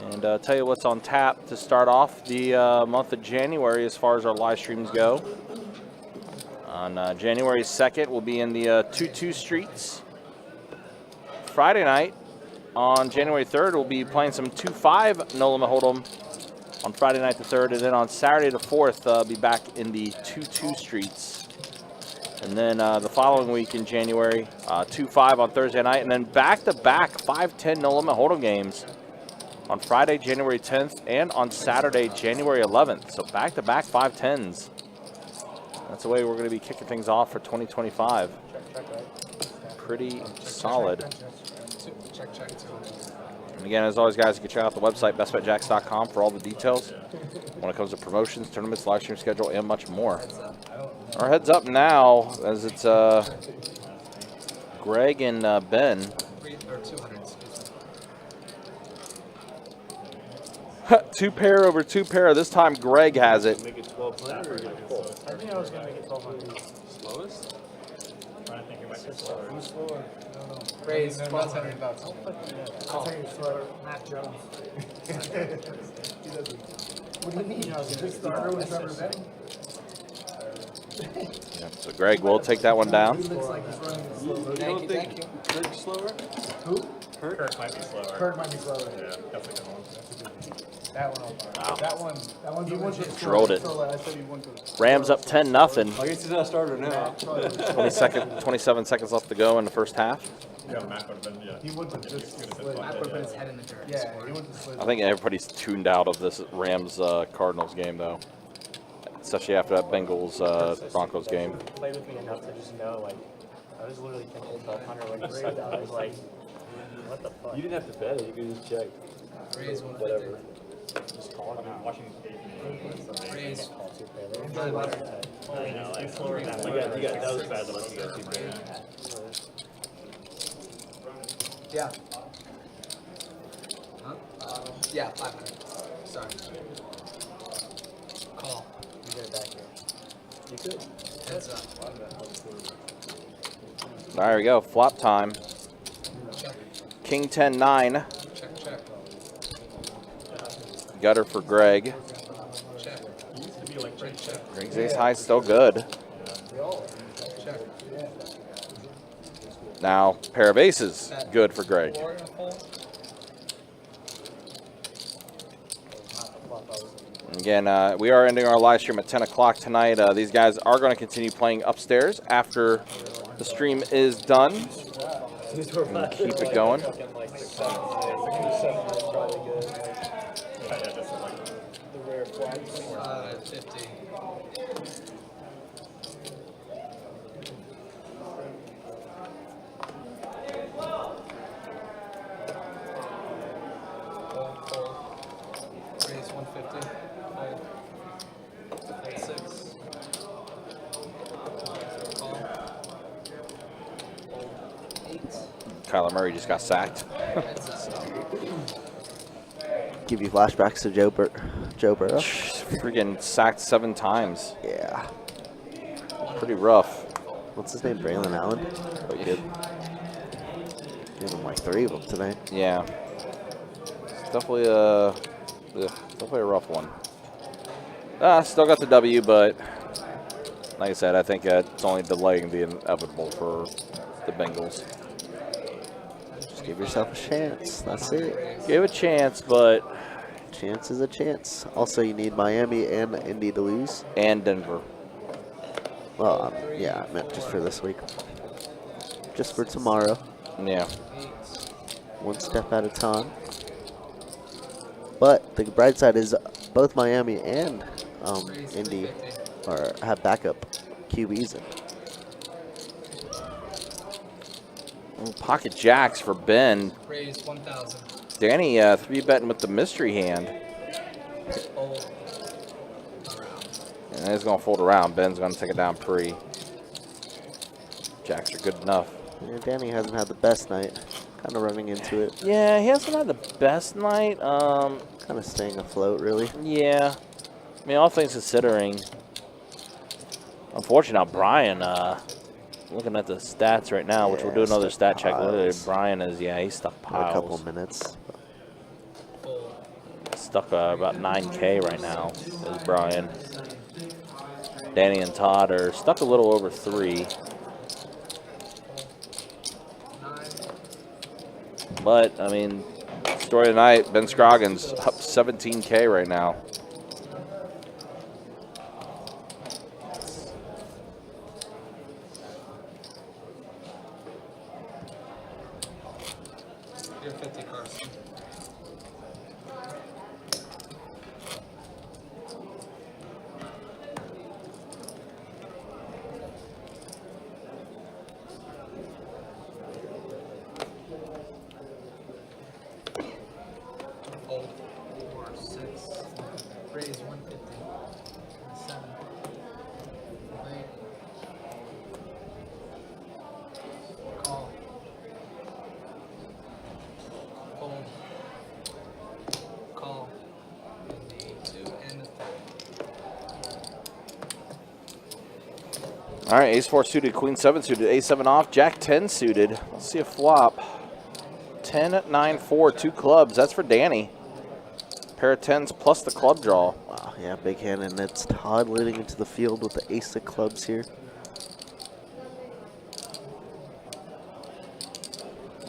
And tell you what's on tap to start off the month of January as far as our live streams go. On January 2nd, we'll be in the 2-2 streets. Friday night, on January 3rd, we'll be playing some 2-5 No Limit Hold'em on Friday night the 3rd. And then on Saturday the 4th, be back in the 2-2 streets. And then the following week in January, 2-5 on Thursday night. And then back-to-back 5-10 No Limit Hold'em games on Friday, January 10th, and on Saturday, January 11th. So back-to-back 5-10s. That's the way we're going to be kicking things off for 2025. Pretty solid. And again, as always, guys, you can check out the website, bestbetjacks.com, for all the details when it comes to promotions, tournaments, live stream schedule, and much more. Our heads up now, as it's Greg and Ben. 2 pair over 2 pair. This time Greg has it. Make it 1200 or get a full? I think I was going to make it 1200. Slowest? I think it might be slower. Who's slower? I don't know. Raise 1,200 bucks. I'll tell you slower. Matt Jones. He doesn't. What do you mean? Just starter with Trevor betting? Yeah, so Greg will take that one down. He looks like he's running a slow motion. You don't think Kirk's slower? Who? Kirk might be slower. Kirk might be slower. Yeah, that's a good one. That one. Wow. That one's a legit Drilled it. I said he won to Rams up 10-0. I guess he's not a starter now. 27 seconds left to go in the first half. Yeah, Matt would have been, yeah. He went to just split. Matt would have put his head in the dirt. Yeah, he went to split. I think everybody's tuned out of this Rams Cardinals game, though. Especially after that Bengals Broncos game. Played with me enough to just know, like, I was literally thinking 1,200 when you said that. I was like, what the fuck? You didn't have to bet it. You could just check. Raise 150. Whatever. Just call it now. Watching Raise. I know, like, slower than That was bad unless you got 2 pair. Yeah. Huh? Yeah, 500. Sorry. Call. You get it back here. You could. Heads up. There we go. Flop time. Check. King 10-9. Check, check. Gutter for Greg. Check. Check, check. Greg's ace high still good. Check. Now, pair of aces. Good for Greg. Four and a full. Again, we are ending our live stream at 10 o'clock tonight. These guys are going to continue playing upstairs after the stream is done. And keep it going. The rare flags. 50. Raise 150. Fold 6. Call. Fold 8. Kyler Murray just got sacked. Heads up. Give you flashbacks to Joe Burrow. Freaking sacked 7 times. Yeah. Pretty rough. What's his name? Braylon Allen? Oh, good. Gave him like 3 of them tonight. Yeah. It's definitely a rough one. Still got the W, but like I said, I think it's only delaying the inevitable for the Bengals. Just give yourself a chance. That's it. Give a chance, but Chance is a chance. Also, you need Miami and Indy to lose. And Denver. Well, yeah, I meant just for this week. Just for tomorrow. Yeah. One step at a time. But the bright side is both Miami and Indy have backup QBs in. Pocket jacks for Ben. Raise 1,000. Danny 3-betting with the mystery hand. Fold. Around. And it's going to fold around. Ben's going to take it down pre. Jacks are good enough. Yeah, Danny hasn't had the best night. Kind of running into it. Yeah, he hasn't had the best night. Kind of staying afloat, really. Yeah. I mean, all things considering. Unfortunately, now Brian looking at the stats right now, which we'll do another stat check. Literally, piles. Brian is, yeah, he's stuck piles. A couple minutes. Stuck about 9K right now is Brian. Danny and Todd are stuck a little over 3. But, I mean, story of the night, Ben Scroggins up 17K right now. You're 50, Carson. Fold 4, 6, raise 150, 7, late, call, fold, call, and need to end the third. All right, ace 4 suited, queen 7 suited, a7 off, jack 10 suited. Let's see a flop. 10, 9, 4, 2 clubs. That's for Danny. Pair of 10s plus the club draw. Wow, yeah, big hand, and it's Todd leading into the field with the ace of clubs here.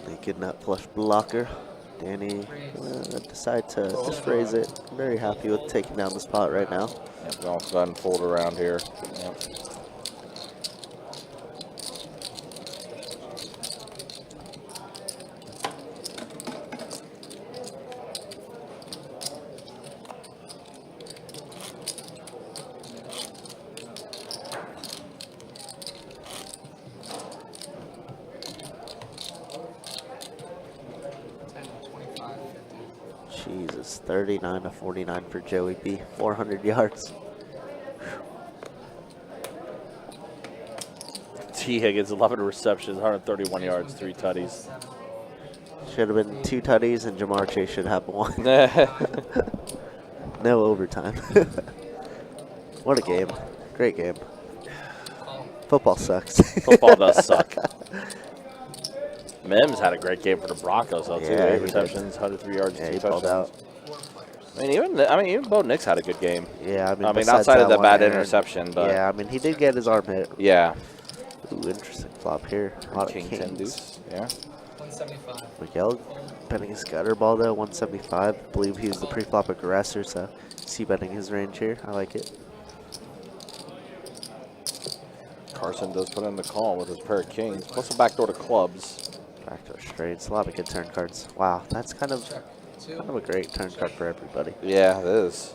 Making that flush blocker. Danny decide to just raise it. Very happy with taking down the spot right now. Yep, we'll go ahead and fold around here. Yep. Jesus, 39 to 49 for Joey B. 400 yards. T. Higgins, 11 receptions, 131 yards, 3 tutties. Should have been 2 tutties, and Jamar Chase should have 1. No overtime. What a game. Great game. Football sucks. Football does suck. Mims had a great game for the Broncos, though, too. Yeah, 8 receptions, 103 yards, yeah, 2 he balled touchdowns. out. Even Bo Nix had a good game. Yeah, besides outside of the one bad error, interception, but yeah, he did get his arm hit. Yeah. Ooh, interesting flop here. A lot King of 10 kings. deuce. Yeah. 175. Miguel betting his gutter ball though, 175. I believe he was the pre-flop aggressor, so C betting his range here. I like it. Carson does put in the call with his pair of kings, plus a backdoor to clubs. Backdoor straights, a lot of good turn cards. Wow, that's kind of a great turn card for everybody. Yeah, it is.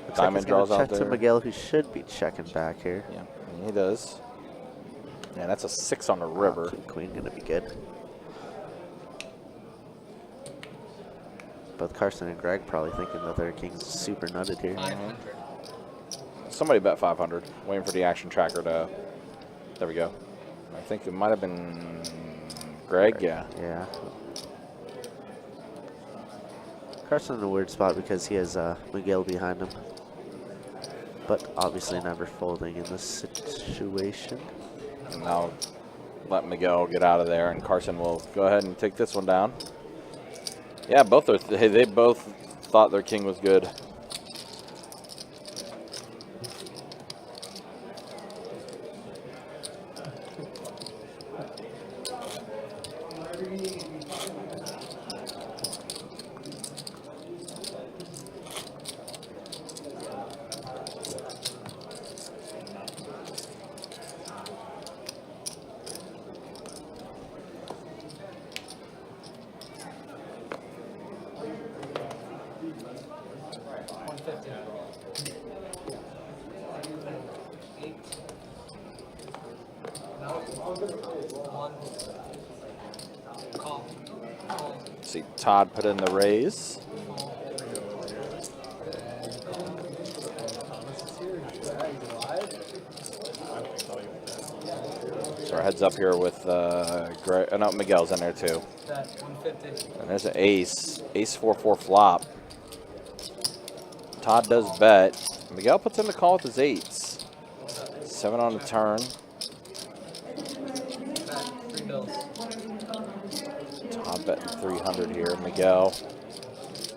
Looks Diamond like draws check out there. to Miguel, who should be checking back here. Yeah, he does. Yeah, that's a 6 on the river. Queen gonna be good. Both Carson and Greg probably thinking that their king's super nutted here. 500. Somebody bet 500, waiting for the action tracker to. There we go. I think it might have been Greg. Yeah. Yeah. Carson in a weird spot because he has Miguel behind him, but obviously never folding in this situation. And now let Miguel get out of there, and Carson will go ahead and take this one down. Yeah, both are. They both thought their king was good. See, Todd put in the raise. So our heads up here with Greg. Oh, no, Miguel's in there too. And there's an ace. Ace 4-4 flop. Todd does bet. Miguel puts in the call with his 8s. 7 on the turn. Bills. Top betting 300 here. Miguel.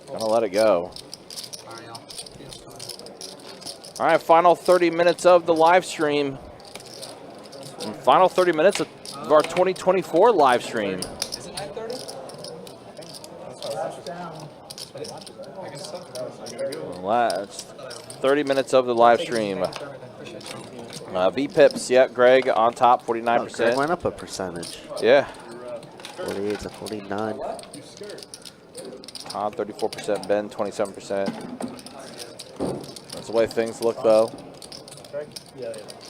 Gonna let it go. All right, y'all. All right, final 30 minutes of the live stream. And final 30 minutes of our 2024 live stream. Is it 9:30? I guess so. Last 30 minutes of the live stream. V-Pips, yeah, Greg on top, 49%. Oh, Greg went up a percentage. Yeah. 48 to 49. Todd, 34%. Ben, 27%. That's the way things look, though.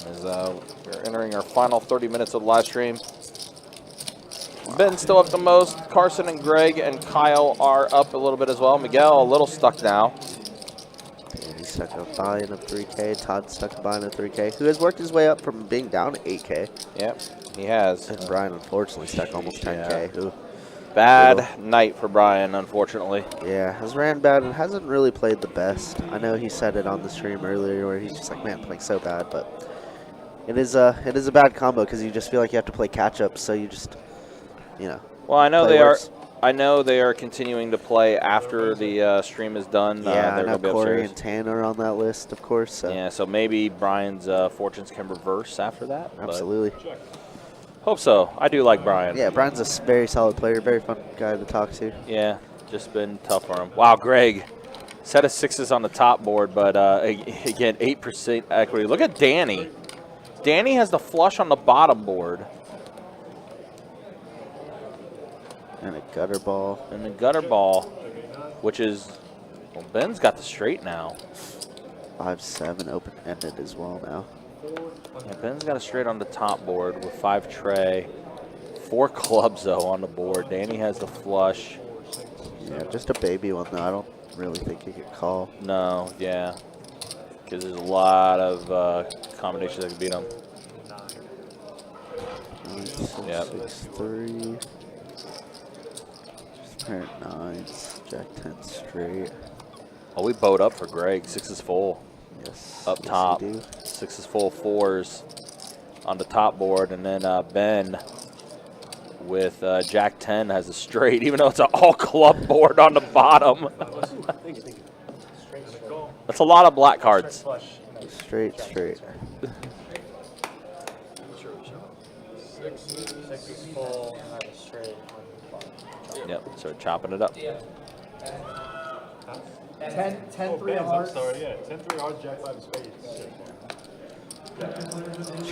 As we're entering our final 30 minutes of the live stream. Ben's still up the most. Carson and Greg and Kyle are up a little bit as well. Miguel a little stuck now. And he's stuck a buy-in of 3K. Todd's stuck a buy-in of 3K, who has worked his way up from being down to 8K. Yep, he has. And Brian, unfortunately, stuck almost 10K. Yeah. Bad night for Brian, unfortunately. Yeah, has ran bad and hasn't really played the best. I know he said it on the stream earlier where he's just like, man, playing so bad, but it is a bad combo because you just feel like you have to play catch-up, so you just, you know. Well, I know play they worse. I know they are continuing to play after the stream is done. Yeah, I they're know gonna be Corey upstairs. and Tan are on that list, of course. So. Yeah, so maybe Brian's fortunes can reverse after that. but Absolutely. Hope so. I do like Brian. Yeah, Brian's a very solid player, very fun guy to talk to. Yeah, just been tough for him. Wow, Greg, set of sixes on the top board, but again, 8% equity. Look at Danny. Danny has the flush on the bottom board. And a gutter ball. And the gutter ball, which is, well, Ben's got the straight now. 5-7 open-ended as well now. Yeah, Ben's got a straight on the top board with 5 tray. 4 clubs, though, on the board. Danny has the flush. Yeah, just a baby one, though. I don't really think he could call. No, yeah. Because there's a lot of combinations that could beat him. 6-3. Pair of 9s. Jack 10 straight. Oh, we bowed up for Greg. 6 is full. Yes. Up yes, top. you do. 6 is full, 4s on the top board. And then Ben with Jack 10 has a straight, even though it's an all club board on the bottom. That's a lot of black cards. Straight. Six is full, and I have a straight on the bottom. Yep, so chopping it up. 10-3 of hearts. Sorry, yeah. 10-3 hearts, Jack 5 of spades.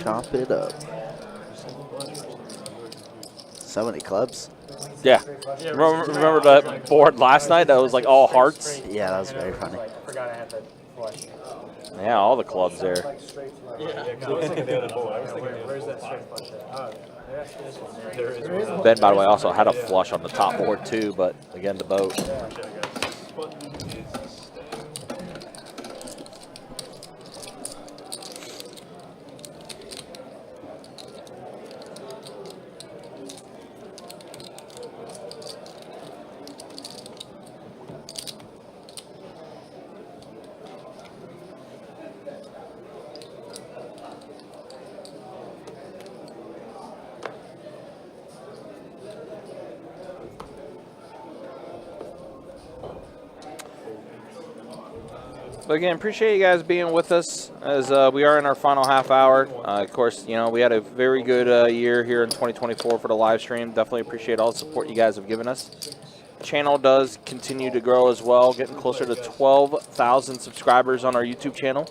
Chop it up. So many clubs. Yeah. Remember that board last night that was like all hearts? Yeah, that was very funny. I forgot I had that flush. Yeah, all the clubs there. Where's that straight flush at? Oh, there is one. Ben, by the way, also had a flush on the top board too, but again, the boat. But again, appreciate you guys being with us as we are in our final half hour. Of course, you know, we had a very good year here in 2024 for the live stream. Definitely appreciate all the support you guys have given us. Channel does continue to grow as well, getting closer to 12,000 subscribers on our YouTube channel.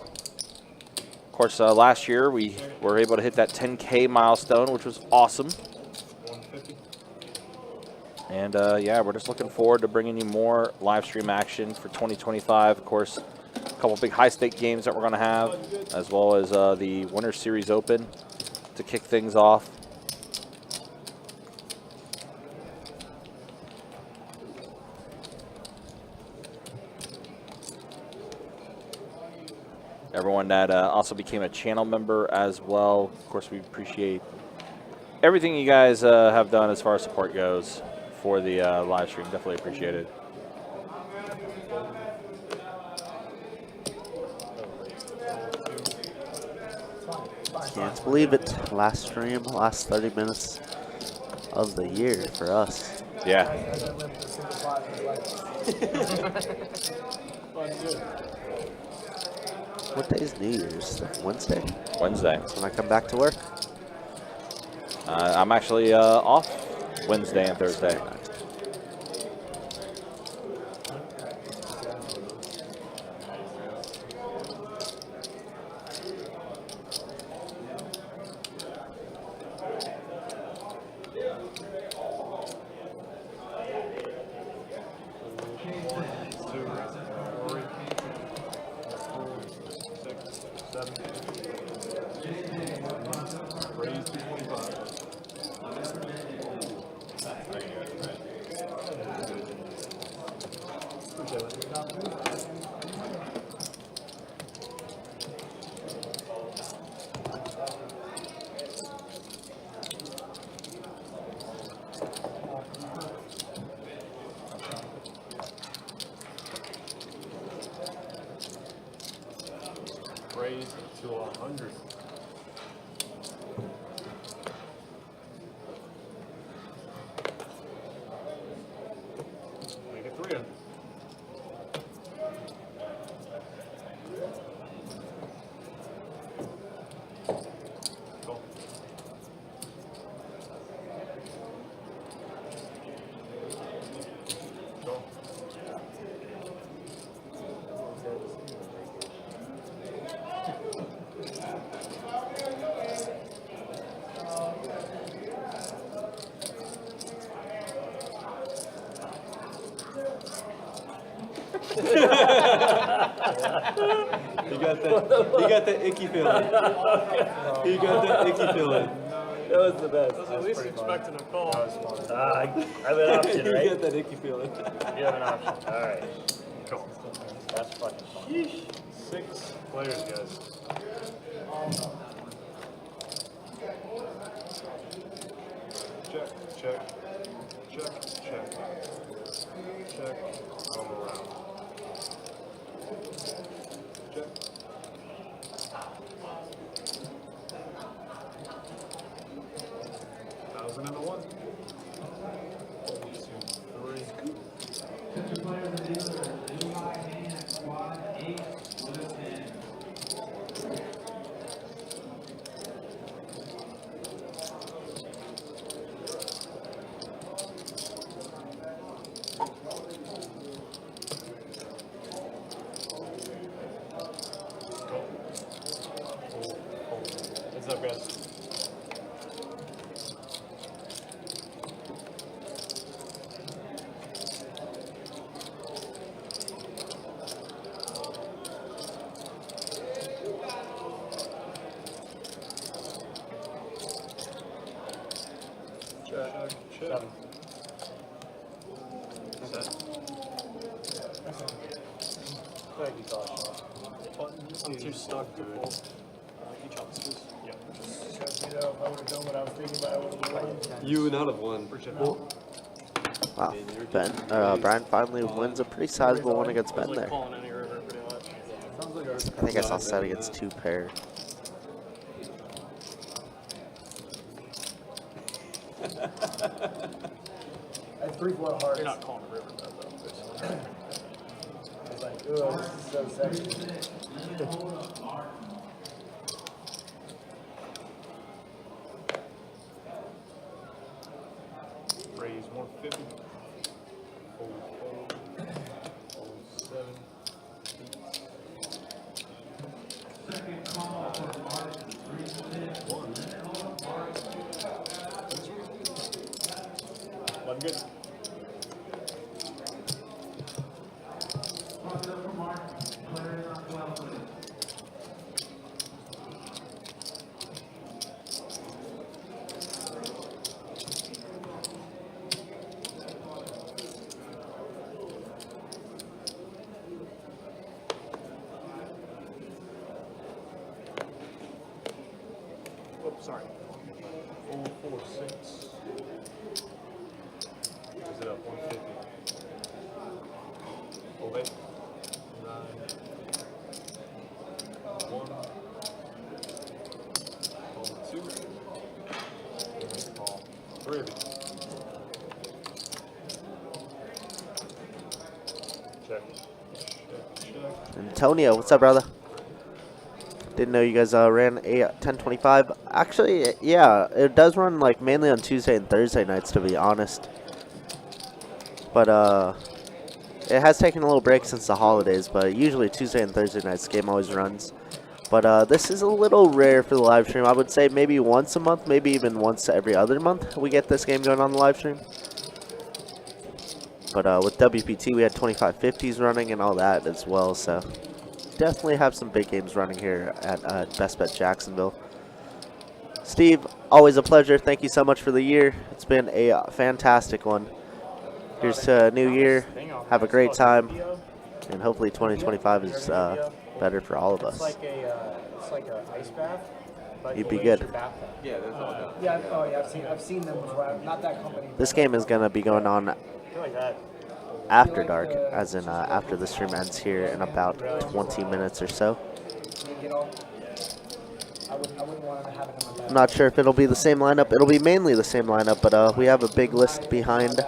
Of course, last year we were able to hit that 10K milestone, which was awesome. And yeah, we're just looking forward to bringing you more live stream action for 2025. Of course, a couple big high-stake games that we're going to have, as well as the Winter Series Open to kick things off. Everyone that also became a channel member as well. Of course, we appreciate everything you guys have done as far as support goes for the live stream. Definitely appreciate it. Can't believe it. Last stream, last 30 minutes. of the year for us. Yeah. Hasn't lived a single spot in his life. What day is New Year's? Wednesday? Wednesday. That's when I come back to work. I'm actually off Wednesday and Thursday. Raised to 100. Make it 300. Go. Go. He got that icky feeling. He got that icky feeling. That was the best. I was at least expecting a call. I have an option, You right? get that icky feeling. You have an option. All right. Cool. That's fucking fun. Sheesh. 6 players, guys. Check, check, check, check, check, all around. Check. Thousand and a one. 1, 2, 3. What's up, guys? Check, check. 7. Set. Thank you, Josh. I'm too stuck, dude. You know, if I would have done what I was thinking about, I would have won. You would not have won. Wow. Brian finally wins a pretty sizable one against Ben there. I think I saw set against 2 pair. At 3-4 hearts. You're not calling a river bed, though. I was like, oh, this is so sexy. Raise 150. Hold 7. Second call for Mark 1. One good. What's up for Mark? Players on 12, please. Oops, sorry. 4, 4, 6. Is it up 150? Hold 8. 9. 1. Hold 2. Call 3 of you. Antonio. What's up, brother? Didn't know you guys ran a 1025. Actually, yeah, it does run like mainly on Tuesday and Thursday nights, to be honest. But it has taken a little break since the holidays, but usually Tuesday and Thursday nights game always runs. But this is a little rare for the live stream. I would say maybe once a month, maybe even once every other month we get this game going on the live stream. But with WPT, we had 2550s running and all that as well, so definitely have some big games running here at Best Bet Jacksonville. Steve, always a pleasure. Thank you so much for the year. It's been a fantastic one. Here's to a new year. Have a great time, and hopefully 2025 is better for all of us. It's like a ice bath. But You'd be good. Yeah, that's all good. Yeah, oh yeah, I've seen them before. Not that company. This game is gonna be going on I feel like that. after dark, as in after the stream ends here in about 20 minutes or so. You know, I wouldn't want to have it in my bag. I'm not sure if it'll be the same lineup. It'll be mainly the same lineup, but we have a big list behind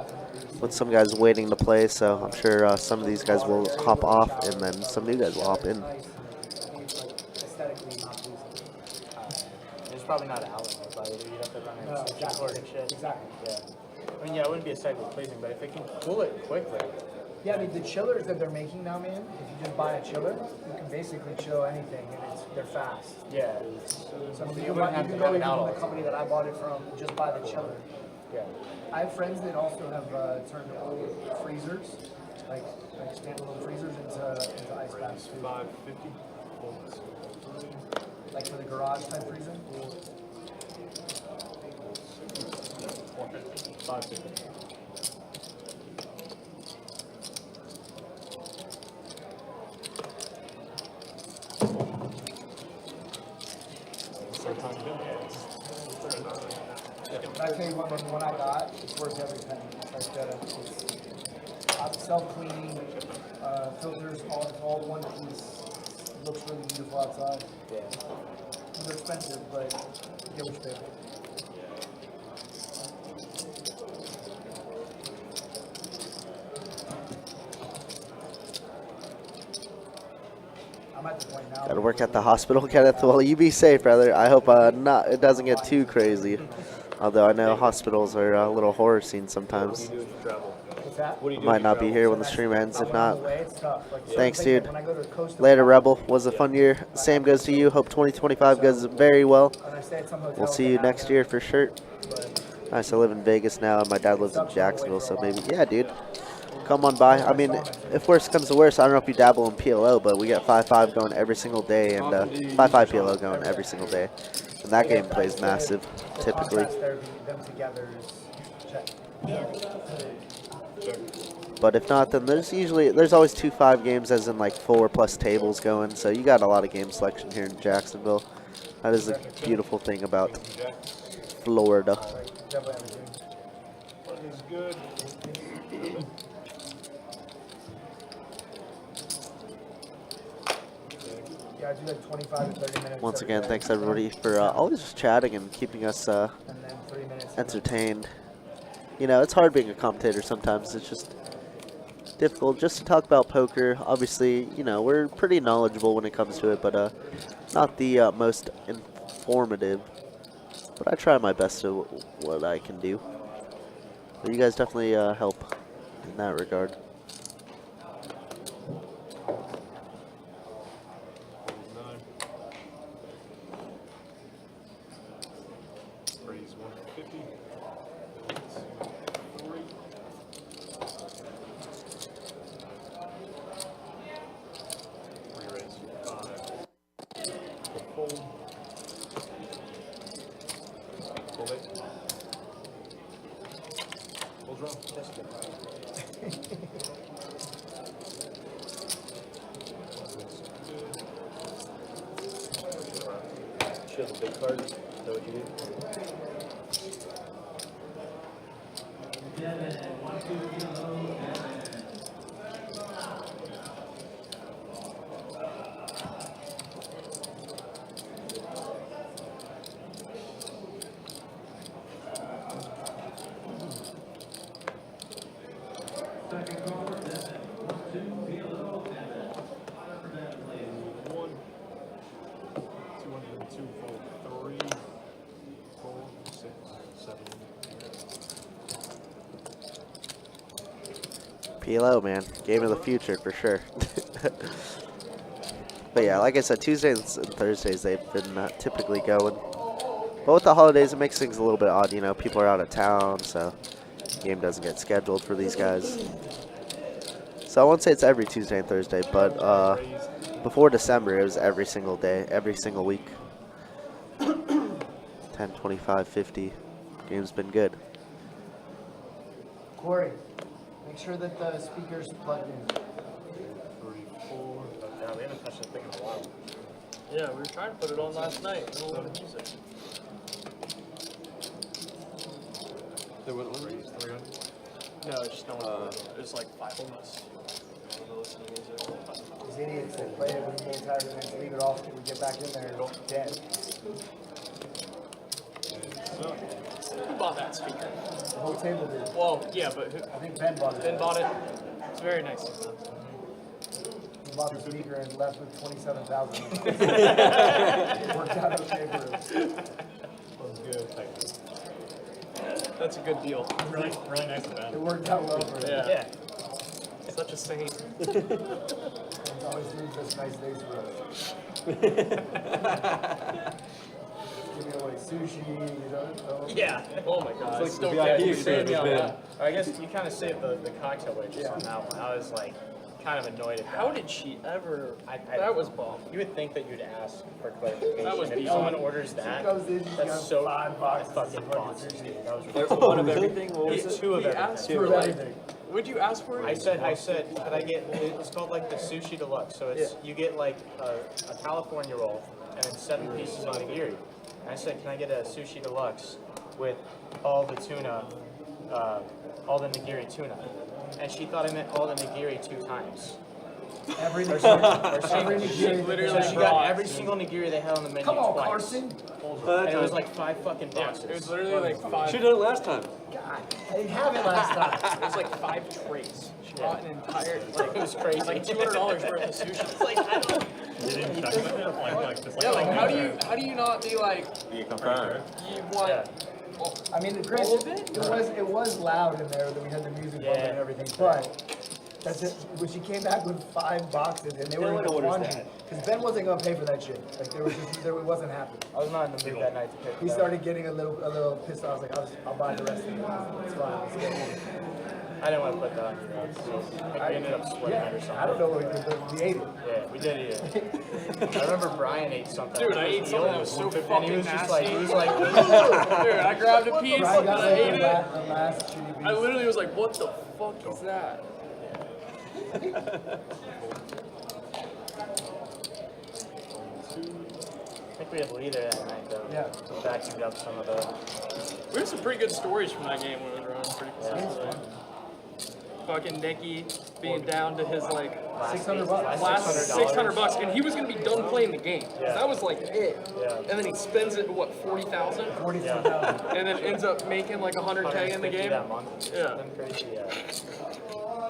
with some guys waiting to play, so I'm sure some of these guys will hop off, and then some new guys will hop in. There's probably not an outlet nearby either. You'd have to run No, it exactly. and shit. Exactly. Yeah. I mean, yeah, it wouldn't be aesthetically pleasing, but if it can cool it quickly. Yeah, I mean, the chillers that they're making now, man, if you just buy a chiller, you can basically chill anything, and they're fast. Yeah. So I mean, You you wouldn't have can to go have it even out all the the company that I bought it from, just buy the chiller. Yeah. I have friends that also have turned old freezers, like standalone freezers, into ice baths too. 550. Like for the garage type freezer. 550. But I tell you what, the one I got, it's worth every penny. It's like self-cleaning, filters, all one piece. Looks really beautiful outside. Yeah. They're expensive, but get what you pay for. I'm at the point now. Gotta work at the hospital, Kenneth. Well, you be safe, brother. I hope it doesn't get too crazy. Although I know hospitals are a little horror scene sometimes. What's that? I might not be here when the stream ends. If not, It's tough. Like, thanks, certain things, dude. like when I go to Costa Later, Rica, Rebel. Was a fun year. Same goes to you. Hope 2025 goes very well. and I stay at some hotels We'll see that you have next them, year for sure. but Nice. I live in Vegas now, and my dad lives in Jacksonville, so maybe, yeah, dude. Come on by. I mean, if worse comes to worse, I don't know if you dabble in PLO, but we got 5-5 going every single day, and 5-5 PLO going every single day. And that game plays massive, typically. contrast therapy, them together is check. But if not, then there's always 2-5 games, as in like 4+ tables going. So you got a lot of game selection here in Jacksonville. That is a beautiful thing about Florida. Definitely everything. What is good? Yeah, I do like 25 to 30 minutes. Once every again, day. thanks everybody for always just chatting and keeping us And then 3 minutes. entertained. You know, it's hard being a commentator sometimes. It's just difficult just to talk about poker. Obviously, you know, we're pretty knowledgeable when it comes to it, but not the most informative. But I try my best to what I can do. But you guys definitely help in that regard. Freeze 150. Re-raise 5. Fold. Fold it. Fold draw. She has a big card. Is that what you do? PLO, man. Game of the future for sure. But yeah, like I said, Tuesdays and Thursdays they've been typically going. But with the holidays, it makes things a little bit odd. You know, people are out of town, so the game doesn't get scheduled for these guys. So I won't say it's every Tuesday and Thursday, but before December, it was every single day, every single week. 10, 25, 50. Game's been good. Corey, make sure that the speaker's plugged in. 3, 4. Yeah, we haven't touched that thing in a while. Yeah, we were trying to put it on last night. I don't want to use it. They went on? No, it's just no one. There's like 5 of us. These idiots that play it when the game's tired and then leave it off till we get back in there dead. Who bought that speaker? The whole table did. Well, yeah, but who? I think Ben bought it. Ben bought it. It's very nice of him. He bought the speaker and left with 27,000. It worked out okay for him. Was good. That's a good deal. Really nice of Ben. It worked out well for him. Yeah. Such a saint. He's always doing such nice things for us. Giving away sushi, you know. Yeah. Oh my God. It's Still like the can't VIP you saved me on experience, that. I guess you kind of saved the cocktail waitress on that one. I was like kind of annoyed at that. How did she ever? That was bomb. You would think that you'd ask for clarification. That was if beyond. someone orders that, She goes in, she's got that's so 5 boxes fucking of boxes, sushi. dude. That was Like, ridiculous. one of everything? What was It's it? 2 of He asked everything. for For like. everything. Would you ask for it? I said, could I get, it's called like the sushi deluxe. So it's, you get like a California roll and then 7 pieces of nigiri. And I said, can I get a sushi deluxe with all the tuna, all the nigiri tuna? And she thought I meant all the nigiri 2 times. Every Or nigiri. something. Every nigiri. literally So she got every single nigiri they had on the menu Come on, twice. Carson. And it was like 5 fucking boxes. It was literally like 5. Should've done it last time. God, I didn't have it last time. It was like 5 trays. She bought an entire. Like, it was crazy. Like $200 worth of sushi. It's like I don't. You didn't check with it? Like, just Yeah, like how do you not be like You confirm. you want? Yeah. I mean, granted, it was loud in there that we had the music bumping and everything, but that's it. When she came back with 5 boxes and they were in quantity, because Ben wasn't gonna pay for that shit. Like it wasn't happening. I was not in the mood that night to pick He it up. started getting a little pissed off. I was like, I'll buy the rest of it. It's fine. It's good. I didn't want to put that on your notes. So I think we ended up splitting it or something. I don't know what we did, but we ate it. Yeah, we did eat it. I remember Brian ate something. Dude, I ate something that was so and he fucking was just nasty. like, he was like, Dude, I grabbed a piece Brian and got I like ate the it. last shitty piece. I literally was like, what the fuck is that? I think we had Lee there that night though. Yeah. We vacuumed up some of the. We have some pretty good stories from that game when it was running pretty consistently. Fucking Nicky being down to his like $600. last $600, and he was gonna be done playing the game. Yeah. That was like it. Yeah. And then he spends it what 40,000, 42,000. and then ends up making like 100K in the 150 game. that month. Yeah. Been crazy, yeah.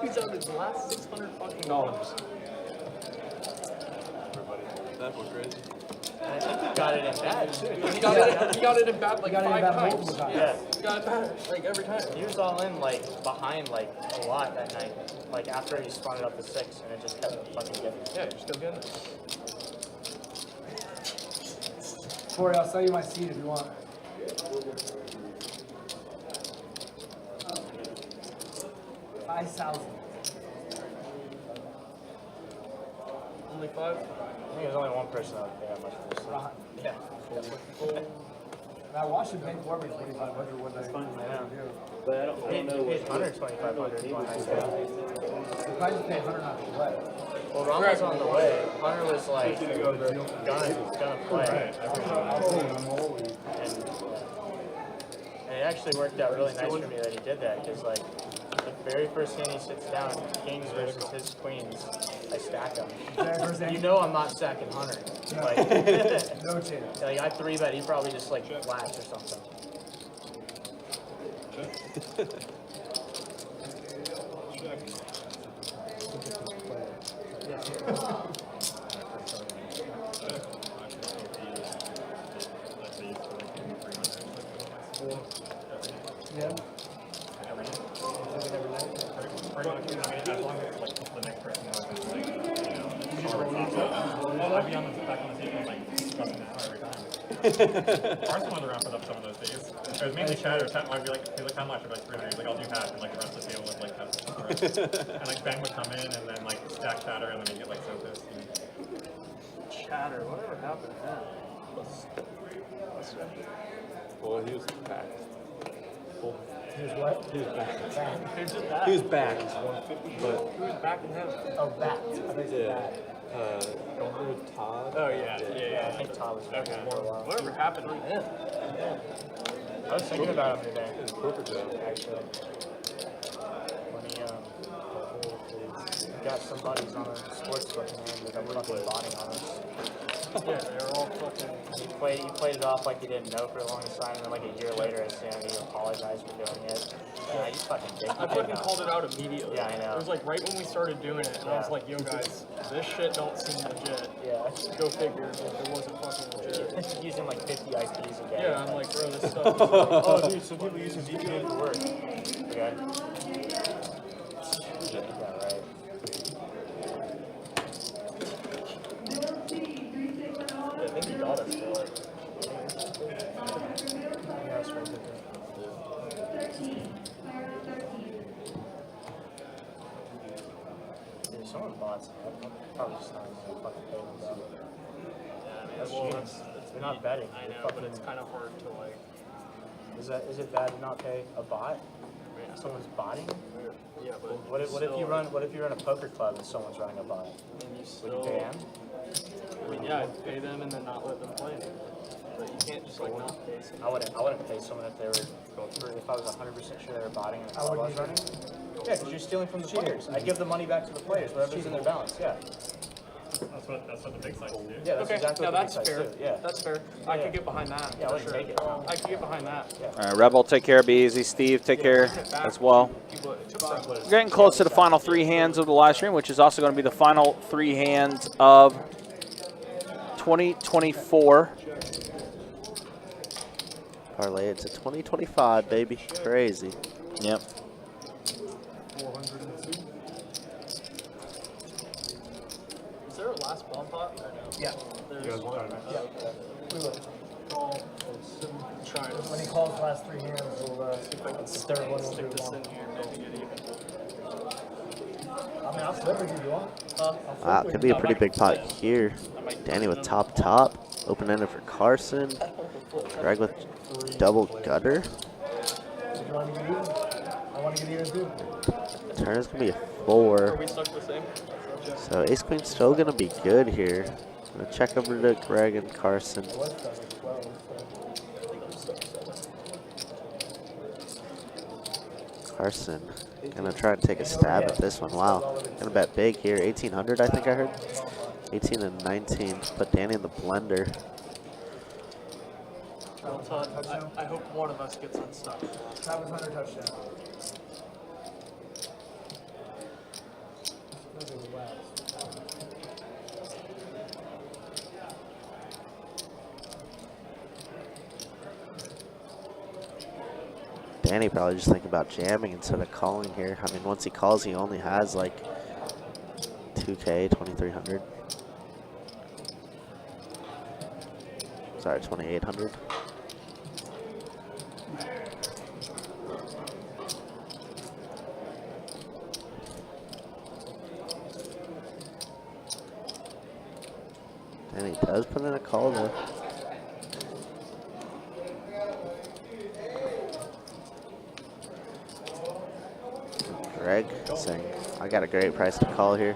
He's on his last $600 fucking dollars. That was crazy. And I think he got it in bad too. He got it in bad like Got it in 5 bad times. multiple times. Yeah. He got it bad like every time. He was all in like behind like a lot that night. Like after he spun it up to 6 and it just kept fucking getting. Yeah, you're still getting it. Corey, I'll sell you my seat if you want. $5,000. Only 5. I think there's only one person that would pay that much for this. Right. Yeah. And I watched him pay for me $2,500 when they do. But I don't know. He paid Hunter $2,500 one night. If I just paid $100 not to play. Well, Ron was on the way. Hunter was like gonna play. And it actually worked out really nice for me that he did that because like the very first hand he sits down, kings versus his queens, I stack them. You know I'm not stacking Hunter. Like, No chance. like I 3-bet, he probably just like flats or something. Yeah. Carson was around for some of those days. It was mainly Chad. I'd be like, how much? I'd be like 300. He's like, I'll do half, and like the rest of the table would like have the rest. And like Ben would come in and then like stack Chatter, and then he'd get like so pissed. Chatter, whatever happened to that? Well, he was back. He was what? He was back. He was just back. He was back. But Who was backing him? Oh, bat. I think it's yeah. bat. With Todd. Oh yeah. I think Todd was back Okay. for a while. Whatever happened to him? I was thinking about him today, His corporate job. actually. When he got some buddies on a sports book and they ended up fucking botting on us. Yeah, they were all fucking. He played it off like he didn't know for the longest time, and then like a year later, I see him, he apologized for doing it. Yeah, you fucking dick. I fucking called it out immediately. Yeah, I know. It was like right when we started doing it, and I was like, yo guys, this shit don't seem legit. Yeah. Go figure, if it wasn't fucking legit. Using like 50 IPs a day. Yeah, I'm like, bro, this stuff is Oh, dude, some people using VPN for work. Okay. Yeah, right. I think he got us for like. Yeah, that's right there. Dude, someone bots. I'm probably just not gonna fucking pay them though. That's cheating. They're not betting. I They're know, fucking, but it's kind of hard to like. is it bad to not pay a bot? Someone's botting? Yeah, but What if you run a poker club and someone's running a bot? And you Would still, you pay them? I mean, yeah, I'd pay them and then not let them play anymore. But you can't just like not pay someone. I wouldn't pay someone if they were if I was 100% sure they were botting and the club I was running. Yeah, because you're stealing from the players. I give the money back to the players, whatever's in their balance. Yeah. That's what the big sites do. Yeah, that's Okay, exactly now what that's the big fair. sites do. Yeah. That's fair. I could get behind that. Yeah, I for wouldn't sure. take it. I could get behind that. Yeah. All right, Rebel, take care. Be easy. Steve, take care as well. We're getting close to the final 3 hands of the live stream, which is also going to be the final 3 hands of 2024. Parlay it to 2025, baby. Crazy. Yep. 402. Is there a last bomb pot? Or no? Yeah. There's one. Yeah. We will. Try to When he calls the last 3 hands, we'll see if I can third one will stick do this one. in here, maybe get even. I mean, I'll flip it if you want. Wow, could be a pretty big pot here. Danny with top. Open-ended for Carson. Greg with double gutter. You want to get even? I want to get even too. Turn is going to be a Are 4. we stuck the same? So ace queen still going to be good here. Gonna check over to Greg and Carson. I was stuck at 12. Carson gonna try and take a stab at this one. Wow, gonna bet big here. 1800, I think I heard. 18 and 19. Put Danny in the blender. Well, Todd, I hope one of us gets unstuck. Travis Hunter touchdown. Danny probably just thinking about jamming instead of calling here. I mean, once he calls, he only has like 2K, 2300. Sorry, 2800. And he does put in a call though. Greg saying, I got a great price to call here.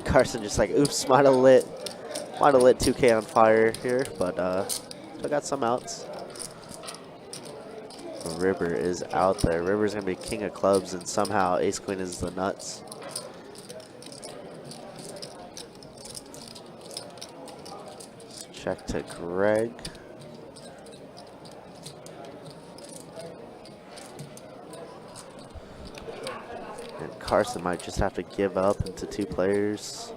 Carson just like, oops, might have lit 2K on fire here, but still got some outs. River is out there. River's gonna be king of clubs, and somehow ace queen is the nuts. Let's check to Greg. And Carson might just have to give up into 2 players.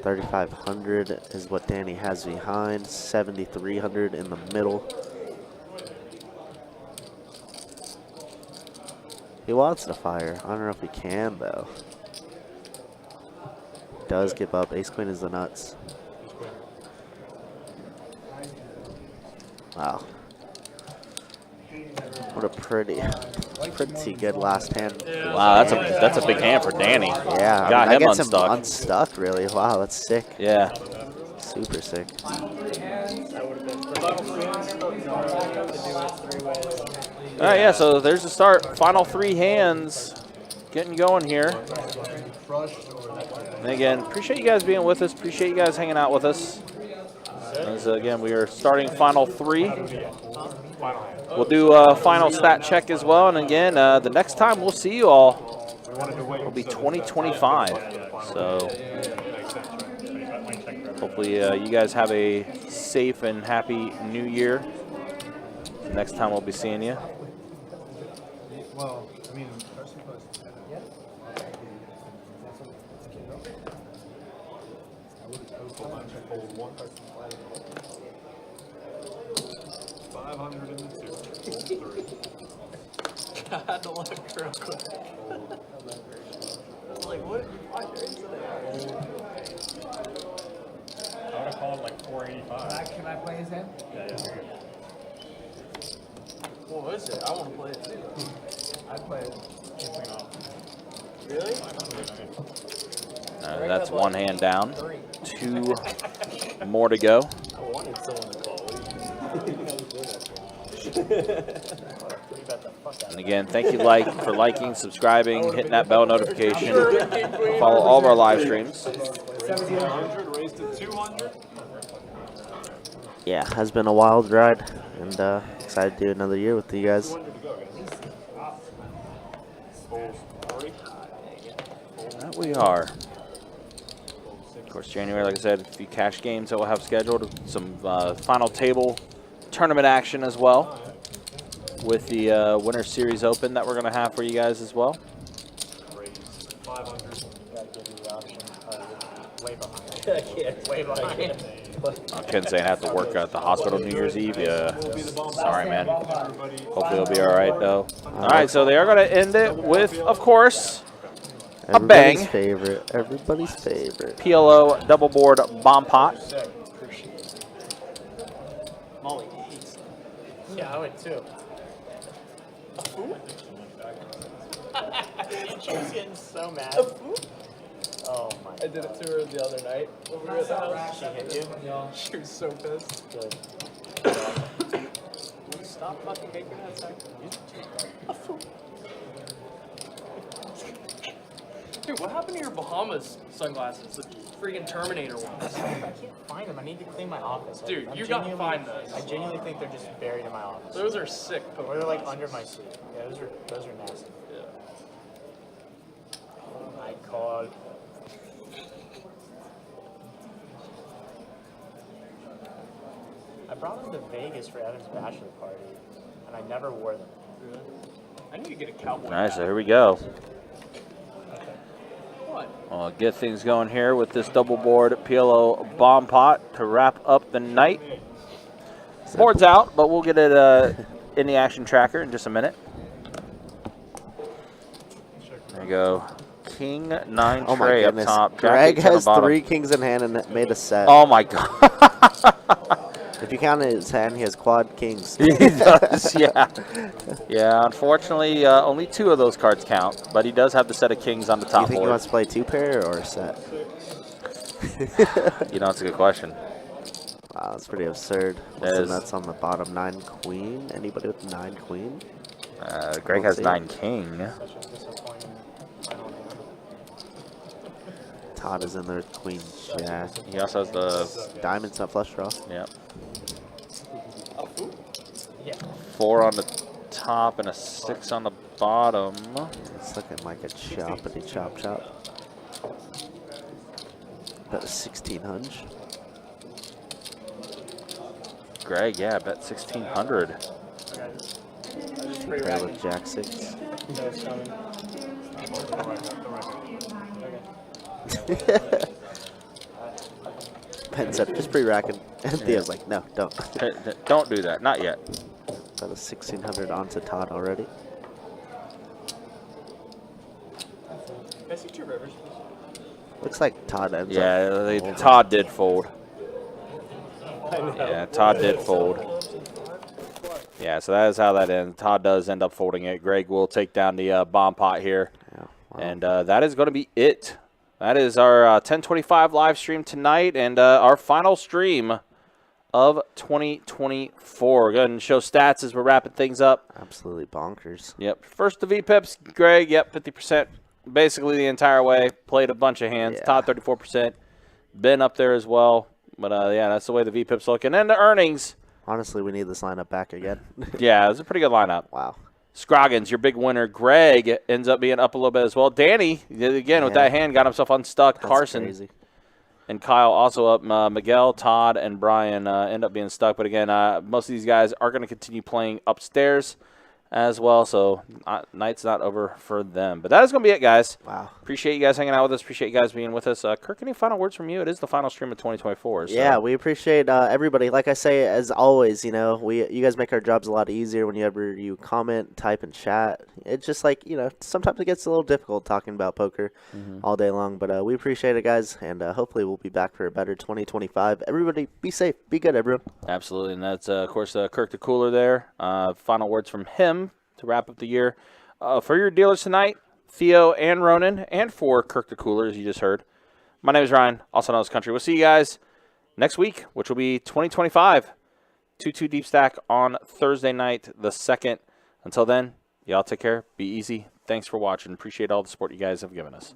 3,500 is what Danny has behind. 7,300 in the middle. He wants to fire. I don't know if he can though. Does give up. Ace queen is the nuts. Wow. What a pretty good last hand. Wow, that's a big hand for Danny. Yeah, Got that him gets unstuck. him unstuck, really. Wow, that's sick. Yeah. Super sick. All right, yeah, so there's the start. Final 3 hands getting going here. And again, appreciate you guys being with us. Appreciate you guys hanging out with us. As, again, we are starting final 3. We'll do a final stat check as well. And again, the next time we'll see you all will be 2025. So hopefully you guys have a safe and happy new year. Next time we'll be seeing you. Well, I mean, God, the luck real quick. Like, what? Why are you I would have called like 485. Can I play his hand? Yeah. What is it? I want to play it too. I play it. Really? That's 1 hand down. 2 more to go. I wanted someone to call. And again, thank you for liking, subscribing, hitting that bell notification. Follow all of our live streams. 100 raised to 200. Yeah, has been a wild ride, and excited to do another year with you guys. That we are. Of course, January, like I said, a few cash games that we'll have scheduled. Some final table tournament action as well, with the Winter Series Open that we're going to have for you guys as well. Way behind. Ken saying I have to work at the hospital New Year's Eve. Yeah. Sorry, man. Hopefully it'll be all right, though. All right, so they are going to end it with, of course, a bang. Everybody's favorite. PLO double board bomb pot. Molly. Yeah, I would too. She was getting so mad. Oh my God. I did it to her the other night when we were at the house. She hit you? She was so pissed. Good. Stop fucking making that sound. Dude, what happened to your Bahamas sunglasses? The freaking Terminator ones. I can't find them. I need to clean my office. Dude, I'm you gotta genuinely- find those. I genuinely think they're just buried in my office. Those are sick. Or they're like under my seat. Yeah, those are nasty. Yeah. Oh my God. I brought them to Vegas for Evan's bachelor party, and I never wore them. Really? I need to get a cowboy All right, hat. so here we go. What? I'll get things going here with this double board PLO bomb pot to wrap up the night. Board's out, but we'll get it in the action tracker in just a minute. There you go. King 9 Oh my tray up goodness. top. Greg Jack 8 on the has bottom. 3 kings in hand and made a set. Oh my God. If you count his hand, he has quad kings. He does, yeah. Yeah, unfortunately, only 2 of those cards count, but he does have the set of kings on the Do you top think board. he wants to play 2-pair or a set? You know, it's a good question. Wow, that's pretty absurd. What's the nuts on the bottom? 9 queen? Anybody with 9 queen? Greg has 9 king. Todd is in there with queen jack. He also has the diamonds on flush draw. Yep. Yeah. 4 on the top and a 6 on the bottom. It's looking like a choppity chop chop. Bet a 1600. Greg, yeah, bet 1600. Pair with jack 6. Ben said, just pre-racking. And Theo's like, no, don't. Don't do that. Not yet. Got a 1600 onto Todd already. Can I see 2 rivers? Looks like Todd ends Yeah, up folding. Todd did fold. Yeah, Todd did fold. Yeah, so that is how that ends. Todd does end up folding it. Greg will take down the bomb pot here. Yeah, wow. And that is going to be it. That is our 1025 live stream tonight and our final stream of 2024. Go ahead and show stats as we're wrapping things up. Absolutely bonkers. Yep. First the V-Pips. Greg, yep, 50%. Basically the entire way. Played a bunch of hands. Yeah. Todd, 34%. Ben up there as well. But, yeah, that's the way the V-Pips look. And then the earnings. Honestly, we need this lineup back again. Yeah, it was a pretty good lineup. Wow. Scroggins, your big winner. Greg ends up being up a little bit as well. Danny, again, with that hand, got himself unstuck. That's Carson crazy. and Kyle also up. Miguel, Todd, and Brian end up being stuck. But, again, most of these guys are going to continue playing upstairs as well. So, night's not over for them. But that is going to be it, guys. Wow. Appreciate you guys hanging out with us. Appreciate you guys being with us. Kirk, any final words from you? It is the final stream of 2024. So. Yeah, we appreciate everybody. Like I say, as always, you know, you guys make our jobs a lot easier whenever you comment, type, and chat. It's just like, you know, sometimes it gets a little difficult talking about poker all day long. But we appreciate it, guys, and hopefully we'll be back for a better 2025. Everybody, be safe. Be good, everyone. Absolutely, and that's, of course, Kirk the Cooler there. Final words from him to wrap up the year. For your dealers tonight, Theo and Ronan, and for Kirk the Cooler, as you just heard. My name is Ryan, also known as Country. We'll see you guys next week, which will be 2025. 2-2 Deep Stack on Thursday night, the 2nd. Until then, y'all take care. Be easy. Thanks for watching. Appreciate all the support you guys have given us.